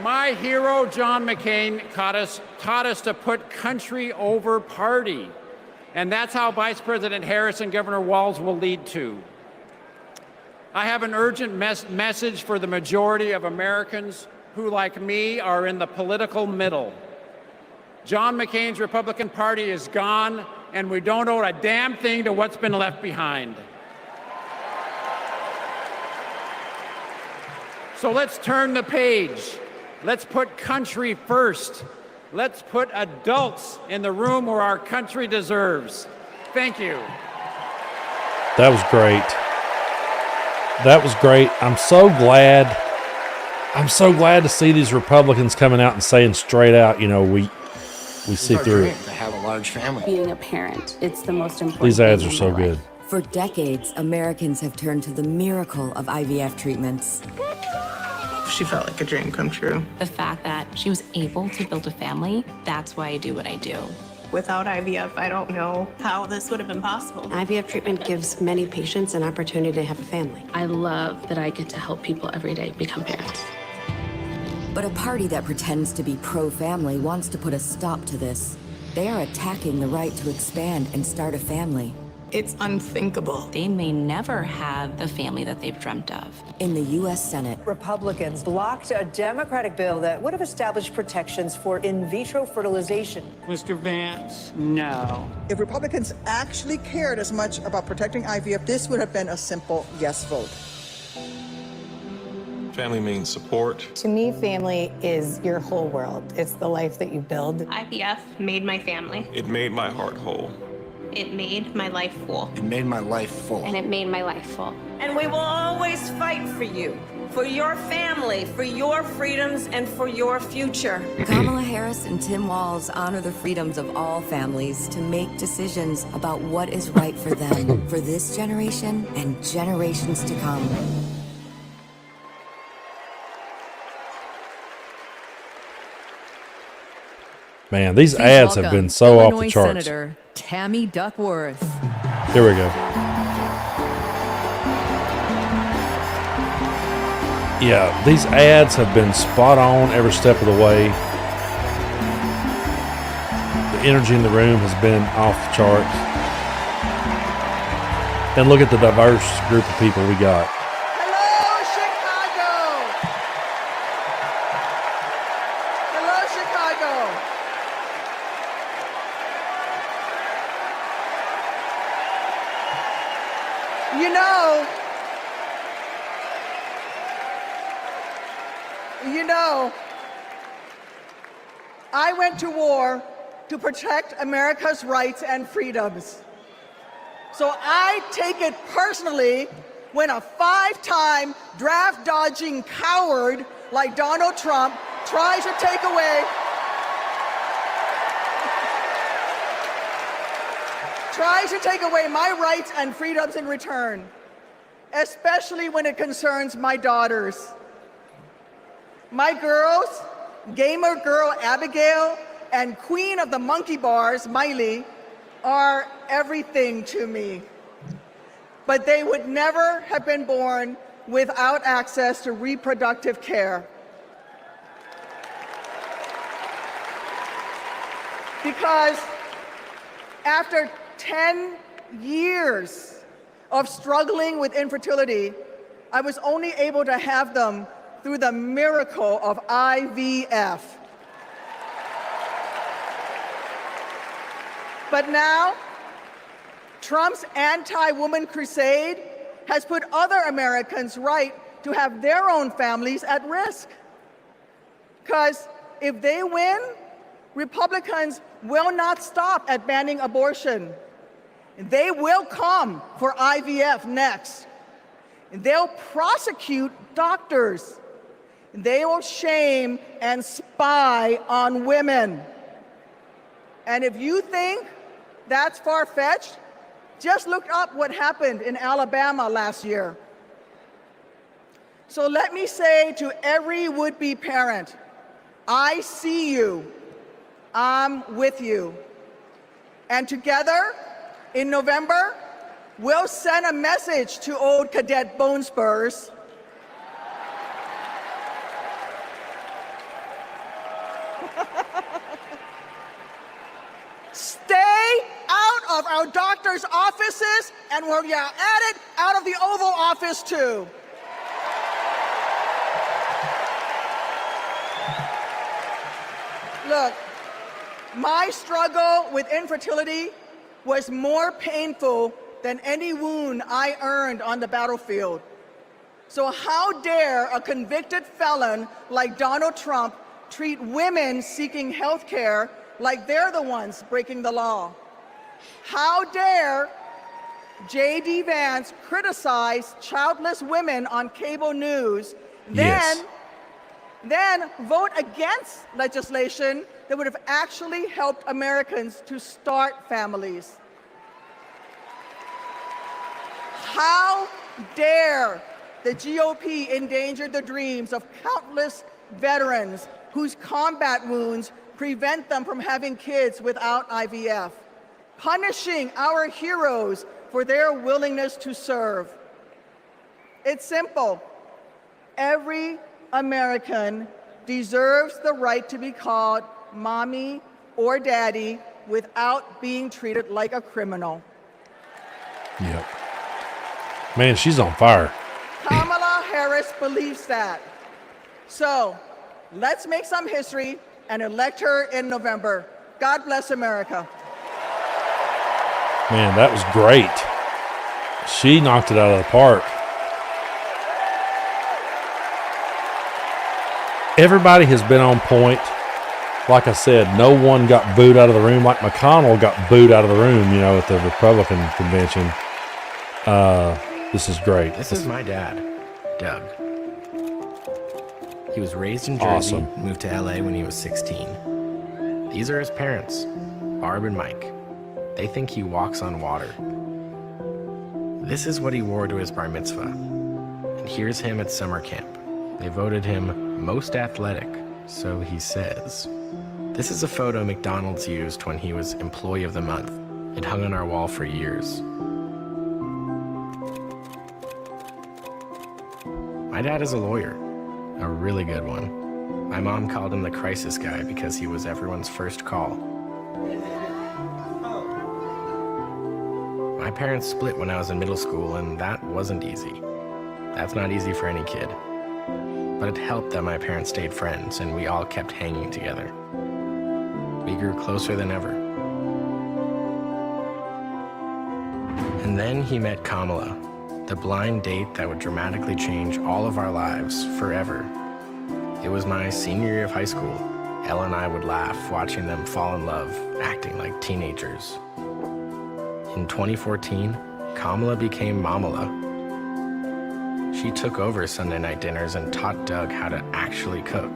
My hero, John McCain, taught us to put country over party. And that's how Vice President Harris and Governor Walz will lead too. I have an urgent message for the majority of Americans who, like me, are in the political middle. John McCain's Republican Party is gone, and we don't owe a damn thing to what's been left behind. So let's turn the page. Let's put country first. Let's put adults in the room where our country deserves. Thank you. That was great. That was great. I'm so glad to see these Republicans coming out and saying straight out, you know, we see through it. To have a large family. Being a parent, it's the most important. These ads are so good. For decades, Americans have turned to the miracle of IVF treatments. She felt like a dream come true. The fact that she was able to build a family, that's why I do what I do. Without IVF, I don't know how this would have been possible. IVF treatment gives many patients an opportunity to have a family. I love that I get to help people every day become parents. But a party that pretends to be pro-family wants to put a stop to this. They are attacking the right to expand and start a family. It's unthinkable. They may never have the family that they've dreamt of. In the U.S. Senate, Republicans blocked a Democratic bill that would have established protections for in vitro fertilization. Mr. Vance, no. If Republicans actually cared as much about protecting IVF, this would have been a simple yes vote. Family means support. To me, family is your whole world. It's the life that you build. IVF made my family. It made my heart whole. It made my life full. It made my life full. And it made my life full. And we will always fight for you, for your family, for your freedoms, and for your future. Kamala Harris and Tim Walz honor the freedoms of all families to make decisions about what is right for them, for this generation and generations to come. Man, these ads have been so off the charts. Senator Tammy Duckworth. Here we go. Yeah, these ads have been spot on every step of the way. The energy in the room has been off the charts. And look at the diverse group of people we got. Hello, Chicago! Hello, Chicago! You know, I went to war to protect America's rights and freedoms. So I take it personally when a five-time draft-dodging coward like Donald Trump tries to take away my rights and freedoms in return, especially when it concerns my daughters. My girls, gamer girl Abigail and queen of the monkey bars, Miley, are everything to me. But they would never have been born without access to reproductive care. Because after 10 years of struggling with infertility, I was only able to have them through the miracle of IVF. But now, Trump's anti-woman crusade has put other Americans' right to have their own families at risk. Because if they win, Republicans will not stop at banning abortion. They will come for IVF next. They'll prosecute doctors. They will shame and spy on women. And if you think that's far-fetched, just look up what happened in Alabama last year. So let me say to every would-be parent, I see you, I'm with you. And together, in November, we'll send a message to old Cadet Bone Spurs. Stay out of our doctors' offices, and where you're at it, out of the Oval Office too. Look, my struggle with infertility was more painful than any wound I earned on the battlefield. So how dare a convicted felon like Donald Trump treat women seeking health care like they're the ones breaking the law? How dare J.D. Vance criticize childless women on cable news, then vote against legislation that would have actually helped Americans to start families? how dare the GOP endanger the dreams of countless veterans whose combat wounds prevent them from having kids without IVF, punishing our heroes for their willingness to serve. It's simple. Every American deserves the right to be called mommy or daddy without being treated like a criminal. Yep. Man, she's on fire. Kamala Harris believes that. So let's make some history and elect her in November. God bless America. Man, that was great. She knocked it out of the park. Everybody has been on point. Like I said, no one got booed out of the room like McConnell got booed out of the room, you know, at the Republican convention. This is great. This is my dad, Doug. He was raised in Jersey, Awesome. moved to LA when he was 16. These are his parents, Barb and Mike. They think he walks on water. This is what he wore to his bar mitzvah. And here's him at summer camp. They voted him most athletic, so he says. This is a photo McDonald's used when he was Employee of the Month. It hung on our wall for years. My dad is a lawyer, a really good one. My mom called him the crisis guy because he was everyone's first call. My parents split when I was in middle school, and that wasn't easy. That's not easy for any kid. But it helped that my parents stayed friends, and we all kept hanging together. We grew closer than ever. And then he met Kamala, the blind date that would dramatically change all of our lives forever. It was my senior year of high school. Ella and I would laugh watching them fall in love, acting like teenagers. In 2014, Kamala became Mamala. She took over Sunday night dinners and taught Doug how to actually cook.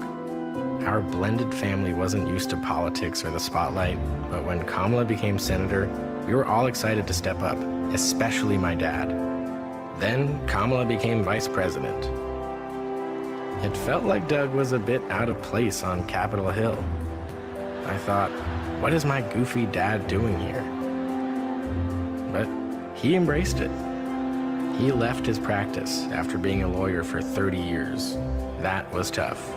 Our blended family wasn't used to politics or the spotlight, but when Kamala became senator, we were all excited to step up, especially my dad. Then Kamala became vice president. It felt like Doug was a bit out of place on Capitol Hill. I thought, what is my goofy dad doing here? But he embraced it. He left his practice after being a lawyer for 30 years. That was tough.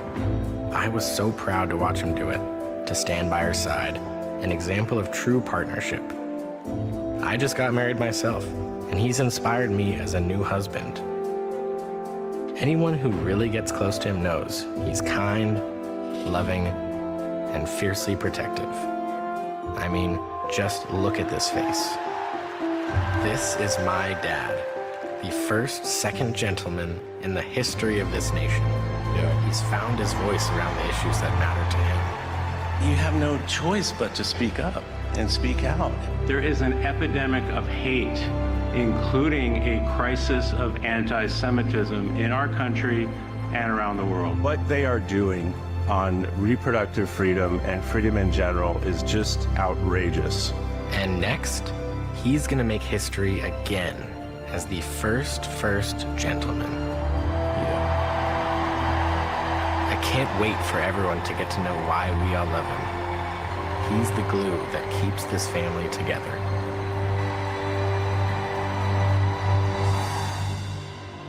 I was so proud to watch him do it, to stand by her side, an example of true partnership. I just got married myself, and he's inspired me as a new husband. Anyone who really gets close to him knows he's kind, loving, and fiercely protective. I mean, just look at this face. This is my dad, the first second gentleman in the history of this nation. Yeah. He's found his voice around the issues that matter to him. You have no choice but to speak up and speak out. There is an epidemic of hate, including a crisis of anti-Semitism in our country and around the world. What they are doing on reproductive freedom and freedom in general is just outrageous. And next, he's gonna make history again as the first gentleman. I can't wait for everyone to get to know why we all love him. He's the glue that keeps this family together.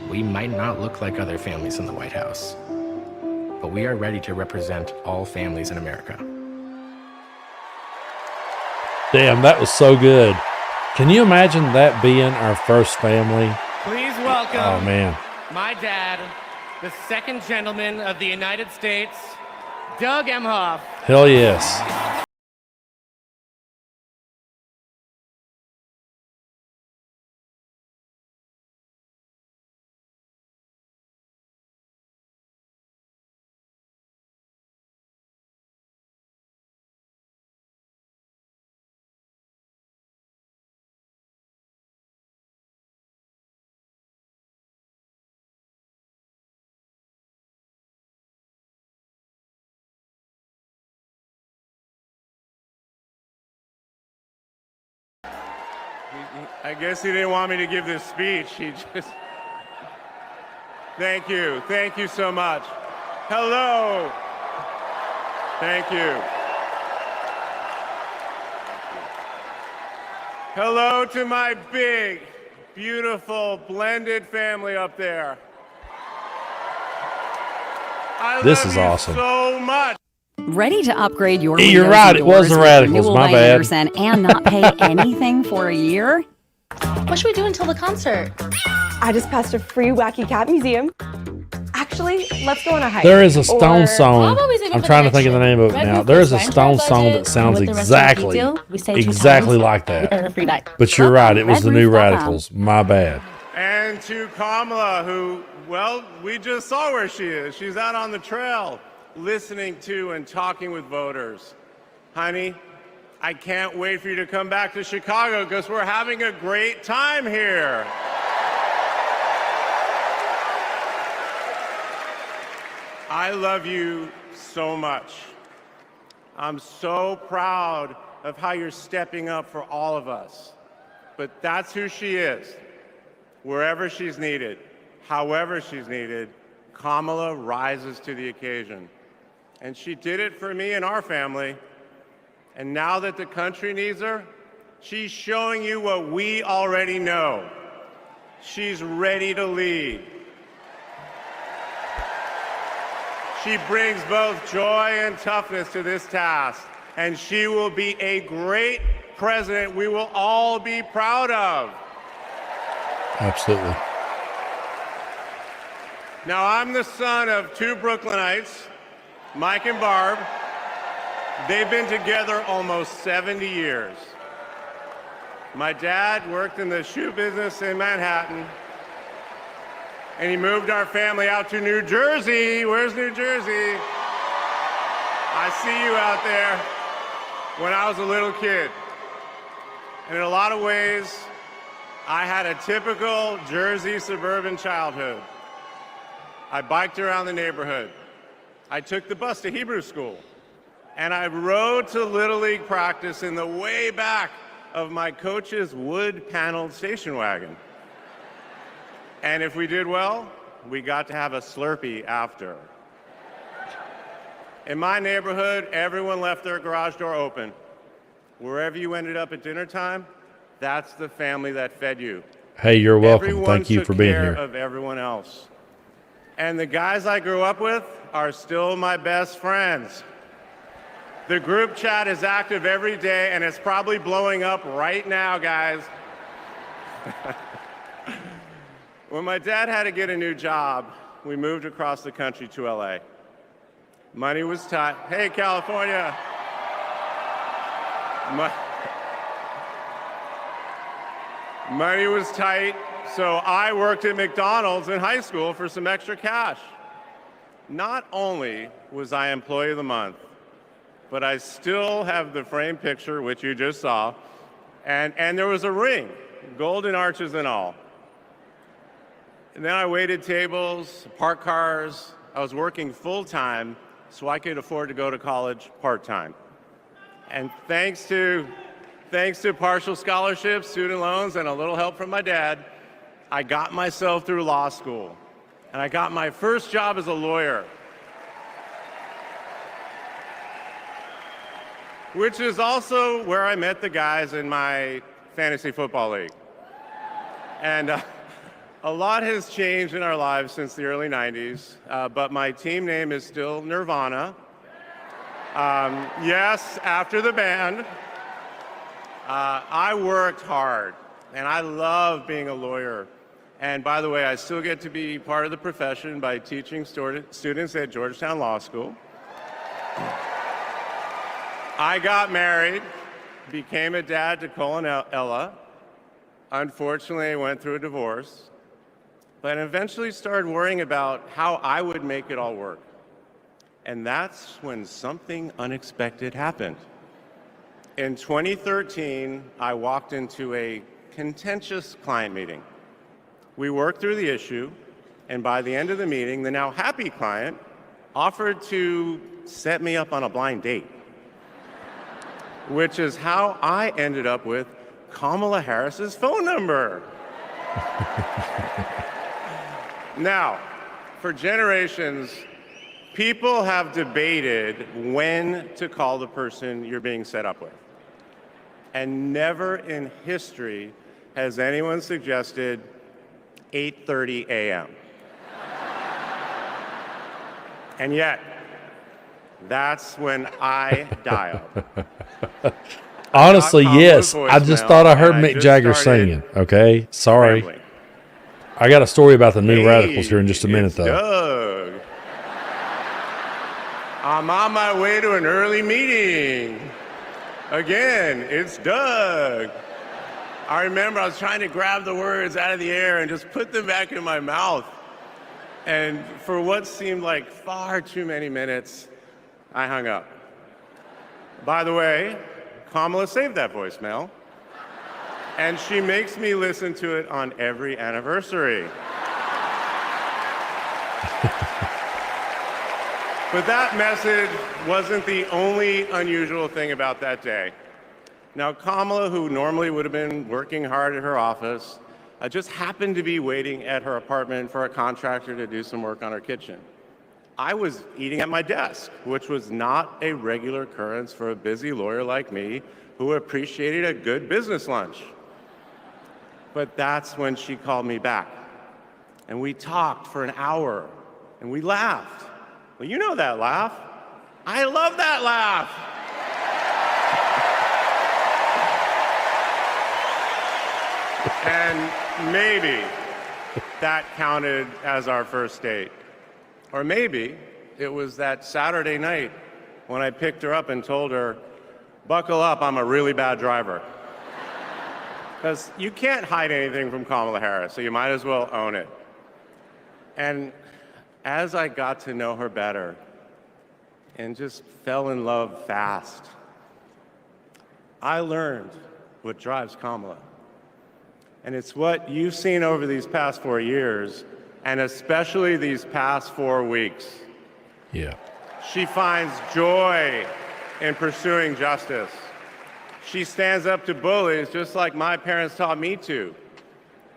We might not look like other families in the White House, but we are ready to represent all families in America. Damn, that was so good. Can you imagine that being our first family? Please welcome Oh, man. my dad, the second gentleman of the United States, Doug Emhoff. Hell yes. I guess he didn't want me to give this speech. He just... Thank you. Thank you so much. Hello. Thank you. Hello to my big, beautiful, blended family up there. I This love is you awesome. so much. Ready to upgrade your You're windows right, and it was doors the with Radicals, renewal my by bad. Anderson and not pay anything for a year? What should we do until the concert? I just passed a free Wacky Cat museum. Actually, let's go on a hike. There is a Stone Or- song. How about we save it I'm for trying the to think of the next name of it trip? now. Red There is a Bull Stone French song budget, that sounds and with the rest of the exactly, detail, we stay 2 exactly pounds like that. or a free bag. But you're right, it was the new Redroof.com. Radicals. My bad. And to Kamala, who, well, we just saw where she is. She's out on the trail, listening to and talking with voters. Honey, I can't wait for you to come back to Chicago because we're having a great time here. I love you so much. I'm so proud of how you're stepping up for all of us. But that's who she is. Wherever she's needed, however she's needed, Kamala rises to the occasion. And she did it for me and our family. And now that the country needs her, she's showing you what we already know. She's ready to lead. She brings both joy and toughness to this task, and she will be a great president we will all be proud of. Absolutely. Now, I'm the son of 2 Brooklynites, Mike and Barb. They've been together almost 70 years. My dad worked in the shoe business in Manhattan, and he moved our family out to New Jersey. Where's New Jersey? I see you out there. When I was a little kid. And in a lot of ways, I had a typical Jersey suburban childhood. I biked around the neighborhood. I took the bus to Hebrew school. And I rode to Little League practice in the way back of my coach's wood-paneled station wagon. And if we did well, we got to have a Slurpee after. In my neighborhood, everyone left their garage door open. Wherever you ended up at dinner time, that's the family that fed you. Hey, you're welcome. Everyone Thank you took for being care here. of everyone else. And the guys I grew up with are still my best friends. The group chat is active every day, and it's probably blowing up right now, guys. When my dad had to get a new job, we moved across the country to LA. Money was tight. Hey, California. Money was tight, so I worked at McDonald's in high school for some extra cash. Not only was I Employee of the Month, but I still have the framed picture, which you just saw, and there was a ring, golden arches and all. And then I waited tables, parked cars. I was working full-time so I could afford to go to college part-time. And thanks to partial scholarships, student loans, and a little help from my dad, I got myself through law school. And I got my first job as a lawyer, which is also where I met the guys in my fantasy football league. And a lot has changed in our lives since the early 90s, but my team name is still Nirvana. Yes, after the band. I worked hard, and I love being a lawyer. And by the way, I still get to be part of the profession by teaching students at Georgetown Law School. I got married, became a dad to Cole and Ella. Unfortunately, I went through a divorce, but eventually started worrying about how I would make it all work. And that's when something unexpected happened. In 2013, I walked into a contentious client meeting. We worked through the issue, and by the end of the meeting, the now happy client offered to set me up on a blind date, which is how I ended up with Kamala Harris's phone number. Now, for generations, people have debated when to call the person you're being set up with. And never in history has anyone suggested 8:30 a.m. And yet, that's when I dialed. Honestly, yes. I just thought I heard and I Mick just Jagger started singing. Okay, sorry. rambling. I got a story about the New Hey, Radicals here in just a minute, it's though. Doug. I'm on my way to an early meeting. Again, it's Doug. I remember I was trying to grab the words out of the air and just put them back in my mouth. And for what seemed like far too many minutes, I hung up. By the way, Kamala saved that voicemail. And she makes me listen to it on every anniversary. But that message wasn't the only unusual thing about that day. Now, Kamala, who normally would have been working hard at her office, just happened to be waiting at her apartment for a contractor to do some work on her kitchen. I was eating at my desk, which was not a regular occurrence for a busy lawyer like me who appreciated a good business lunch. But that's when she called me back. And we talked for an hour, and we laughed. Well, you know that laugh. I love that laugh. And maybe that counted as our first date. Or maybe it was that Saturday night when I picked her up and told her, buckle up, I'm a really bad driver. Because you can't hide anything from Kamala Harris, so you might as well own it. And as I got to know her better and just fell in love fast, I learned what drives Kamala. And it's what you've seen over these past 4 years, and especially these past 4 weeks. Yeah. She finds joy in pursuing justice. She stands up to bullies just like my parents taught me to.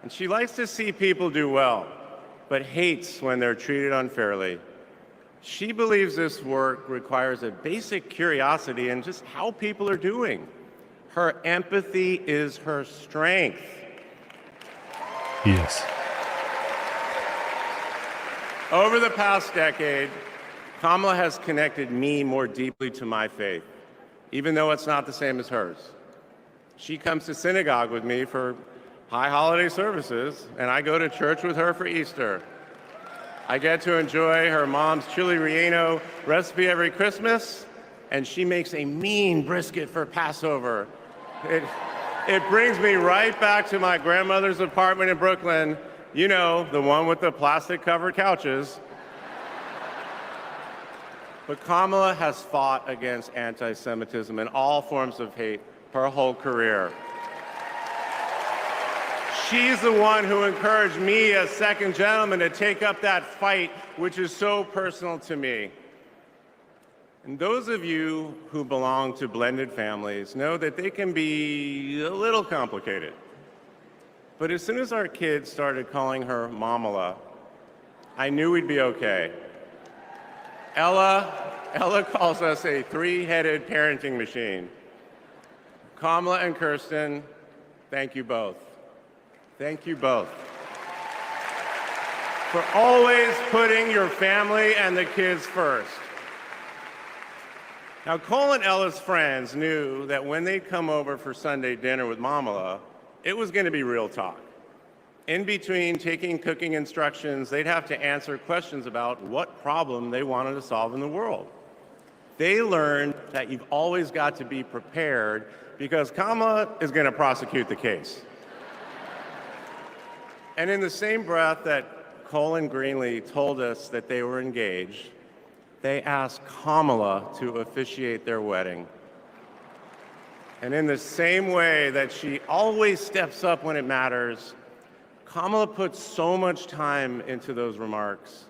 And she likes to see people do well, but hates when they're treated unfairly. She believes this work requires a basic curiosity in just how people are doing. Her empathy is her strength. Yes. Over the past decade, Kamala has connected me more deeply to my faith, even though it's not the same as hers. She comes to synagogue with me for high holiday services, and I go to church with her for Easter. I get to enjoy her mom's chili relleno recipe every Christmas, and she makes a mean brisket for Passover. It brings me right back to my grandmother's apartment in Brooklyn, you know, the one with the plastic-covered couches. But Kamala has fought against anti-Semitism and all forms of hate her whole career. She's the one who encouraged me as second gentleman to take up that fight, which is so personal to me. And those of you who belong to blended families know that they can be a little complicated. But as soon as our kids started calling her Mamala, I knew we'd be okay. Ella calls us a three-headed parenting machine. Kamala and Kirsten, thank you both. Thank you both for always putting your family and the kids first. Now, Cole and Ella's friends knew that when they'd come over for Sunday dinner with Mamala, it was going to be real talk. In between taking cooking instructions, they'd have to answer questions about what problem they wanted to solve in the world. They learned that you've always got to be prepared because Kamala is going to prosecute the case. And in the same breath that Cole and Greenlee told us that they were engaged, they asked Kamala to officiate their wedding. And in the same way that she always steps up when it matters, Kamala put so much time into those remarks,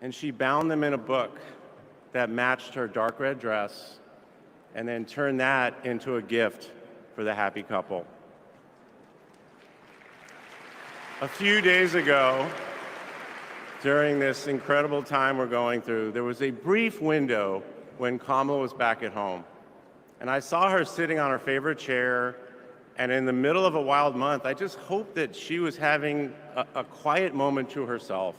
and she bound them in a book that matched her dark red dress, and then turned that into a gift for the happy couple. A few days ago, during this incredible time we're going through, there was a brief window when Kamala was back at home. And I saw her sitting on her favorite chair, and in the middle of a wild month, I just hoped that she was having a quiet moment to herself.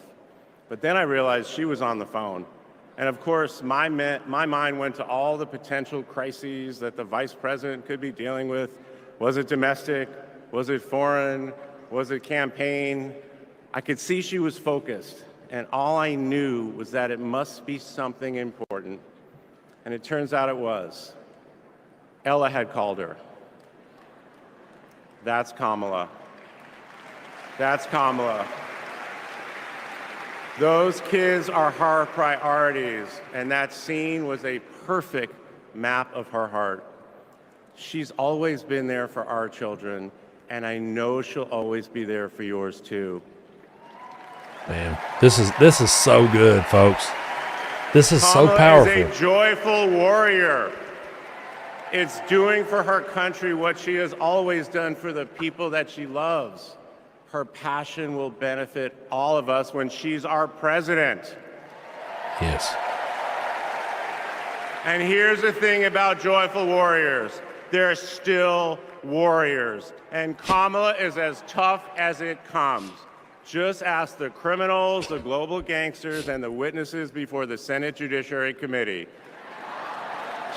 But then I realized she was on the phone. And of course, my mind went to all the potential crises that the vice president could be dealing with. Was it domestic? Was it foreign? Was it campaign? I could see she was focused, and all I knew was that it must be something important. And it turns out it was. Ella had called her. That's Kamala. That's Kamala. Those kids are her priorities, and that scene was a perfect map of her heart. She's always been there for our children, and I know she'll always be there for yours too. Man, this is so good, folks. This is so Kamala powerful. is a joyful warrior. It's doing for her country what she has always done for the people that she loves. Her passion will benefit all of us when she's our president. Yes. And here's the thing about joyful warriors. They're still warriors. And Kamala is as tough as it comes. Just ask the criminals, the global gangsters, and the witnesses before the Senate Judiciary Committee.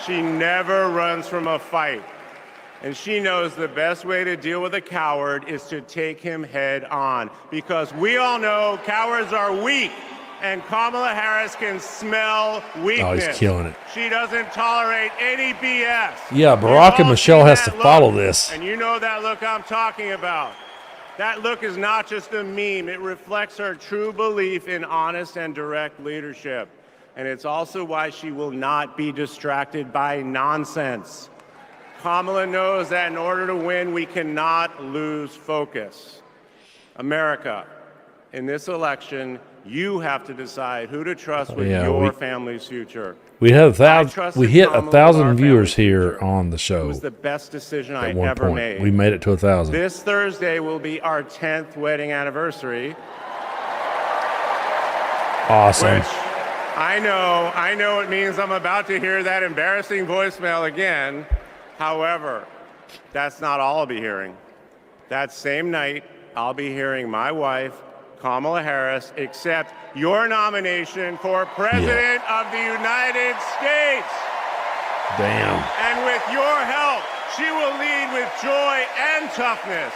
She never runs from a fight. And she knows the best way to deal with a coward is to take him head on. Because we all know cowards are weak. And Kamala Harris can smell weakness. Oh, he's killing it. She doesn't tolerate any BS. Yeah, Barack and Michelle has to follow this. And you know that look I'm talking about. That look is not just a meme. It reflects her true belief in honest and direct leadership. And it's also why she will not be distracted by nonsense. Kamala knows that in order to win, we cannot lose focus. America, in this election, you have to decide who to trust with your family's future. We hit 1,000 viewers here on the show. It was the best decision I at one ever point. made. We made it to 1,000. This Thursday will be our 10th wedding anniversary. Awesome. Which I know it means I'm about to hear that embarrassing voicemail again. However, that's not all I'll be hearing. That same night, I'll be hearing my wife, Kamala Harris, accept your nomination for President of the United States. Damn. And with your help, she will lead with joy and toughness,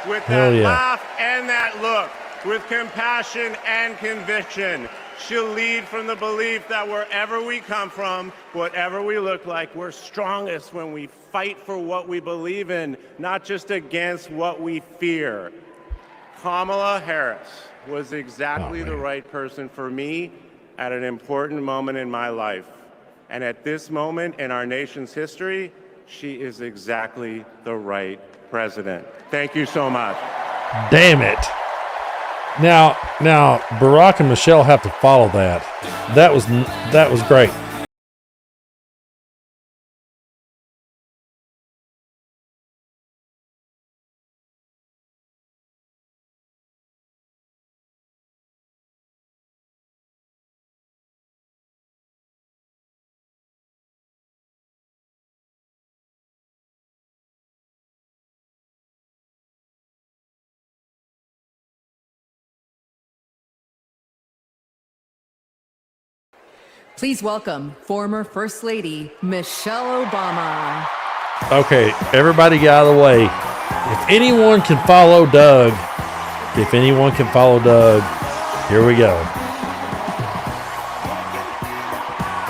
with Hell that yeah. laugh and that look, with compassion and conviction. She'll lead from the belief that wherever we come from, whatever we look like, we're strongest when we fight for what we believe in, not just against what we fear. Kamala Harris was exactly the right person for me at an important moment in my life. And at this moment in our nation's history, she is exactly the right president. Thank you so much. Damn it. Now, Barack and Michelle have to follow that. That was great. Please welcome former First Lady Michelle Obama. Okay, everybody get out of the way. If anyone can follow Doug, here we go.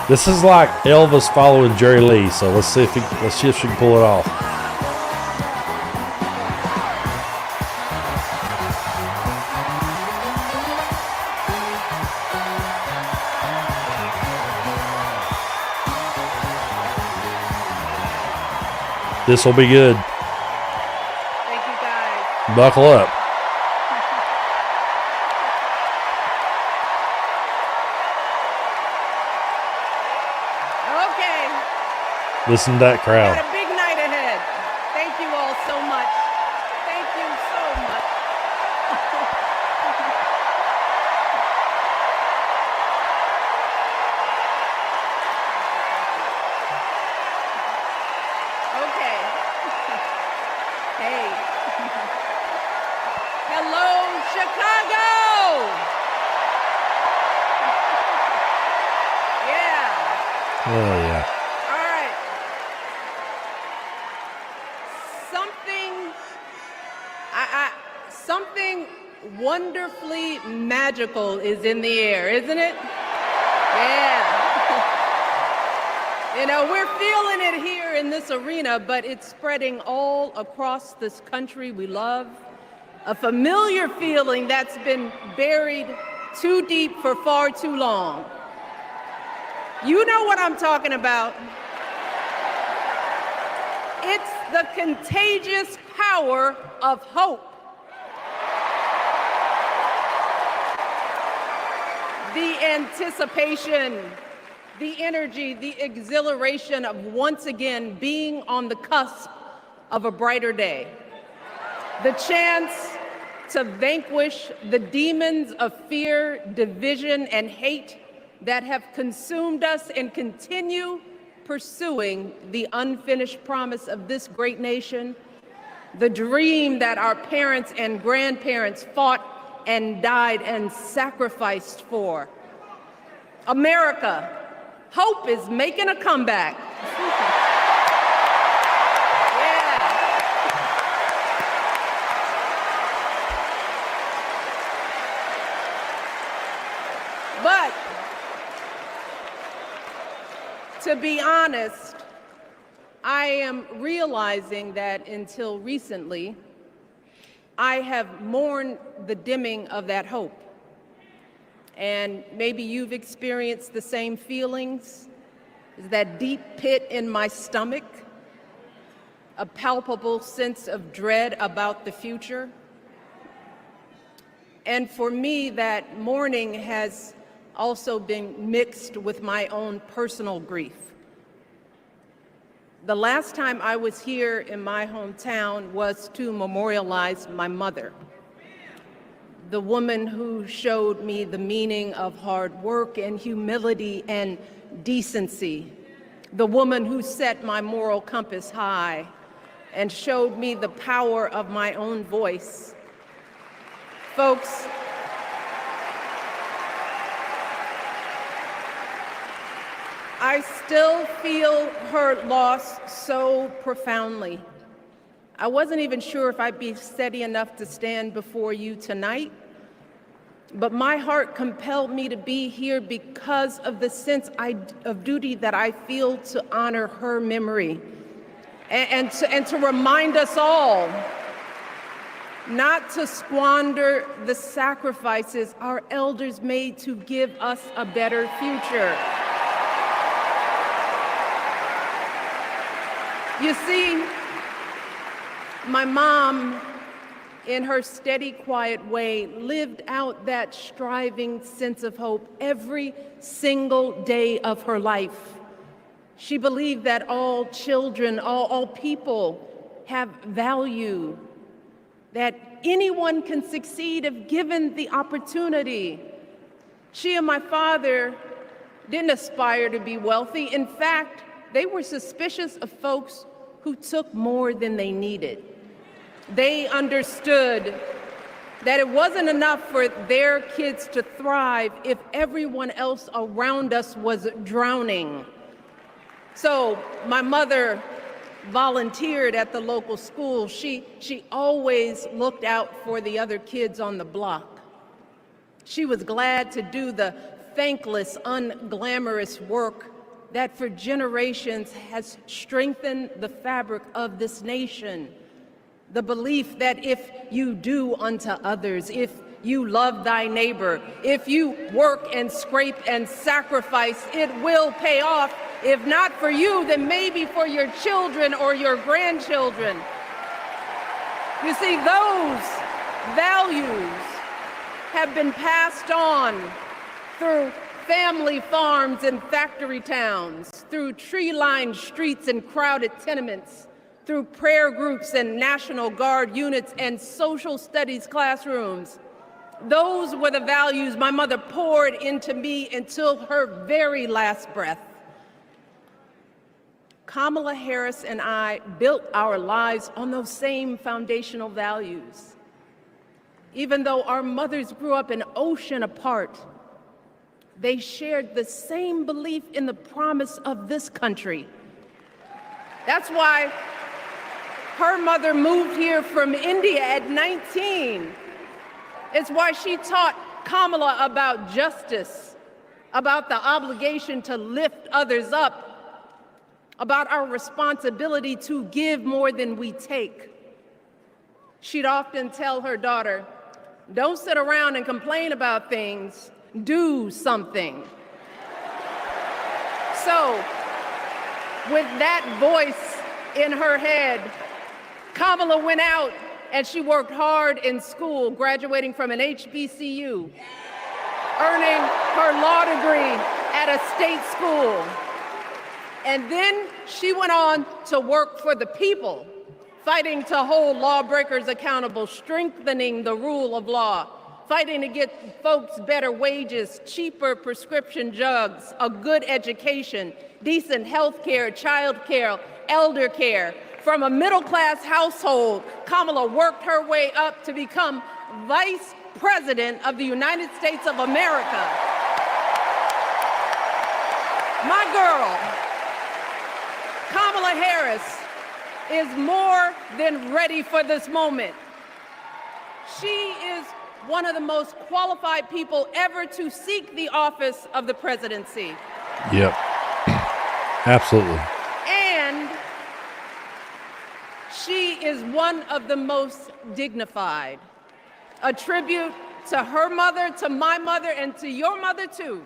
This is like Elvis following Jerry Lee, so let's see if she can pull it off. This will be good. Thank you, guys. Buckle up. Okay. Listen to that crowd. Got a big night ahead. Thank you all so much. Thank you so much. Okay. Hey. Hello, Chicago. Yeah. Oh, yeah. All right. Something wonderfully magical is in the air, isn't it? Yeah. You know, we're feeling it here in this arena, but it's spreading all across this country we love. A familiar feeling that's been buried too deep for far too long. You know what I'm talking about. It's the contagious power of hope. The anticipation, the energy, the exhilaration of once again being on the cusp of a brighter day. The chance to vanquish the demons of fear, division, and hate that have consumed us and continue pursuing the unfinished promise of this great nation, the dream that our parents and grandparents fought and died and sacrificed for. America, hope is making a comeback. Yeah. But to be honest, I am realizing that until recently, I have mourned the dimming of that hope. And maybe you've experienced the same feelings, that deep pit in my stomach, a palpable sense of dread about the future. And for me, that mourning has also been mixed with my own personal grief. The last time I was here in my hometown was to memorialize my mother, the woman who showed me the meaning of hard work and humility and decency, the woman who set my moral compass high and showed me the power of my own voice. Folks, I still feel her loss so profoundly. I wasn't even sure if I'd be steady enough to stand before you tonight, but my heart compelled me to be here because of the sense of duty that I feel to honor her memory and to remind us all not to squander the sacrifices our elders made to give us a better future. You see, my mom, in her steady, quiet way, lived out that striving sense of hope every single day of her life. She believed that all children, all people have value, that anyone can succeed if given the opportunity. She and my father didn't aspire to be wealthy. In fact, they were suspicious of folks who took more than they needed. They understood that it wasn't enough for their kids to thrive if everyone else around us was drowning. So my mother volunteered at the local school. She always looked out for the other kids on the block. She was glad to do the thankless, unglamorous work that for generations has strengthened the fabric of this nation. The belief that if you do unto others, if you love thy neighbor, if you work and scrape and sacrifice, it will pay off. If not for you, then maybe for your children or your grandchildren. You see, those values have been passed on through family farms and factory towns, through tree-lined streets and crowded tenements, through prayer groups and National Guard units and social studies classrooms. Those were the values my mother poured into me until her very last breath. Kamala Harris and I built our lives on those same foundational values. Even though our mothers grew up an ocean apart, they shared the same belief in the promise of this country. That's why her mother moved here from India at 19. It's why she taught Kamala about justice, about the obligation to lift others up, about our responsibility to give more than we take. She'd often tell her daughter, "Don't sit around and complain about things, do something." So, with that voice in her head, Kamala went out and she worked hard in school, graduating from an HBCU, earning her law degree at a state school. And then she went on to work for the people, fighting to hold lawbreakers accountable, strengthening the rule of law, fighting to get folks better wages, cheaper prescription drugs, a good education, decent health care, child care, elder care. From a middle-class household, Kamala worked her way up to become Vice President of the United States of America. My girl, Kamala Harris, is more than ready for this moment. She is one of the most qualified people ever to seek the office of the presidency. Yep. Absolutely. And she is one of the most dignified. A tribute to her mother, to my mother, and to your mother too.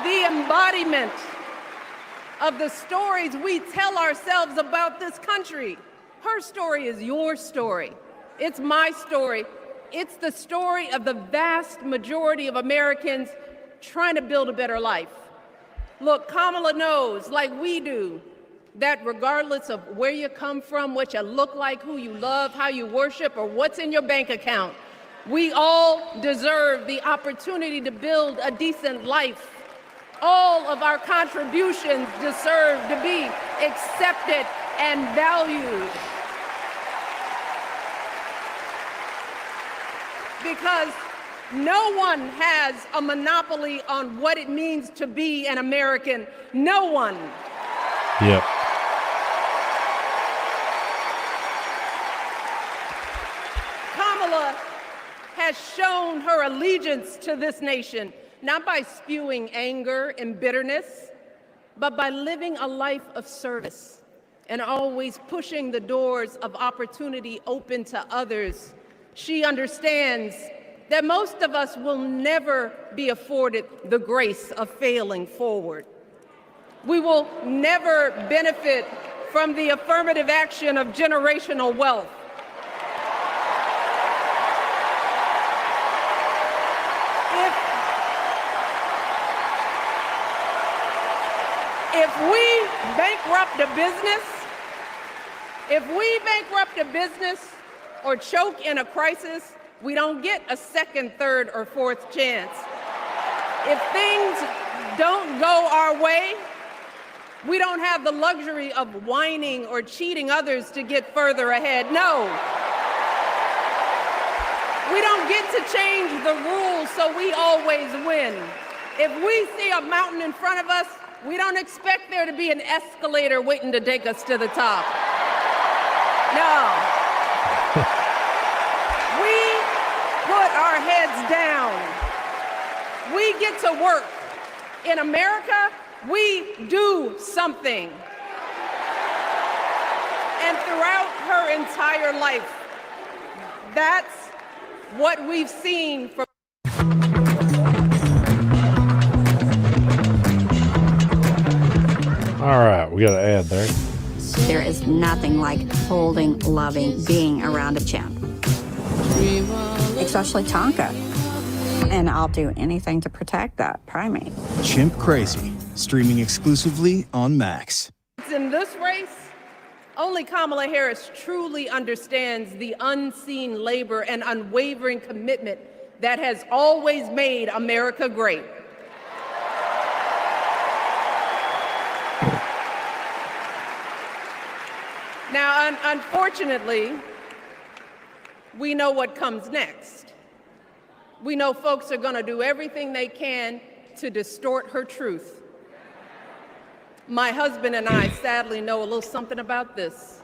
The embodiment of the stories we tell ourselves about this country. Her story is your story. It's my story. It's the story of the vast majority of Americans trying to build a better life. Look, Kamala knows, like we do, that regardless of where you come from, what you look like, who you love, how you worship, or what's in your bank account, we all deserve the opportunity to build a decent life. All of our contributions deserve to be accepted and valued. Because no one has a monopoly on what it means to be an American. No one. Yep. Kamala has shown her allegiance to this nation, not by spewing anger and bitterness, but by living a life of service and always pushing the doors of opportunity open to others. She understands that most of us will never be afforded the grace of failing forward. We will never benefit from the affirmative action of generational wealth. If we bankrupt a business or choke in a crisis, we don't get a second, third, or fourth chance. If things don't go our way, we don't have the luxury of whining or cheating others to get further ahead. No. We don't get to change the rules so we always win. If we see a mountain in front of us, we don't expect there to be an escalator waiting to take us to the top. No. We put our heads down. We get to work. In America, we do something. And throughout her entire life, that's what we've seen from. All right, we got an ad there. There is nothing like holding, loving, being around a chimp. Especially Tonka. And I'll do anything to protect that primate. Chimp Crazy, streaming exclusively on Max. In this race, only Kamala Harris truly understands the unseen labor and unwavering commitment that has always made America great. Now, unfortunately, we know what comes next. We know folks are going to do everything they can to distort her truth. My husband and I sadly know a little something about this.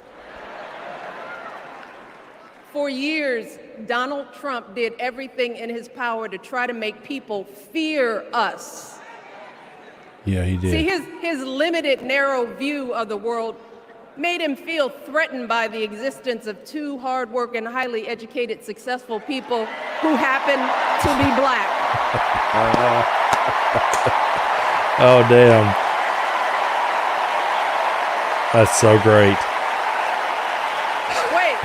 For years, Donald Trump did everything in his power to try to make people fear us. Yeah, he did. See, his limited, narrow view of the world made him feel threatened by the existence of two hardworking, highly educated, successful people who happen to be black. Oh, damn. That's so great. Wait.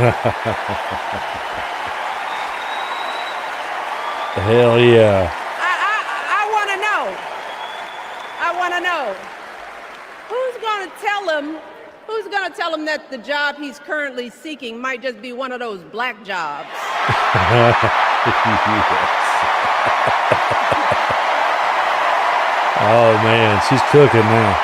Hell yeah. I want to know. Who's going to tell him that the job he's currently seeking might just be one of those black jobs? Oh, man, she's cooking now.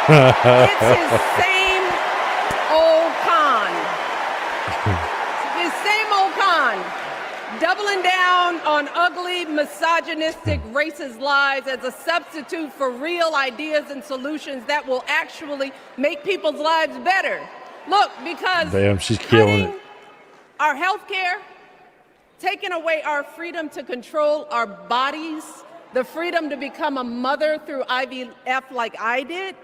It's his same old con. His same old con. Doubling down on ugly, misogynistic, racist lies as a substitute for real ideas and solutions that will actually make people's lives better. Look, because damn, she's killing it. Our health care, taking away our freedom to control our bodies, the freedom to become a mother through IVF like I did,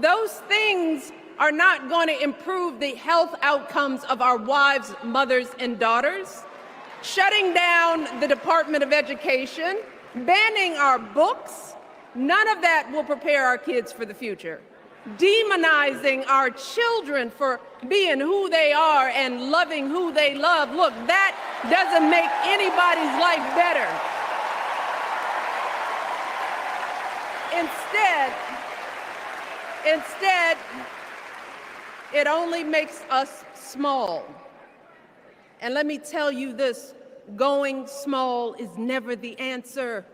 those things are not going to improve the health outcomes of our wives, mothers, and daughters. Shutting down the Department of Education, banning our books, none of that will prepare our kids for the future. Demonizing our children for being who they are and loving who they love, look, that doesn't make anybody's life better. Instead, it only makes us small. And let me tell you this, going small is never the answer.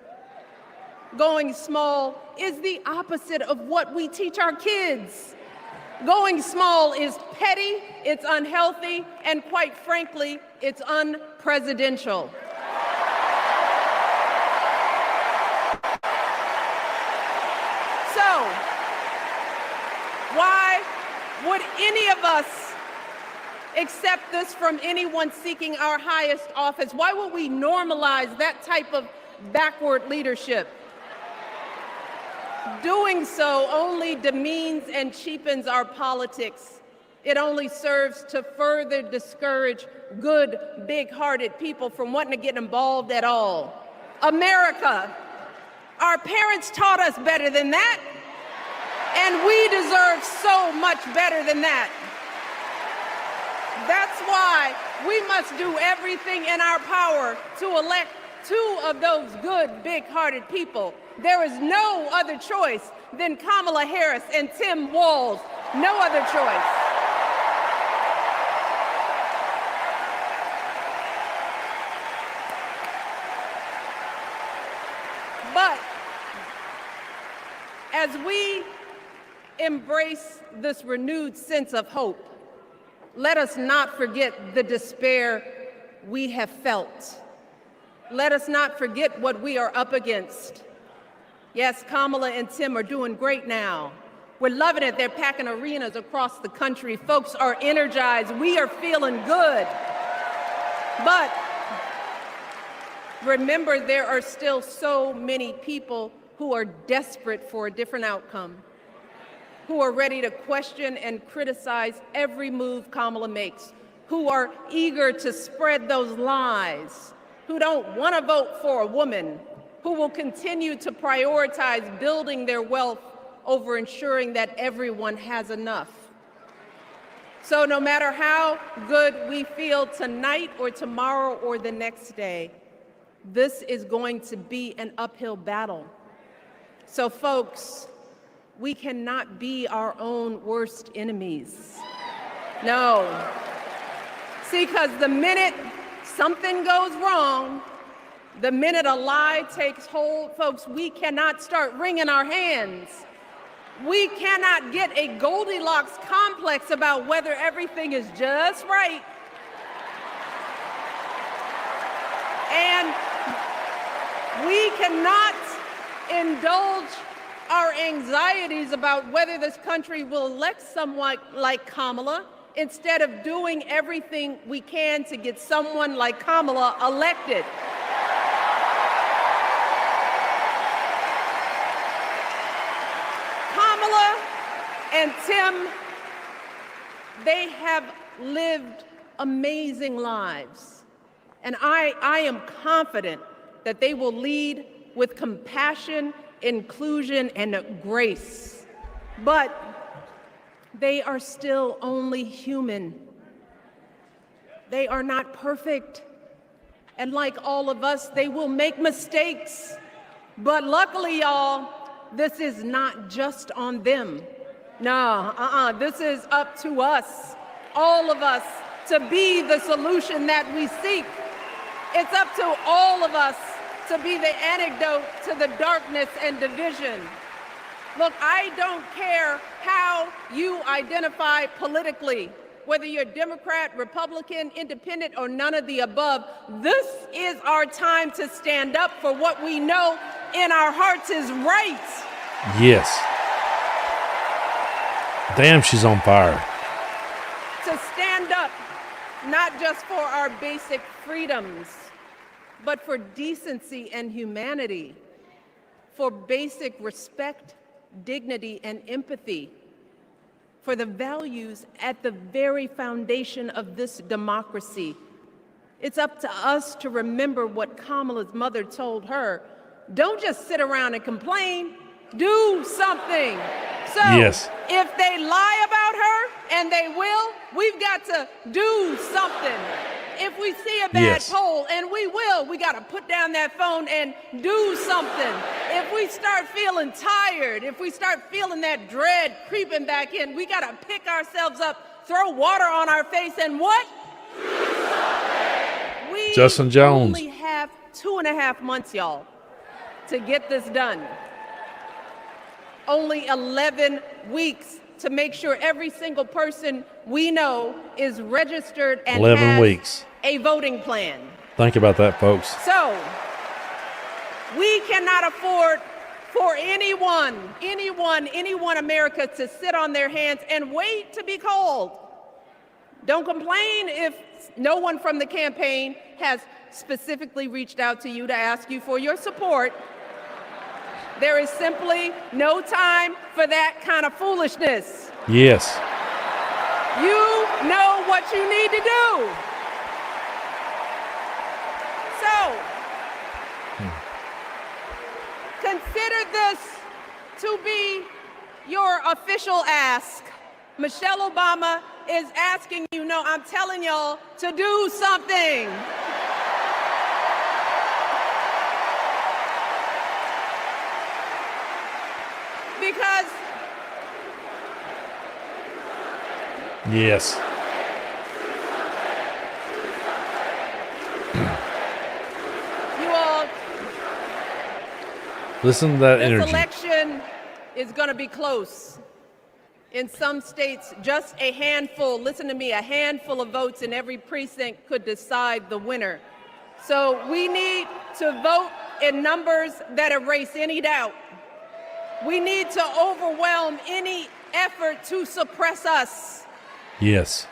Going small is the opposite of what we teach our kids. Going small is petty, it's unhealthy, and quite frankly, it's unpresidential. So, why would any of us accept this from anyone seeking our highest office? Why would we normalize that type of backward leadership? Doing so only demeans and cheapens our politics. It only serves to further discourage good, big-hearted people from wanting to get involved at all. America, our parents taught us better than that, and we deserve so much better than that. That's why we must do everything in our power to elect two of those good, big-hearted people. There is no other choice than Kamala Harris and Tim Walz. No other choice. But as we embrace this renewed sense of hope, let us not forget the despair we have felt. Let us not forget what we are up against. Yes, Kamala and Tim are doing great now. We're loving it. They're packing arenas across the country. Folks are energized. We are feeling good. But remember, there are still so many people who are desperate for a different outcome, who are ready to question and criticize every move Kamala makes, who are eager to spread those lies, who don't want to vote for a woman, who will continue to prioritize building their wealth over ensuring that everyone has enough. So no matter how good we feel tonight or tomorrow or the next day, this is going to be an uphill battle. So folks, we cannot be our own worst enemies. No. See, because the minute something goes wrong, The minute a lie takes hold, folks, we cannot start wringing our hands. We cannot get a Goldilocks complex about whether everything is just right. And we cannot indulge our anxieties about whether this country will elect someone like Kamala instead of doing everything we can to get someone like Kamala elected. Kamala and Tim, they have lived amazing lives. And I am confident that they will lead with compassion, inclusion, and grace. But they are still only human. They are not perfect. And like all of us, they will make mistakes. But luckily, y'all, this is not just on them. No, this is up to us, all of us, to be the solution that we seek. It's up to all of us to be the antidote to the darkness and division. Look, I don't care how you identify politically, whether you're Democrat, Republican, Independent, or none of the above. This is our time to stand up for what we know in our hearts is right. Yes. Damn, she's on fire. To stand up, not just for our basic freedoms, but for decency and humanity, for basic respect, dignity, and empathy, for the values at the very foundation of this democracy. It's up to us to remember what Kamala's mother told her. Don't just sit around and complain, do something. So yes. If they lie about her, and they will, we've got to do something. If we see a bad poll, and we will, we got to put down that phone and do something. If we start feeling tired, if we start feeling that dread creeping back in, we got to pick ourselves up, throw water on our face, and what? We Justin Jones. only have 2.5 months, y'all, to get this done. Only 11 weeks to make sure every single person we know is registered and 11 has weeks. a voting plan. Think about that, folks. So we cannot afford for anyone America to sit on their hands and wait to be called. Don't complain if no one from the campaign has specifically reached out to you to ask you for your support. There is simply no time for that kind of foolishness. Yes. You know what you need to do. So, consider this to be your official ask. Michelle Obama is asking you, no, I'm telling y'all to do something. Because yes. You all, listen to that this energy. election is going to be close. In some states, just a handful, listen to me, a handful of votes in every precinct could decide the winner. So we need to vote in numbers that erase any doubt. We need to overwhelm any effort to suppress us. Yes.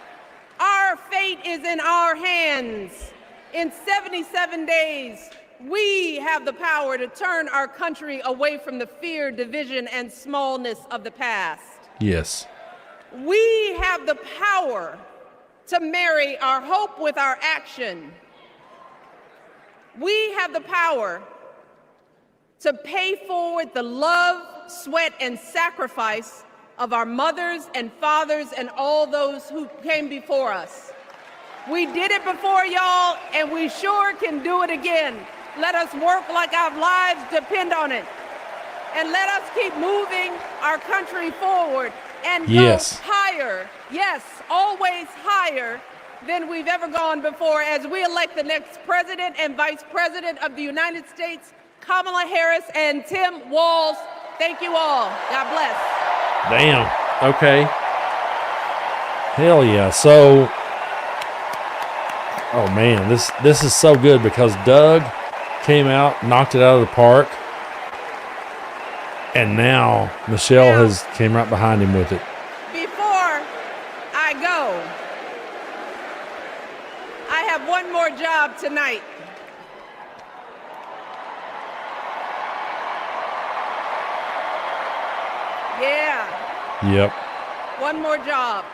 Our fate is in our hands. In 77 days, we have the power to turn our country away from the fear, division, and smallness of the past. Yes. We have the power to marry our hope with our action. We have the power to pay forward the love, sweat, and sacrifice of our mothers and fathers and all those who came before us. We did it before, y'all, and we sure can do it again. Let us work like our lives depend on it. And let us keep moving our country forward and go higher. Yes, always higher than we've ever gone before as we elect the next president and vice president of the United States, Kamala Harris and Tim Walz. Thank you all. God bless. Damn. Okay. Hell yeah. So, oh man, this is so good because Doug came out, knocked it out of the park, and now Michelle has came right behind him with it. Before I go, I have one more job tonight. Yeah. Yep. One more job.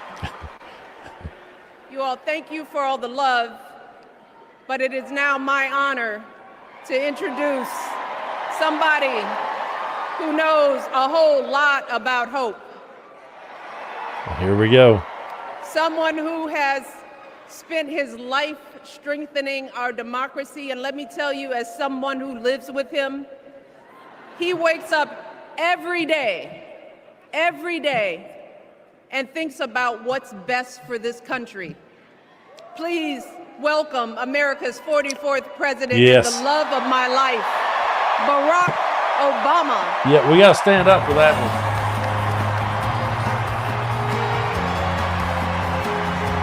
You all, thank you for all the love, but it is now my honor to introduce somebody who knows a whole lot about hope. Here we go. Someone who has spent his life strengthening our democracy, and let me tell you, as someone who lives with him, he wakes up every day, and thinks about what's best for this country. Please welcome America's 44th president, and the love of my life, Barack Obama. Yeah, we got to stand up for that one.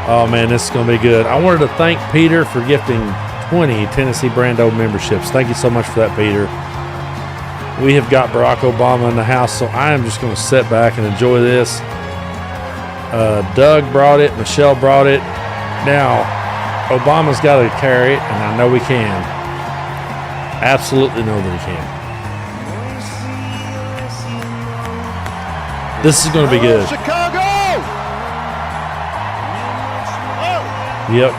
Oh man, this is going to be good. I wanted to thank Peter for gifting 20 Tennessee Brando memberships. Thank you so much for that, Peter. We have got Barack Obama in the house, so I am just going to sit back and enjoy this. Doug brought it, Michelle brought it. Now, Obama's got to carry it, and I know he can. Absolutely know that he can. This is going to be good. Chicago! Yep.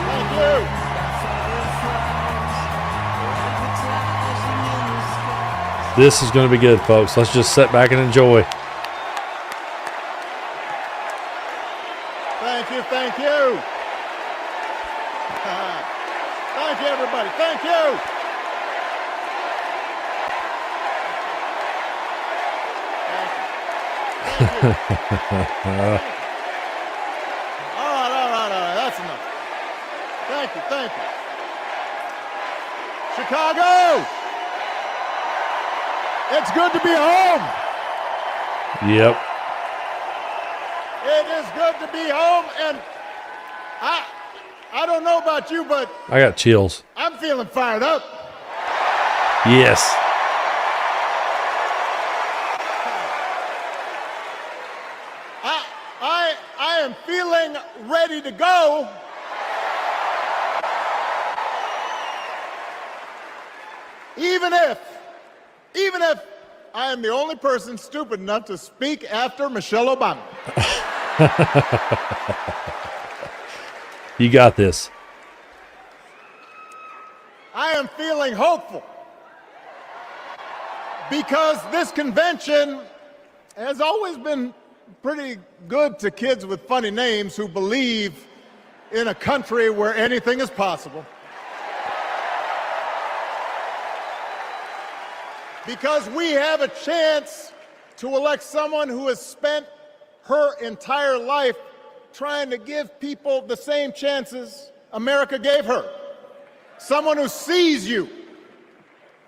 Thank you. This is going to be good, folks. Let's just sit back and enjoy. Thank you, thank you. Thank you, everybody. Thank you. All right. That's enough. Thank you. Chicago! It's good to be home. Yep. It is good to be home, and I don't know about you, but I got chills. I'm feeling fired up. Yes. I am feeling ready to go. Even if I am the only person stupid enough to speak after Michelle Obama. You got this. I am feeling hopeful because this convention has always been pretty good to kids with funny names who believe in a country where anything is possible. Because we have a chance to elect someone who has spent her entire life trying to give people the same chances America gave her. Someone who sees you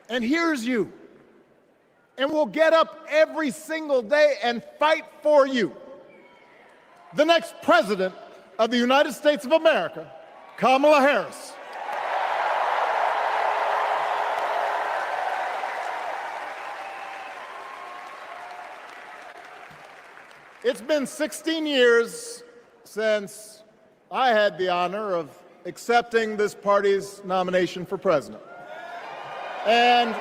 and hears you and will get up every single day and fight for you. The next president of the United States of America, Kamala Harris. It's been 16 years since I had the honor of accepting this party's nomination for president. And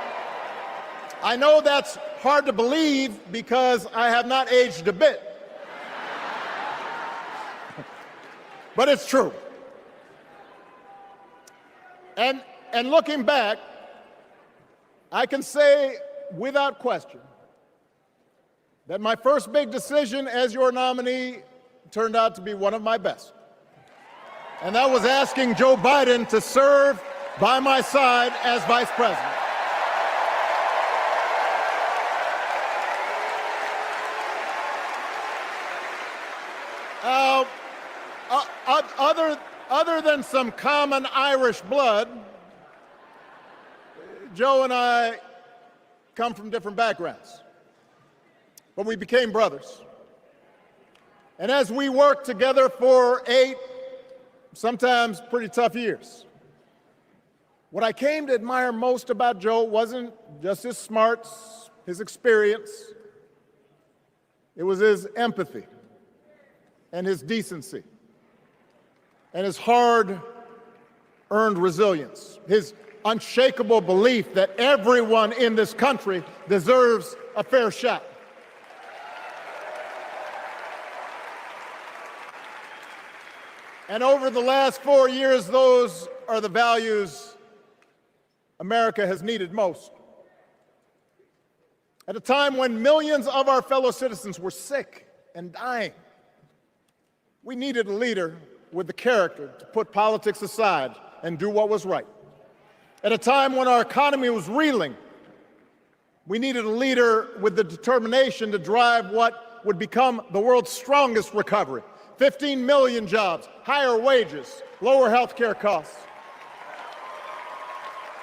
I know that's hard to believe because I have not aged a bit. But it's true. And looking back, I can say without question that my first big decision as your nominee turned out to be one of my best. And that was asking Joe Biden to serve by my side as vice president. Other than some common Irish blood, Joe and I come from different backgrounds, but we became brothers. And as we worked together for 8, sometimes pretty tough years, what I came to admire most about Joe wasn't just his smarts, his experience. It was his empathy and his decency and his hard-earned resilience, his unshakable belief that everyone in this country deserves a fair shot. And over the last 4 years, those are the values America has needed most. At a time when millions of our fellow citizens were sick and dying, we needed a leader with the character to put politics aside and do what was right. At a time when our economy was reeling, we needed a leader with the determination to drive what would become the world's strongest recovery. 15 million jobs, higher wages, lower health care costs.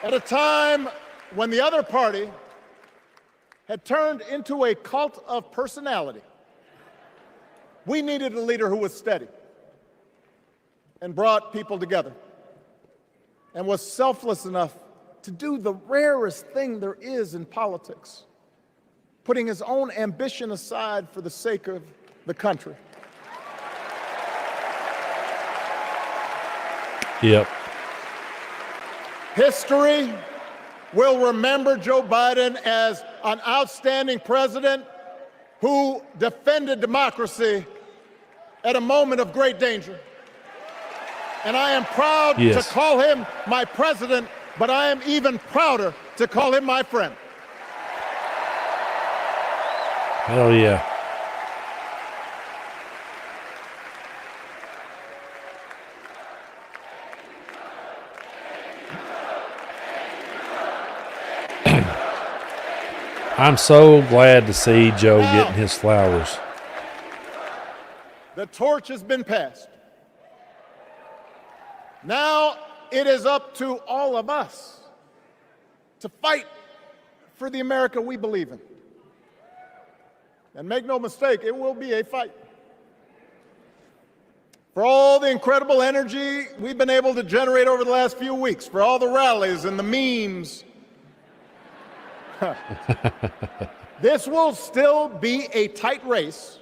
At a time when the other party had turned into a cult of personality, we needed a leader who was steady and brought people together and was selfless enough to do the rarest thing there is in politics, putting his own ambition aside for the sake of the country. Yep. History will remember Joe Biden as an outstanding president who defended democracy at a moment of great danger. And I am proud to call him my president, but I am even prouder to call him my friend. Hell yeah. I'm so glad to see Joe getting his flowers. The torch has been passed. Now it is up to all of us to fight for the America we believe in. And make no mistake, it will be a fight. For all the incredible energy we've been able to generate over the last few weeks, for all the rallies and the memes, this will still be a tight race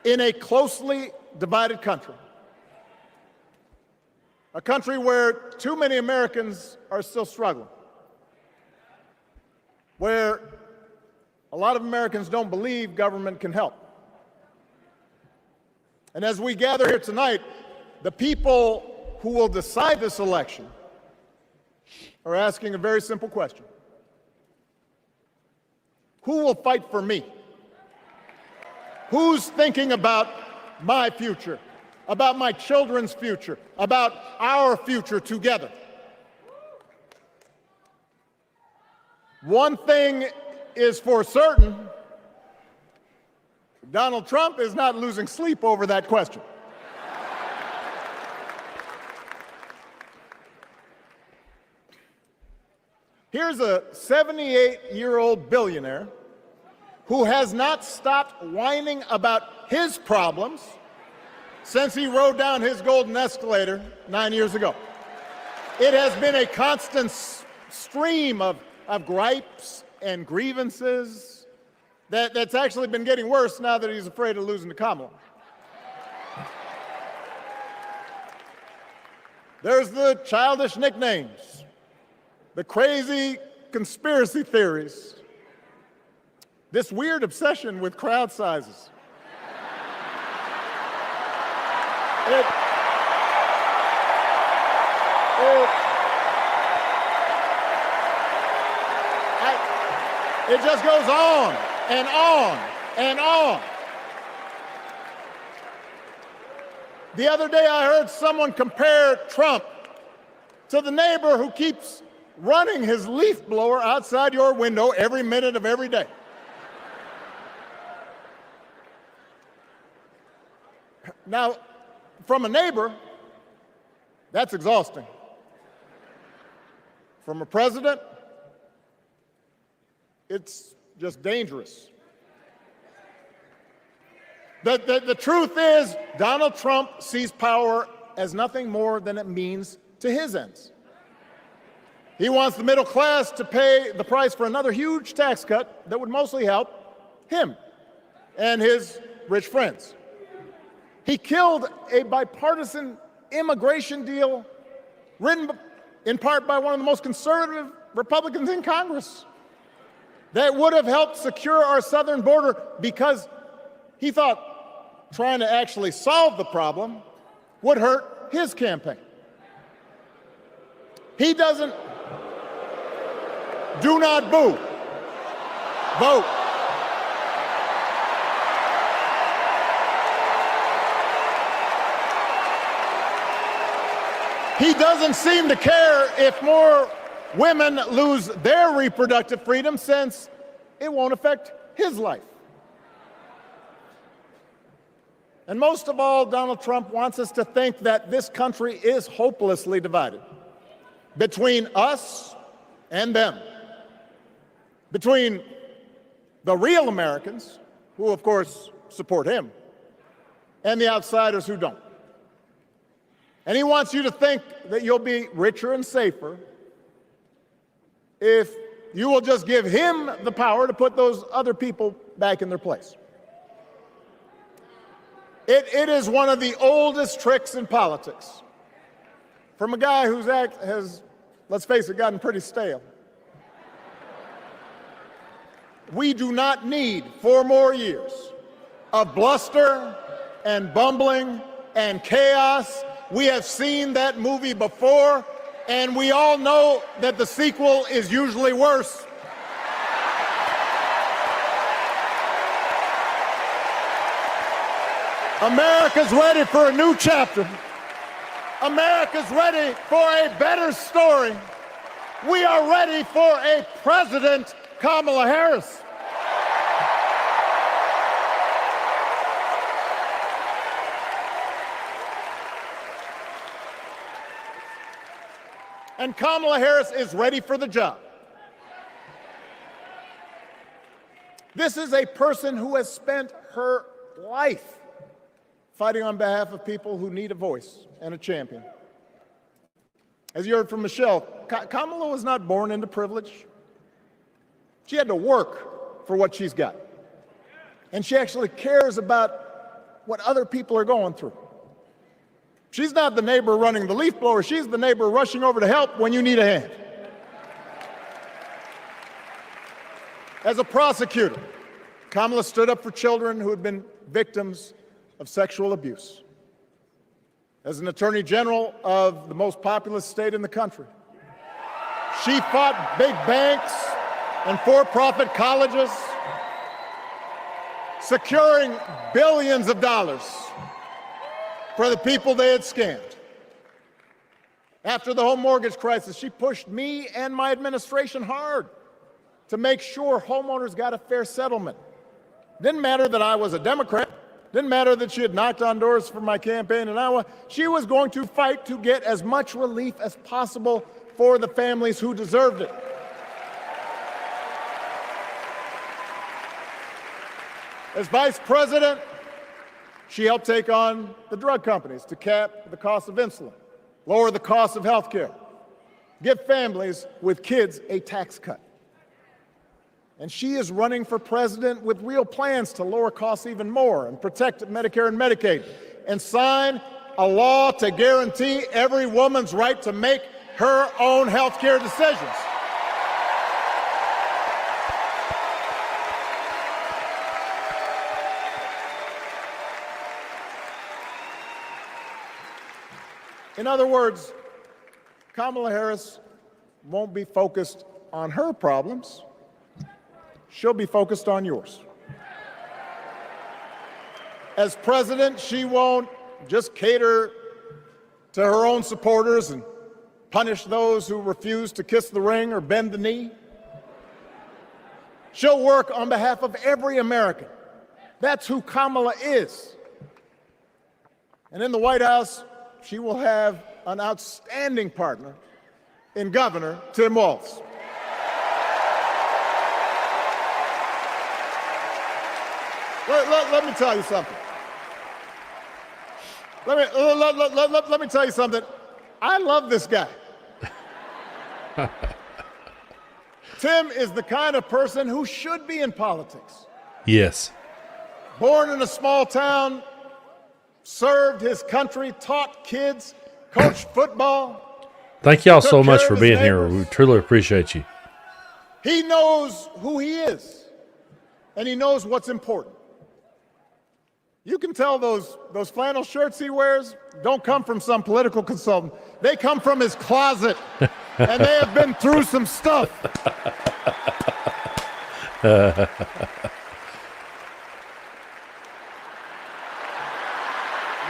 in a closely divided country. A country where too many Americans are still struggling. Where a lot of Americans don't believe government can help. And as we gather here tonight, the people who will decide this election are asking a very simple question. Who will fight for me? Who's thinking about my future, about my children's future, about our future together? One thing is for certain, Donald Trump is not losing sleep over that question. Here's a 78-year-old billionaire who has not stopped whining about his problems since he rode down his golden escalator 9 years ago. It has been a constant stream of gripes and grievances that's actually been getting worse now that he's afraid of losing to Kamala. There's the childish nicknames, the crazy conspiracy theories, this weird obsession with crowd sizes. It just goes on and on and on. The other day I heard someone compare Trump to the neighbor who keeps running his leaf blower outside your window every minute of every day. Now, From a neighbor, that's exhausting. From a president, it's just dangerous. The truth is, Donald Trump sees power as nothing more than it means to his ends. He wants the middle class to pay the price for another huge tax cut that would mostly help him and his rich friends. He killed a bipartisan immigration deal written in part by one of the most conservative Republicans in Congress that would have helped secure our southern border, because he thought trying to actually solve the problem would hurt his campaign. He doesn't. Do not boo. Vote. He doesn't seem to care if more women lose their reproductive freedom, since it won't affect his life. And most of all, Donald Trump wants us to think that this country is hopelessly divided between us and them, between the real Americans, who of course support him, and the outsiders who don't. And he wants you to think that you'll be richer and safer if you will just give him the power to put those other people back in their place. It is one of the oldest tricks in politics from a guy whose act has, let's face it, gotten pretty stale. We do not need 4 more years of bluster and bumbling and chaos. We have seen that movie before, and we all know that the sequel is usually worse. America's ready for a new chapter. America's ready for a better story. We are ready for a President Kamala Harris. And Kamala Harris is ready for the job. This is a person who has spent her life fighting on behalf of people who need a voice and a champion. As you heard from Michelle, Kamala was not born into privilege. She had to work for what she's got. And she actually cares about what other people are going through. She's not the neighbor running the leaf blower. She's the neighbor rushing over to help when you need a hand. As a prosecutor, Kamala stood up for children who had been victims of sexual abuse. As an attorney general of the most populous state in the country, she fought big banks and for-profit colleges, securing billions of dollars for the people they had scammed. After the home mortgage crisis, she pushed me and my administration hard to make sure homeowners got a fair settlement. Didn't matter that I was a Democrat. Didn't matter that she had knocked on doors for my campaign in Iowa. She was going to fight to get as much relief as possible for the families who deserved it. As vice president, she helped take on the drug companies to cap the cost of insulin, lower the cost of health care, give families with kids a tax cut. And she is running for president with real plans to lower costs even more and protect Medicare and Medicaid, and sign a law to guarantee every woman's right to make her own health care decisions. In other words, Kamala Harris won't be focused on her problems. She'll be focused on yours. As president, she won't just cater to her own supporters and punish those who refuse to kiss the ring or bend the knee. She'll work on behalf of every American. That's who Kamala is. And in the White House, she will have an outstanding partner in Governor Tim Walz. Let me tell you something. Let me tell you something. I love this guy. Tim is the kind of person who should be in politics. Yes. Born in a small town, served his country, taught kids, coached football. Thank y'all so took much care for of his being here. neighbors. We truly appreciate you. He knows who he is, and he knows what's important. You can tell those flannel shirts he wears don't come from some political consultant. They come from his closet, and they have been through some stuff. They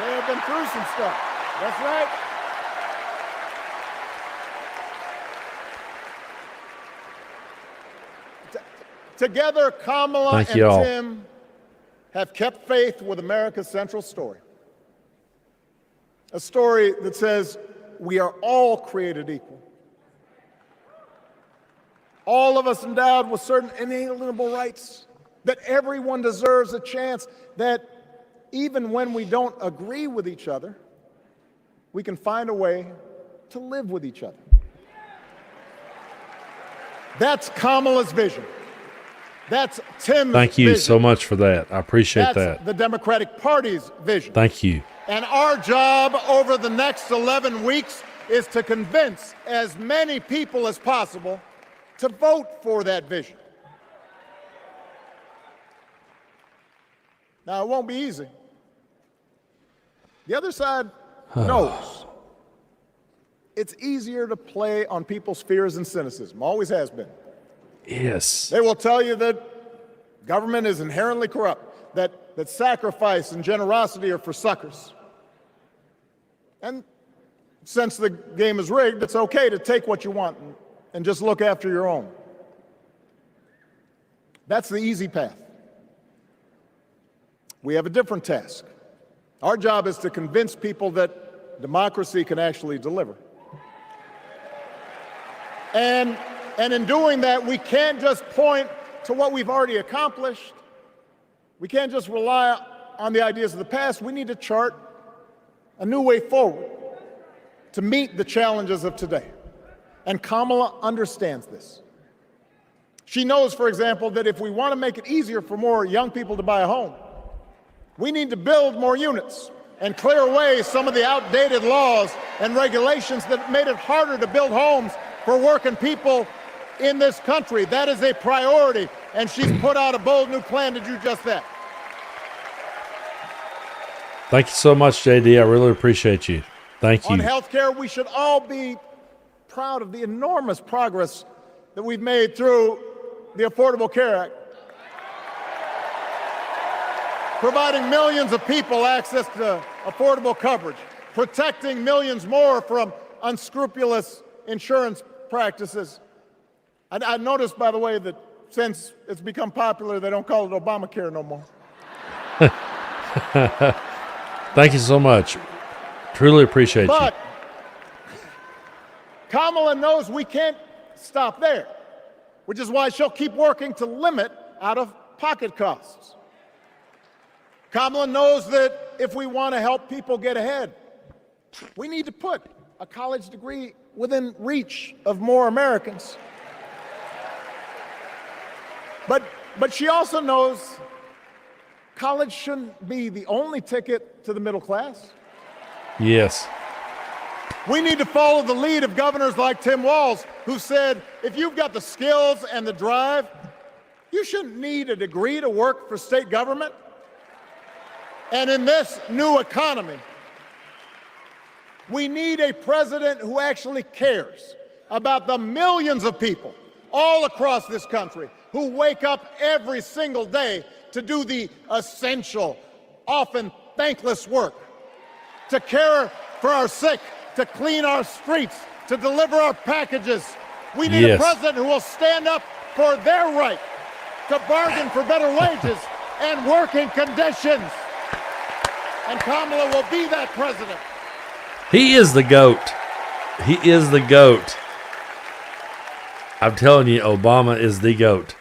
have been through some stuff. That's right. Together, Kamala Thank and y'all. Tim have kept faith with America's central story. A story that says we are all created equal. All of us endowed with certain inalienable rights, that everyone deserves a chance, that even when we don't agree with each other, we can find a way to live with each other. That's Kamala's vision. That's Tim's Thank you vision. so much for that. I appreciate That's that. the Democratic Party's vision. Thank you. And our job over the next 11 weeks is to convince as many people as possible to vote for that vision. Now, it won't be easy. The other side knows it's easier to play on people's fears and cynicism, always has been. Yes. They will tell you that government is inherently corrupt, that sacrifice and generosity are for suckers. And since the game is rigged, it's okay to take what you want and just look after your own. That's the easy path. We have a different task. Our job is to convince people that democracy can actually deliver. And in doing that, we can't just point to what we've already accomplished. We can't just rely on the ideas of the past. We need to chart a new way forward to meet the challenges of today. And Kamala understands this. She knows, for example, that if we want to make it easier for more young people to buy a home, we need to build more units and clear away some of the outdated laws and regulations that made it harder to build homes for working people in this country. That is a priority, and she's put out a bold new plan to do just that. Thank you so much, JD. I really appreciate you. Thank you. On healthcare, we should all be proud of the enormous progress that we've made through the Affordable Care Act, providing millions of people access to affordable coverage, protecting millions more from unscrupulous insurance practices. I noticed, by the way, that since it's become popular, they don't call it Obamacare no more. Thank you so much. Truly appreciate But you. Kamala knows we can't stop there, which is why she'll keep working to limit out-of-pocket costs. Kamala knows that if we want to help people get ahead, we need to put a college degree within reach of more Americans. But she also knows college shouldn't be the only ticket to the middle class. Yes. We need to follow the lead of governors like Tim Walz, who said, if you've got the skills and the drive, you shouldn't need a degree to work for state government. And in this new economy, we need a president who actually cares about the millions of people all across this country who wake up every single day to do the essential, often thankless work, to care for our sick, to clean our streets, to deliver our packages. We need a president who will stand up for their right to bargain for better wages and working conditions. And Kamala will be that president. He is the GOAT. He is the GOAT. I'm telling you, Obama is the GOAT.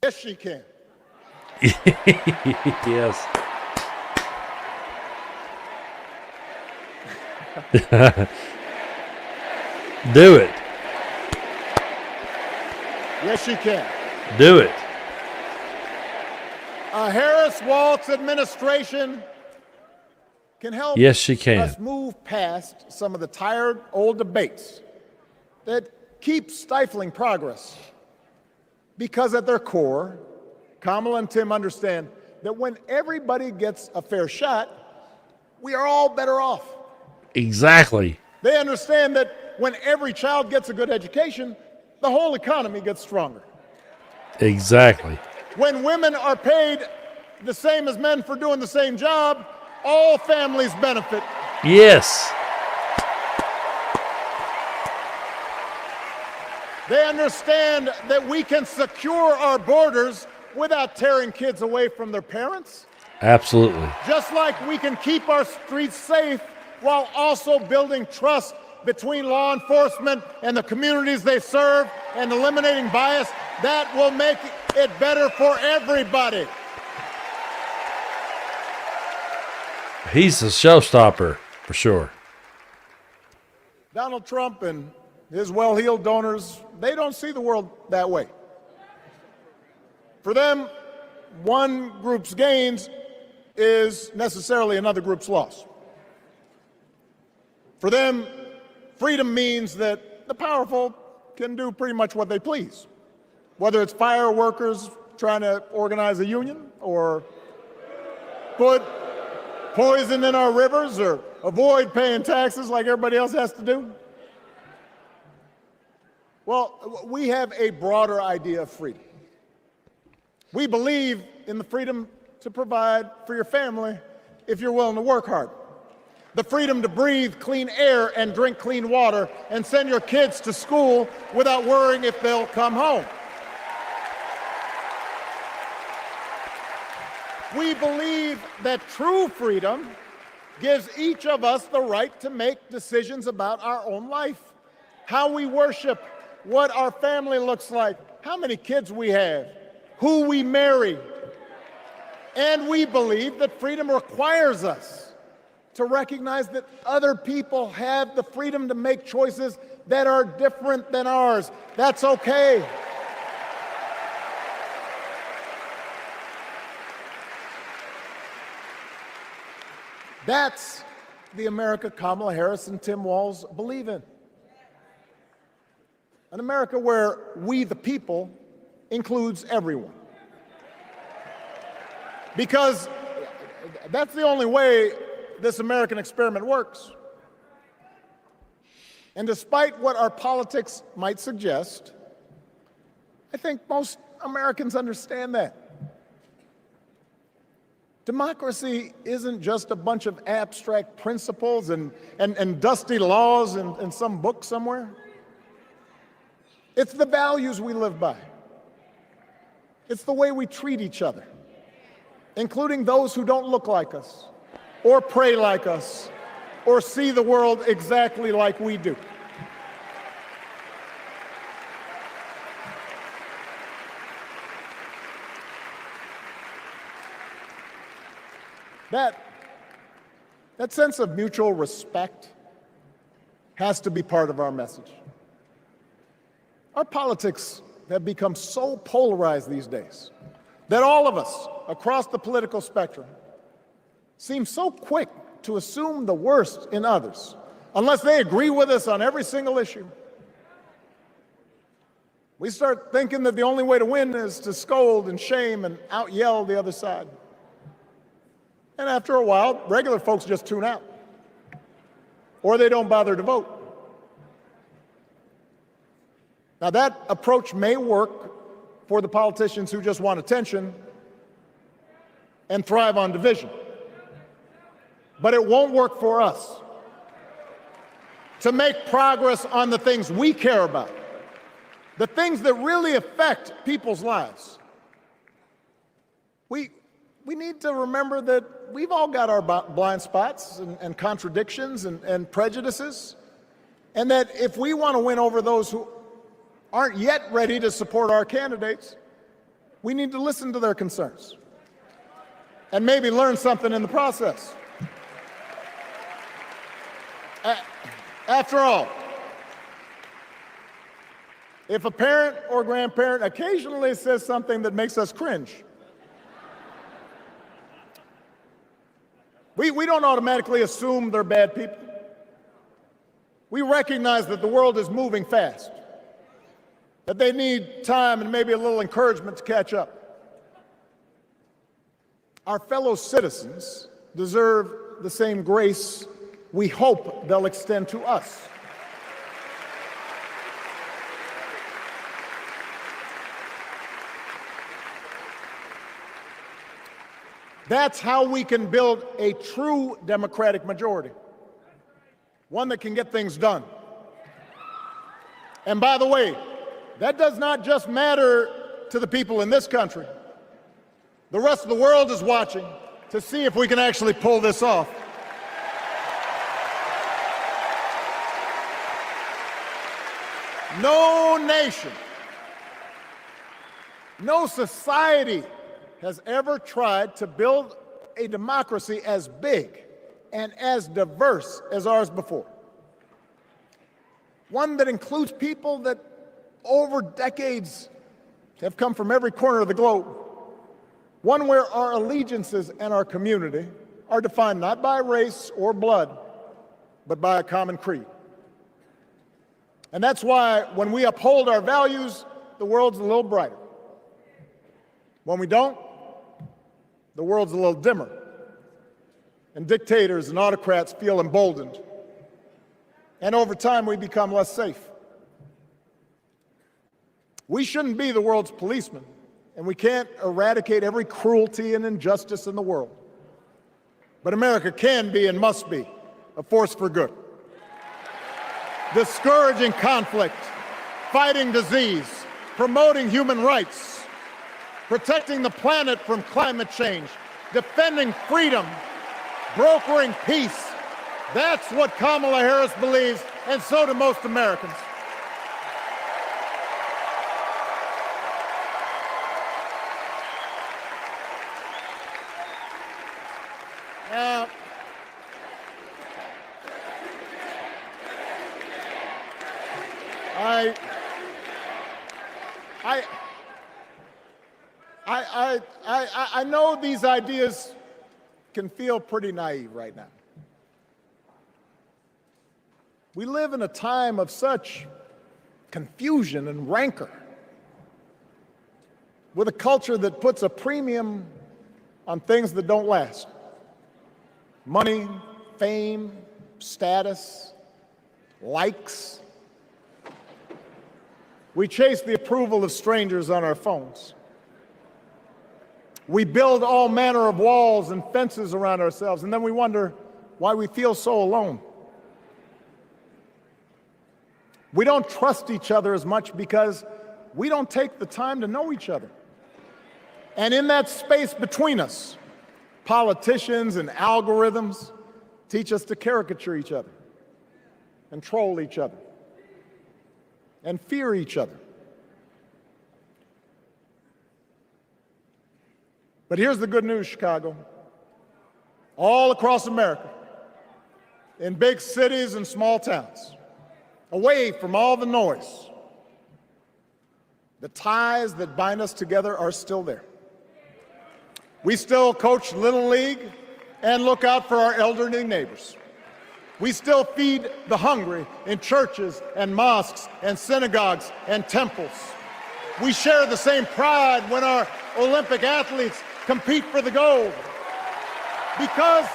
Yes, she can. Yes. Do it. Yes, she can. Do it. A Harris-Walz administration can help Yes, she can. us move past some of the tired old debates that keep stifling progress. Because at their core, Kamala and Tim understand that when everybody gets a fair shot, we are all better off. Exactly. They understand that when every child gets a good education, the whole economy gets stronger. Exactly. When women are paid the same as men for doing the same job, all families benefit. Yes. They understand that we can secure our borders without tearing kids away from their parents. Absolutely. Just like we can keep our streets safe while also building trust between law enforcement and the communities they serve and eliminating bias. That will make it better for everybody. He's a showstopper, for sure. Donald Trump and his well-heeled donors, they don't see the world that way. For them, one group's gains is necessarily another group's loss. For them, freedom means that the powerful can do pretty much what they please, whether it's fire workers trying to organize a union or put poison in our rivers or avoid paying taxes like everybody else has to do. Well, we have a broader idea of freedom. We believe in the freedom to provide for your family if you're willing to work hard. The freedom to breathe clean air and drink clean water and send your kids to school without worrying if they'll come home. We believe that true freedom gives each of us the right to make decisions about our own life, how we worship, what our family looks like, how many kids we have, who we marry. And we believe that freedom requires us to recognize that other people have the freedom to make choices that are different than ours. That's okay. That's the America Kamala Harris and Tim Walz believe in. An America where we, the people, includes everyone. Because that's the only way this American experiment works. And despite what our politics might suggest, I think most Americans understand that. Democracy isn't just a bunch of abstract principles and dusty laws in some book somewhere. It's the values we live by. It's the way we treat each other, including those who don't look like us, or pray like us, or see the world exactly like we do. That sense of mutual respect has to be part of our message. Our politics have become so polarized these days that all of us across the political spectrum seem so quick to assume the worst in others, unless they agree with us on every single issue. We start thinking that the only way to win is to scold and shame and out-yell the other side. And after a while, regular folks just tune out, or they don't bother to vote. Now, that approach may work for the politicians who just want attention and thrive on division, but it won't work for us. To make progress on the things we care about, the things that really affect people's lives, we we need to remember that we've all got our blind spots and contradictions and prejudices, and that if we want to win over those who aren't yet ready to support our candidates, we need to listen to their concerns and maybe learn something in the process. After all, if a parent or grandparent occasionally says something that makes us cringe, we don't automatically assume they're bad people. We recognize that the world is moving fast, that they need time and maybe a little encouragement to catch up. Our fellow citizens deserve the same grace we hope they'll extend to us. That's how we can build a true democratic majority, one that can get things done. And by the way, that does not just matter to the people in this country. The rest of the world is watching to see if we can actually pull this off. No nation, no society has ever tried to build a democracy as big and as diverse as ours before. One that includes people that over decades have come from every corner of the globe. One where our allegiances and our community are defined not by race or blood, but by a common creed. And that's why when we uphold our values, the world's a little brighter. When we don't, the world's a little dimmer. And dictators and autocrats feel emboldened. And over time, we become less safe. We shouldn't be the world's policemen, and we can't eradicate every cruelty and injustice in the world. But America can be and must be a force for good. Discouraging conflict, fighting disease, promoting human rights, protecting the planet from climate change, defending freedom, brokering peace. That's what Kamala Harris believes, and so do most Americans. Now, I know these ideas can feel pretty naive right now. We live in a time of such confusion and rancor, with a culture that puts a premium on things that don't last. Money, fame, status, likes. We chase the approval of strangers on our phones. We build all manner of walls and fences around ourselves, and then we wonder why we feel so alone. We don't trust each other as much because we don't take the time to know each other. And in that space between us, politicians and algorithms teach us to caricature each other and troll each other and fear each other. But here's the good news, Chicago. All across America, in big cities and small towns, away from all the noise, the ties that bind us together are still there. We still coach Little League and look out for our elderly neighbors. We still feed the hungry in churches and mosques and synagogues and temples. We share the same pride when our Olympic athletes compete for the gold. Because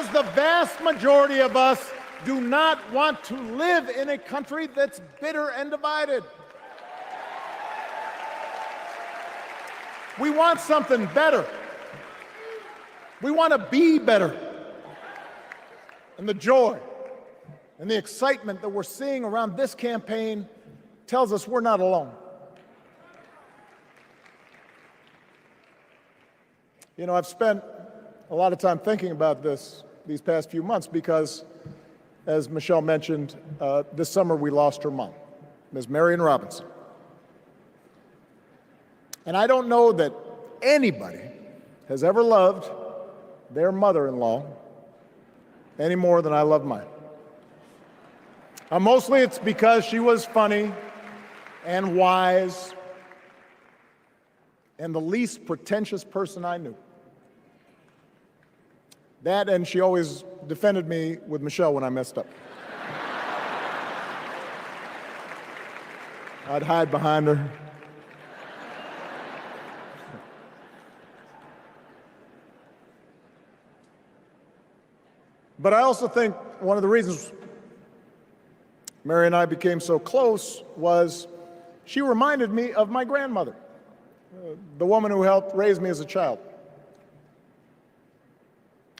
the vast majority of us do not want to live in a country that's bitter and divided. We want something better. We want to be better. And the joy and the excitement that we're seeing around this campaign tells us we're not alone. You know, I've spent a lot of time thinking about this these past few months because, as Michelle mentioned, this summer we lost her mom, Ms. Marion Robinson. And I don't know that anybody has ever loved their mother-in-law any more than I love mine. Mostly it's because she was funny and wise and the least pretentious person I knew. That, and she always defended me with Michelle when I messed up. I'd hide behind her. But I also think one of the reasons Mary and I became so close was she reminded me of my grandmother, the woman who helped raise me as a child.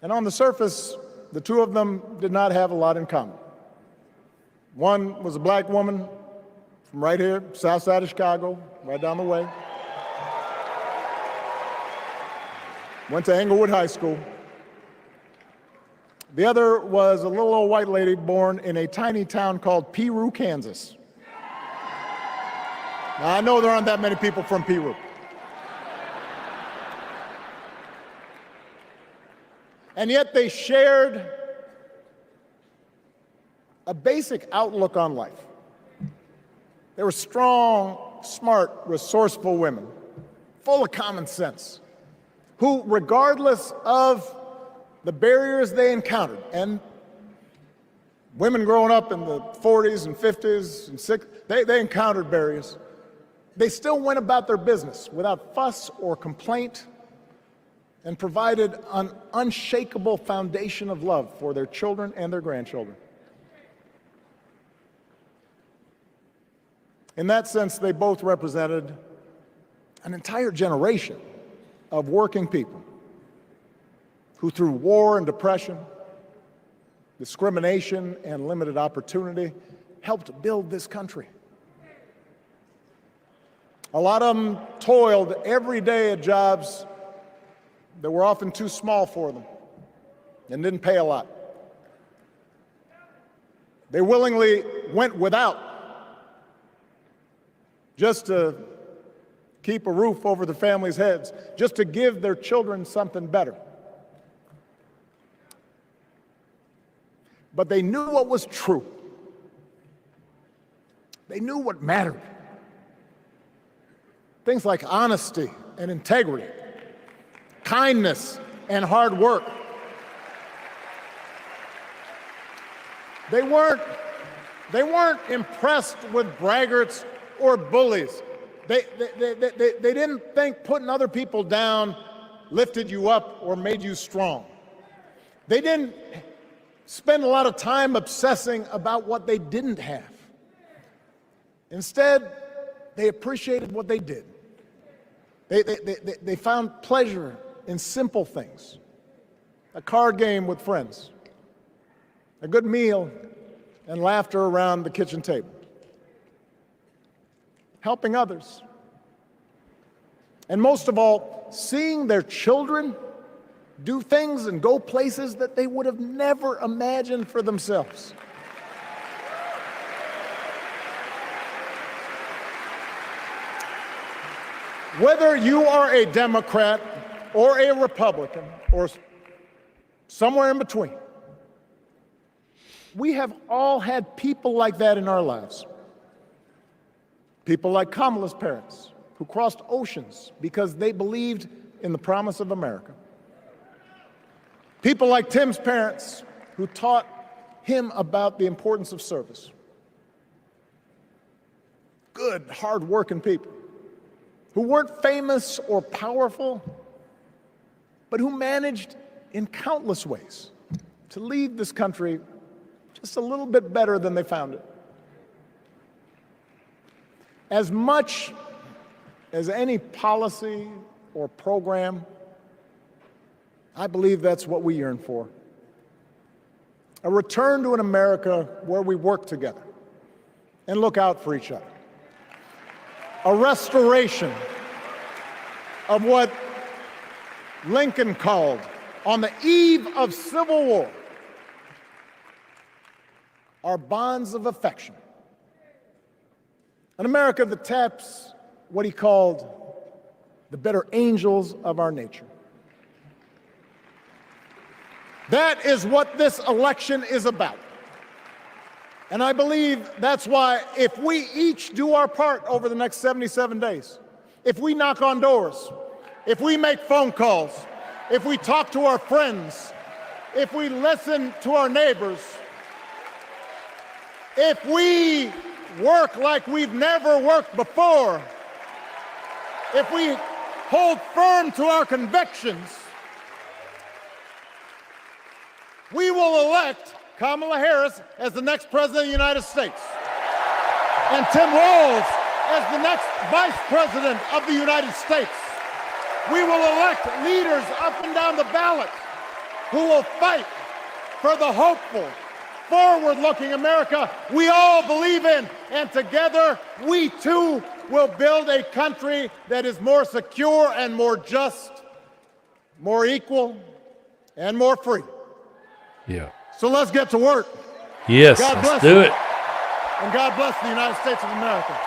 And on the surface, the two of them did not have a lot in common. One was a black woman from right here, south side of Chicago, right down the way. Went to Englewood High School. The other was a little old white lady born in a tiny town called Peru, Kansas. Now, I know there aren't that many people from Peru. And yet they shared a basic outlook on life. They were strong, smart, resourceful women, full of common sense, who, regardless of the barriers they encountered, and women growing up in the 40s and 50s and 60s, they encountered barriers. They still went about their business without fuss or complaint and provided an unshakable foundation of love for their children and their grandchildren. In that sense, they both represented an entire generation of working people who, through war and depression, discrimination and limited opportunity, helped build this country. A lot of them toiled every day at jobs that were often too small for them and didn't pay a lot. They willingly went without just to keep a roof over their families' heads, just to give their children something better. But they knew what was true. They knew what mattered. Things like honesty and integrity, kindness and hard work. They weren't impressed with braggarts or bullies. They didn't think putting other people down lifted you up or made you strong. They didn't spend a lot of time obsessing about what they didn't have. Instead, they appreciated what they did. They found pleasure in simple things: a card game with friends, a good meal, and laughter around the kitchen table, helping others, and most of all, seeing their children do things and go places that they would have never imagined for themselves. Whether you are a Democrat or a Republican or somewhere in between, we have all had people like that in our lives. People like Kamala's parents, who crossed oceans because they believed in the promise of America. People like Tim's parents, who taught him about the importance of service. Good, hard-working people who weren't famous or powerful, but who managed in countless ways to leave this country just a little bit better than they found it. As much as any policy or program, I believe that's what we yearn for. A return to an America where we work together and look out for each other. A restoration of what Lincoln called on the eve of civil war are bonds of affection. An America that taps what he called the better angels of our nature. That is what this election is about. And I believe that's why if we each do our part over the next 77 days, if we knock on doors, if we make phone calls, if we talk to our friends, if we listen to our neighbors, if we work like we've never worked before, if we hold firm to our convictions, we will elect Kamala Harris as the next president of the United States and Tim Walz as the next vice president of the United States. We will elect leaders up and down the ballot who will fight for the hopeful, forward-looking America we all believe in, and together we too will build a country that is more secure and more just, more equal, and more free. Yeah. So let's get to work. Yes, God let's bless do you. it. And God bless the United States of America.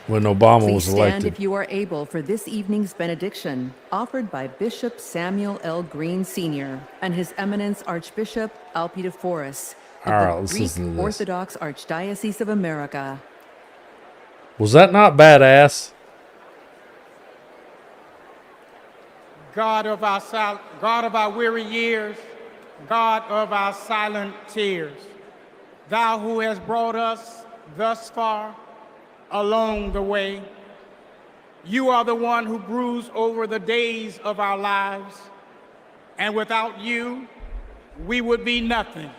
When Obama Please was stand elected. if you are able for this evening's benediction, offered by Bishop Samuel L. Green Sr. and His Eminence Archbishop Alpedaforos of All right, the let's Greek listen to this. Orthodox Archdiocese of America. Was that not badass? God of our weary years, God of our silent tears, Thou who has brought us thus far along the way, you are the one who brews over the days of our lives, and without you, we would be nothing.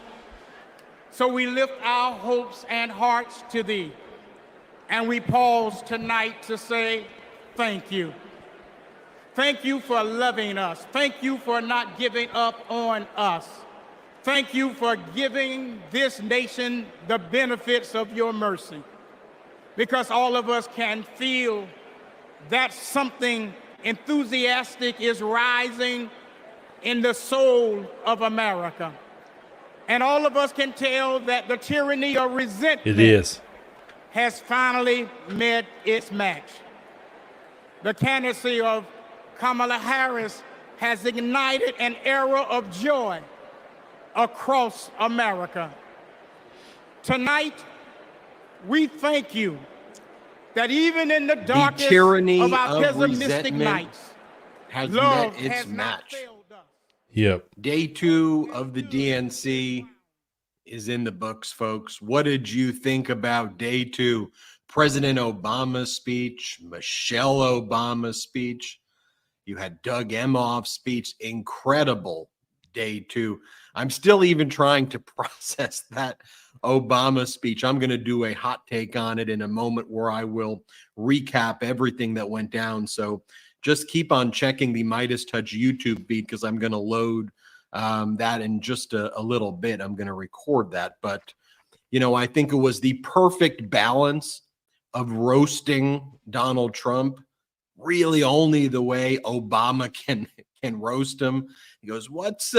So we lift our hopes and hearts to Thee, and we pause tonight to say thank you. Thank you for loving us. Thank you for not giving up on us. Thank you for giving this nation the benefits of your mercy, because all of us can feel that something enthusiastic is rising in the soul of America. And all of us can tell that the tyranny of resentment has finally met its match. The candidacy of Kamala Harris has ignited an era of joy across America. Tonight, we thank you that even in the darkest of our pessimistic nights, has love met its has not match. failed us. Yep. Day 2 of the DNC is in the books, folks. What did you think about day 2? President Obama's speech, Michelle Obama's speech. You had Doug Emhoff's speech. Incredible day 2. I'm still even trying to process that Obama speech. I'm going to do a hot take on it in a moment where I will recap everything that went down. So just keep on checking the Midas Touch YouTube feed, because I'm going to load that in just a little bit. I'm going to record that. But, you know, I think it was the perfect balance of roasting Donald Trump, really only the way Obama can roast him. He goes, what's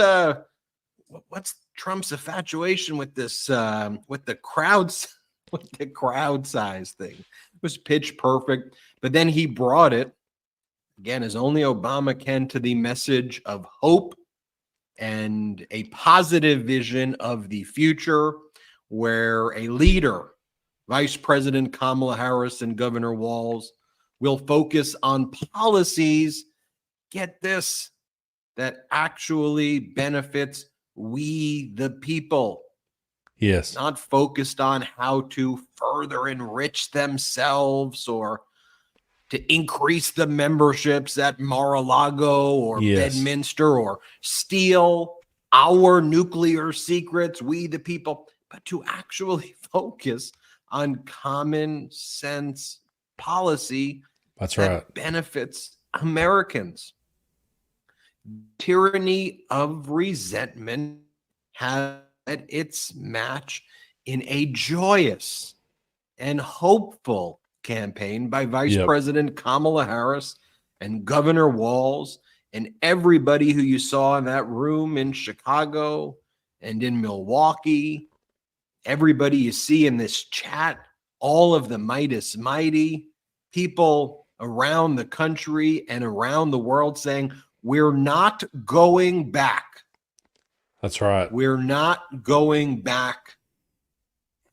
Trump's infatuation with this with the crowd size thing? It was pitch perfect, but then he brought it again, as only Obama can, to the message of hope and a positive vision of the future where a leader, Vice President Kamala Harris and Governor Walz, will focus on policies, get this, that actually benefits we the people. Yes. Not focused on how to further enrich themselves or to increase the memberships at Mar-a-Lago or Yes. Bedminster or steal our nuclear secrets, we the people, but to actually focus on common sense policy That's that right. benefits Americans. Tyranny of resentment has its match in a joyous and hopeful campaign by Vice President Kamala Harris and Governor Walz and everybody who you saw in that room in Chicago and in Milwaukee, everybody you see in this chat, all of the Midas Mighty, people around the country and around the world saying, we're not going back. That's right. We're not going back.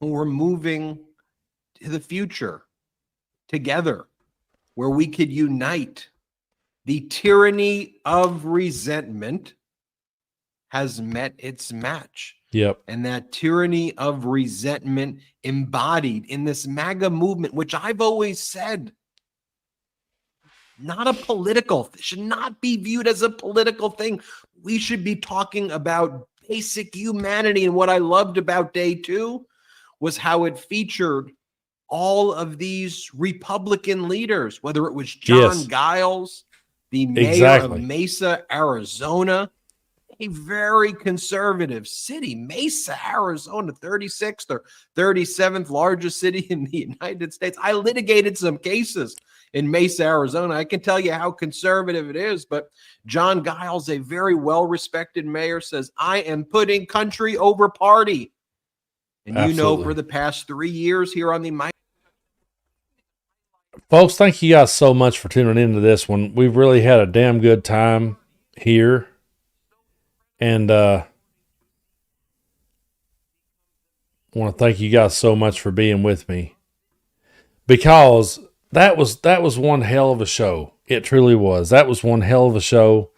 We're moving to the future together where we could unite. The tyranny of resentment has met its match. Yep. And that tyranny of resentment embodied in this MAGA movement, which I've always said, not a political, should not be viewed as a political thing. We should be talking about basic humanity. And what I loved about day two was how it featured all of these Republican leaders, whether it was John Giles, the mayor of Mesa, Arizona, a very conservative city, Mesa, Arizona, 36th or 37th largest city in the United States. I litigated some cases in Mesa, Arizona. I can tell you how conservative it is, but John Giles, a very well-respected mayor, says, I am putting country over party. And you know, for the past 3 years here on the mic. Folks, thank you guys so much for tuning into this one. We've really had a damn good time here. And I want to thank you guys so much for being with me, because that was one hell of a show. It truly was. That was one hell of a show.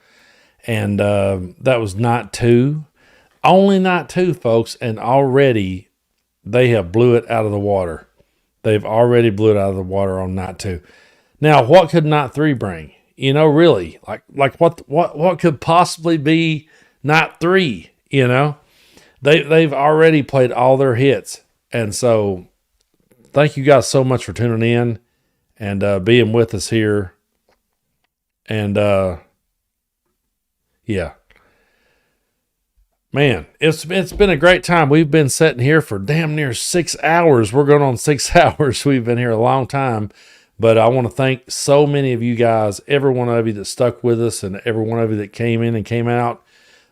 And that was night two. Only night two, folks. And already they have blew it out of the water. They've already blew it out of the water on night two. Now, what could night three bring? You know, really, like what could possibly be night three? You know, they've already played all their hits. And so thank you guys so much for tuning in and being with us here. And yeah, man, it's been a great time. We've been sitting here for damn near 6 hours. We're going on 6 hours. We've been here a long time, but I want to thank so many of you guys, every one of you that stuck with us and every one of you that came in and came out.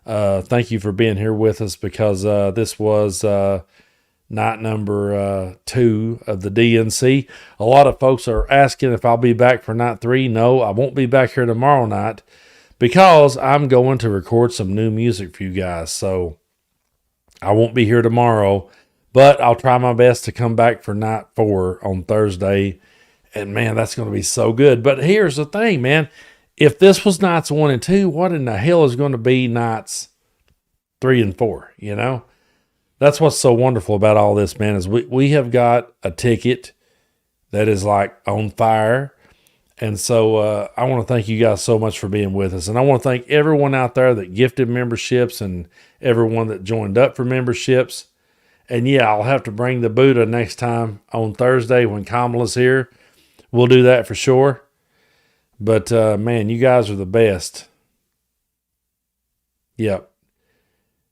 Thank you for being here with us, because this was night number 2 of the DNC. A lot of folks are asking if I'll be back for night 3. No, I won't be back here tomorrow night, because I'm going to record some new music for you guys. So I won't be here tomorrow, but I'll try my best to come back for night 4 on Thursday. And man, that's going to be so good. But here's the thing, man. If this was nights 1 and 2, what in the hell is going to be nights 3 and 4? You know, that's what's so wonderful about all this, man, is we have got a ticket that is like on fire. And so I want to thank you guys so much for being with us. And I want to thank everyone out there that gifted memberships and everyone that joined up for memberships. And yeah, I'll have to bring the Buddha next time on Thursday when Kamala's here. We'll do that for sure. But man, you guys are the best. Yep.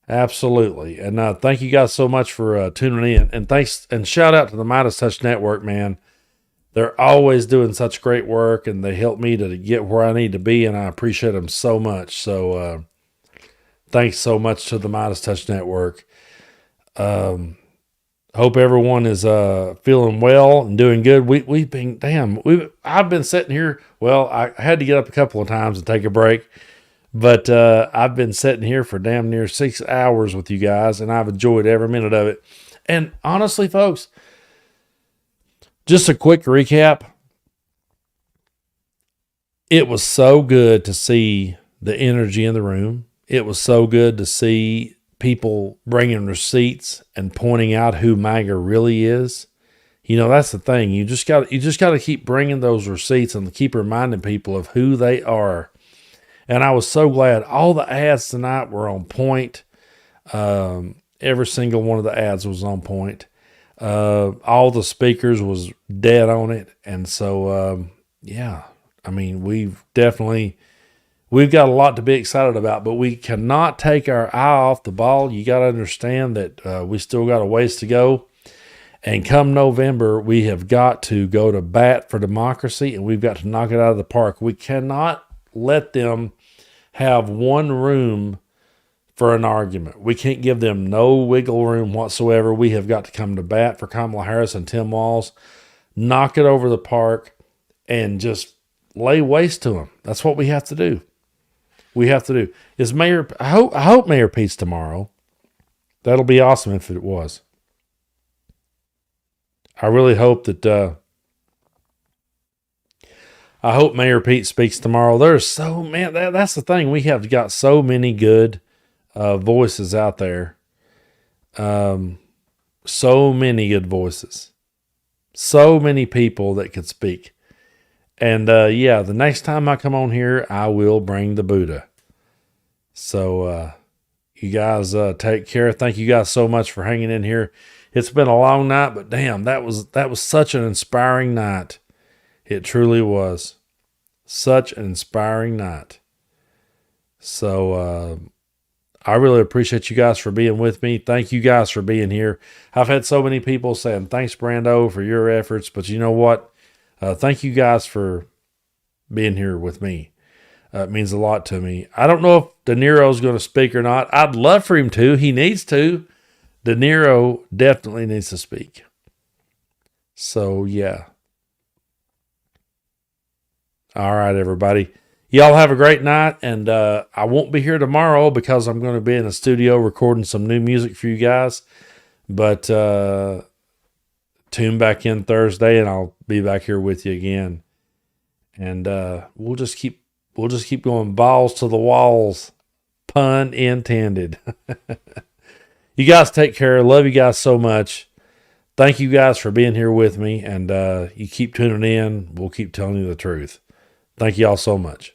Absolutely. And thank you guys so much for tuning in. And thanks and shout out to the Midas Touch Network, man. They're always doing such great work, and they help me to get where I need to be, and I appreciate them so much. So thanks so much to the Midas Touch Network. I Hope everyone is feeling well and doing good. I've been sitting here. Well, I had to get up a couple of times and take a break, but I've been sitting here for damn near 6 hours with you guys, and I've enjoyed every minute of it. And honestly, folks, just a quick recap. It was so good to see the energy in the room. It was so good to see people bringing receipts and pointing out who MAGA really is. You know, that's the thing. You just got to keep bringing those receipts and keep reminding people of who they are. And I was so glad all the ads tonight were on point. Every single one of the ads was on point. All the speakers was dead on it. And so, yeah, I mean, we've got a lot to be excited about, but we cannot take our eye off the ball. You got to understand that we still got a ways to go. And come November, we have got to go to bat for democracy, and we've got to knock it out of the park. We cannot let them have one room for an argument. We can't give them no wiggle room whatsoever. We have got to come to bat for Kamala Harris and Tim Walz, knock it over the park, and just lay waste to them. That's what we have to do. We have to do. I hope Mayor Pete's tomorrow. That'll be awesome if it was. I really hope that I hope Mayor Pete speaks tomorrow. That's the thing. We have got so many good voices out there. So many good voices. So many people that could speak. And the next time I come on here, I will bring the Buddha. So you guys take care. Thank you guys so much for hanging in here. It's been a long night, but damn, that was such an inspiring night. It truly was. Such an inspiring night. So I really appreciate you guys for being with me. Thank you guys for being here. I've had so many people saying, thanks, Brando, for your efforts. But you know what? Thank you guys for being here with me. It means a lot to me. I don't know if De Niro's going to speak or not. I'd love for him to. He needs to. De Niro definitely needs to speak. So, yeah. All right, everybody. Y'all have a great night. And I won't be here tomorrow because I'm going to be in the studio recording some new music for you guys. But tune back in Thursday and I'll be back here with you again. And we'll just keep going balls to the walls. Pun intended. You guys take care. Love you guys so much. Thank you guys for being here with me. And you keep tuning in. We'll keep telling you the truth. Thank you all so much.